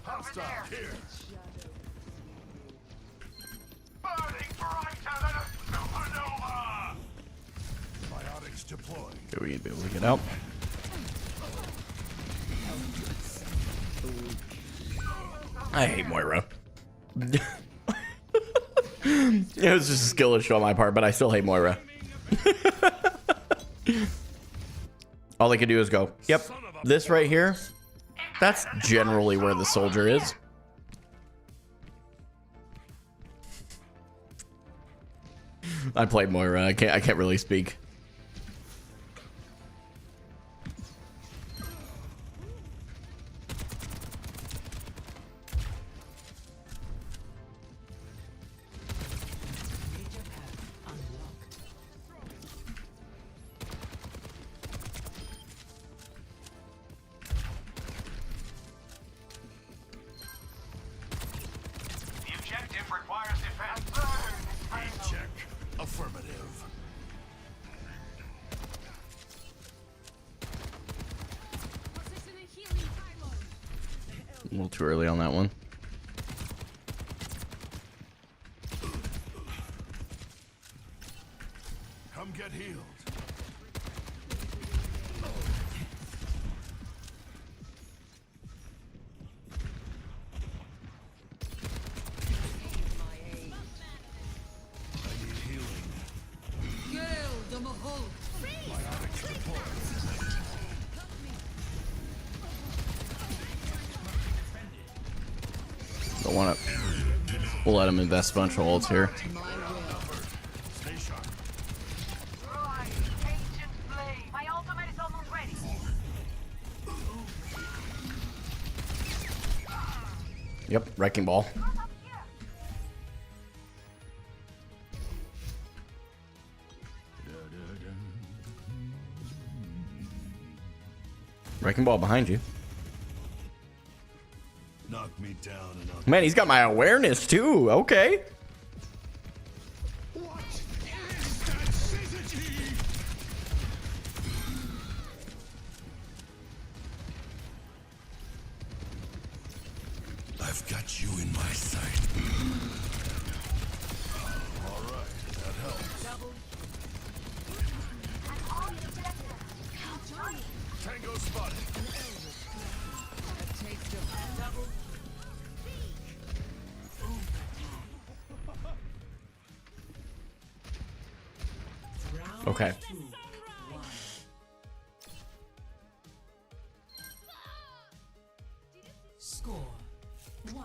Speaker 4: Hostile here.
Speaker 6: Burning brighter than a supernova.
Speaker 4: Biotics deployed.
Speaker 1: Okay, we need to be able to get out. I hate Moira. It was just a skill issue on my part, but I still hate Moira. All they can do is go, yep, this right here, that's generally where the soldier is. I played Moira. I can't really speak.
Speaker 6: The objective requires defense.
Speaker 4: Check. Affirmative.
Speaker 1: A little too early on that one.
Speaker 4: Come get healed. I need healing. Biotics deployed.
Speaker 1: Don't want to. We'll let him invest a bunch of ults here.
Speaker 4: Stay sharp.
Speaker 2: Right. Ancient blade. My ultimate is almost ready.
Speaker 1: Yep, wrecking ball. Wrecking ball behind you.
Speaker 4: Knock me down and I'll...
Speaker 1: Man, he's got my awareness too. Okay.
Speaker 4: What is that syzygy? I've got you in my sight. All right, that helps. Tango spotted.
Speaker 1: Okay.
Speaker 7: Score 1-1.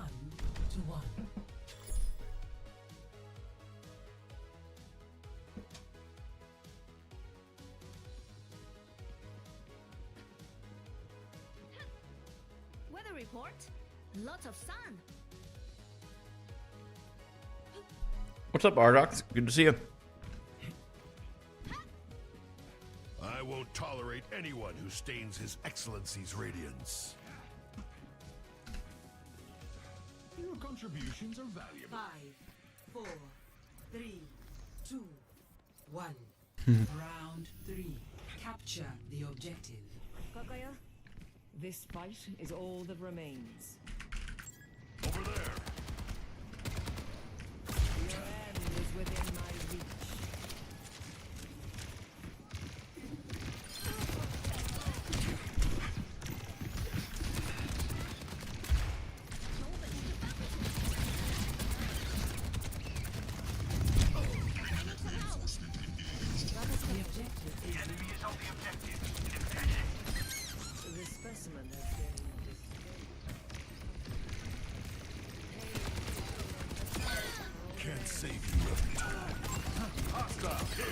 Speaker 2: Weather report. Lots of sun.
Speaker 1: What's up, Ardox? Good to see you.
Speaker 4: I won't tolerate anyone who stains His Excellency's radiance.
Speaker 16: Your contributions are valuable.
Speaker 7: 5, 4, 3, 2, 1. Round 3. Capture the objective.
Speaker 9: This fight is all that remains.
Speaker 4: Over there.
Speaker 9: Your end is within my reach.
Speaker 7: The specimen has been
Speaker 4: Can't save you every time. Hostile, here.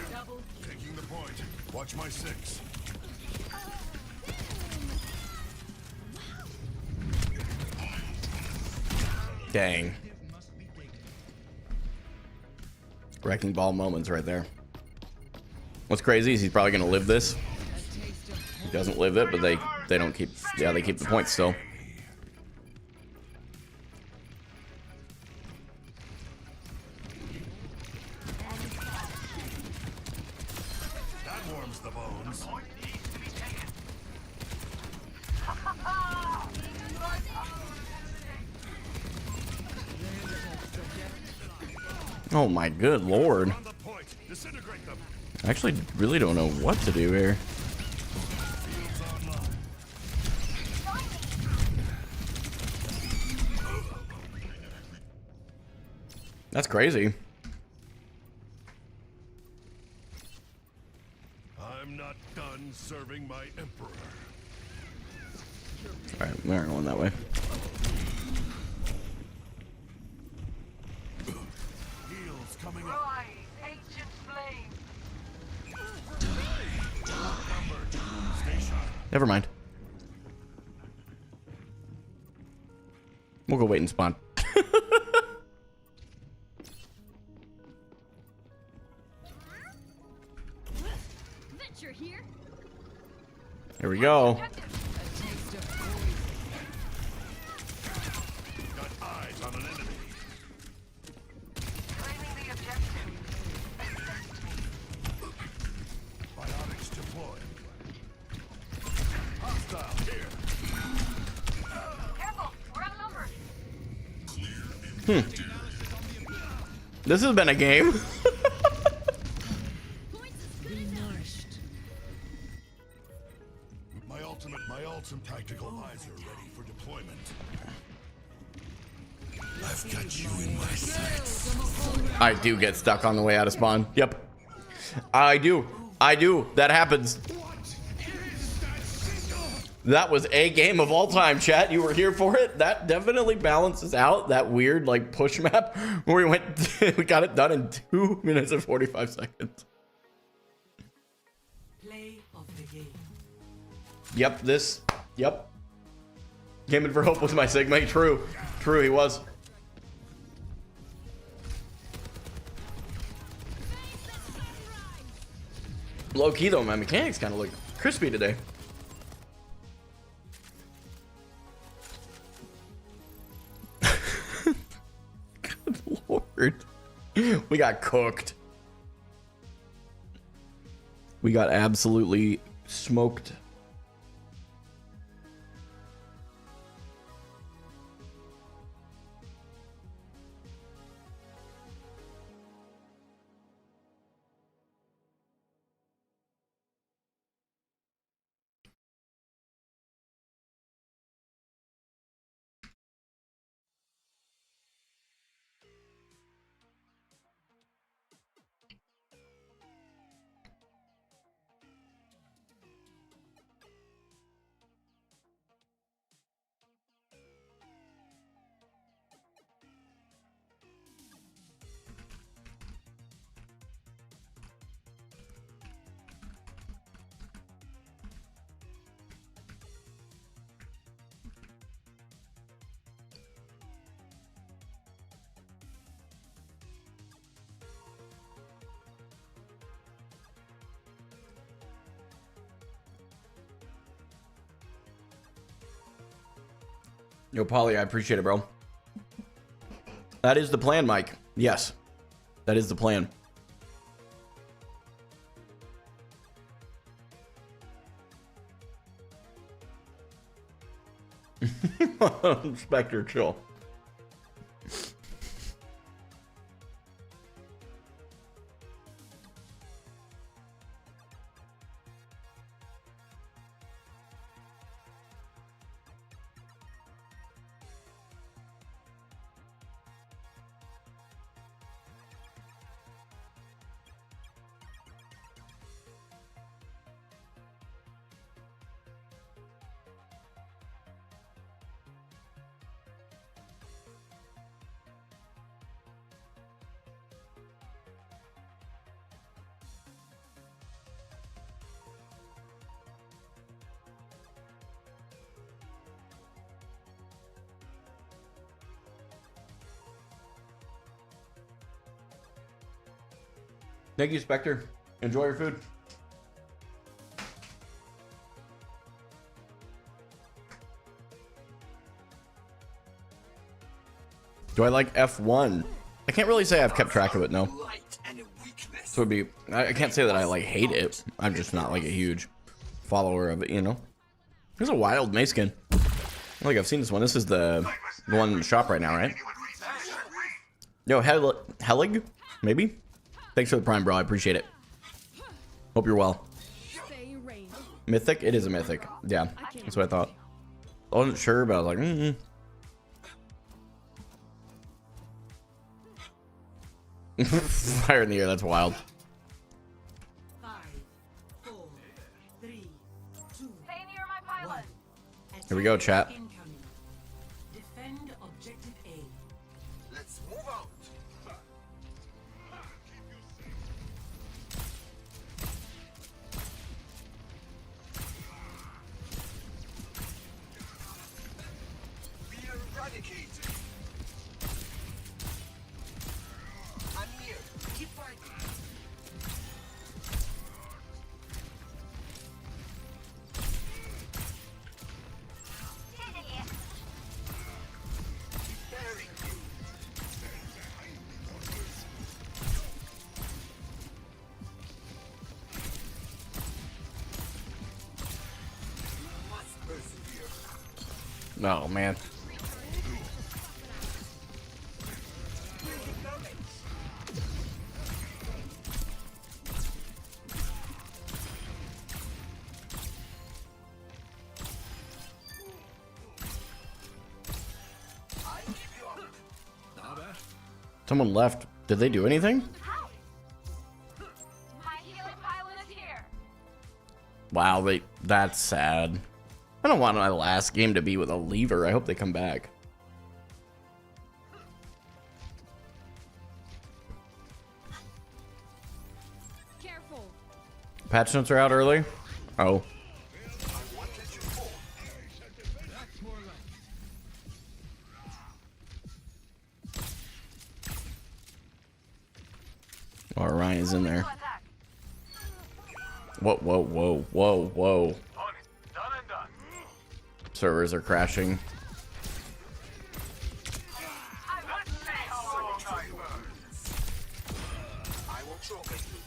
Speaker 4: Taking the point. Watch my 6.
Speaker 1: Dang. Wrecking ball moments right there. What's crazy is he's probably gonna live this. He doesn't live it, but they don't keep. Yeah, they keep the points still.
Speaker 4: That warms the bones.
Speaker 1: Oh my good lord.
Speaker 4: On the point. Disintegrate them.
Speaker 1: I actually really don't know what to do here.
Speaker 4: Fields online.
Speaker 1: That's crazy.
Speaker 4: I'm not done serving my emperor.
Speaker 1: Alright, we're going that way.
Speaker 4: Heals coming up.
Speaker 1: Never mind. We'll go wait and spawn.
Speaker 2: Venture here.
Speaker 1: Here we go.
Speaker 4: Got eyes on an enemy. Biotics deployed. Hostile here.
Speaker 2: Careful, we're outnumbered.
Speaker 1: This has been a game.
Speaker 4: My ultimate tactical visor ready for deployment. I've got you in my sights.
Speaker 1: I do get stuck on the way out of spawn. Yep. I do. That happens. That was a game of all time, chat. You were here for it. That definitely balances out that weird like push map where we went we got it done in 2 minutes and 45 seconds.
Speaker 7: Play of the game.
Speaker 1: Yep, Gamin4Hope was my Sigma. True, he was. Low key though, my mechanics kind of look crispy today. Good lord. We got cooked. We got absolutely smoked. Yo, Polly, I appreciate it, bro. That is the plan, Mike. Yes, that is the plan. Spectre, chill. Thank you, Spectre. Enjoy your food. Do I like F1? I can't really say I've kept track of it, no. So it'd be, I can't say that I like hate it. I'm just not like a huge follower of it, you know. There's a wild May skin. I don't think I've seen this one. This is the one in the shop right now, right? Yo, Helig? Maybe? Thanks for the prime, bro. I appreciate it. Hope you're well. Mythic? It is a mythic. Yeah, that's what I thought. I wasn't sure, but I was like, Fire in the air, that's wild.
Speaker 7: 5, 4, 3, 2,
Speaker 2: Stay near my pilot.
Speaker 1: Here we go, chat.
Speaker 7: defend objective A.
Speaker 3: Let's move out. Be eradicated. I'm here. Keep fighting. Preparing you. Must persevere.
Speaker 1: Oh, man. Someone left. Did they do anything?
Speaker 2: My healing pilot is here.
Speaker 1: Wow, that's sad. I don't want my last game to be with a lever. I hope they come back.
Speaker 2: Careful.
Speaker 1: Patch notes are out early? Oh. Oh, Ryan's in there. Whoa, whoa, whoa, whoa, whoa. Servers are crashing.
Speaker 3: I will trouble you.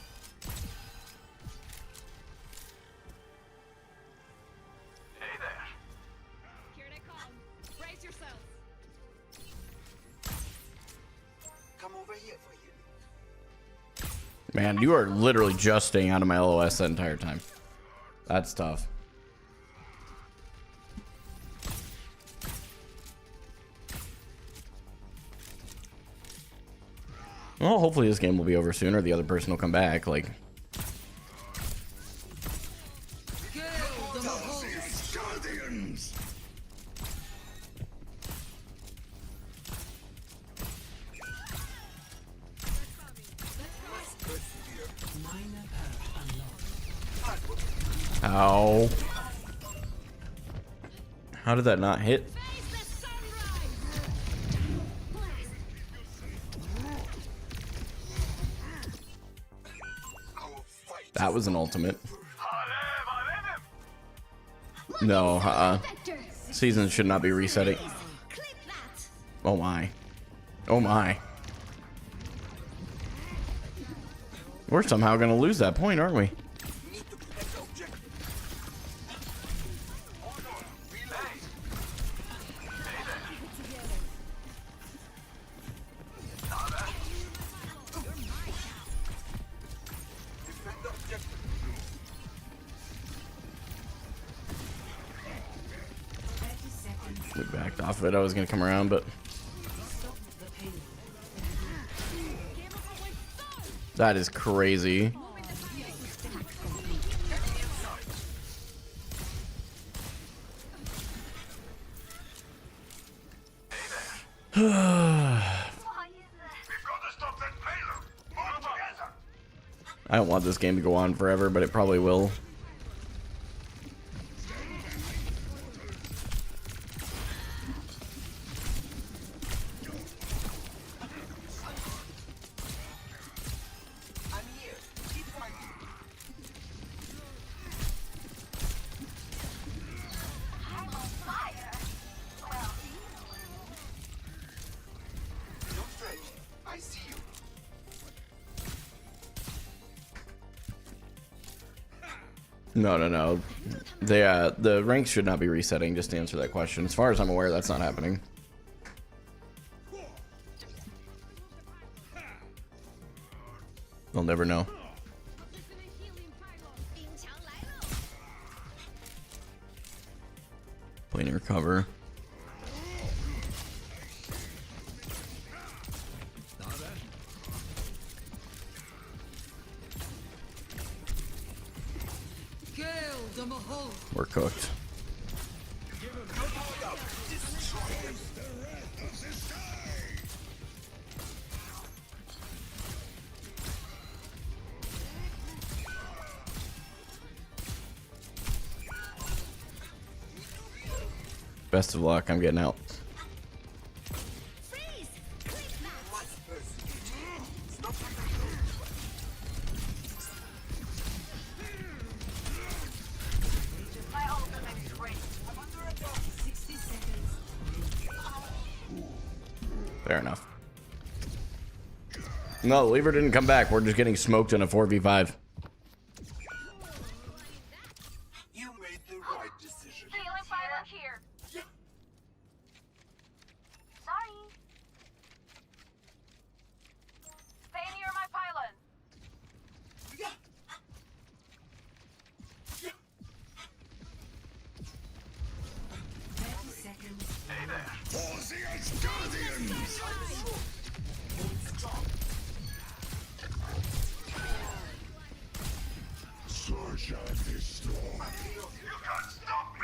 Speaker 2: Hey there. Here they come. Brace yourselves.
Speaker 3: Come over here for you.
Speaker 1: Man, you are literally just staying out of my LOS that entire time. That's tough. Well, hopefully this game will be over soon, or the other person will come back. Like, how? How did that not hit? That was an ultimate. No, seasons should not be resetting. Oh my. Oh my. We're somehow gonna lose that point, aren't we? We backed off of it. I was gonna come around, but that is crazy. I don't want this game to go on forever, but it probably will. No. The ranks should not be resetting, just to answer that question. As far as I'm aware, that's not happening. They'll never know. Playing recover. We're cooked. Best of luck. I'm getting out. Fair enough. No, the lever didn't come back. We're just getting smoked in a 4v5.
Speaker 3: You made the right decision.
Speaker 2: Healing fire here. Sorry. Stay near my pylon.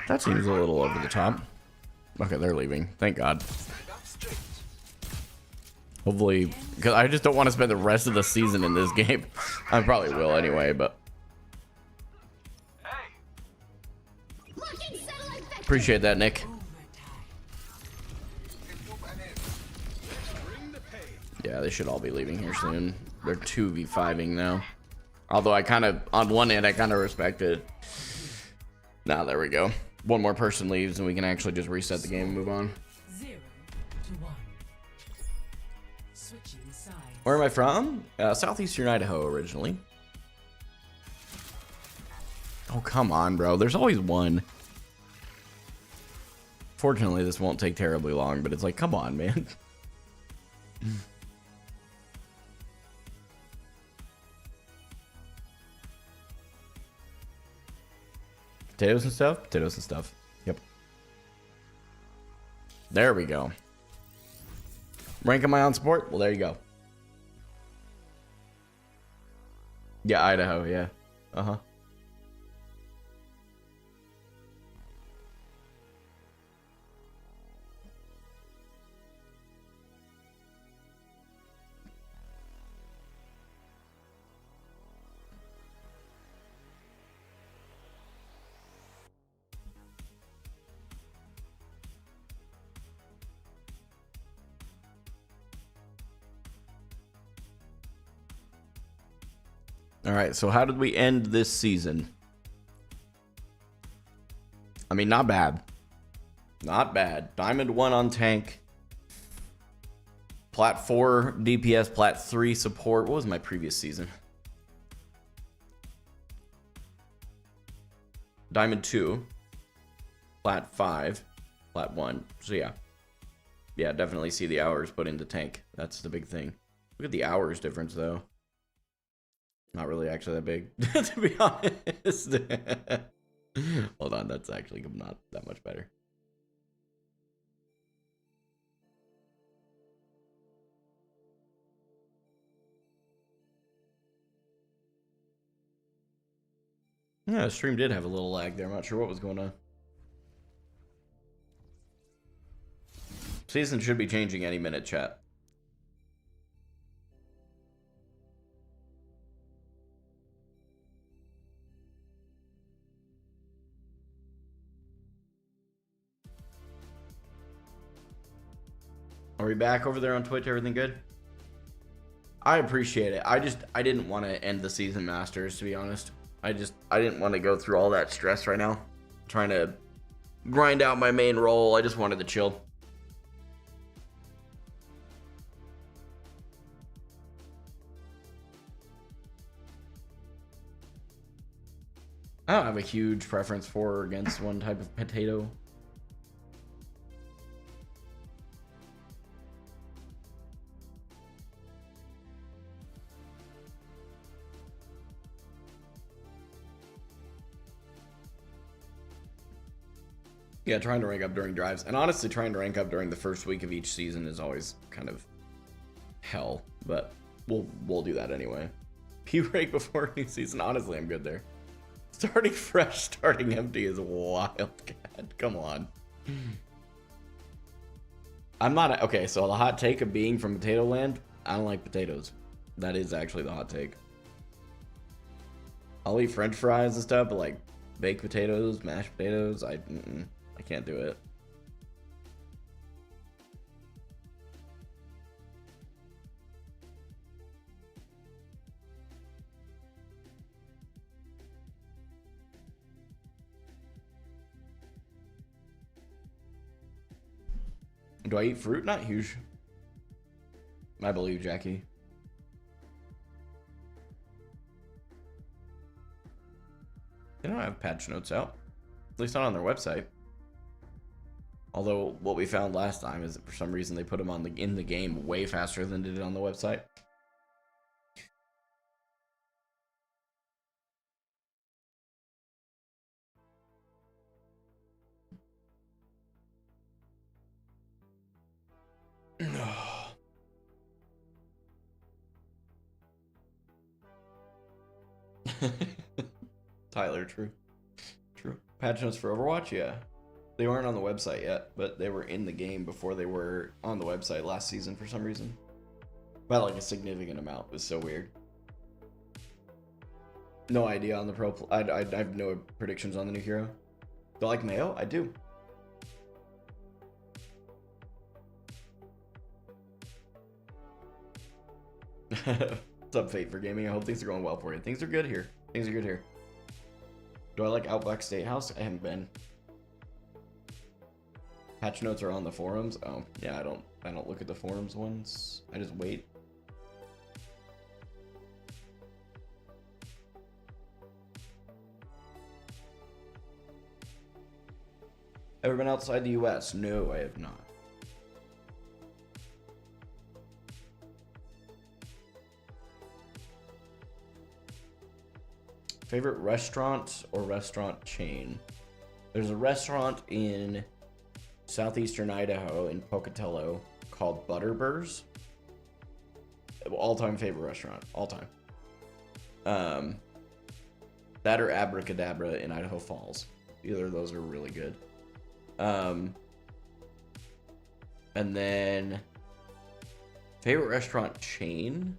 Speaker 1: That seems a little over the top. Okay, they're leaving. Thank God. Hopefully, because I just don't want to spend the rest of the season in this game. I probably will anyway, but appreciate that, Nick. Yeah, they should all be leaving here soon. They're 2v5ing now. Although I kind of, on one end, I kind of respect it. Now, there we go. One more person leaves and we can actually just reset the game and move on.
Speaker 7: 0 to 1. Switching sides.
Speaker 1: Where am I from? Southeastern Idaho originally. Oh, come on, bro. There's always one. Fortunately, this won't take terribly long, but it's like, come on, man. Potatoes and stuff? Potatoes and stuff. Yep. There we go. Rank am I on support? Well, there you go. Yeah, Idaho, yeah. Uh-huh. All right, so how did we end this season? I mean, not bad. Not bad. Diamond 1 on tank. Plat 4 DPS, Plat 3 support. What was my previous season? Diamond 2, Plat 5, Plat 1. So yeah. Yeah, definitely see the hours put into tank. That's the big thing. Look at the hours difference though. Not really actually that big, to be honest. Hold on, that's actually not that much better. Yeah, the stream did have a little lag there. I'm not sure what was going on. Season should be changing any minute, chat. Are we back over there on Twitch? Everything good? I appreciate it. I didn't want to end the season Masters, to be honest. I didn't want to go through all that stress right now. Trying to grind out my main role. I just wanted to chill. I don't have a huge preference for or against one type of potato. Yeah, trying to rank up during drives. And honestly, trying to rank up during the first week of each season is always kind of hell. But we'll do that anyway. P-rank before new season. Honestly, I'm good there. Starting fresh, starting empty is wildcat. Come on. I'm not... Okay, so the hot take of being from Potato Land, I don't like potatoes. That is actually the hot take. I'll eat french fries and stuff, but like baked potatoes, mashed potatoes, I can't do it. Do I eat fruit? Not huge. I believe, Jackie. They don't have patch notes out. At least not on their website. Although what we found last time is that for some reason they put them on in the game way faster than they did on the website. Tyler, true. True. Patch notes for Overwatch, yeah. They weren't on the website yet, but they were in the game before they were on the website last season for some reason. By like a significant amount. It was so weird. No idea on the pro. I have no predictions on the new hero. Do I like Mayo? I do. What's up, Fate for Gaming? I hope things are going well for you. Things are good here. Things are good here. Do I like Outback Steakhouse? I haven't been. Patch notes are on the forums. Oh, yeah, I don't look at the forums ones. I just wait. Ever been outside the US? No, I have not. Favorite restaurant or restaurant chain? There's a restaurant in southeastern Idaho in Pocatello called Butterburs. All-time favorite restaurant. All-time. That or Abracadabra in Idaho Falls. Either of those are really good. And then favorite restaurant chain?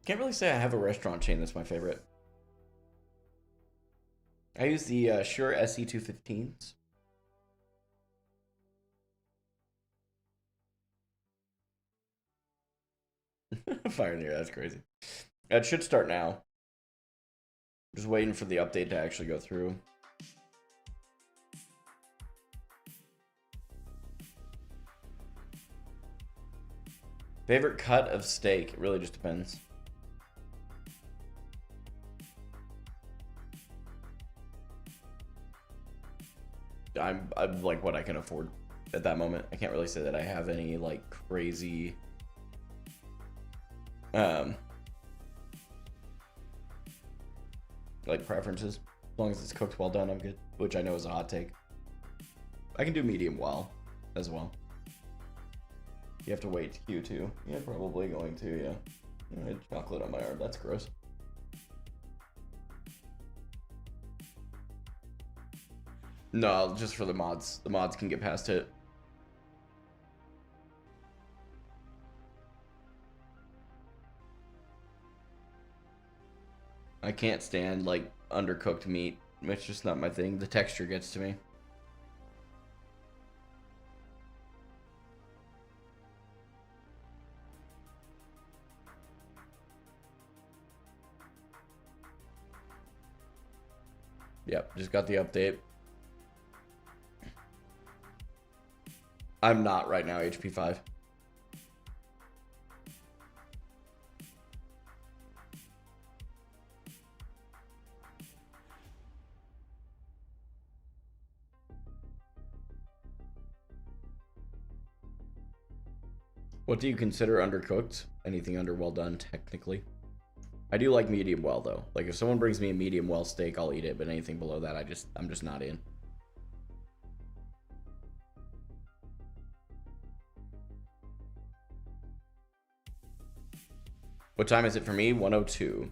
Speaker 1: Can't really say I have a restaurant chain that's my favorite. I use the Shure SE215s. Fire in the air, that's crazy. It should start now. Just waiting for the update to actually go through. Favorite cut of steak? It really just depends. I'm like what I can afford at that moment. I can't really say that I have any like crazy like preferences. As long as it's cooked well done, I'm good. Which I know is a hot take. I can do medium well as well. You have to wait Q2. Yeah, probably going to, yeah. I had chocolate on my arm, that's gross. No, just for the mods. The mods can get past it. I can't stand like undercooked meat. It's just not my thing. The texture gets to me. Yep, just got the update. I'm not right now HP 5. What do you consider undercooked? Anything under well done, technically. I do like medium well though. Like if someone brings me a medium well steak, I'll eat it, but anything below that, I'm just not in. What time is it for me? 1:02.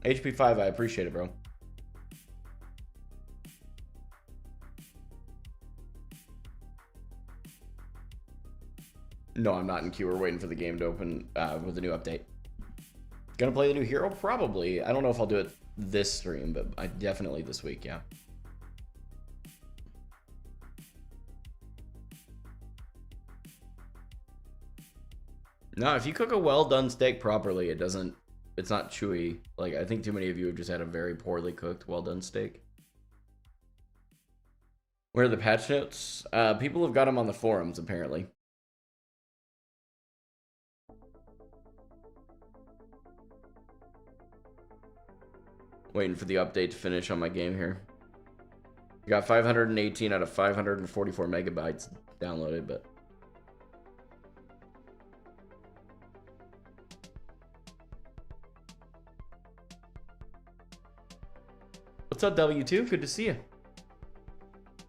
Speaker 1: HP 5, I appreciate it, bro. No, I'm not in queue. We're waiting for the game to open with the new update. Gonna play the new hero? Probably. I don't know if I'll do it this stream, but I definitely this week, yeah. No, if you cook a well done steak properly, it's not chewy. Like, I think too many of you have just had a very poorly cooked, well done steak. Where are the patch notes? People have got them on the forums, apparently. Waiting for the update to finish on my game here. Got 518 out of 544 megabytes downloaded, but... What's up, W2? Good to see you.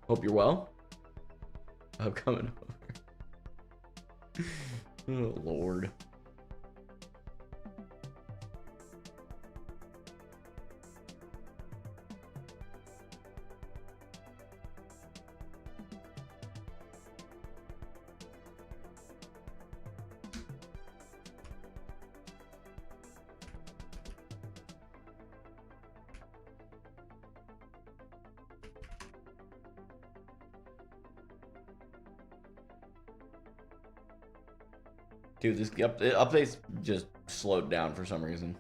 Speaker 1: Hope you're well. I'm coming over. Oh, Lord. Dude, this update's just slowed down for some reason.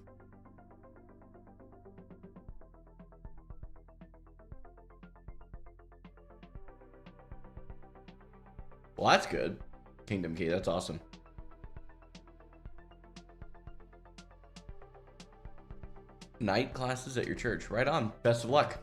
Speaker 1: Well, that's good. Kingdom Key, that's awesome. Night classes at your church. Right on. Best of luck.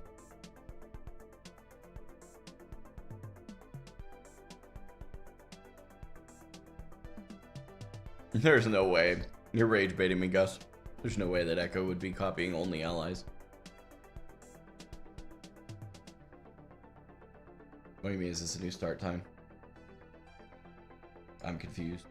Speaker 1: There's no way. You're rage baiting me, Gus. There's no way that Echo would be copying only allies. What do you mean, is this a new start time? I'm confused.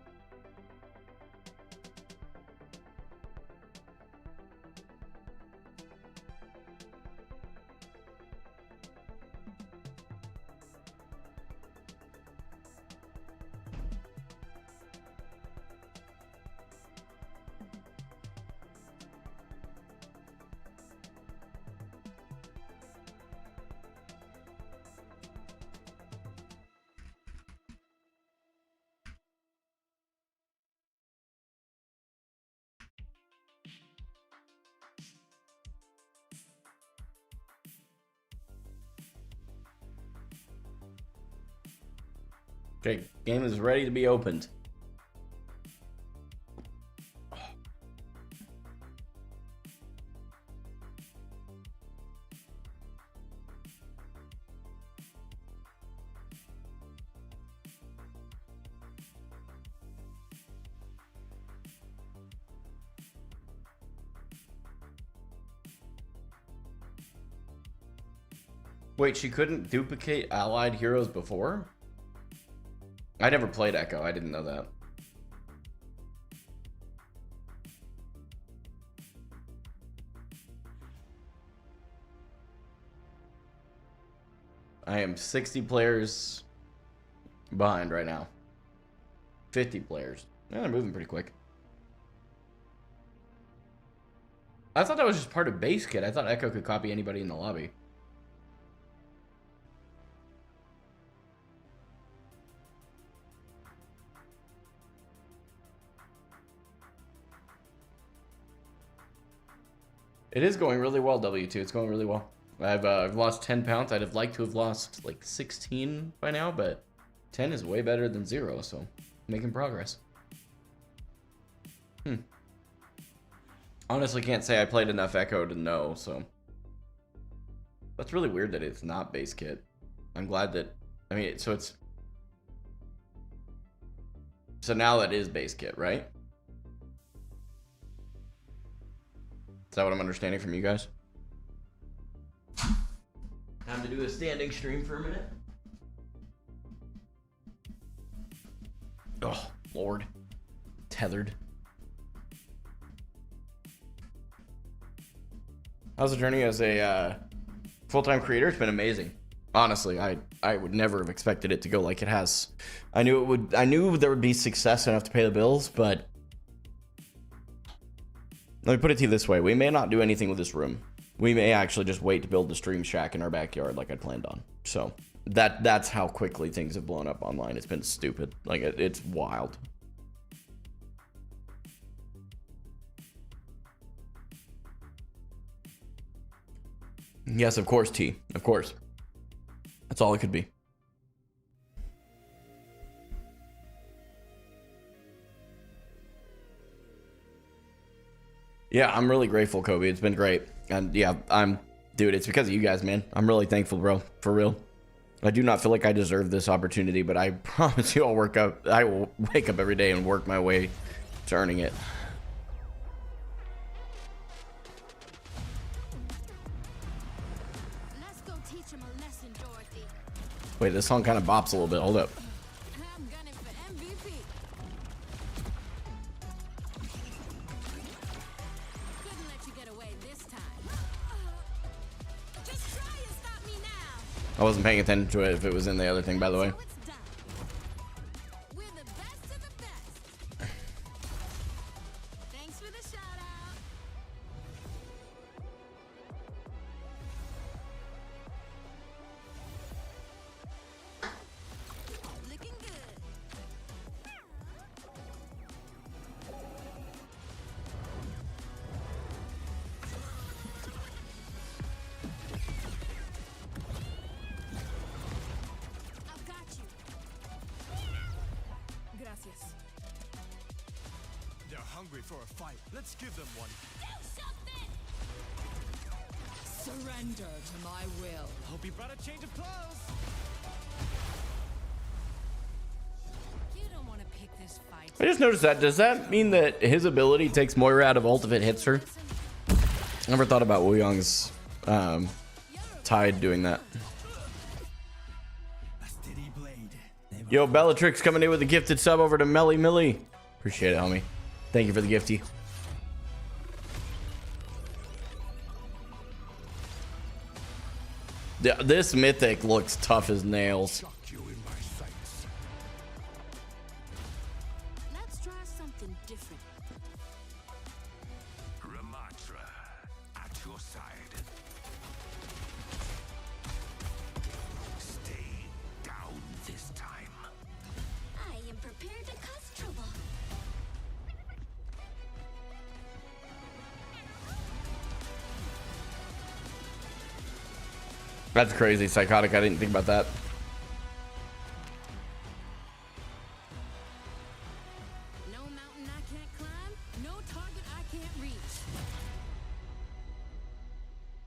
Speaker 1: Okay, game is ready to be opened. Wait, she couldn't duplicate allied heroes before? I never played Echo. I didn't know that. I am 60 players behind right now. 50 players. Yeah, they're moving pretty quick. I thought that was just part of base kit. I thought Echo could copy anybody in the lobby. It is going really well, W2. It's going really well. I've lost 10 pounds. I'd have liked to have lost like 16 by now, but 10 is way better than 0, so making progress. Honestly, can't say I played enough Echo to know, so. That's really weird that it's not base kit. I'm glad that, I mean, so it's. So now that is base kit, right? Is that what I'm understanding from you guys? Time to do a standing stream for a minute. Oh, Lord. Tethered. How's the journey as a full-time creator? It's been amazing. Honestly, I would never have expected it to go like it has. I knew there would be success enough to pay the bills, but let me put it to you this way. We may not do anything with this room. We may actually just wait to build the stream shack in our backyard like I planned on. So that's how quickly things have blown up online. It's been stupid. Like, it's wild. Yes, of course, T. Of course. That's all it could be. Yeah, I'm really grateful, Kobe. It's been great. And yeah, dude, it's because of you guys, man. I'm really thankful, bro. For real. I do not feel like I deserve this opportunity, but I promise you I will wake up every day and work my way to earning it.
Speaker 2: Let's go teach him a lesson, Dorothy.
Speaker 1: Wait, this song kind of bops a little bit. Hold up.
Speaker 2: I'm gunning for MVP. Couldn't let you get away this time. Just try and stop me now.
Speaker 1: I wasn't paying attention to it if it was in the other thing, by the way.
Speaker 2: We're the best of the best. Thanks for the shout out. Looking good. I've got you.
Speaker 7: Gracias.
Speaker 4: They're hungry for a fight. Let's give them one.
Speaker 7: Surrender to my will.
Speaker 15: Hope you brought a change of clothes.
Speaker 7: You don't want to pick this fight.
Speaker 1: I just noticed that. Does that mean that his ability takes Moira out of ult if it hits her? Never thought about Wu Yong's Tide doing that. Yo, Bellatrix coming in with a gifted sub over to Melly Millie. Appreciate it, homie. Thank you for the gifty. This mythic looks tough as nails.
Speaker 2: Let's try something different.
Speaker 6: Ramattra, at your side. Stay down this time.
Speaker 2: I am prepared to cause trouble.
Speaker 1: That's crazy, Psychotic. I didn't think about that.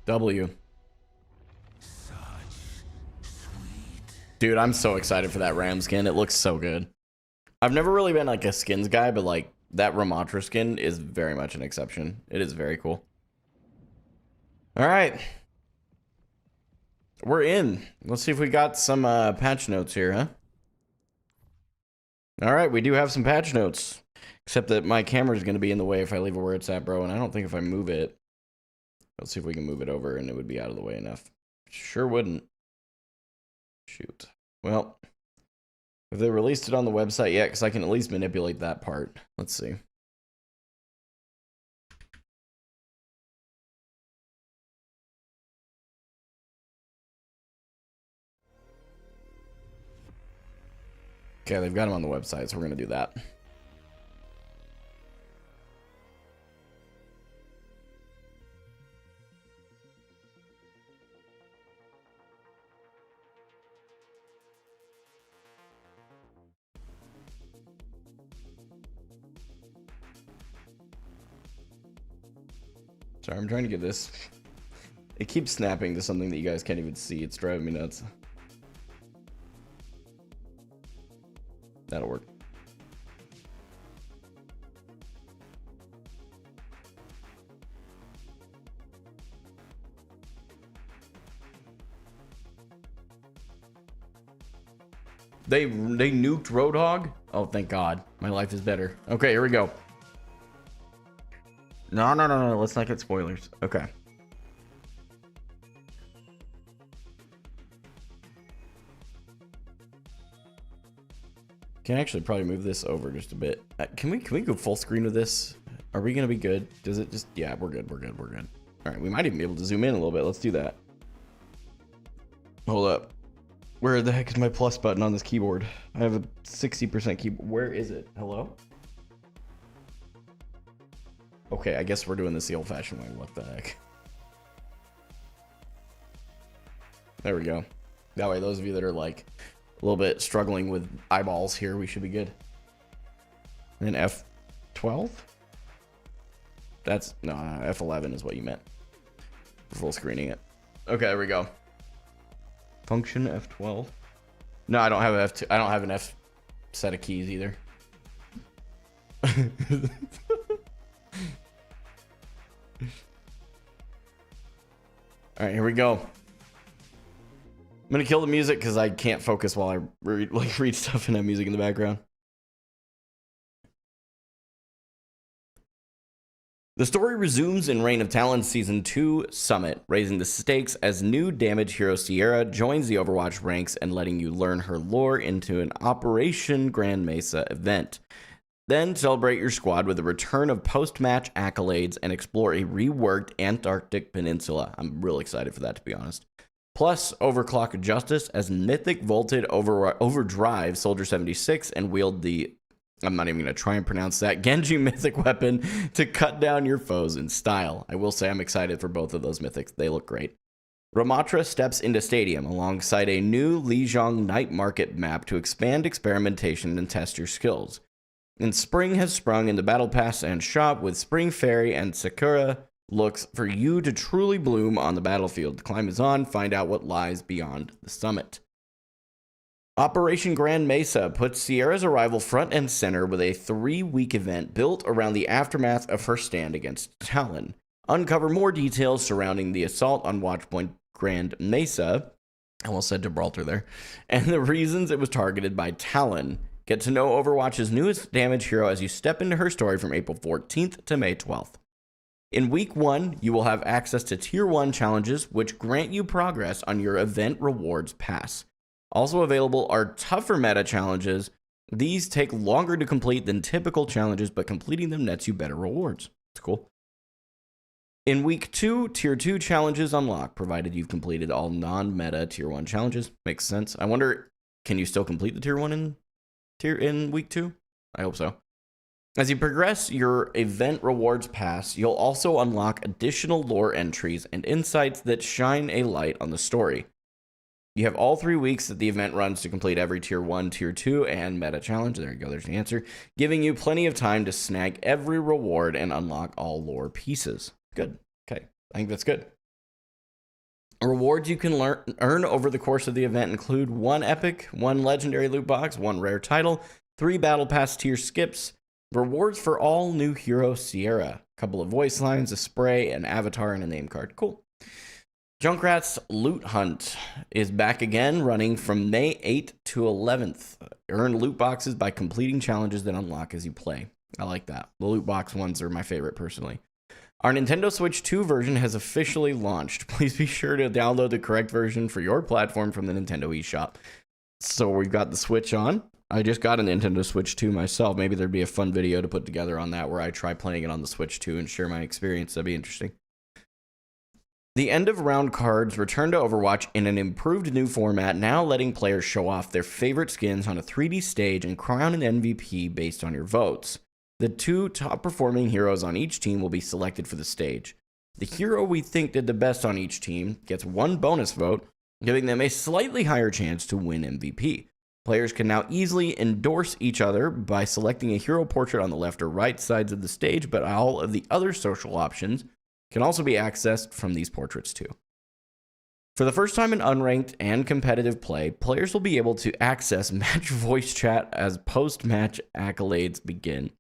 Speaker 1: W. Dude, I'm so excited for that Ram skin. It looks so good. I've never really been like a skins guy, but like that Ramattra skin is very much an exception. It is very cool. All right. We're in. Let's see if we got some patch notes here, huh? All right, we do have some patch notes. Except that my camera is going to be in the way if I leave it where it's at, bro. And I don't think if I move it... Let's see if we can move it over and it would be out of the way enough. Sure wouldn't. Shoot. Well, if they released it on the website yet, because I can at least manipulate that part. Let's see. Okay, they've got them on the website, so we're going to do that. Sorry, I'm trying to get this. It keeps snapping to something that you guys can't even see. It's driving me nuts. That'll work. They nuked Roadhog? Oh, thank God. My life is better. Okay, here we go. No. Let's not get spoilers. Okay. Can actually probably move this over just a bit. Can we go full screen with this? Are we gonna be good? Does it just... Yeah, we're good. All right, we might even be able to zoom in a little bit. Let's do that. Hold up. Where the heck is my plus button on this keyboard? I have a 60% keyboard. Where is it? Hello? Okay, I guess we're doing this the old-fashioned way. What the heck? There we go. That way, those of you that are like a little bit struggling with eyeballs here, we should be good. And then F12? That's no, F11 is what you meant. Full screening it. Okay, there we go. Function F12. No, I don't have an F2. I don't have an F set of keys either. All right, here we go. I'm gonna kill the music because I can't focus while I read stuff and have music in the background. The story resumes in Reign of Talon Season 2 Summit, raising the stakes as new damage hero Sierra joins the Overwatch ranks and letting you learn her lore into an Operation Grand Mesa event. Then celebrate your squad with the return of post-match accolades and explore a reworked Antarctic peninsula. I'm real excited for that, to be honest. Plus, overclock Justice as Mythic Volted Overdrive Soldier 76 and wield the... I'm not even going to try and pronounce that. Genji Mythic weapon to cut down your foes in style. I will say I'm excited for both of those Mythics. They look great. Ramattra steps into Stadium alongside a new Lijiang Night Market map to expand experimentation and test your skills. And spring has sprung in the Battle Pass and shop with Spring Fairy and Sakura looks for you to truly bloom on the battlefield. The climb is on. Find out what lies beyond the summit. Operation Grand Mesa puts Sierra's arrival front and center with a 3-week event built around the aftermath of her stand against Talon. Uncover more details surrounding the assault on Watchpoint Grand Mesa, I almost said Gibraltar there, and the reasons it was targeted by Talon. Get to know Overwatch's newest damage hero as you step into her story from April 14th to May 12th. In Week 1, you will have access to Tier 1 challenges, which grant you progress on your event rewards pass. Also available are tougher meta challenges. These take longer to complete than typical challenges, but completing them nets you better rewards. It's cool. In Week 2, Tier 2 challenges unlock, provided you've completed all non-meta Tier 1 challenges. Makes sense. I wonder, can you still complete the Tier 1 in Week 2? I hope so. As you progress your event rewards pass, you'll also unlock additional lore entries and insights that shine a light on the story. You have all 3 weeks that the event runs to complete every Tier 1, Tier 2, and meta challenge. There you go, there's the answer. Giving you plenty of time to snag every reward and unlock all lore pieces. Good. Okay, I think that's good. Rewards you can earn over the course of the event include 1 epic, 1 legendary loot box, 1 rare title, 3 battle pass tier skips, rewards for all new hero Sierra, a couple of voice lines, a spray, an avatar, and a name card. Cool. Junkrat's Loot Hunt is back again, running from May 8th to 11th. Earn loot boxes by completing challenges that unlock as you play. I like that. The loot box ones are my favorite personally. Our Nintendo Switch 2 version has officially launched. Please be sure to download the correct version for your platform from the Nintendo eShop. So we've got the Switch on. I just got a Nintendo Switch 2 myself. Maybe there'd be a fun video to put together on that where I try playing it on the Switch 2 and share my experience. That'd be interesting. The end of round cards return to Overwatch in an improved new format, now letting players show off their favorite skins on a 3D stage and crown an MVP based on your votes. The 2 top performing heroes on each team will be selected for the stage. The hero we think did the best on each team gets 1 bonus vote, giving them a slightly higher chance to win MVP. Players can now easily endorse each other by selecting a hero portrait on the left or right sides of the stage, but all of the other social options can also be accessed from these portraits too. For the first time in unranked and competitive play, players will be able to access match voice chat as post-match accolades begin.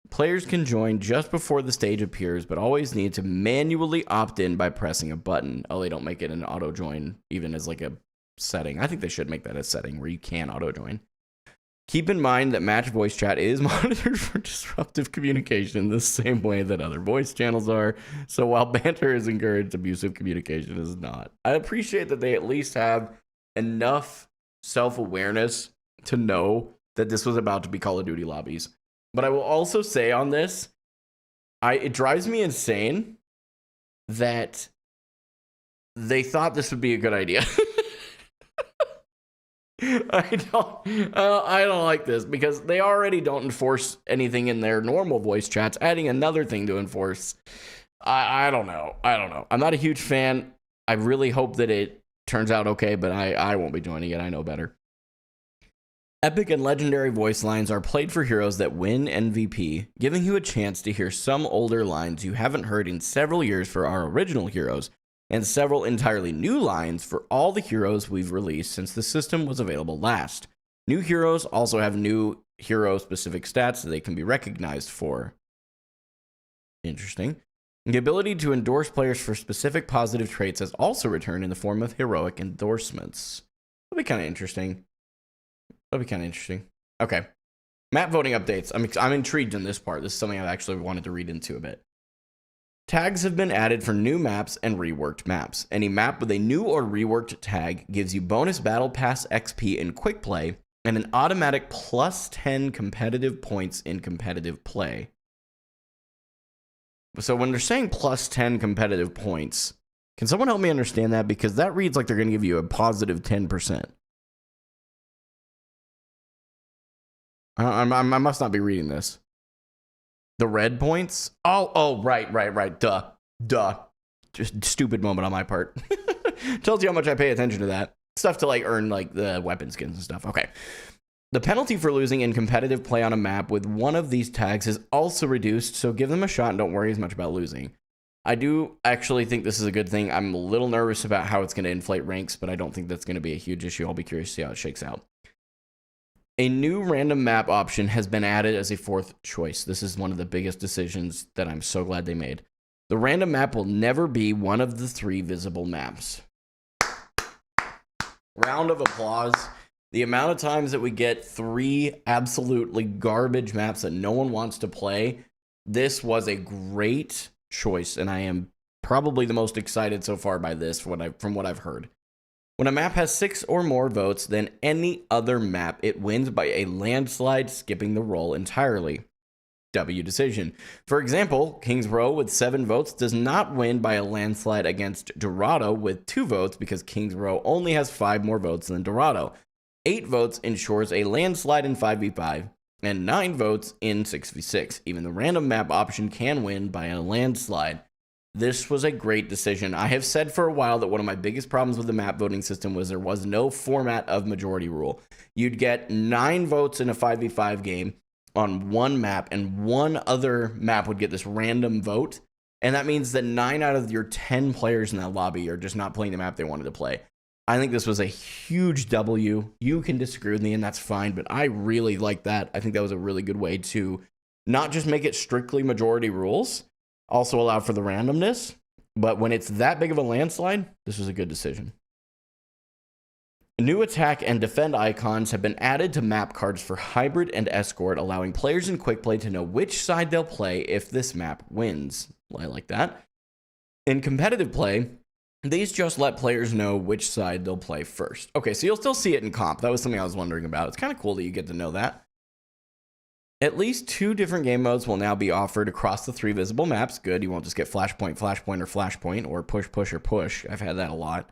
Speaker 1: Players can join just before the stage appears, but always need to manually opt in by pressing a button. Oh, they don't make it an auto join even as like a setting. I think they should make that a setting where you can auto join. Keep in mind that match voice chat is monitored for disruptive communication the same way that other voice channels are. So while banter is encouraged, abusive communication is not. I appreciate that they at least have enough self-awareness to know that this was about to be Call of Duty lobbies. But I will also say on this, it drives me insane that they thought this would be a good idea. I don't like this because they already don't enforce anything in their normal voice chats. Adding another thing to enforce, I don't know. I'm not a huge fan. I really hope that it turns out okay, but I won't be joining it. I know better. Epic and legendary voice lines are played for heroes that win MVP, giving you a chance to hear some older lines you haven't heard in several years for our original heroes, and several entirely new lines for all the heroes we've released since the system was available last. New heroes also have new hero-specific stats that they can be recognized for. Interesting. The ability to endorse players for specific positive traits has also returned in the form of heroic endorsements. That'll be kind of interesting. Okay. Map voting updates. I'm intrigued in this part. This is something I've actually wanted to read into a bit. Tags have been added for new maps and reworked maps. Any map with a new or reworked tag gives you bonus battle pass XP in quick play and an automatic plus 10 competitive points in competitive play. So when they're saying plus 10 competitive points, can someone help me understand that? Because that reads like they're going to give you a positive 10%. I must not be reading this. The red points? Oh, right. Duh. Just stupid moment on my part. Tells you how much I pay attention to that. Stuff to like earn like the weapon skins and stuff. Okay. The penalty for losing in competitive play on a map with one of these tags is also reduced, so give them a shot and don't worry as much about losing. I do actually think this is a good thing. I'm a little nervous about how it's going to inflate ranks, but I don't think that's going to be a huge issue. I'll be curious to see how it shakes out. A new random map option has been added as a 4th choice. This is one of the biggest decisions that I'm so glad they made. The random map will never be one of the 3 visible maps. Round of applause. The amount of times that we get 3 absolutely garbage maps that no one wants to play, this was a great choice, and I am probably the most excited so far by this from what I've heard. When a map has 6 or more votes than any other map, it wins by a landslide, skipping the roll entirely. W decision. For example, Kings Row with 7 votes does not win by a landslide against Dorado with 2 votes because Kings Row only has 5 more votes than Dorado. 8 votes ensures a landslide in 5v5, and 9 votes in 6v6. Even the random map option can win by a landslide. This was a great decision. I have said for a while that one of my biggest problems with the map voting system was there was no format of majority rule. You'd get 9 votes in a 5v5 game on one map, and one other map would get this random vote. And that means that 9 out of your 10 players in that lobby are just not playing the map they wanted to play. I think this was a huge W. You can disagree with me, and that's fine, but I really like that. I think that was a really good way to not just make it strictly majority rules, also allow for the randomness. But when it's that big of a landslide, this was a good decision. New attack and defend icons have been added to map cards for Hybrid and Escort, allowing players in Quick Play to know which side they'll play if this map wins. I like that. In competitive play, these just let players know which side they'll play first. Okay, so you'll still see it in comp. That was something I was wondering about. It's kind of cool that you get to know that. At least 2 different game modes will now be offered across the 3 visible maps. Good, you won't just get Flashpoint, Flashpoint, or Flashpoint, or Push, Push, or Push. I've had that a lot.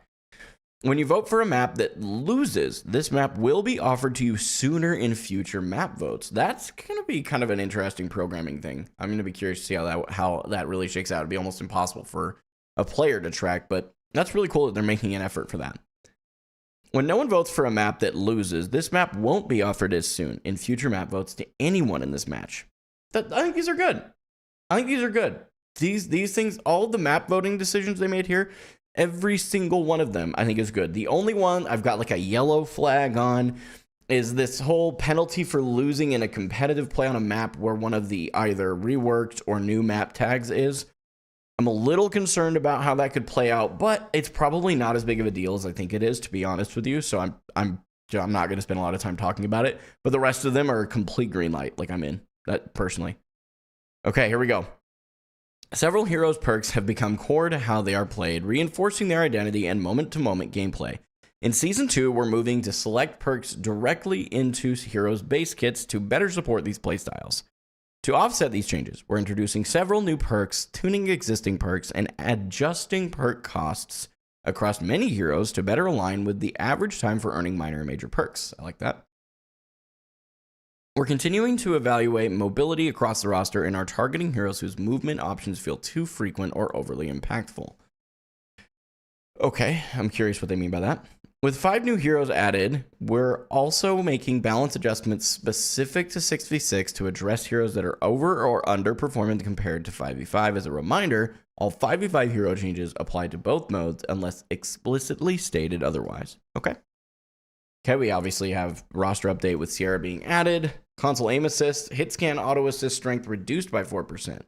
Speaker 1: When you vote for a map that loses, this map will be offered to you sooner in future map votes. That's going to be kind of an interesting programming thing. I'm going to be curious to see how that really shakes out. It'd be almost impossible for a player to track, but that's really cool that they're making an effort for that. When no one votes for a map that loses, this map won't be offered as soon in future map votes to anyone in this match. I think these are good. I think these are good. These things, all the map voting decisions they made here, every single one of them I think is good. The only one I've got like a yellow flag on is this whole penalty for losing in a competitive play on a map where one of the either reworked or new map tags is. I'm a little concerned about how that could play out, but it's probably not as big of a deal as I think it is, to be honest with you. So I'm not going to spend a lot of time talking about it, but the rest of them are a complete green light. Like, I'm in that personally. Okay, here we go. Several heroes' perks have become core to how they are played, reinforcing their identity and moment-to-moment gameplay. In Season 2, we're moving to select perks directly into heroes' base kits to better support these playstyles. To offset these changes, we're introducing several new perks, tuning existing perks, and adjusting perk costs across many heroes to better align with the average time for earning minor and major perks. I like that. We're continuing to evaluate mobility across the roster and are targeting heroes whose movement options feel too frequent or overly impactful. Okay, I'm curious what they mean by that. With 5 new heroes added, we're also making balance adjustments specific to 6v6 to address heroes that are over or underperforming compared to 5v5. As a reminder, all 5v5 hero changes apply to both modes unless explicitly stated otherwise. Okay, we obviously have roster update with Sierra being added. Console aim assist, hit scan auto assist strength reduced by 4%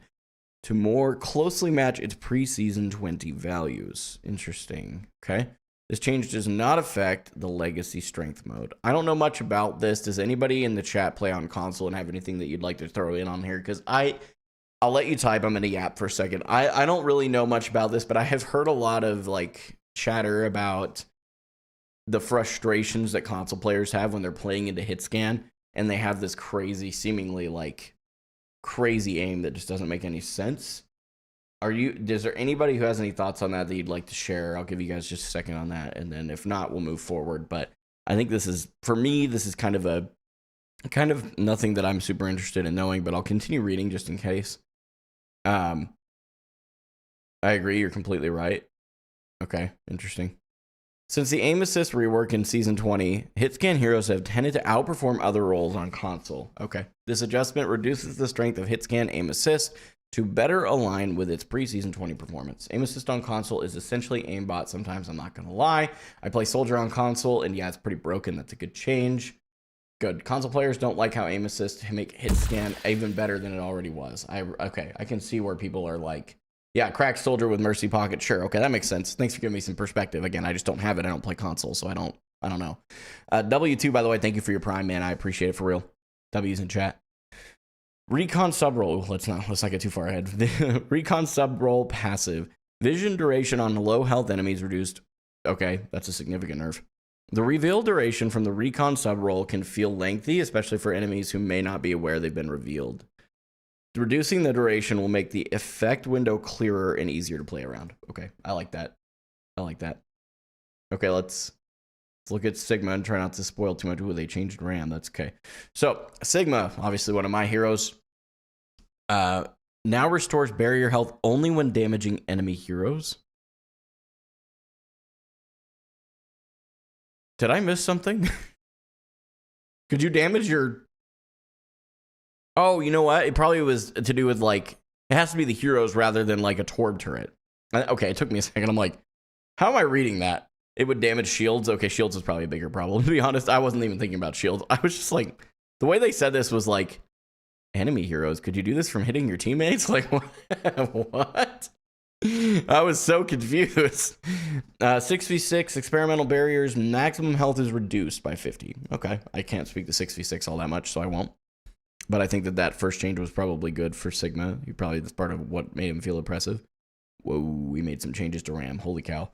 Speaker 1: to more closely match its preseason 20 values. Interesting. Okay. This change does not affect the legacy strength mode. I don't know much about this. Does anybody in the chat play on console and have anything that you'd like to throw in on here? Because I'll let you type. I'm gonna yap for a second. I don't really know much about this, but I have heard a lot of like chatter about the frustrations that console players have when they're playing into hit scan and they have this crazy, seemingly like crazy aim that just doesn't make any sense. Is there anybody who has any thoughts on that you'd like to share? I'll give you guys just a second on that, and then if not, we'll move forward. But I think this is, for me, this is kind of nothing that I'm super interested in knowing, but I'll continue reading just in case. I agree, you're completely right. Okay, interesting. Since the aim assist rework in Season 20, hit-scan heroes have tended to outperform other roles on console. Okay, this adjustment reduces the strength of hit-scan aim assist to better align with its preseason 20 performance. Aim assist on console is essentially aimbot sometimes, I'm not going to lie. I play Soldier on console, and yeah, it's pretty broken. That's a good change. Good. Console players don't like how aim assist make hit scan even better than it already was. Okay, I can see where people are like, yeah, crack Soldier with Mercy Pocket. Sure, okay, that makes sense. Thanks for giving me some perspective. Again, I just don't have it. I don't play console, so I don't know. W2, by the way, thank you for your Prime, man. I appreciate it for real. W's in chat. Recon subrole. Let's not get too far ahead. The Recon subrole passive. Vision duration on low health enemies reduced. Okay, that's a significant nerf. The reveal duration from the Recon subrole can feel lengthy, especially for enemies who may not be aware they've been revealed. Reducing the duration will make the effect window clearer and easier to play around. Okay, I like that. Okay, let's look at Sigma and try not to spoil too much. Ooh, they changed RAM. That's okay. So, Sigma, obviously one of my heroes, now restores barrier health only when damaging enemy heroes. Did I miss something? Could you damage your... Oh, you know what? It probably was to do with, like, It has to be the heroes rather than like a Torb turret. Okay, it took me a second. I'm like, how am I reading that? It would damage shields. Okay, shields is probably a bigger problem. To be honest, I wasn't even thinking about shields. I was just like, the way they said this was like, enemy heroes, could you do this from hitting your teammates? Like, what? I was so confused. 6v6 experimental barriers, maximum health is reduced by 50. Okay, I can't speak to 6v6 all that much, so I won't. But I think that first change was probably good for Sigma. That's part of what made him feel oppressive. Whoa, we made some changes to Ram. Holy cow.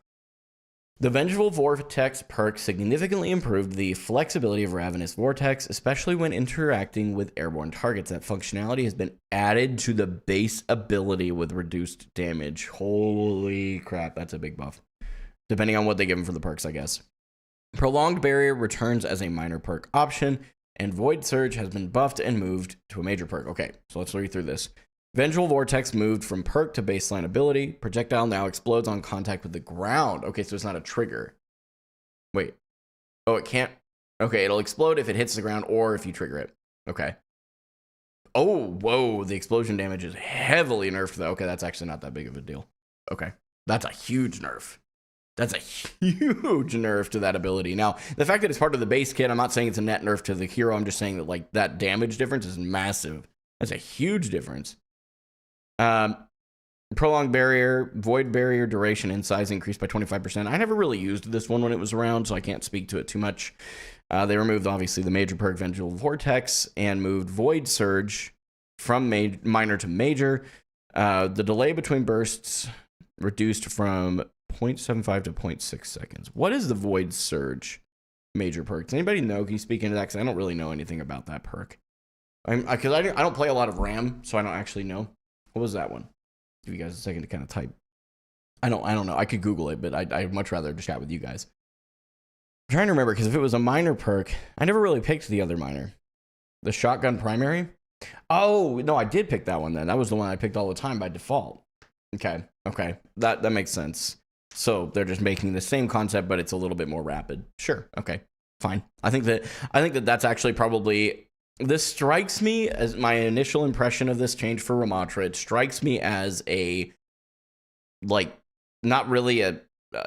Speaker 1: The Vengeful Vortex perk significantly improved the flexibility of Ravenous Vortex, especially when interacting with airborne targets. That functionality has been added to the base ability with reduced damage. Holy crap, that's a big buff. Depending on what they give him for the perks, I guess. Prolonged Barrier returns as a minor perk option, and Void Surge has been buffed and moved to a major perk. Okay, so let's read through this. Vengeful Vortex moved from perk to baseline ability. Projectile now explodes on contact with the ground. Okay, so it's not a trigger. Wait. Oh, it can't. Okay, it'll explode if it hits the ground or if you trigger it. Okay. Oh, whoa. The explosion damage is heavily nerfed, though. Okay, that's actually not that big of a deal. Okay. That's a huge nerf. That's a huge nerf to that ability. Now, the fact that it's part of the base kit, I'm not saying it's a net nerf to the hero. I'm just saying that, like, that damage difference is massive. That's a huge difference. Prolonged Barrier, Void Barrier duration and size increased by 25%. I never really used this one when it was around, so I can't speak to it too much. They removed, obviously, the major perk Vengeful Vortex and moved Void Surge from minor to major. The delay between bursts reduced from 0.75 to 0.6 seconds. What is the Void Surge major perk? Does anybody know? Can you speak into that? Because I don't really know anything about that perk. Because I don't play a lot of RAM, so I don't actually know. What was that one? Give you guys a second to kind of type. I don't know. I could Google it, but I'd much rather chat with you guys. I'm trying to remember, because if it was a minor perk, I never really picked the other minor. The shotgun primary? Oh, no, I did pick that one then. That was the one I picked all the time by default. Okay. That makes sense. So they're just making the same concept, but it's a little bit more rapid. Sure. Okay. Fine. I think that that's actually probably... This strikes me as my initial impression of this change for Ramattra. It strikes me as a, like, not really a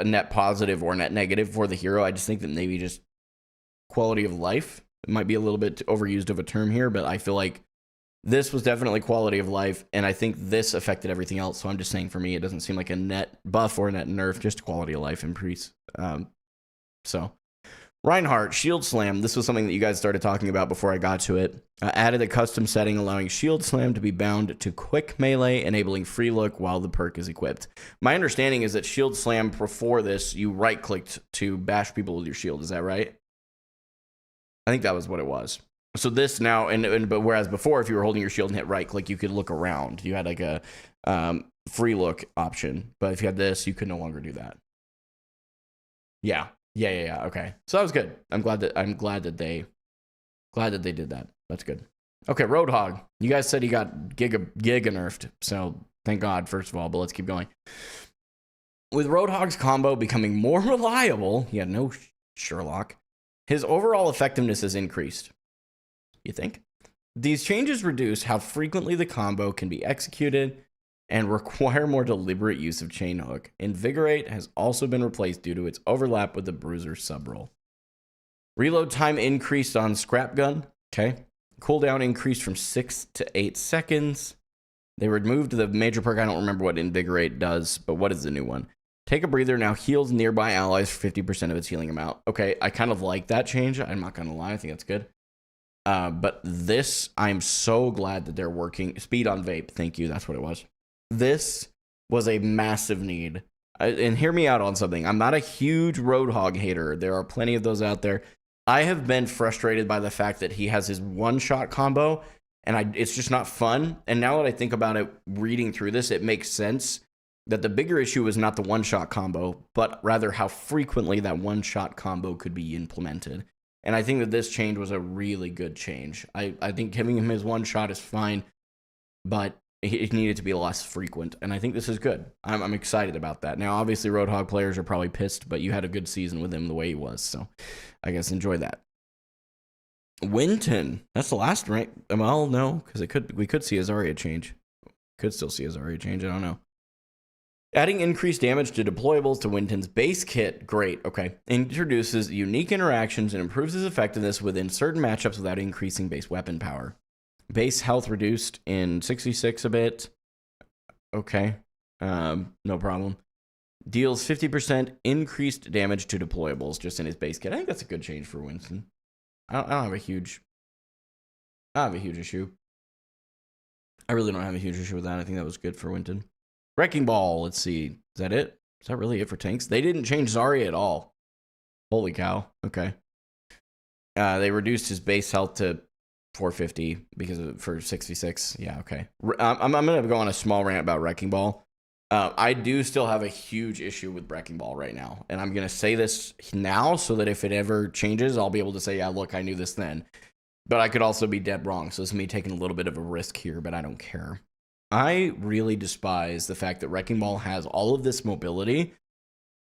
Speaker 1: net positive or net negative for the hero. I just think that maybe just quality of life. It might be a little bit overused of a term here, but I feel like this was definitely quality of life, and I think this affected everything else. So I'm just saying, for me, it doesn't seem like a net buff or a net nerf, just quality of life increase. Reinhardt, Shield Slam. This was something that you guys started talking about before I got to it. Added a custom setting allowing Shield Slam to be bound to quick melee, enabling free look while the perk is equipped. My understanding is that Shield Slam, before this, you right-clicked to bash people with your shield. Is that right? I think that was what it was. So this now, but whereas before, if you were holding your shield and hit right-click, you could look around. You had like a free look option. But if you had this, you could no longer do that. Yeah. Okay, so that was good. I'm glad that they did that. That's good. Okay, Roadhog. You guys said he got giga nerfed, so thank God, first of all. But let's keep going. With Roadhog's combo becoming more reliable, he had no Sherlock. His overall effectiveness has increased. You think? These changes reduce how frequently the combo can be executed and require more deliberate use of chain hook. Invigorate has also been replaced due to its overlap with the Bruiser sub-roll. Reload time increased on Scrap Gun. Okay. Cooldown increased from 6 to 8 seconds. They removed the major perk. I don't remember what Invigorate does, but what is the new one? Take a breather now heals nearby allies for 50% of its healing amount. Okay, I kind of like that change. I'm not going to lie. I think that's good. But this, I'm so glad that they're working. Speed on vape. Thank you. That's what it was. This was a massive need. And hear me out on something. I'm not a huge Roadhog hater. There are plenty of those out there. I have been frustrated by the fact that he has his one-shot combo, and it's just not fun. And now that I think about it, reading through this, it makes sense that the bigger issue is not the one-shot combo, but rather how frequently that one-shot combo could be implemented. And I think that this change was a really good change. I think giving him his one-shot is fine, but it needed to be less frequent, and I think this is good. I'm excited about that. Now, obviously, Roadhog players are probably pissed, but you had a good season with him the way he was, so I guess enjoy that. Winton, that's the last rank. Well, no, because we could see a Zarya change. Could still see a Zarya change. I don't know. Adding increased damage to deployables to Winton's base kit. Great. Okay. Introduces unique interactions and improves his effectiveness within certain matchups without increasing base weapon power. Base health reduced in 66 a bit. Okay. No problem. Deals 50% increased damage to deployables just in his base kit. I think that's a good change for Winston. I don't have a huge issue. I really don't have a huge issue with that. I think that was good for Winton. Wrecking Ball, let's see. Is that it? Is that really it for tanks? They didn't change Zarya at all. Holy cow. Okay. They reduced his base health to 450 for 66. Yeah, okay. I'm going to go on a small rant about Wrecking Ball. I do still have a huge issue with Wrecking Ball right now. And I'm going to say this now so that if it ever changes, I'll be able to say, yeah, look, I knew this then. But I could also be dead wrong. So it's me taking a little bit of a risk here, but I don't care. I really despise the fact that Wrecking Ball has all of this mobility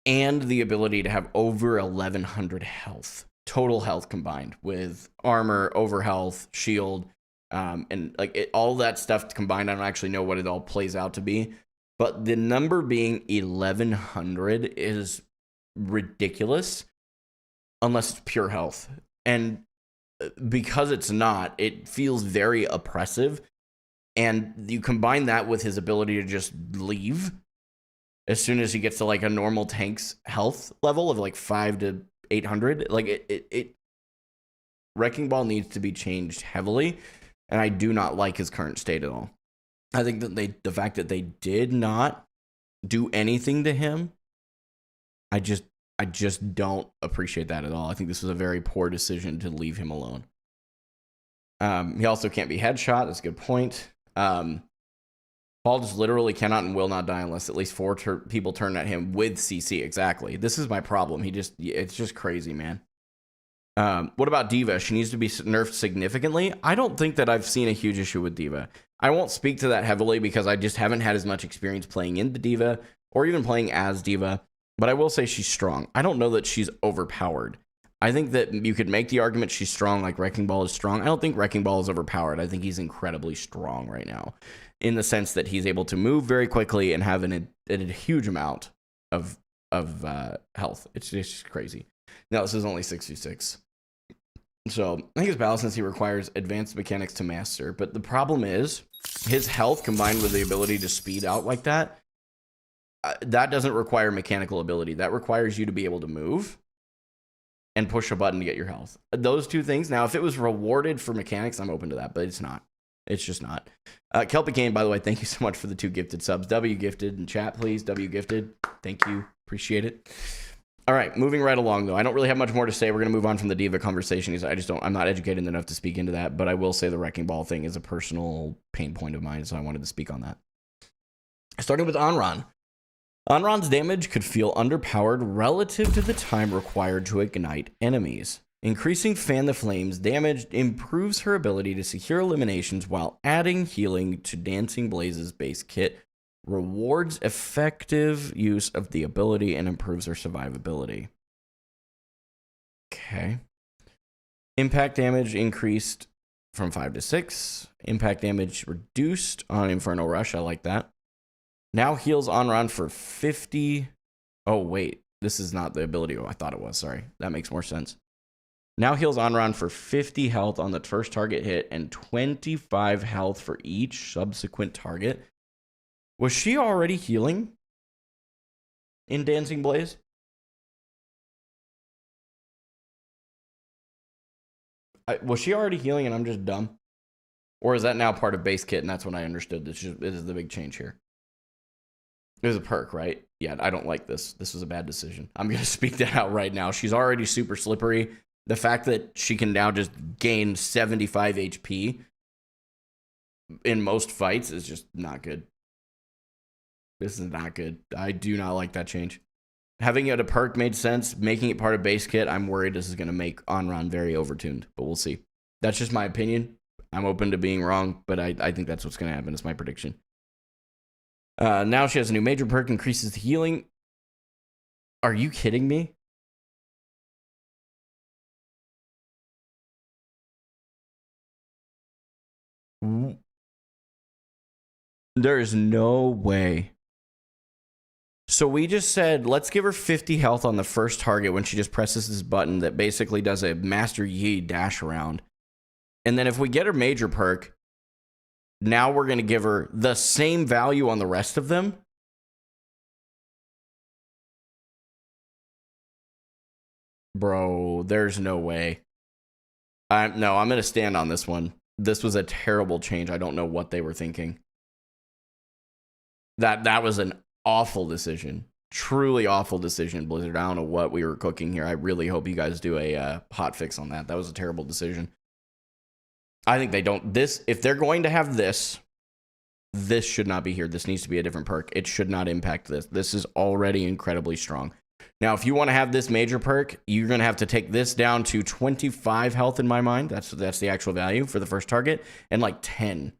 Speaker 1: and the ability to have over 1100 health, total health combined with armor, over health, shield, and like all that stuff combined. I don't actually know what it all plays out to be, but the number being 1100 is ridiculous unless it's pure health. And because it's not, it feels very oppressive. And you combine that with his ability to just leave as soon as he gets to like a normal tank's health level of like 500 to 800. Like Wrecking Ball needs to be changed heavily, and I do not like his current state at all. I think that the fact that they did not do anything to him, I just don't appreciate that at all. I think this was a very poor decision to leave him alone. He also can't be headshot. That's a good point. Paul just literally cannot and will not die unless at least 4 people turn at him with CC. Exactly. This is my problem. It's just crazy, man. What about D.Va? She needs to be nerfed significantly. I don't think that I've seen a huge issue with D.Va. I won't speak to that heavily because I just haven't had as much experience playing into D.Va or even playing as D.Va. But I will say she's strong. I don't know that she's overpowered. I think that you could make the argument she's strong, like Wrecking Ball is strong. I don't think Wrecking Ball is overpowered. I think he's incredibly strong right now in the sense that he's able to move very quickly and have a huge amount of health. It's just crazy. Now, this is only 66. So I think his balance he requires advanced mechanics to master. But the problem is his health combined with the ability to speed out like that, that doesn't require mechanical ability. That requires you to be able to move and push a button to get your health. Those two things. Now, if it was rewarded for mechanics, I'm open to that, but it's not. It's just not. Kelpie Kane, by the way, thank you so much for the 2 gifted subs. W gifted in chat, please. W gifted. Thank you. Appreciate it. All right, moving right along, though. I don't really have much more to say. We're going to move on from the D.Va conversation. I'm not educated enough to speak into that, but I will say the Wrecking Ball thing is a personal pain point of mine, so I wanted to speak on that. Starting with Onron. Onron's damage could feel underpowered relative to the time required to ignite enemies. Increasing Fan the Flames damage improves her ability to secure eliminations while adding healing to Dancing Blaze's base kit, rewards effective use of the ability, and improves her survivability. Okay. Impact damage increased from 5 to 6. Impact damage reduced on Infernal Rush. I like that. Now heals Onron for 50. Oh, wait. This is not the ability. Oh, I thought it was. Sorry. That makes more sense. Now heals Onron for 50 health on the first target hit and 25 health for each subsequent target. Was she already healing in Dancing Blaze? Was she already healing and I'm just dumb? Or is that now part of base kit and that's when I understood this is the big change here? It was a perk, right? Yeah, I don't like this. This was a bad decision. I'm going to speak that out right now. She's already super slippery. The fact that she can now just gain 75 HP in most fights is just not good. This is not good. I do not like that change. Having it a perk made sense. Making it part of base kit, I'm worried this is going to make Onron very overtuned, but we'll see. That's just my opinion. I'm open to being wrong, but I think that's what's going to happen. It's my prediction. Now she has a new major perk, increases the healing. Are you kidding me? There's no way. So we just said, let's give her 50 health on the first target when she just presses this button that basically does a Master Yi dash around. And then if we get her major perk, now we're going to give her the same value on the rest of them. Bro, there's no way. No, I'm going to stand on this one. This was a terrible change. I don't know what they were thinking. That was an awful decision. Truly awful decision, Blizzard. I don't know what we were cooking here. I really hope you guys do a hot fix on that. That was a terrible decision. I think they don't. If they're going to have this should not be here. This needs to be a different perk. It should not impact this. This is already incredibly strong. Now, if you want to have this major perk, you're going to have to take this down to 25 health in my mind. That's the actual value for the first target, and like 10.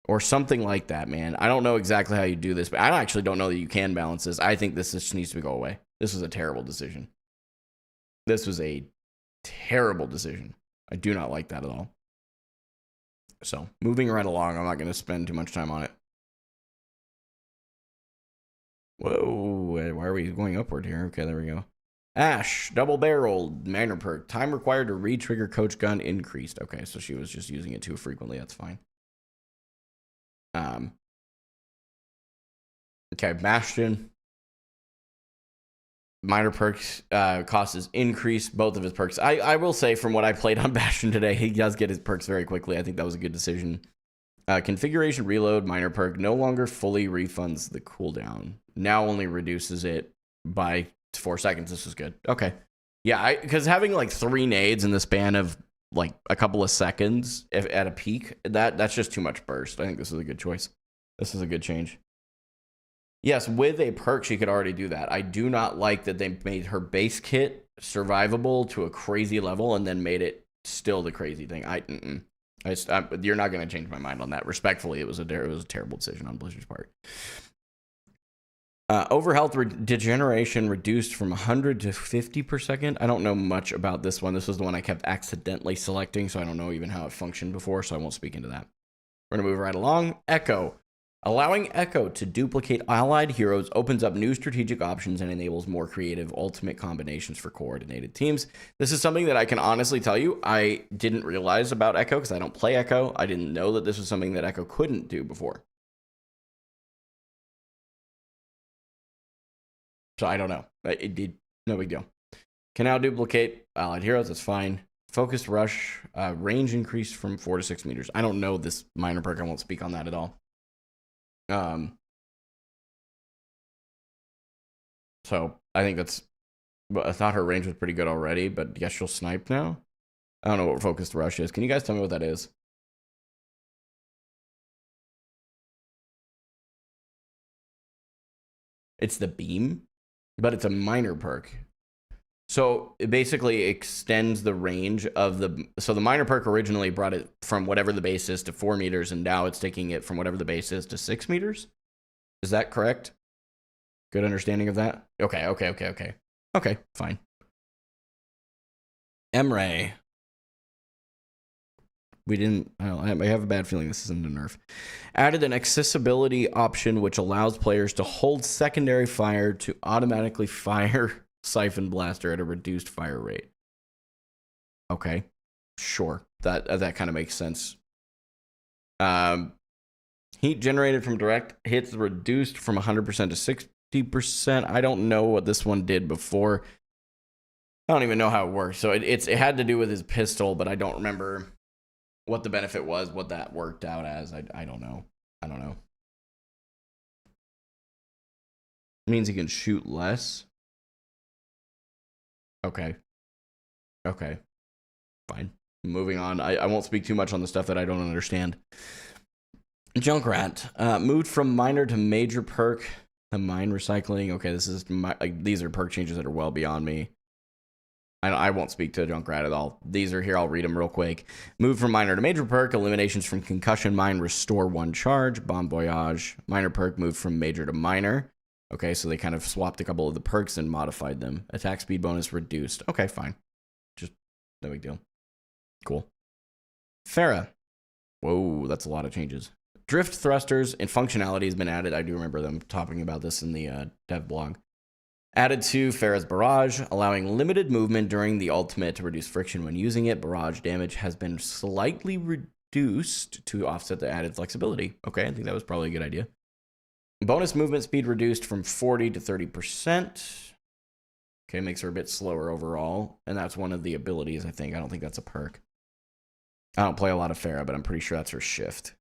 Speaker 1: Or something like that, man. I don't know exactly how you do this, but I actually don't know that you can balance this. I think this just needs to go away. This was a terrible decision. This was a terrible decision. I do not like that at all. So, moving right along, I'm not going to spend too much time on it. Whoa, why are we going upward here? Okay, there we go. Ash, double-barreled, minor perk. Time required to re-trigger coach gun increased. Okay, so she was just using it too frequently. That's fine. Okay, Bastion. Minor perks cost is increased. Both of his perks. I will say, from what I played on Bastion today, he does get his perks very quickly. I think that was a good decision. Configuration reload, minor perk, no longer fully refunds the cooldown. Now only reduces it by 4 seconds. This is good. Okay. Yeah, because having like 3 nades in the span of like a couple of seconds at a peak, that's just too much burst. I think this is a good choice. This is a good change. Yes, with a perk, she could already do that. I do not like that they made her base kit survivable to a crazy level and then made it still the crazy thing. You're not going to change my mind on that. Respectfully, it was a terrible decision on Blizzard's part. Overhealth degeneration reduced from 100 to 50 per second. I don't know much about this one. This was the one I kept accidentally selecting, so I don't know even how it functioned before, so I won't speak into that. We're going to move right along. Echo. Allowing Echo to duplicate allied heroes opens up new strategic options and enables more creative ultimate combinations for coordinated teams. This is something that I can honestly tell you I didn't realize about Echo because I don't play Echo. I didn't know that this was something that Echo couldn't do before. So I don't know. It did. No big deal. Can now duplicate allied heroes. That's fine. Focused rush. Range increased from 4 to 6 meters. I don't know this minor perk. I won't speak on that at all. So I think that's. I thought her range was pretty good already, but I guess she'll snipe now. I don't know what focused rush is. Can you guys tell me what that is? It's the beam, but it's a minor perk. So it basically extends the range of the. So the minor perk originally brought it from whatever the base is to 4 meters, and now it's taking it from whatever the base is to 6 meters. Is that correct? Good understanding of that? Okay. Okay, fine. Emre. We didn't. I have a bad feeling this isn't a nerf. Added an accessibility option which allows players to hold secondary fire to automatically fire Siphon Blaster at a reduced fire rate. Okay, sure. That kind of makes sense. Heat generated from direct hits reduced from 100% to 60%. I don't know what this one did before. I don't even know how it works. So it had to do with his pistol, but I don't remember what the benefit was, what that worked out as. I don't know. I don't know. It means he can shoot less. Okay. Fine. Moving on. I won't speak too much on the stuff that I don't understand. Junkrat. Moved from minor to major perk. The mine recycling. Okay, these are perk changes that are well beyond me. I won't speak to Junkrat at all. These are here. I'll read them real quick. Move from minor to major perk. Eliminations from concussion mine restore 1 charge. Bon voyage. Minor perk moved from major to minor. Okay, so they kind of swapped a couple of the perks and modified them. Attack speed bonus reduced. Okay, fine. Just no big deal. Cool. Farah. Whoa, that's a lot of changes. Drift thrusters and functionality has been added. I do remember them talking about this in the dev blog. Added to Pharah's Barrage, allowing limited movement during the ultimate to reduce friction when using it. Barrage damage has been slightly reduced to offset the added flexibility. Okay, I think that was probably a good idea. Bonus movement speed reduced from 40 to 30%. Okay, makes her a bit slower overall. And that's one of the abilities, I think. I don't think that's a perk. I don't play a lot of Pharah, but I'm pretty sure that's her shift.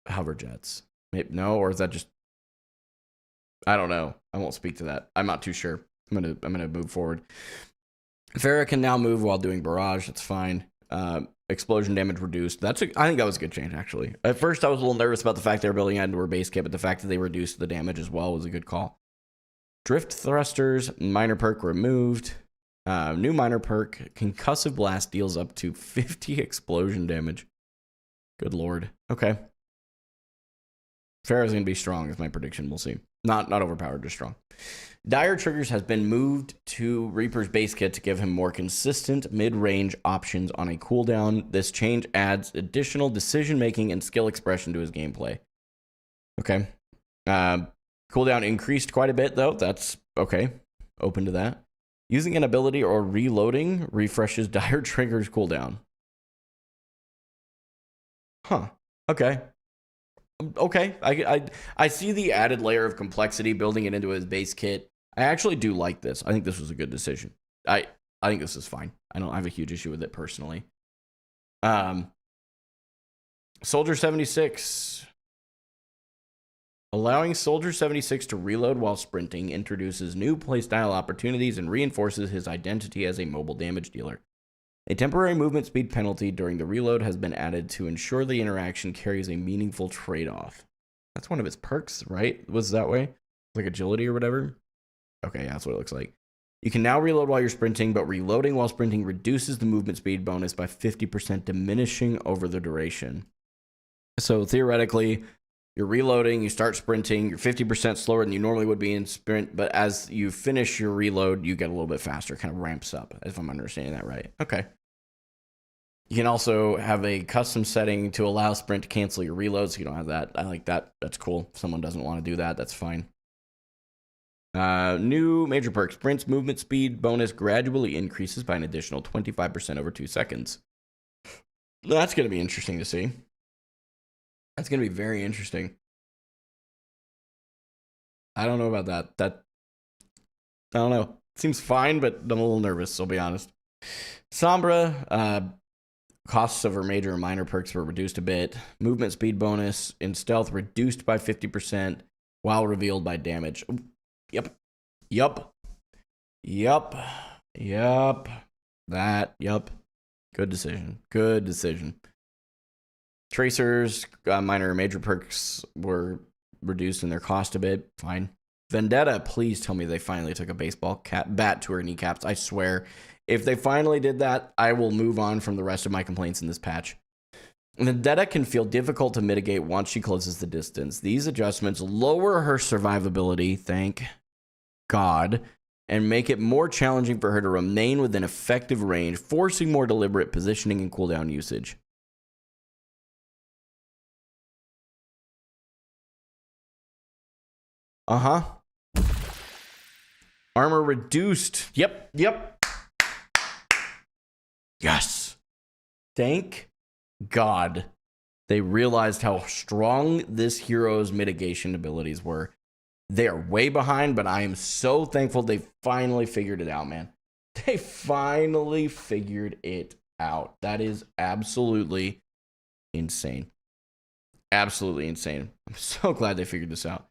Speaker 1: Hover jets. Maybe, no, or is that just... I don't know. I won't speak to that. I'm not too sure. I'm gonna move forward. Pharah can now move while doing barrage. That's fine. Explosion damage reduced. I think that was a good change, actually. At first, I was a little nervous about the fact they were building into her base kit, but the fact that they reduced the damage as well was a good call. Drift thrusters, minor perk removed. New minor perk, concussive blast deals up to 50 explosion damage. Good lord. Okay. Pharah's gonna be strong, is my prediction. We'll see. Not overpowered, just strong. Dire Triggers has been moved to Reaper's base kit to give him more consistent mid-range options on a cooldown. This change adds additional decision-making and skill expression to his gameplay. Okay. Cooldown increased quite a bit, though. That's okay. Open to that. Using an ability or reloading refreshes Dire Trigger's cooldown. Huh. Okay. Okay. I see the added layer of complexity building it into his base kit. I actually do like this. I think this was a good decision. I think this is fine. I don't have a huge issue with it personally. Soldier 76. Allowing Soldier 76 to reload while sprinting introduces new playstyle opportunities and reinforces his identity as a mobile damage dealer. A temporary movement speed penalty during the reload has been added to ensure the interaction carries a meaningful trade-off. That's one of his perks, right? Was that way? Like agility or whatever? Okay, yeah, that's what it looks like. You can now reload while you're sprinting, but reloading while sprinting reduces the movement speed bonus by 50%, diminishing over the duration. So theoretically, you're reloading, you start sprinting, you're 50% slower than you normally would be in sprint, but as you finish your reload, you get a little bit faster, kind of ramps up, if I'm understanding that right. Okay. You can also have a custom setting to allow sprint to cancel your reloads, so you don't have that. I like that. That's cool. If someone doesn't want to do that, that's fine. New major perk. Sprint's movement speed bonus gradually increases by an additional 25% over 2 seconds. That's going to be interesting to see. That's going to be very interesting. I don't know about that. I don't know. Seems fine, but I'm a little nervous, I'll be honest. Sombra, costs of her major and minor perks were reduced a bit. Movement speed bonus in stealth reduced by 50% while revealed by damage. Yep. Good decision. Tracers, minor and major perks were reduced in their cost a bit. Fine. Vendetta, please tell me they finally took a baseball bat to her kneecaps. I swear. If they finally did that, I will move on from the rest of my complaints in this patch. Vendetta can feel difficult to mitigate once she closes the distance. These adjustments lower her survivability, thank God, and make it more challenging for her to remain within effective range, forcing more deliberate positioning and cooldown usage. Armor reduced. Yep. Yes. Thank God they realized how strong this hero's mitigation abilities were. They are way behind, but I am so thankful they finally figured it out, man. They finally figured it out. That is absolutely insane. Absolutely insane. I'm so glad they figured this out.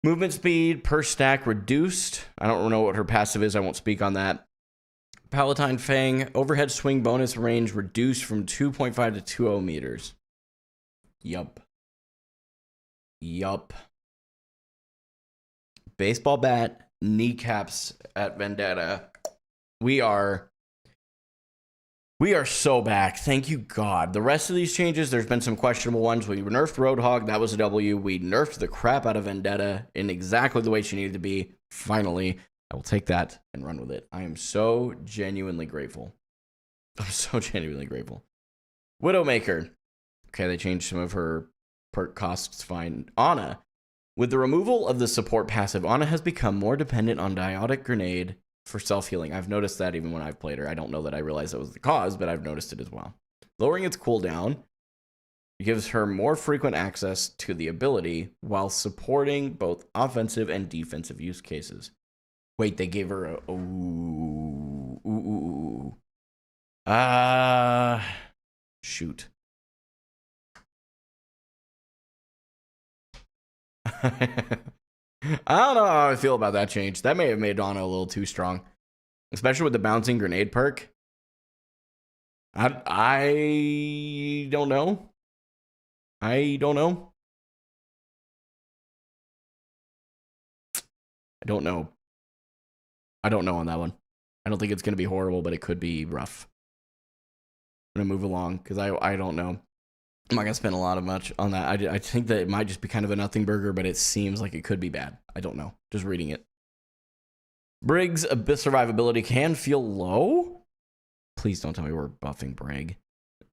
Speaker 1: Movement speed per stack reduced. I don't know what her passive is. I won't speak on that. Palatine Fang, overhead swing bonus range reduced from 2.5 to 20 meters. Yup. Baseball bat, kneecaps at Vendetta. We are so back. Thank you, God. The rest of these changes, there's been some questionable ones. We nerfed Roadhog. That was a W. We nerfed the crap out of Vendetta in exactly the way she needed to be. Finally, I will take that and run with it. I am so genuinely grateful. Widowmaker. Okay, they changed some of her perk costs fine. Ana. With the removal of the support passive, Ana has become more dependent on Diotic Grenade for self-healing. I've noticed that even when I've played her. I don't know that I realized that was the cause, but I've noticed it as well. Lowering its cooldown gives her more frequent access to the ability while supporting both offensive and defensive use cases. Wait, they gave her a... Shoot. I don't know how I feel about that change. That may have made Ana a little too strong. Especially with the bouncing grenade perk. I don't know. I don't know. I don't know. I don't know on that one. I don't think it's going to be horrible, but it could be rough. I'm going to move along because I don't know. I'm not going to spend a lot of much on that. I think that it might just be kind of a nothing burger, but it seems like it could be bad. I don't know. Just reading it. Brig's survivability can feel low. Please don't tell me we're buffing Brig.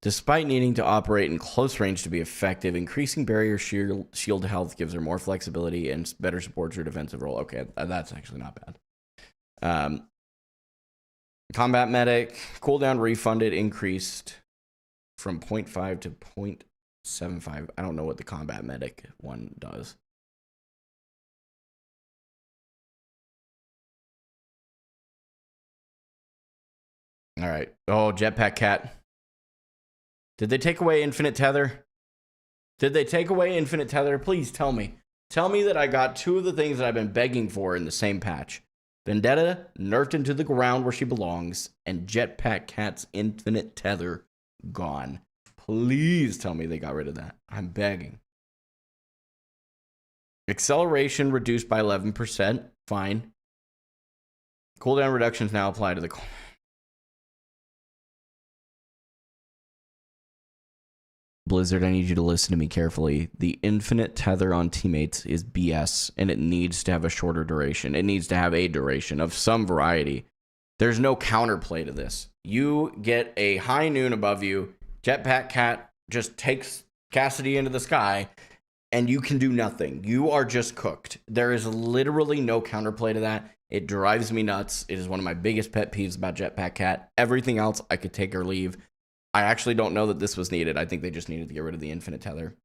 Speaker 1: Despite needing to operate in close range to be effective, increasing barrier shield health gives her more flexibility and better supports her defensive role. Okay, that's actually not bad. Combat medic, cooldown refunded, increased from 0.5 to 0.75. I don't know what the combat medic one does. All right. Oh, Jetpack Cat. Did they take away Infinite Tether? Did they take away Infinite Tether? Please tell me. Tell me that I got two of the things that I've been begging for in the same patch. Vendetta nerfed into the ground where she belongs, and Jetpack Cat's Infinite Tether gone. Please tell me they got rid of that. I'm begging. Acceleration reduced by 11%. Fine. Cooldown reductions now apply to the... Blizzard, I need you to listen to me carefully. The infinite tether on teammates is BS, and it needs to have a shorter duration. It needs to have a duration of some variety. There's no counterplay to this. You get a high noon above you, Jetpack Cat just takes Cassidy into the sky, and you can do nothing. You are just cooked. There is literally no counterplay to that. It drives me nuts. It is one of my biggest pet peeves about Jetpack Cat. Everything else, I could take or leave. I actually don't know that this was needed. I think they just needed to get rid of the infinite tether.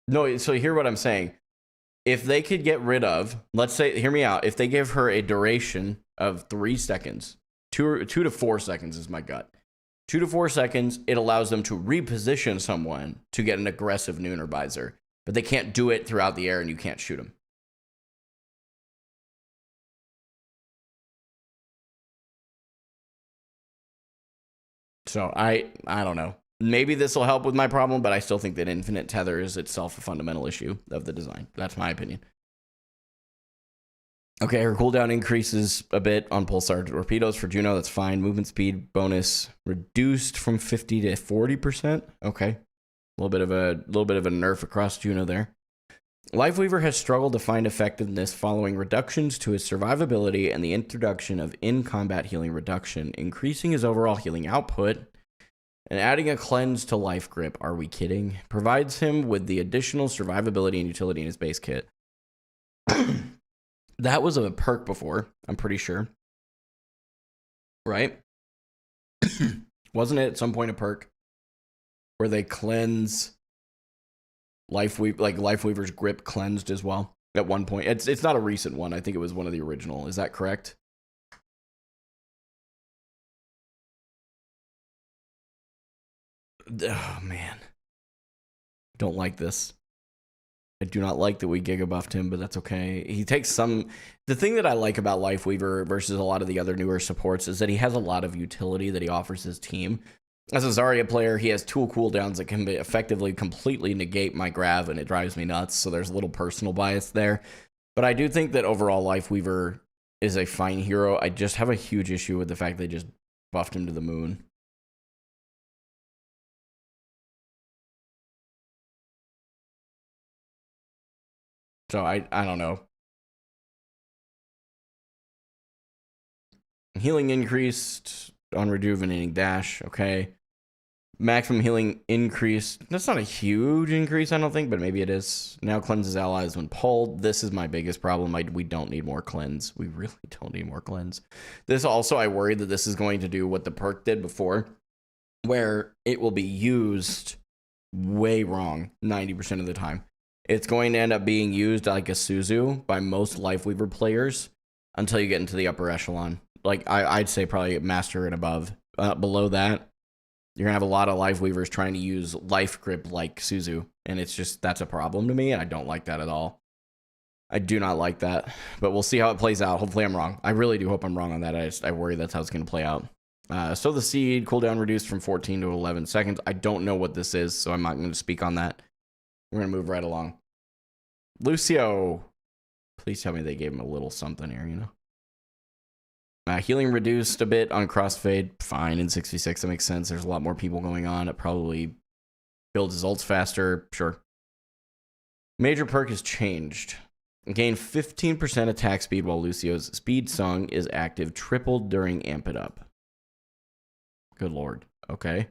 Speaker 1: No, so hear what I'm saying. If they could get rid of, let's say, hear me out. If they give her a duration of 3 seconds, 2 to 4 seconds is my gut. 2 to 4 seconds, it allows them to reposition someone to get an aggressive nooner visor. But they can't do it throughout the air and you can't shoot them. So I don't know. Maybe this will help with my problem, but I still think that infinite tether is itself a fundamental issue of the design. That's my opinion. Okay, her cooldown increases a bit on pulsar torpedoes for Juno. That's fine. Movement speed bonus reduced from 50 to 40%. Okay, a little bit of a nerf across Juno there. Lifeweaver has struggled to find effectiveness following reductions to his survivability and the introduction of in-combat healing reduction, increasing his overall healing output, and adding a cleanse to life grip. Are we kidding? Provides him with the additional survivability and utility in his base kit. That was a perk before, I'm pretty sure. Right? Wasn't it at some point a perk where they cleanse Lifeweaver's grip cleansed as well at one point? It's not a recent one. I think it was one of the original. Is that correct? Oh man, don't like this. I do not like that we giga buffed him, but that's okay. He takes some... The thing that I like about Lifeweaver versus a lot of the other newer supports is that he has a lot of utility that he offers his team. As a Zarya player, he has tool cooldowns that can effectively completely negate my grav, and it drives me nuts, so there's a little personal bias there. But I do think that overall Lifeweaver is a fine hero. I just have a huge issue with the fact they just buffed him to the moon. So I don't know. Healing increased on rejuvenating dash. Okay. Maximum healing increased. That's not a huge increase, I don't think, but maybe it is. Now cleanses allies when pulled. This is my biggest problem. We don't need more cleanse. We really don't need more cleanse. This also, I worry that this is going to do what the perk did before, where it will be used way wrong 90% of the time. It's going to end up being used like a Suzu by most Lifeweaver players until you get into the upper echelon. Like, I'd say probably Master and above. Below that, you're going to have a lot of Lifeweavers trying to use Life Grip like Suzu. And it's just, that's a problem to me. And I don't like that at all. I do not like that. But we'll see how it plays out. Hopefully I'm wrong. I really do hope I'm wrong on that. I worry that's how it's going to play out. So the seed cooldown reduced from 14 to 11 seconds. I don't know what this is, so I'm not going to speak on that. We're going to move right along. Lucio. Please tell me they gave him a little something here, you know. Healing reduced a bit on crossfade. Fine, in 66, that makes sense. There's a lot more people going on. It probably builds his ults faster. Sure. Major perk has changed. Gain 15% attack speed while Lucio's speed song is active. Tripled during Amp It Up. Good lord. Okay.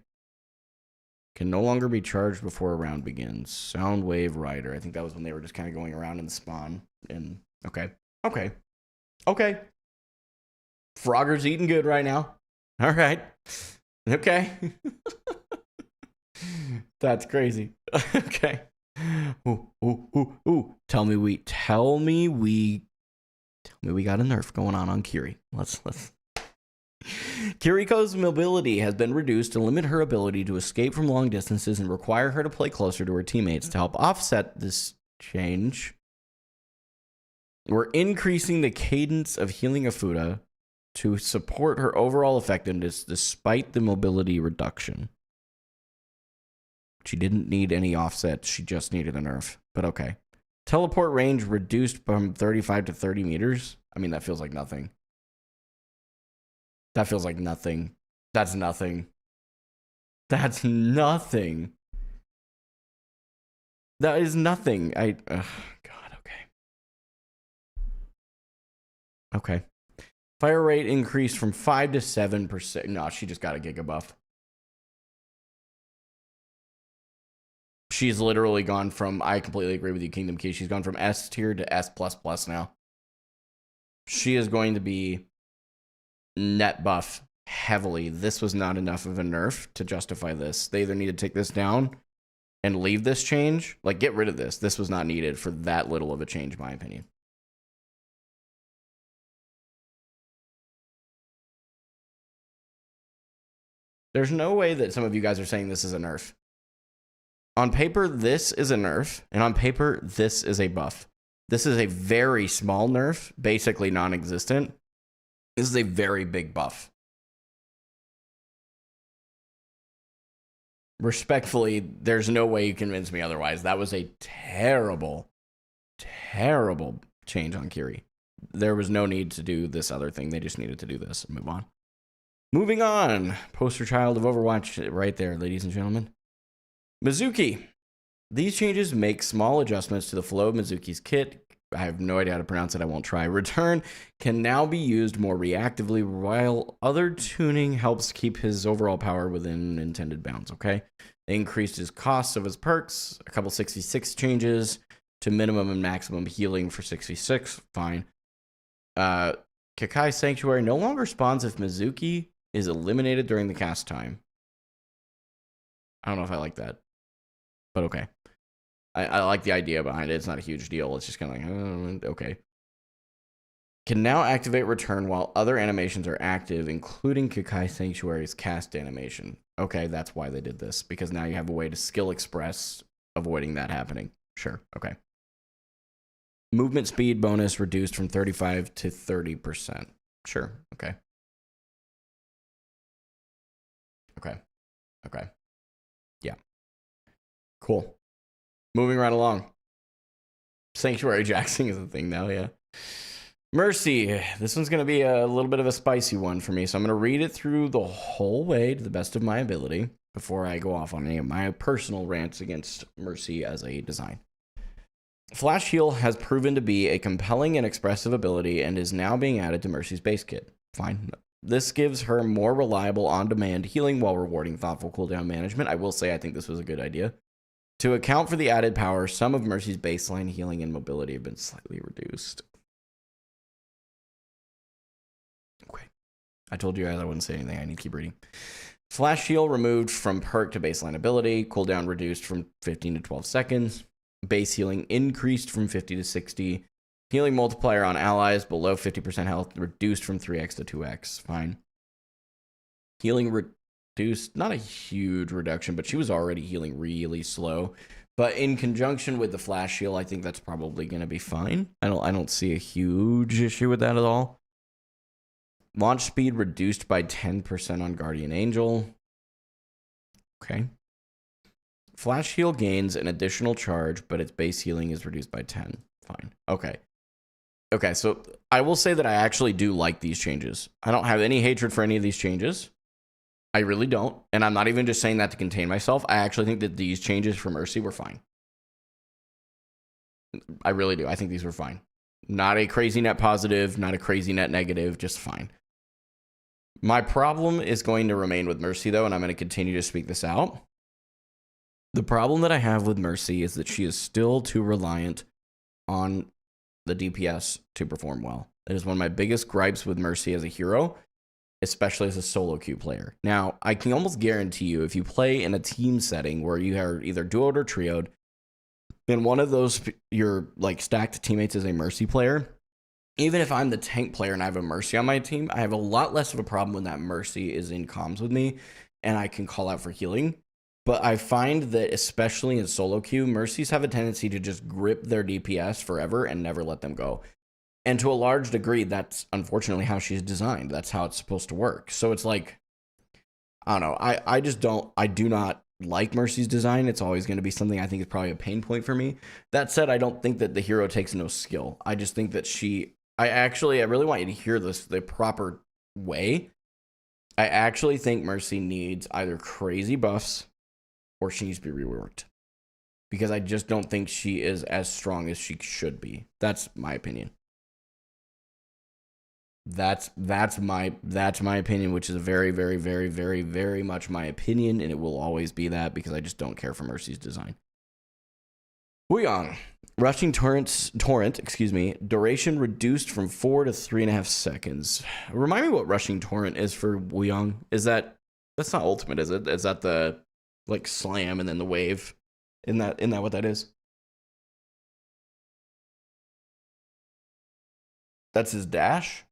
Speaker 1: Can no longer be charged before a round begins. Sound Wave Rider. I think that was when they were just kind of going around in the spawn. And okay. Okay. Okay. Frogger's eating good right now. All right. Okay. That's crazy. Okay. Ooh. Tell me we got a nerf going on Kiri. Let's Kiriko's mobility has been reduced to limit her ability to escape from long distances and require her to play closer to her teammates. To help offset this change, we're increasing the cadence of healing Afuda to support her overall effectiveness despite the mobility reduction. She didn't need any offset, she just needed a nerf, but okay. Teleport range reduced from 35 to 30 meters. I mean, that feels like nothing. That feels like nothing. That's nothing. That's nothing. That is nothing. God, okay. Okay. Fire rate increased from 5 to 7%. No, she just got a giga buff. She's literally gone from, I completely agree with you, Kingdom Key. She's gone from S tier to S++ now. She is going to be net buff heavily. This was not enough of a nerf to justify this. They either need to take this down and leave this change, like get rid of this. This was not needed for that little of a change, in my opinion. There's no way that some of you guys are saying this is a nerf. On paper, this is a nerf, and on paper, this is a buff. This is a very small nerf, basically non-existent. This is a very big buff. Respectfully, there's no way you convince me otherwise. That was a terrible, terrible change on Kiri. There was no need to do this other thing. They just needed to do this and move on. Moving on. Poster child of Overwatch right there, ladies and gentlemen. Mizuki. These changes make small adjustments to the flow of Mizuki's kit. I have no idea how to pronounce it. I won't try. Return can now be used more reactively, while other tuning helps keep his overall power within intended bounds, okay? They increased his costs of his perks, a couple 66 changes to minimum and maximum healing for 66. Fine. Kakai Sanctuary no longer spawns if Mizuki is eliminated during the cast time. I don't know if I like that, but okay. I like the idea behind it. It's not a huge deal. It's just kind of like, okay. Can now activate return while other animations are active, including Kakai Sanctuary's cast animation. Okay, that's why they did this, because now you have a way to skill express avoiding that happening. Sure, okay. Movement speed bonus reduced from 35 to 30%. Sure, okay. Okay. Yeah. Cool. Moving right along. Sanctuary Jaxing is a thing now, yeah. Mercy. This one's going to be a little bit of a spicy one for me, so I'm going to read it through the whole way to the best of my ability before I go off on any of my personal rants against Mercy as a design. Flash Heal has proven to be a compelling and expressive ability and is now being added to Mercy's base kit. Fine. This gives her more reliable on-demand healing while rewarding thoughtful cooldown management. I will say I think this was a good idea. To account for the added power, some of Mercy's baseline healing and mobility have been slightly reduced. Okay. I told you guys I wouldn't say anything. I need to keep reading. Flash heal removed from perk to baseline ability. Cooldown reduced from 15 to 12 seconds. Base healing increased from 50 to 60. Healing multiplier on allies below 50% health reduced from 3x to 2x. Fine. Healing reduced, not a huge reduction, but she was already healing really slow. But in conjunction with the flash heal, I think that's probably going to be fine. I don't see a huge issue with that at all. Launch speed reduced by 10% on Guardian Angel. Okay. Flash heal gains an additional charge, but its base healing is reduced by 10. Fine. Okay. Okay, so I will say that I actually do like these changes. I don't have any hatred for any of these changes. I really don't. And I'm not even just saying that to contain myself. I actually think that these changes for Mercy were fine. I really do. I think these were fine. Not a crazy net positive, not a crazy net negative, just fine. My problem is going to remain with Mercy, though, and I'm going to continue to speak this out. The problem that I have with Mercy is that she is still too reliant on the DPS to perform well. That is one of my biggest gripes with Mercy as a hero, especially as a solo queue player. Now, I can almost guarantee you, if you play in a team setting where you are either duoed or trioed, then one of those, your like stacked teammates is a Mercy player. Even if I'm the tank player and I have a Mercy on my team, I have a lot less of a problem when that Mercy is in comms with me and I can call out for healing. But I find that especially in solo queue, Mercies have a tendency to just grip their DPS forever and never let them go. And to a large degree, that's unfortunately how she's designed. That's how it's supposed to work. So it's like, I don't know. I do not like Mercy's design. It's always going to be something I think is probably a pain point for me. That said, I don't think that the hero takes no skill. I just think that I really want you to hear this the proper way. I actually think Mercy needs either crazy buffs or she needs to be reworked. Because I just don't think she is as strong as she should be. That's my opinion. That's my opinion, which is very, very, very, very, very much my opinion, and it will always be that because I just don't care for Mercy's design. Lijiang, rushing torrent, duration reduced from 4 to 3.5 seconds. Remind me what rushing torrent is for Lijiang. That's not ultimate, is it? Is that the like slam and then the wave? Isn't that what that is? That's his dash?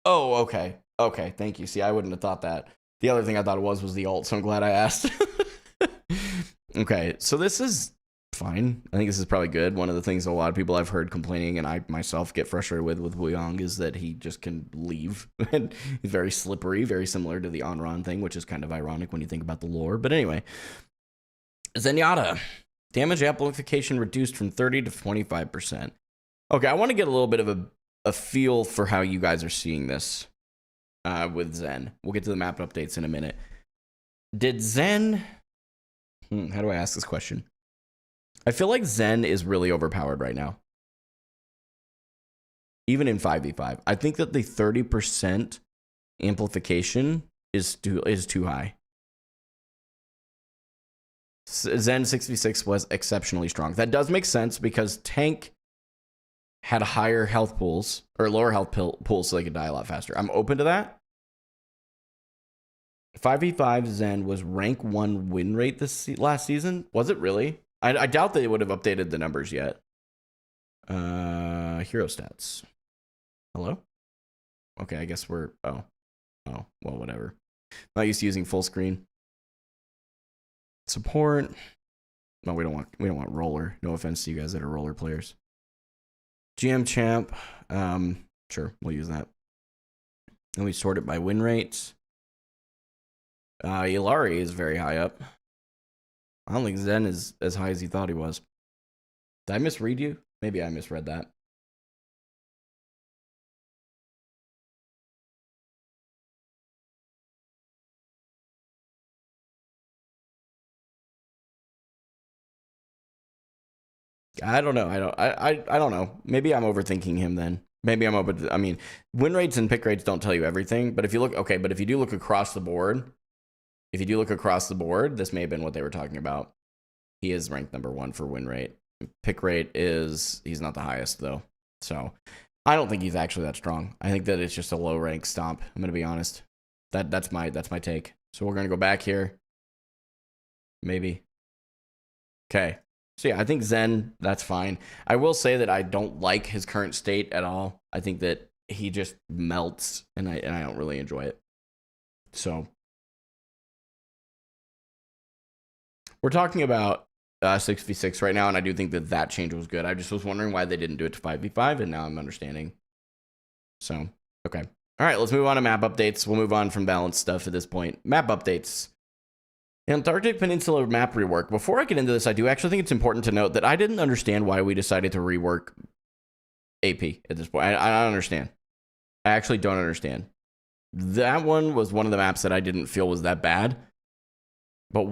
Speaker 1: Oh, okay. Okay, thank you. See, I wouldn't have thought that. The other thing I thought it was the ult, so I'm glad I asked. Okay, so this is fine. I think this is probably good. One of the things a lot of people I've heard complaining, and I myself get frustrated with Lijiang, is that he just can leave. And he's very slippery, very similar to the Onron thing, which is kind of ironic when you think about the lore. But anyway, Zenyatta. Damage amplification reduced from 30 to 25%. Okay, I want to get a little bit of a feel for how you guys are seeing this with Zen. We'll get to the map updates in a minute. Did Zen... how do I ask this question? I feel like Zen is really overpowered right now. Even in 5v5. I think that the 30% amplification is too high. Zen 6v6 was exceptionally strong. That does make sense because tank had higher health pools or lower health pools so they could die a lot faster. I'm open to that. 5v5 Zen was rank 1 win rate last season. Was it really? I doubt they would have updated the numbers yet. Hero stats. Hello? Okay, I guess we're... Oh, well, whatever. Not used to using full screen. Support. No, we don't want roller. No offense to you guys that are roller players. GM champ. Sure, we'll use that. And we sort it by win rates. Ilari is very high up. I don't think Zen is as high as he thought he was. Did I misread you? Maybe I misread that. I don't know. I don't know. Maybe I'm overthinking him then. Maybe I'm open to, I mean, win rates and pick rates don't tell you everything, but if you look, okay, but if you do look across the board, this may have been what they were talking about. He is ranked #1 for win rate. Pick rate he's not the highest though. So I don't think he's actually that strong. I think that it's just a low rank stomp. I'm going to be honest. That's my take. So we're going to go back here. Maybe. Okay. So yeah, I think Zen, that's fine. I will say that I don't like his current state at all. I think that he just melts, and I don't really enjoy it. So we're talking about 6v6 right now, and I do think that change was good. I just was wondering why they didn't do it to 5v5, and now I'm understanding. So, okay. All right, let's move on to map updates. We'll move on from balanced stuff at this point. Map updates. Antarctic Peninsula map rework. Before I get into this, I do actually think it's important to note that I didn't understand why we decided to rework AP at this point. I don't understand. I actually don't understand. That one was one of the maps that I didn't feel was that bad. But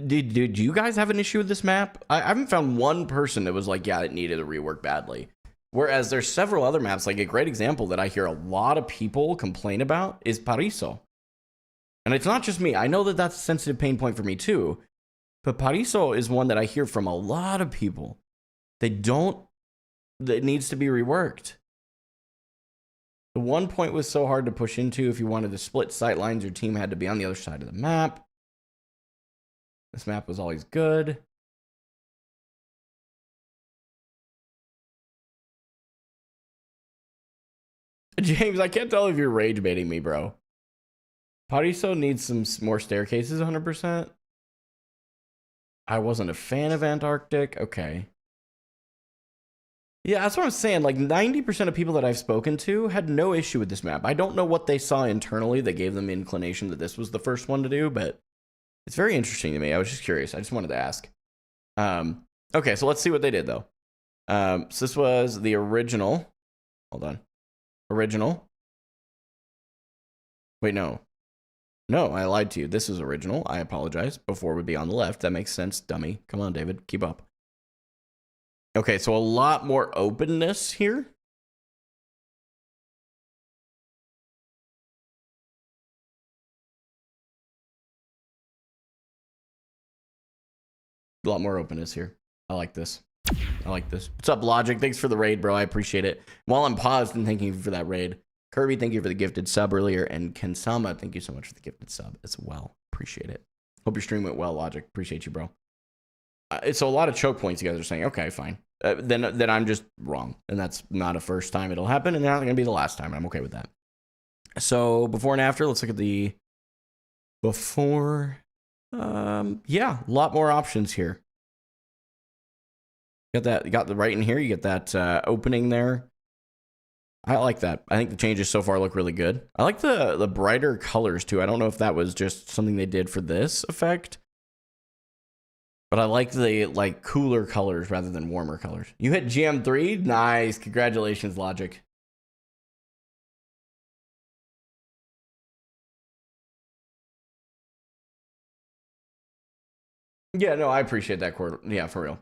Speaker 1: did you guys have an issue with this map? I haven't found one person that was like, yeah, it needed a rework badly. Whereas there's several other maps, like a great example that I hear a lot of people complain about is Pariso. And it's not just me. I know that that's a sensitive pain point for me too. But Pariso is one that I hear from a lot of people. That needs to be reworked. The one point was so hard to push into. If you wanted to split sight lines, your team had to be on the other side of the map. This map was always good. James, I can't tell if you're rage baiting me, bro. Pariso needs some more staircases, 100%. I wasn't a fan of Antarctic. Okay. Yeah, that's what I'm saying. Like 90% of people that I've spoken to had no issue with this map. I don't know what they saw internally that gave them inclination that this was the first one to do, but it's very interesting to me. I was just curious. I just wanted to ask. Okay, so let's see what they did, though. So this was the original. Hold on. Original. Wait, no. No, I lied to you. This is original. I apologize. Before would be on the left. That makes sense, dummy. Come on, David. Keep up. Okay, so a lot more openness here. A lot more openness here. I like this. I like this. What's up, Logic? Thanks for the raid, bro. I appreciate it. While I'm paused and thanking you for that raid. Kirby, thank you for the gifted sub earlier. And Kensama, thank you so much for the gifted sub as well. Appreciate it. Hope your stream went well, Logic. Appreciate you, bro. So a lot of choke points you guys are saying. Okay, fine. Then I'm just wrong. And that's not a first time it'll happen. And they're not going to be the last time. I'm okay with that. So before and after, let's look at the before. Yeah, a lot more options here. You got the right in here. You get that opening there. I like that. I think the changes so far look really good. I like the brighter colors too. I don't know if that was just something they did for this effect, but I like the cooler colors rather than warmer colors. You hit GM3? Nice. Congratulations, Logic. Yeah, no, I appreciate that, Cord. Yeah, for real.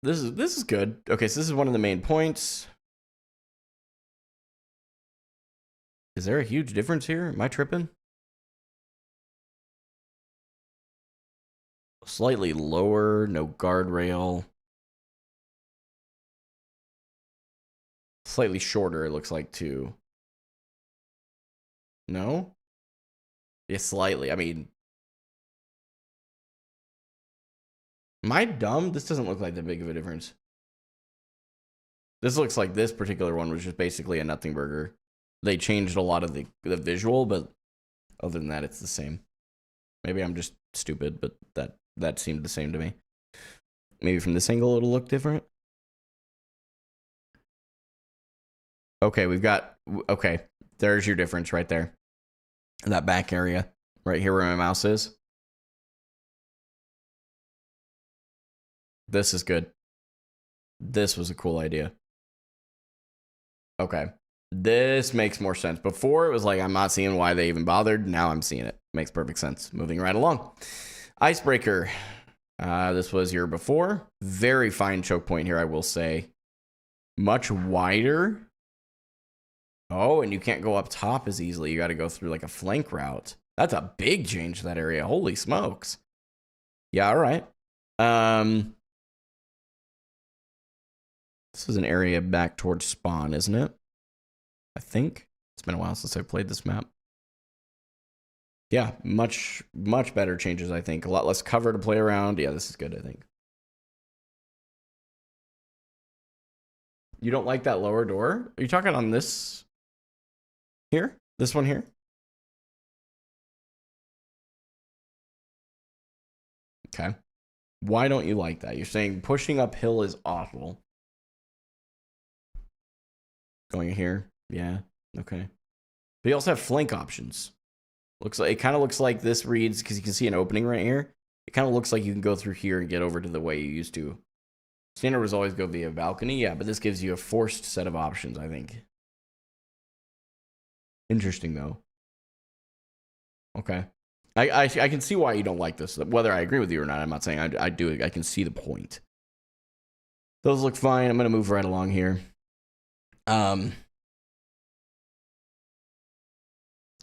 Speaker 1: This is good. Okay, so this is one of the main points. Is there a huge difference here? Am I tripping? Slightly lower, no guardrail. Slightly shorter, it looks like, too. No? Yeah, slightly. I mean, am I dumb? This doesn't look like that big of a difference. This looks like this particular one was just basically a nothing burger. They changed a lot of the visual, but other than that, it's the same. Maybe I'm just stupid, but that seemed the same to me. Maybe from this angle it'll look different. Okay, okay, there's your difference right there. That back area, right here where my mouse is. This is good. This was a cool idea. Okay. This makes more sense. Before, it was like, I'm not seeing why they even bothered. Now I'm seeing it. Makes perfect sense. Moving right along. Icebreaker. This was year before. Very fine choke point here, I will say. Much wider. Oh, and you can't go up top as easily. You got to go through like a flank route. That's a big change to that area. Holy smokes. Yeah, all right. This is an area back towards spawn, isn't it? I think. It's been a while since I played this map. Yeah, much better changes, I think. A lot less cover to play around. Yeah, this is good, I think. You don't like that lower door? Are you talking on this here? This one here? Okay. Why don't you like that? You're saying pushing uphill is awful. Going here? Yeah. Okay. But you also have flank options. Looks like it kind of looks like this reads, because you can see an opening right here. It kind of looks like you can go through here and get over to the way you used to. Standard was always go via balcony, yeah, but this gives you a forced set of options, I think. Interesting though. Okay. I can see why you don't like this. Whether I agree with you or not, I'm not saying I do. I can see the point. Those look fine. I'm gonna move right along here.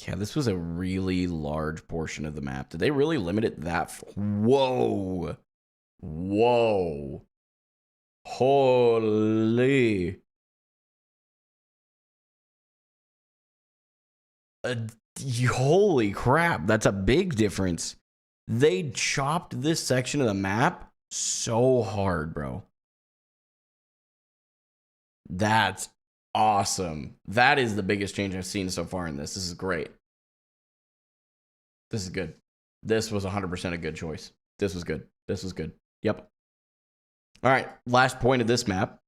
Speaker 1: Yeah, this was a really large portion of the map. Did they really limit it that? Whoa. Whoa. Holy. Holy crap. That's a big difference. They chopped this section of the map so hard, bro. That's awesome. That is the biggest change I've seen so far in this. This is great. This is good. This was 100% a good choice. This was good. This was good. Yep. All right. Last point of this map.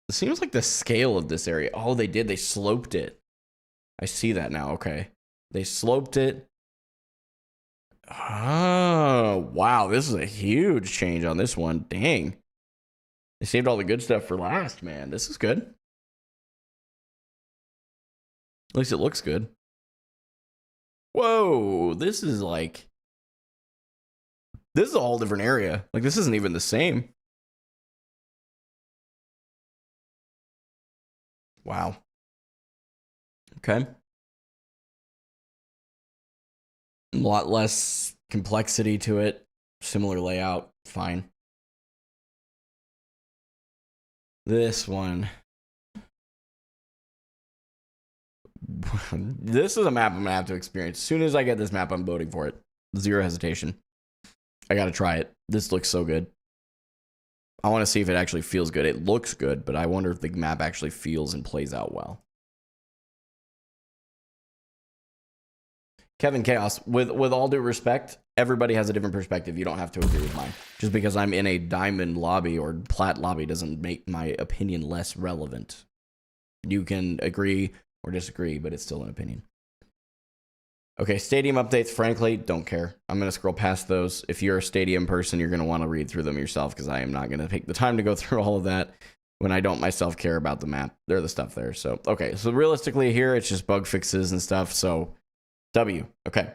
Speaker 1: It seems like the scale of this area. Oh, they did. They sloped it. I see that now. Okay. They sloped it. Oh, wow. This is a huge change on this one. Dang. They saved all the good stuff for last, man. This is good. At least it looks good. Whoa. This is like... This is a whole different area. Like, this isn't even the same. Wow. Okay. A lot less complexity to it. Similar layout. Fine. This one. This is a map I'm going to have to experience. As soon as I get this map, I'm voting for it. Zero hesitation. I got to try it. This looks so good. I want to see if it actually feels good. It looks good, but I wonder if the map actually feels and plays out well. Kevin Chaos, with all due respect, everybody has a different perspective. You don't have to agree with mine. Just because I'm in a diamond lobby or plat lobby doesn't make my opinion less relevant. You can agree or disagree, but it's still an opinion. Okay, stadium updates, frankly, don't care. I'm going to scroll past those. If you're a stadium person, you're going to want to read through them yourself, because I am not going to take the time to go through all of that when I don't myself care about the map. They're the stuff there. So, okay, so realistically here, it's just bug fixes and stuff, so W. Okay.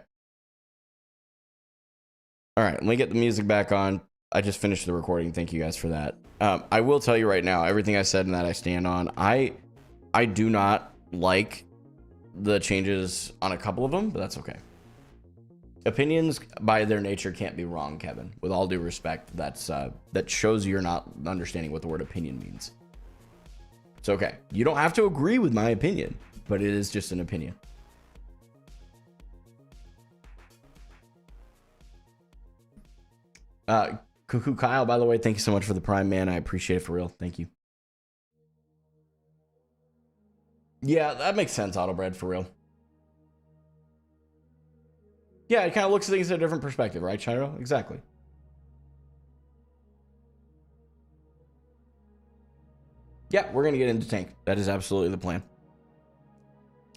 Speaker 1: All right, let me get the music back on. I just finished the recording. Thank you guys for that. I will tell you right now, everything I said and that I stand on, I do not like the changes on a couple of them, but that's okay. Opinions by their nature can't be wrong, Kevin. With all due respect, that shows you're not understanding what the word opinion means. It's okay. You don't have to agree with my opinion, but it is just an opinion. Cuckoo Kyle, by the way, thank you so much for the Prime, man. I appreciate it for real. Thank you. Yeah, that makes sense, Autobred, for real. Yeah, it kind of looks at things in a different perspective, right, Chiro? Exactly. Yeah, we're going to get into tank. That is absolutely the plan.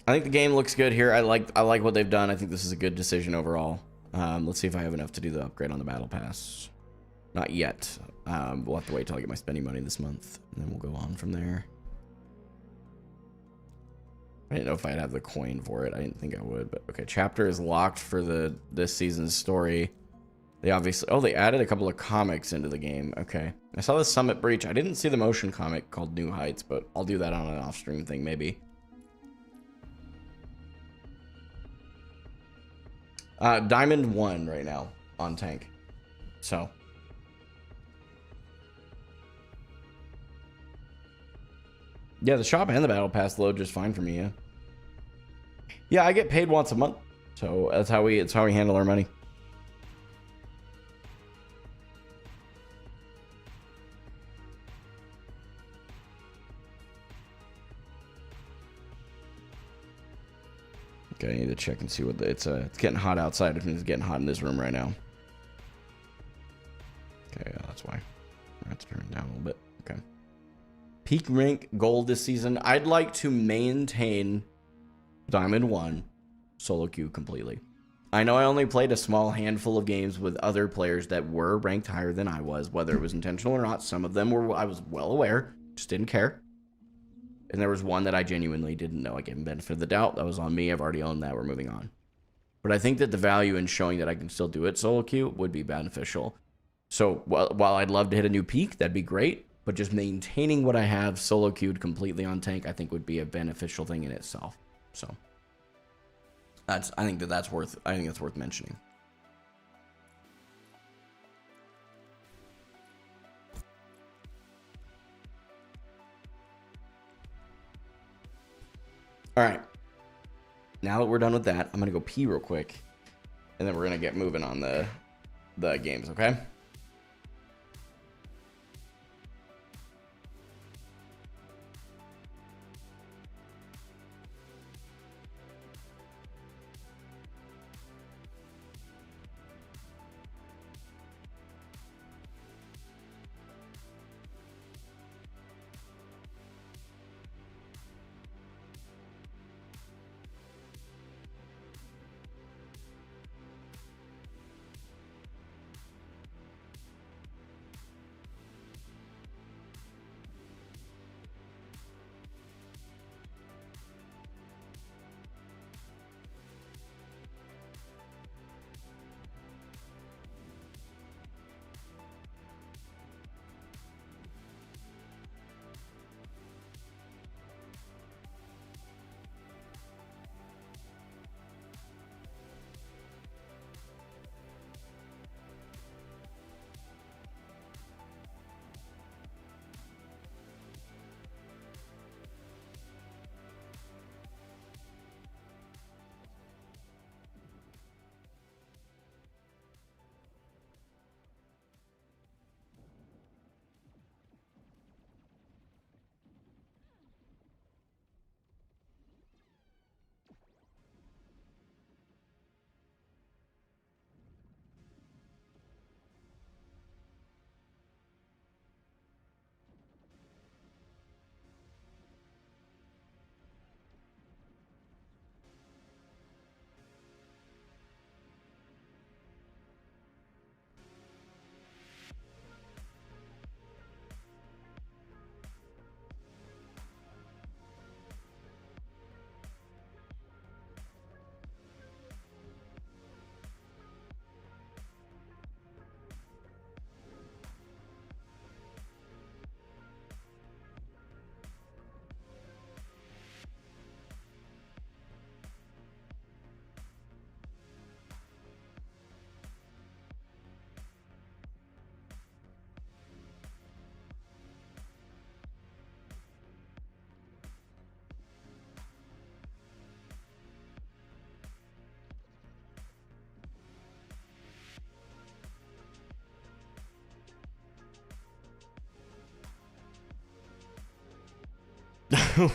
Speaker 1: I think the game looks good here. I like what they've done. I think this is a good decision overall. Let's see if I have enough to do the upgrade on the battle pass. Not yet. We'll have to wait till I get my spending money this month, and then we'll go on from there. I didn't know if I'd have the coin for it. I didn't think I would, but okay. Chapter is locked for this season's story. They obviously, oh, they added a couple of comics into the game. Okay. I saw the Summit Breach. I didn't see the motion comic called New Heights, but I'll do that on an off-stream thing maybe. Diamond 1 right now on tank. So. Yeah, the shop and the battle pass load just fine for me, yeah. Yeah, I get paid once a month. So that's how we handle our money. Okay, I need to check and see what it's getting hot outside, which means it's getting hot in this room right now. Okay, that's why. I have to turn it down a little bit. Okay. Peak rank gold this season. I'd like to maintain Diamond 1 solo queue completely. I know I only played a small handful of games with other players that were ranked higher than I was, whether it was intentional or not. Some of them were, I was well aware, just didn't care. And there was one that I genuinely didn't know. I gave him benefit of the doubt. That was on me. I've already owned that. We're moving on. But I think that the value in showing that I can still do it solo queue would be beneficial. So while I'd love to hit a new peak, that'd be great. But just maintaining what I have solo queued completely on tank, I think would be a beneficial thing in itself. So I think that's worth mentioning. All right. Now that we're done with that, I'm going to go pee real quick. And then we're going to get moving on the games, okay?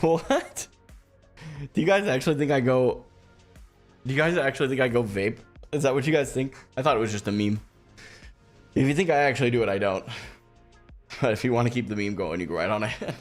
Speaker 1: What? Do you guys actually think I go vape? Is that what you guys think? I thought it was just a meme. If you think I actually do it, I don't. But if you want to keep the meme going, you go right on ahead.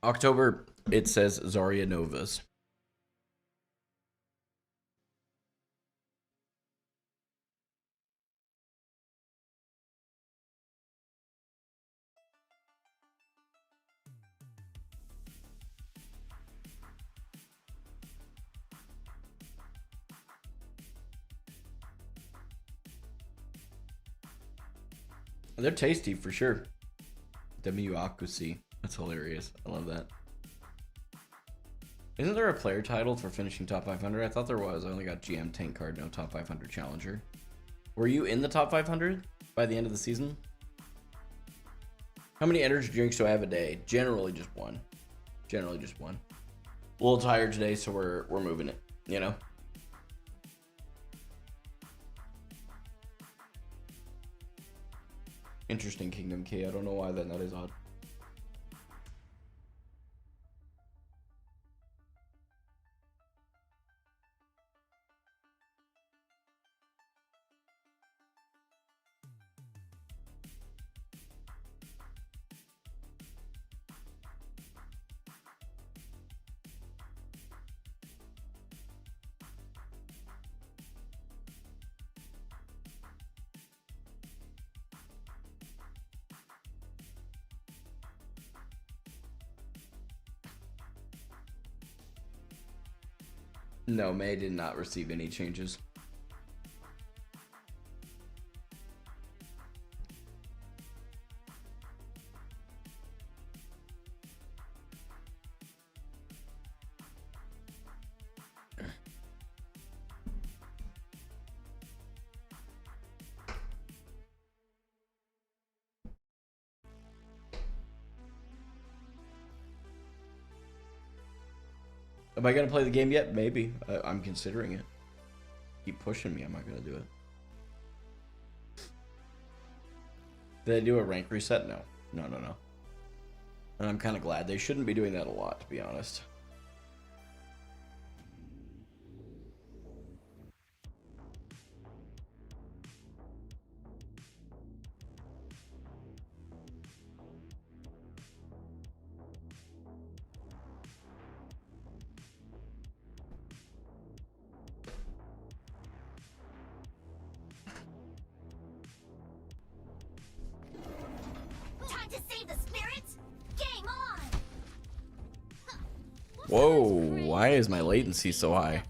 Speaker 1: October, it says Zarya Novas. They're tasty for sure. Demi-Akusi. That's hilarious. I love that. Isn't there a player title for finishing top 500? I thought there was. I only got GM tank card, no top 500 challenger. Were you in the top 500 by the end of the season? How many energy drinks do I have a day? Generally just one. Generally just one. A little tired today, so we're moving it, you know? Interesting Kingdom Key. I don't know why that is odd. No, May did not receive any changes. Am I gonna play the game yet? Maybe. I'm considering it. Keep pushing me. I'm not gonna do it. Did I do a rank reset? No. No. And I'm kind of glad. They shouldn't be doing that a lot, to be honest. Whoa, why is my latency so high?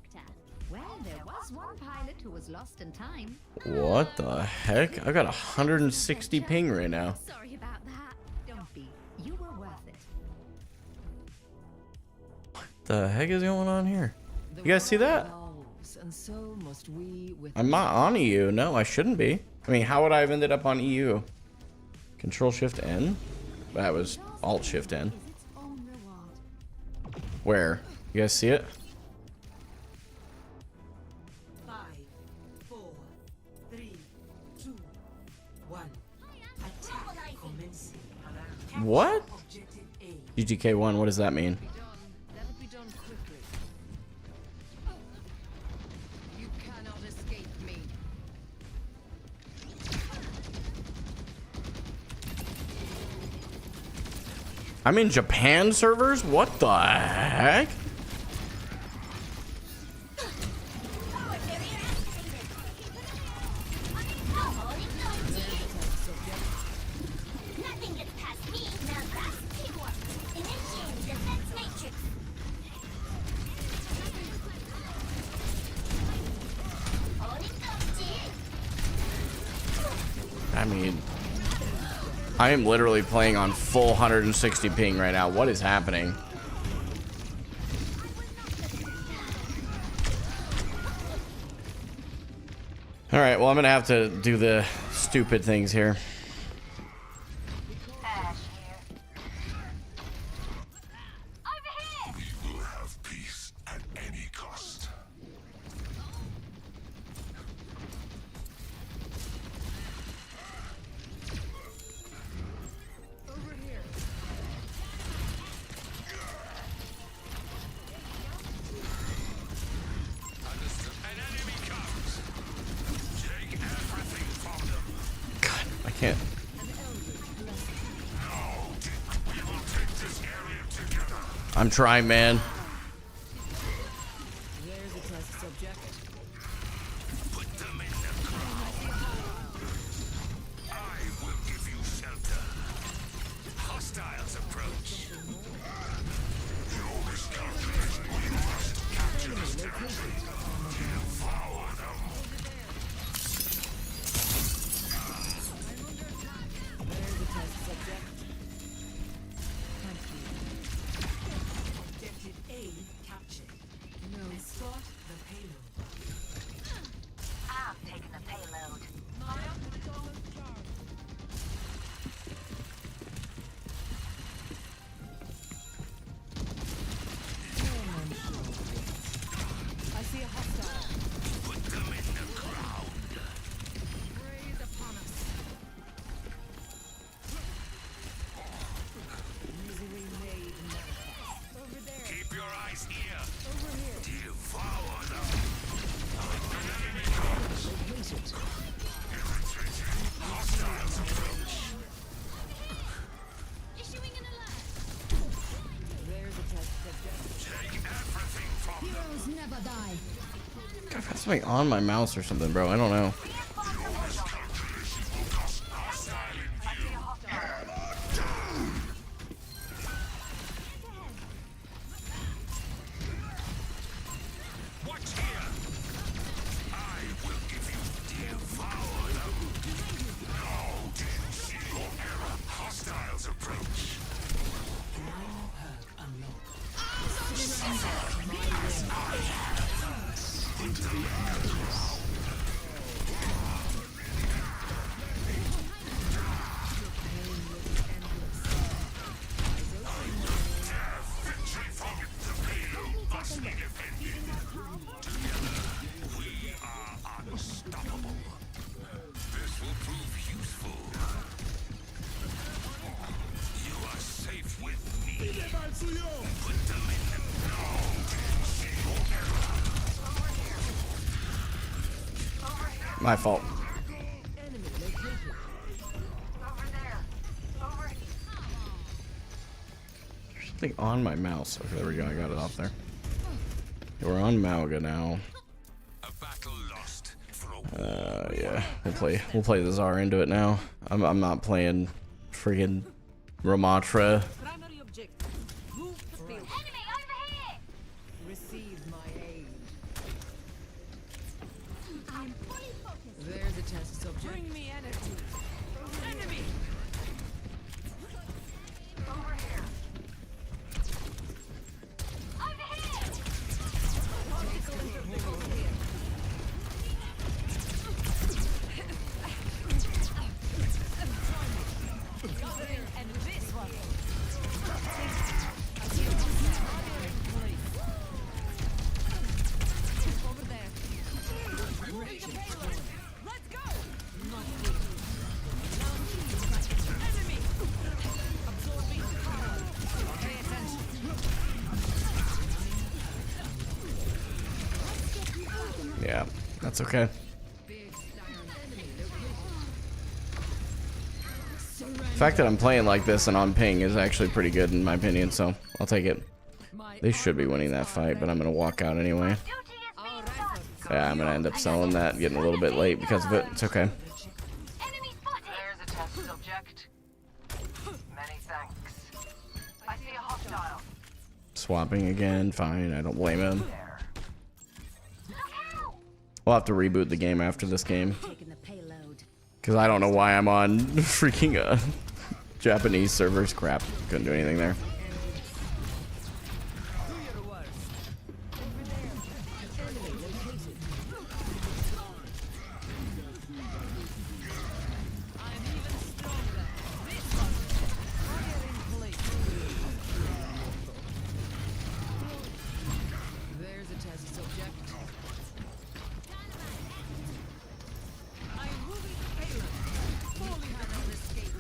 Speaker 9: Well, there was one pilot who was lost in time.
Speaker 1: What the heck? I got 160 ping right now.
Speaker 9: Sorry about that. Don't be. You were worth it.
Speaker 1: What the heck is going on here? You guys see that?
Speaker 7: And so must we with
Speaker 1: I'm not on EU. No, I shouldn't be. I mean, how would I have ended up on EU? Control Shift N? That was Alt Shift N. Where? You guys see it?
Speaker 7: 5, 4, 3, 2, 1. Attack commencing.
Speaker 1: What? GTK1, what does that mean?
Speaker 7: That'll be done quickly. You cannot escape me.
Speaker 1: I'm in Japan servers? What the heck? I mean, I am literally playing on full 160 ping right now. What is happening? All right, well, I'm gonna have to do the stupid things here.
Speaker 4: We will have peace at any cost.
Speaker 1: God, I can't.
Speaker 4: We will take this area together.
Speaker 1: I'm trying, man.
Speaker 9: There's a test subject.
Speaker 6: Put them in the ground. I will give you shelter. Hostiles approach. Your miscalculation. We must capture this territory. Devour them.
Speaker 9: There's a test subject. Thank you. Objective A captured. No. Escort the payload.
Speaker 2: I'm taking the payload.
Speaker 9: I see a hostile.
Speaker 6: Put them in the ground.
Speaker 9: Raise upon us. Misery made manifest. Over there.
Speaker 6: Keep your eyes here.
Speaker 9: Over here.
Speaker 6: Devour them. Hostiles approach.
Speaker 2: Issuing an alert.
Speaker 9: There's a test subject.
Speaker 6: Take everything from them.
Speaker 2: Heroes never die.
Speaker 1: God, I've got something on my mouse or something, bro. I don't know.
Speaker 6: Watch here. I will give you devour them. No, didn't see your error. Hostiles approach. Victory from the payload must be defended. Together, we are unstoppable. This will prove useful. You are safe with me. Put them in the ground. See your error.
Speaker 1: My fault.
Speaker 9: Enemy located.
Speaker 2: Over there. Over here.
Speaker 1: There's something on my mouse. Okay, there we go. I got it off there. We're on Mauga now.
Speaker 6: A battle lost for a
Speaker 1: Yeah, we'll play the Zarya into it now. I'm not playing friggin' Ramattra.
Speaker 9: Primary objective. Move the field.
Speaker 2: Enemy over here.
Speaker 9: Receive my aid.
Speaker 2: I'm fully focused.
Speaker 9: There's a test subject. Bring me energy. Enemy.
Speaker 2: Over here. Over here.
Speaker 9: And this one. Over there. Let's go. Enemy. Absorbing power. Pay attention.
Speaker 1: Yeah, that's okay. The fact that I'm playing like this and on ping is actually pretty good in my opinion, so I'll take it. They should be winning that fight, but I'm gonna walk out anyway. Yeah, I'm gonna end up selling that, getting a little bit late because of it. It's okay.
Speaker 2: Enemy spotted.
Speaker 3: There's a test subject. Many thanks. I see a hostile.
Speaker 1: Swapping again, fine. I don't blame him.
Speaker 3: There.
Speaker 1: We'll have to reboot the game after this game.
Speaker 2: Taking the payload.
Speaker 1: Because I don't know why I'm on freaking Japanese servers. Crap. Couldn't do anything there.
Speaker 9: There's a test subject. I'm moving the payload. Falling on escape.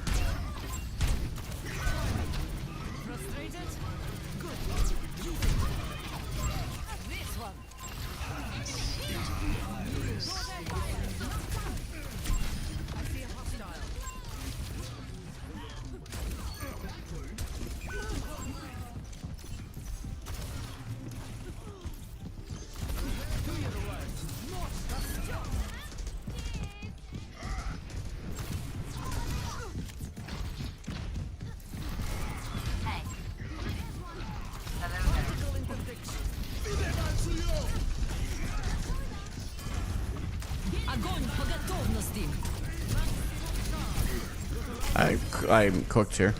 Speaker 1: I'm cooked here.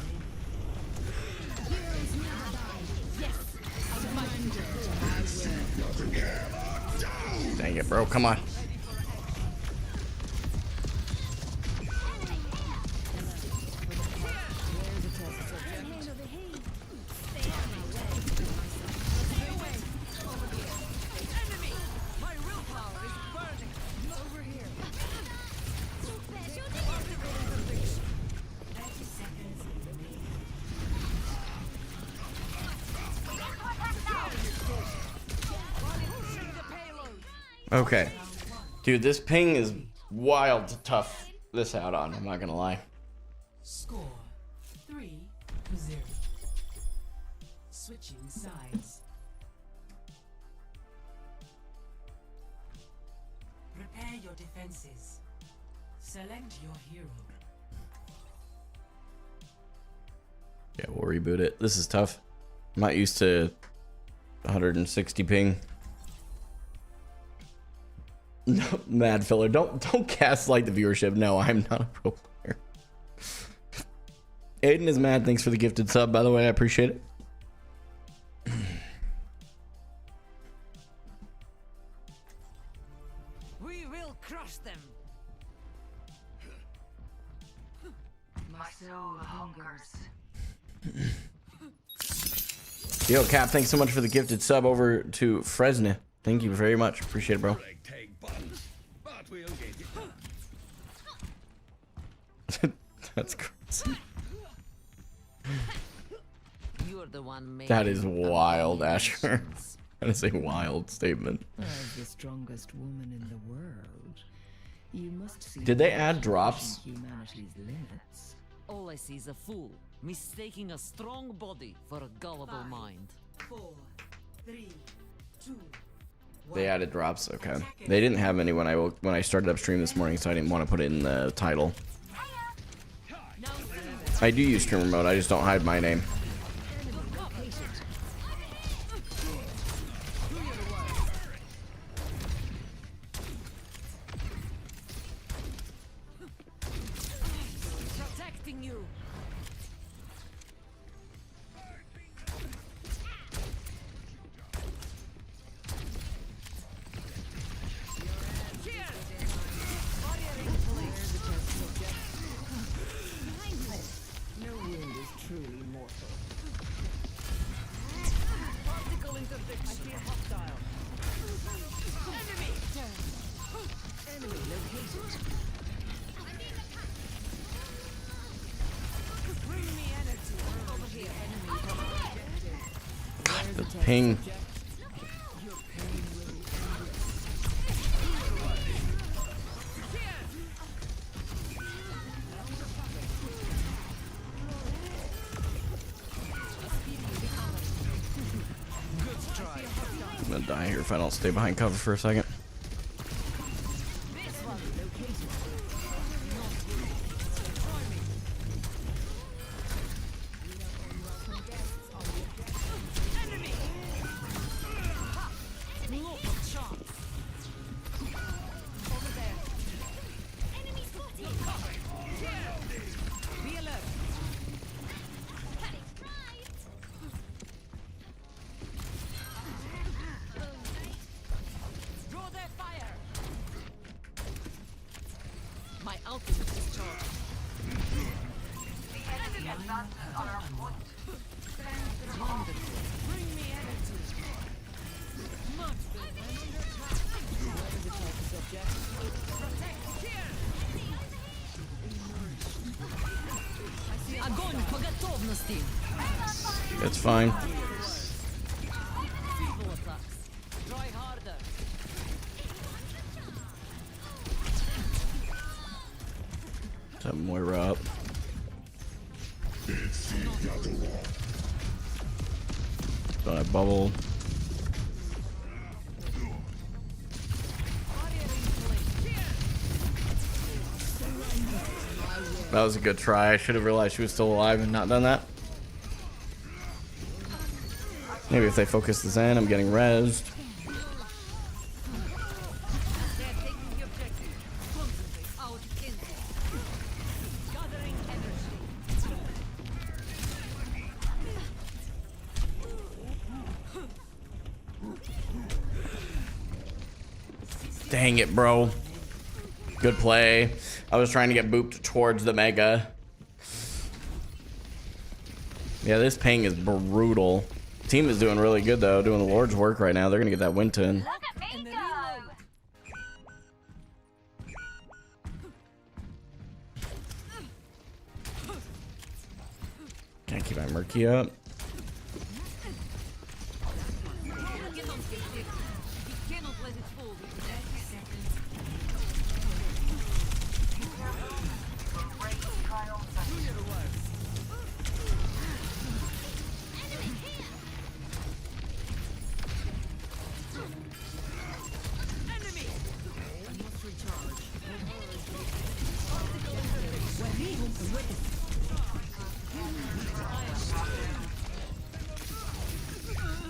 Speaker 1: Dang it, bro. Come on. Okay. Dude, this ping is wild to tough this out on, I'm not gonna lie.
Speaker 7: Score 3-0. Switching sides. Prepare your defenses. Select your hero.
Speaker 1: Yeah, we'll reboot it. This is tough. I'm not used to 160 ping. No, mad filler. Don't gaslight the viewership. No, I'm not a pro player. Aiden is mad. Thanks for the gifted sub, by the way. I appreciate it.
Speaker 9: We will crush them.
Speaker 3: My soul hungers.
Speaker 1: Yo, Cap, thanks so much for the gifted sub over to Fresno. Thank you very much. Appreciate it, bro. That's crazy.
Speaker 9: You're the one
Speaker 1: That is wild, Asher. That is a wild statement.
Speaker 9: As the strongest woman in the world, you must see.
Speaker 1: Did they add drops?
Speaker 9: Humanity's limits. All I see is a fool mistaking a strong body for a gullible mind.
Speaker 7: 4, 3, 2.
Speaker 1: They added drops. Okay. They didn't have any when I started up stream this morning, so I didn't want to put it in the title. I do use streamer mode. I just don't hide my name.
Speaker 9: Protecting you.
Speaker 7: No wound is truly mortal.
Speaker 9: Particle interdiction. I see a hostile. Enemy. Enemy located. Bring me energy. Over here. Enemy from objective.
Speaker 1: The ping. I'm gonna die here if I don't stay behind cover for a second.
Speaker 9: Draw their fire. My ultimate is charged.
Speaker 3: The enemy advances on our point.
Speaker 9: Wonderful. Bring me energy. Much better. Огонь по готовности.
Speaker 1: It's fine.
Speaker 9: Feeble attacks. Try harder.
Speaker 1: Have Moira up. Don't have bubble. That was a good try. I should have realized she was still alive and not done that. Maybe if they focus the Zen, I'm getting rezzed. Dang it, bro. Good play. I was trying to get booped towards the mega. Yeah, this ping is brutal. Team is doing really good though, doing the Lord's work right now. They're gonna get that win tin.
Speaker 3: Look at me go!
Speaker 1: Can't keep my Murky up.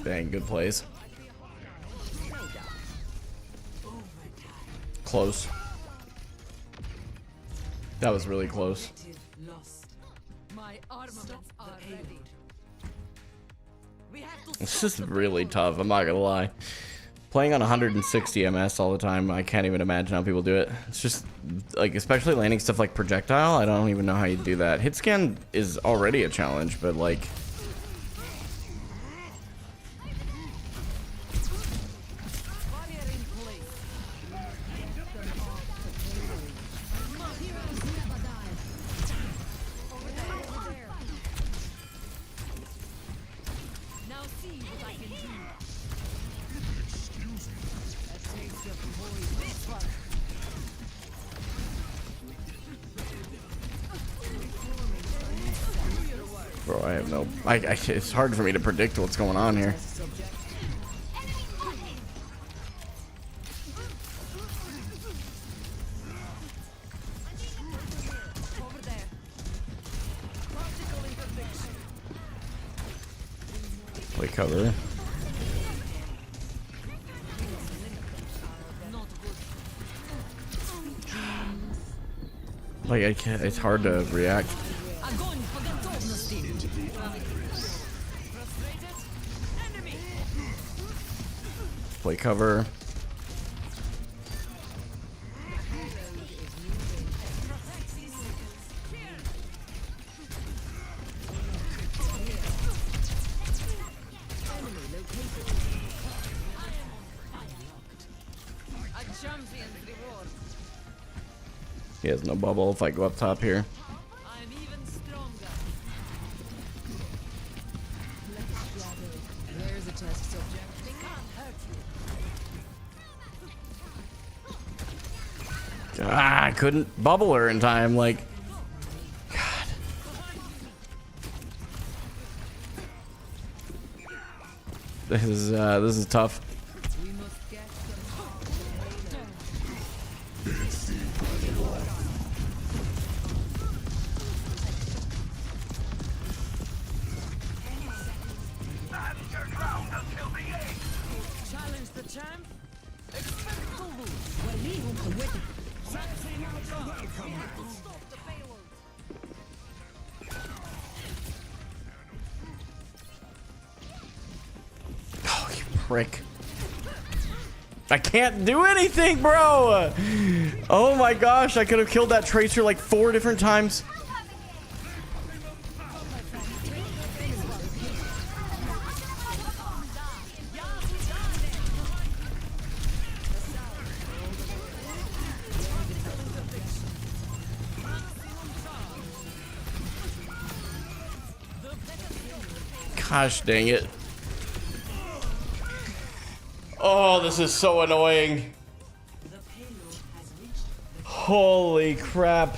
Speaker 1: Dang, good plays. Close. That was really close.
Speaker 9: My armaments are ready.
Speaker 1: It's just really tough, I'm not gonna lie. Playing on 160 MS all the time, I can't even imagine how people do it. It's just, like, especially landing stuff like projectile, I don't even know how you do that. Hit scan is already a challenge, but like... Bro, I have no... it's hard for me to predict what's going on here. Play cover. Like, I can't... It's hard to react. Play cover. He has no bubble if I go up top here.
Speaker 7: Where's the test subject? They can't hurt you.
Speaker 1: Ah, I couldn't bubble her in time, like... God. This is tough.
Speaker 7: Challenge the champ. Expect to lose.
Speaker 1: Oh, you prick. I can't do anything, bro! Oh my gosh, I could have killed that Tracer like 4 different times. Gosh dang it. Oh, this is so annoying. Holy crap.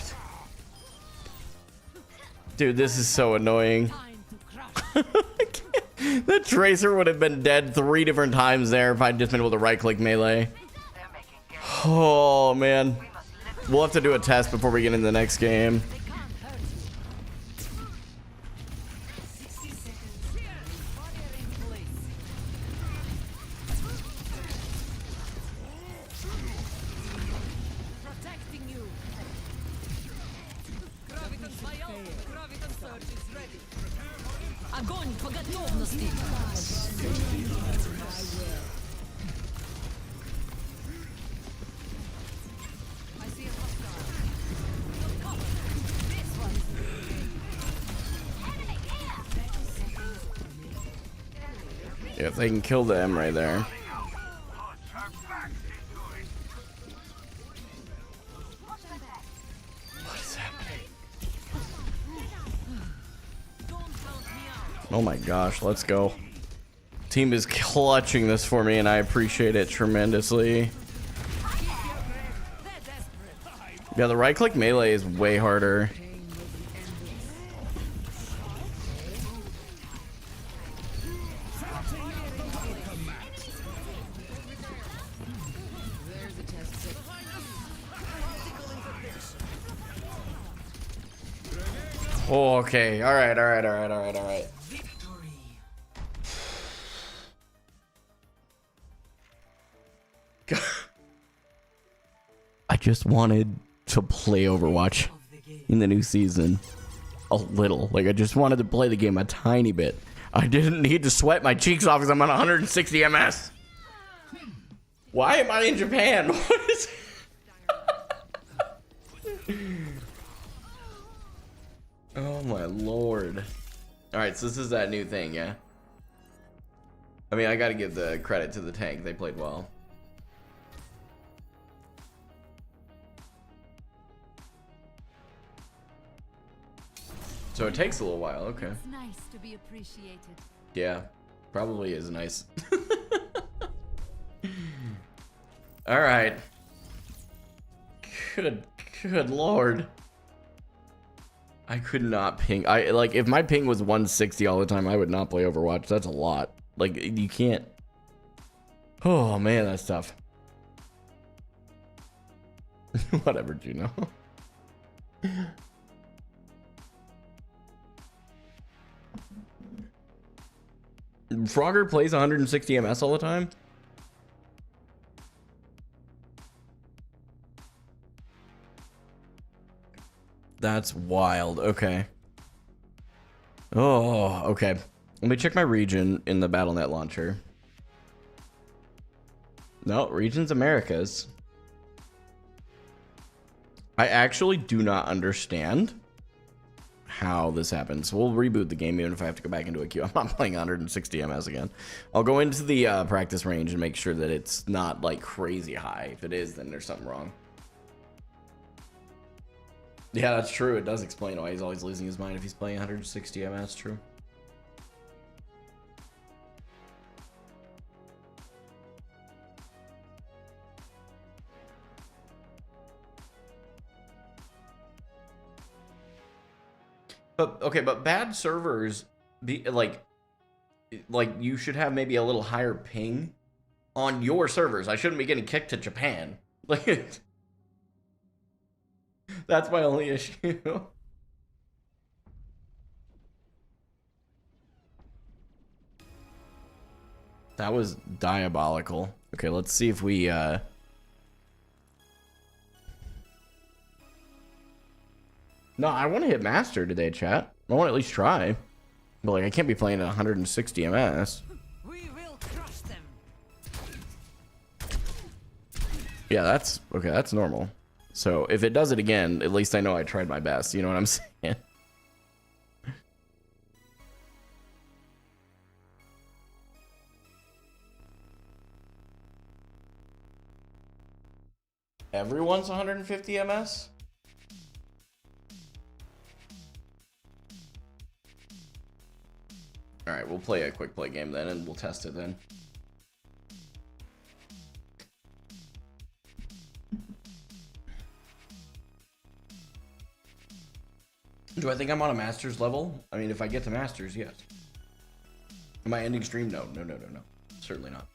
Speaker 1: Dude, this is so annoying. The Tracer would have been dead 3 different times there if I'd just been able to right click melee. Oh man. We'll have to do a test before we get into the next game.
Speaker 9: Огонь по готовности.
Speaker 1: If they can kill them right there. What is happening? Oh my gosh, let's go. Team is clutching this for me and I appreciate it tremendously. Yeah, the right click melee is way harder. Oh, okay. All right. I just wanted to play Overwatch in the new season a little. Like, I just wanted to play the game a tiny bit. I didn't need to sweat my cheeks off because I'm on 160 MS. Why am I in Japan? What is Oh my lord. Alright, so this is that new thing, yeah? I mean, I gotta give the credit to the tank. They played well. So it takes a little while, okay.
Speaker 2: It's nice to be appreciated.
Speaker 1: Yeah, probably is nice. Alright. Good lord. I could not ping. Like, if my ping was 160 all the time, I would not play Overwatch. That's a lot. Like, you can't. Oh man, that's tough. Whatever, Juno. Frogger plays 160 MS all the time? That's wild. Okay. Oh, okay. Let me check my region in the BattleNet launcher. No, region's Americas. I actually do not understand how this happens. We'll reboot the game even if I have to go back into a queue. I'm not playing 160 MS again. I'll go into the practice range and make sure that it's not like crazy high. If it is, then there's something wrong. Yeah, that's true. It does explain why he's always losing his mind if he's playing 160 MS. True. But okay, but bad servers be like you should have maybe a little higher ping on your servers. I shouldn't be getting kicked to Japan. Like that's my only issue. That was diabolical. Okay, let's see if we No, I want to hit master today, chat. I want to at least try. But like I can't be playing at 160 MS.
Speaker 9: We will crush them.
Speaker 1: Yeah, that's okay, that's normal. So if it does it again, at least I know I tried my best. You know what I'm saying? Everyone's 150 MS? Alright, we'll play a quick play game then and we'll test it then. Do I think I'm on a master's level? I mean, if I get to masters, yes. Am I ending stream? No. Certainly not.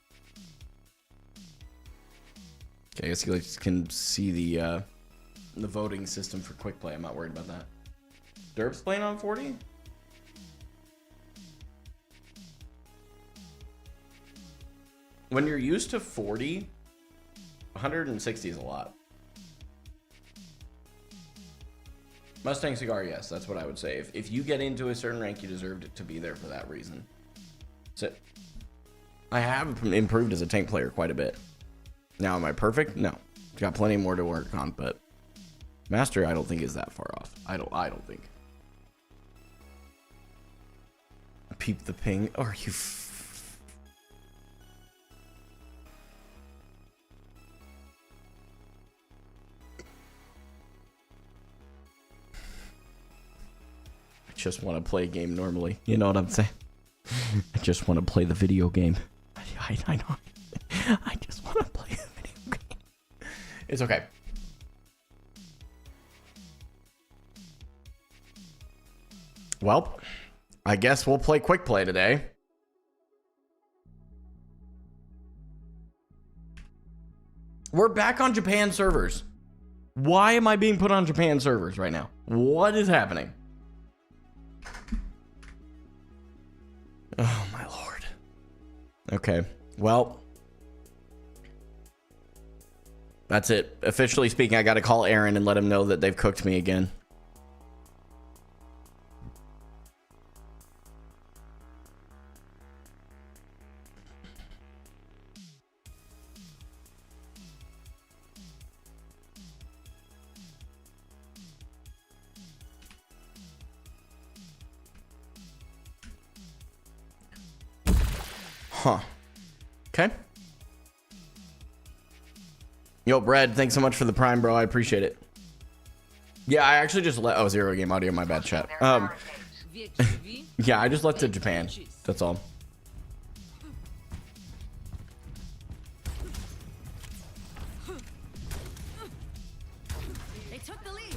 Speaker 1: Okay, I guess you guys can see the voting system for quick play. I'm not worried about that. Derp's playing on 40? When you're used to 40, 160 is a lot. Mustang Cigar, yes, that's what I would say. If you get into a certain rank, you deserved it to be there for that reason. So, I have improved as a tank player quite a bit. Now, am I perfect? No. Got plenty more to work on, but Master, I don't think is that far off. I don't think. Peep the ping. Are you? just want to play a game normally. You know what I'm saying? I just want to play the video game. I know. I just want to play the video game. It's okay. Well, I guess we'll play quick play today. We're back on Japan servers. Why am I being put on Japan servers right now? What is happening? Oh my lord. Okay, well, that's it. Officially speaking, I gotta call Aaron and let him know that they've cooked me again. Huh. Okay. Yo, Brad, thanks so much for the prime, bro. I appreciate it. Yeah, I actually just let... Oh, zero game audio. My bad, chat. Yeah, I just left to Japan. That's all.
Speaker 2: They took the lead.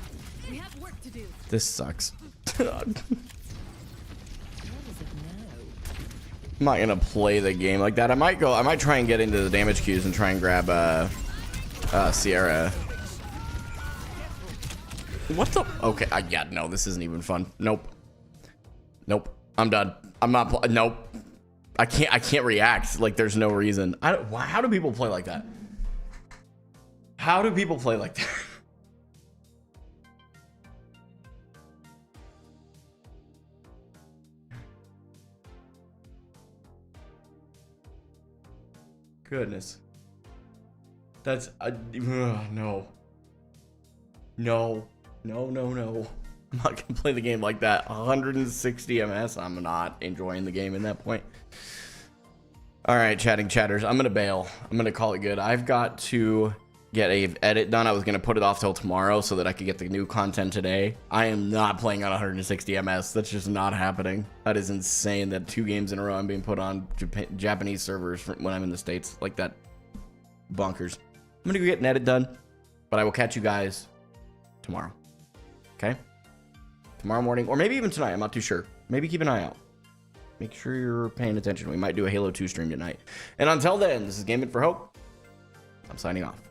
Speaker 2: We have work to do.
Speaker 1: This sucks. I'm not gonna play the game like that. I might try and get into the damage queues and try and grab Sierra. What the? Okay, yeah, no, this isn't even fun. Nope. I'm done. I'm not. Nope. I can't react. Like, there's no reason. How do people play like that? How do people play like that? Goodness. That's no. I'm not gonna play the game like that. 160 ms. I'm not enjoying the game in that point. All right, chatting chatters. I'm gonna bail. I'm gonna call it good. I've got to get a edit done. I was gonna put it off till tomorrow so that I could get the new content today. I am not playing on 160 ms. That's just not happening. That is insane that 2 games in a row I'm being put on Japanese servers when I'm in the States like that. Bonkers. I'm gonna go get an edit done, but I will catch you guys tomorrow. Okay? Tomorrow morning, or maybe even tonight. I'm not too sure. Maybe keep an eye out. Make sure you're paying attention. We might do a Halo 2 stream tonight. And until then, this is Gamin4Hope. I'm signing off.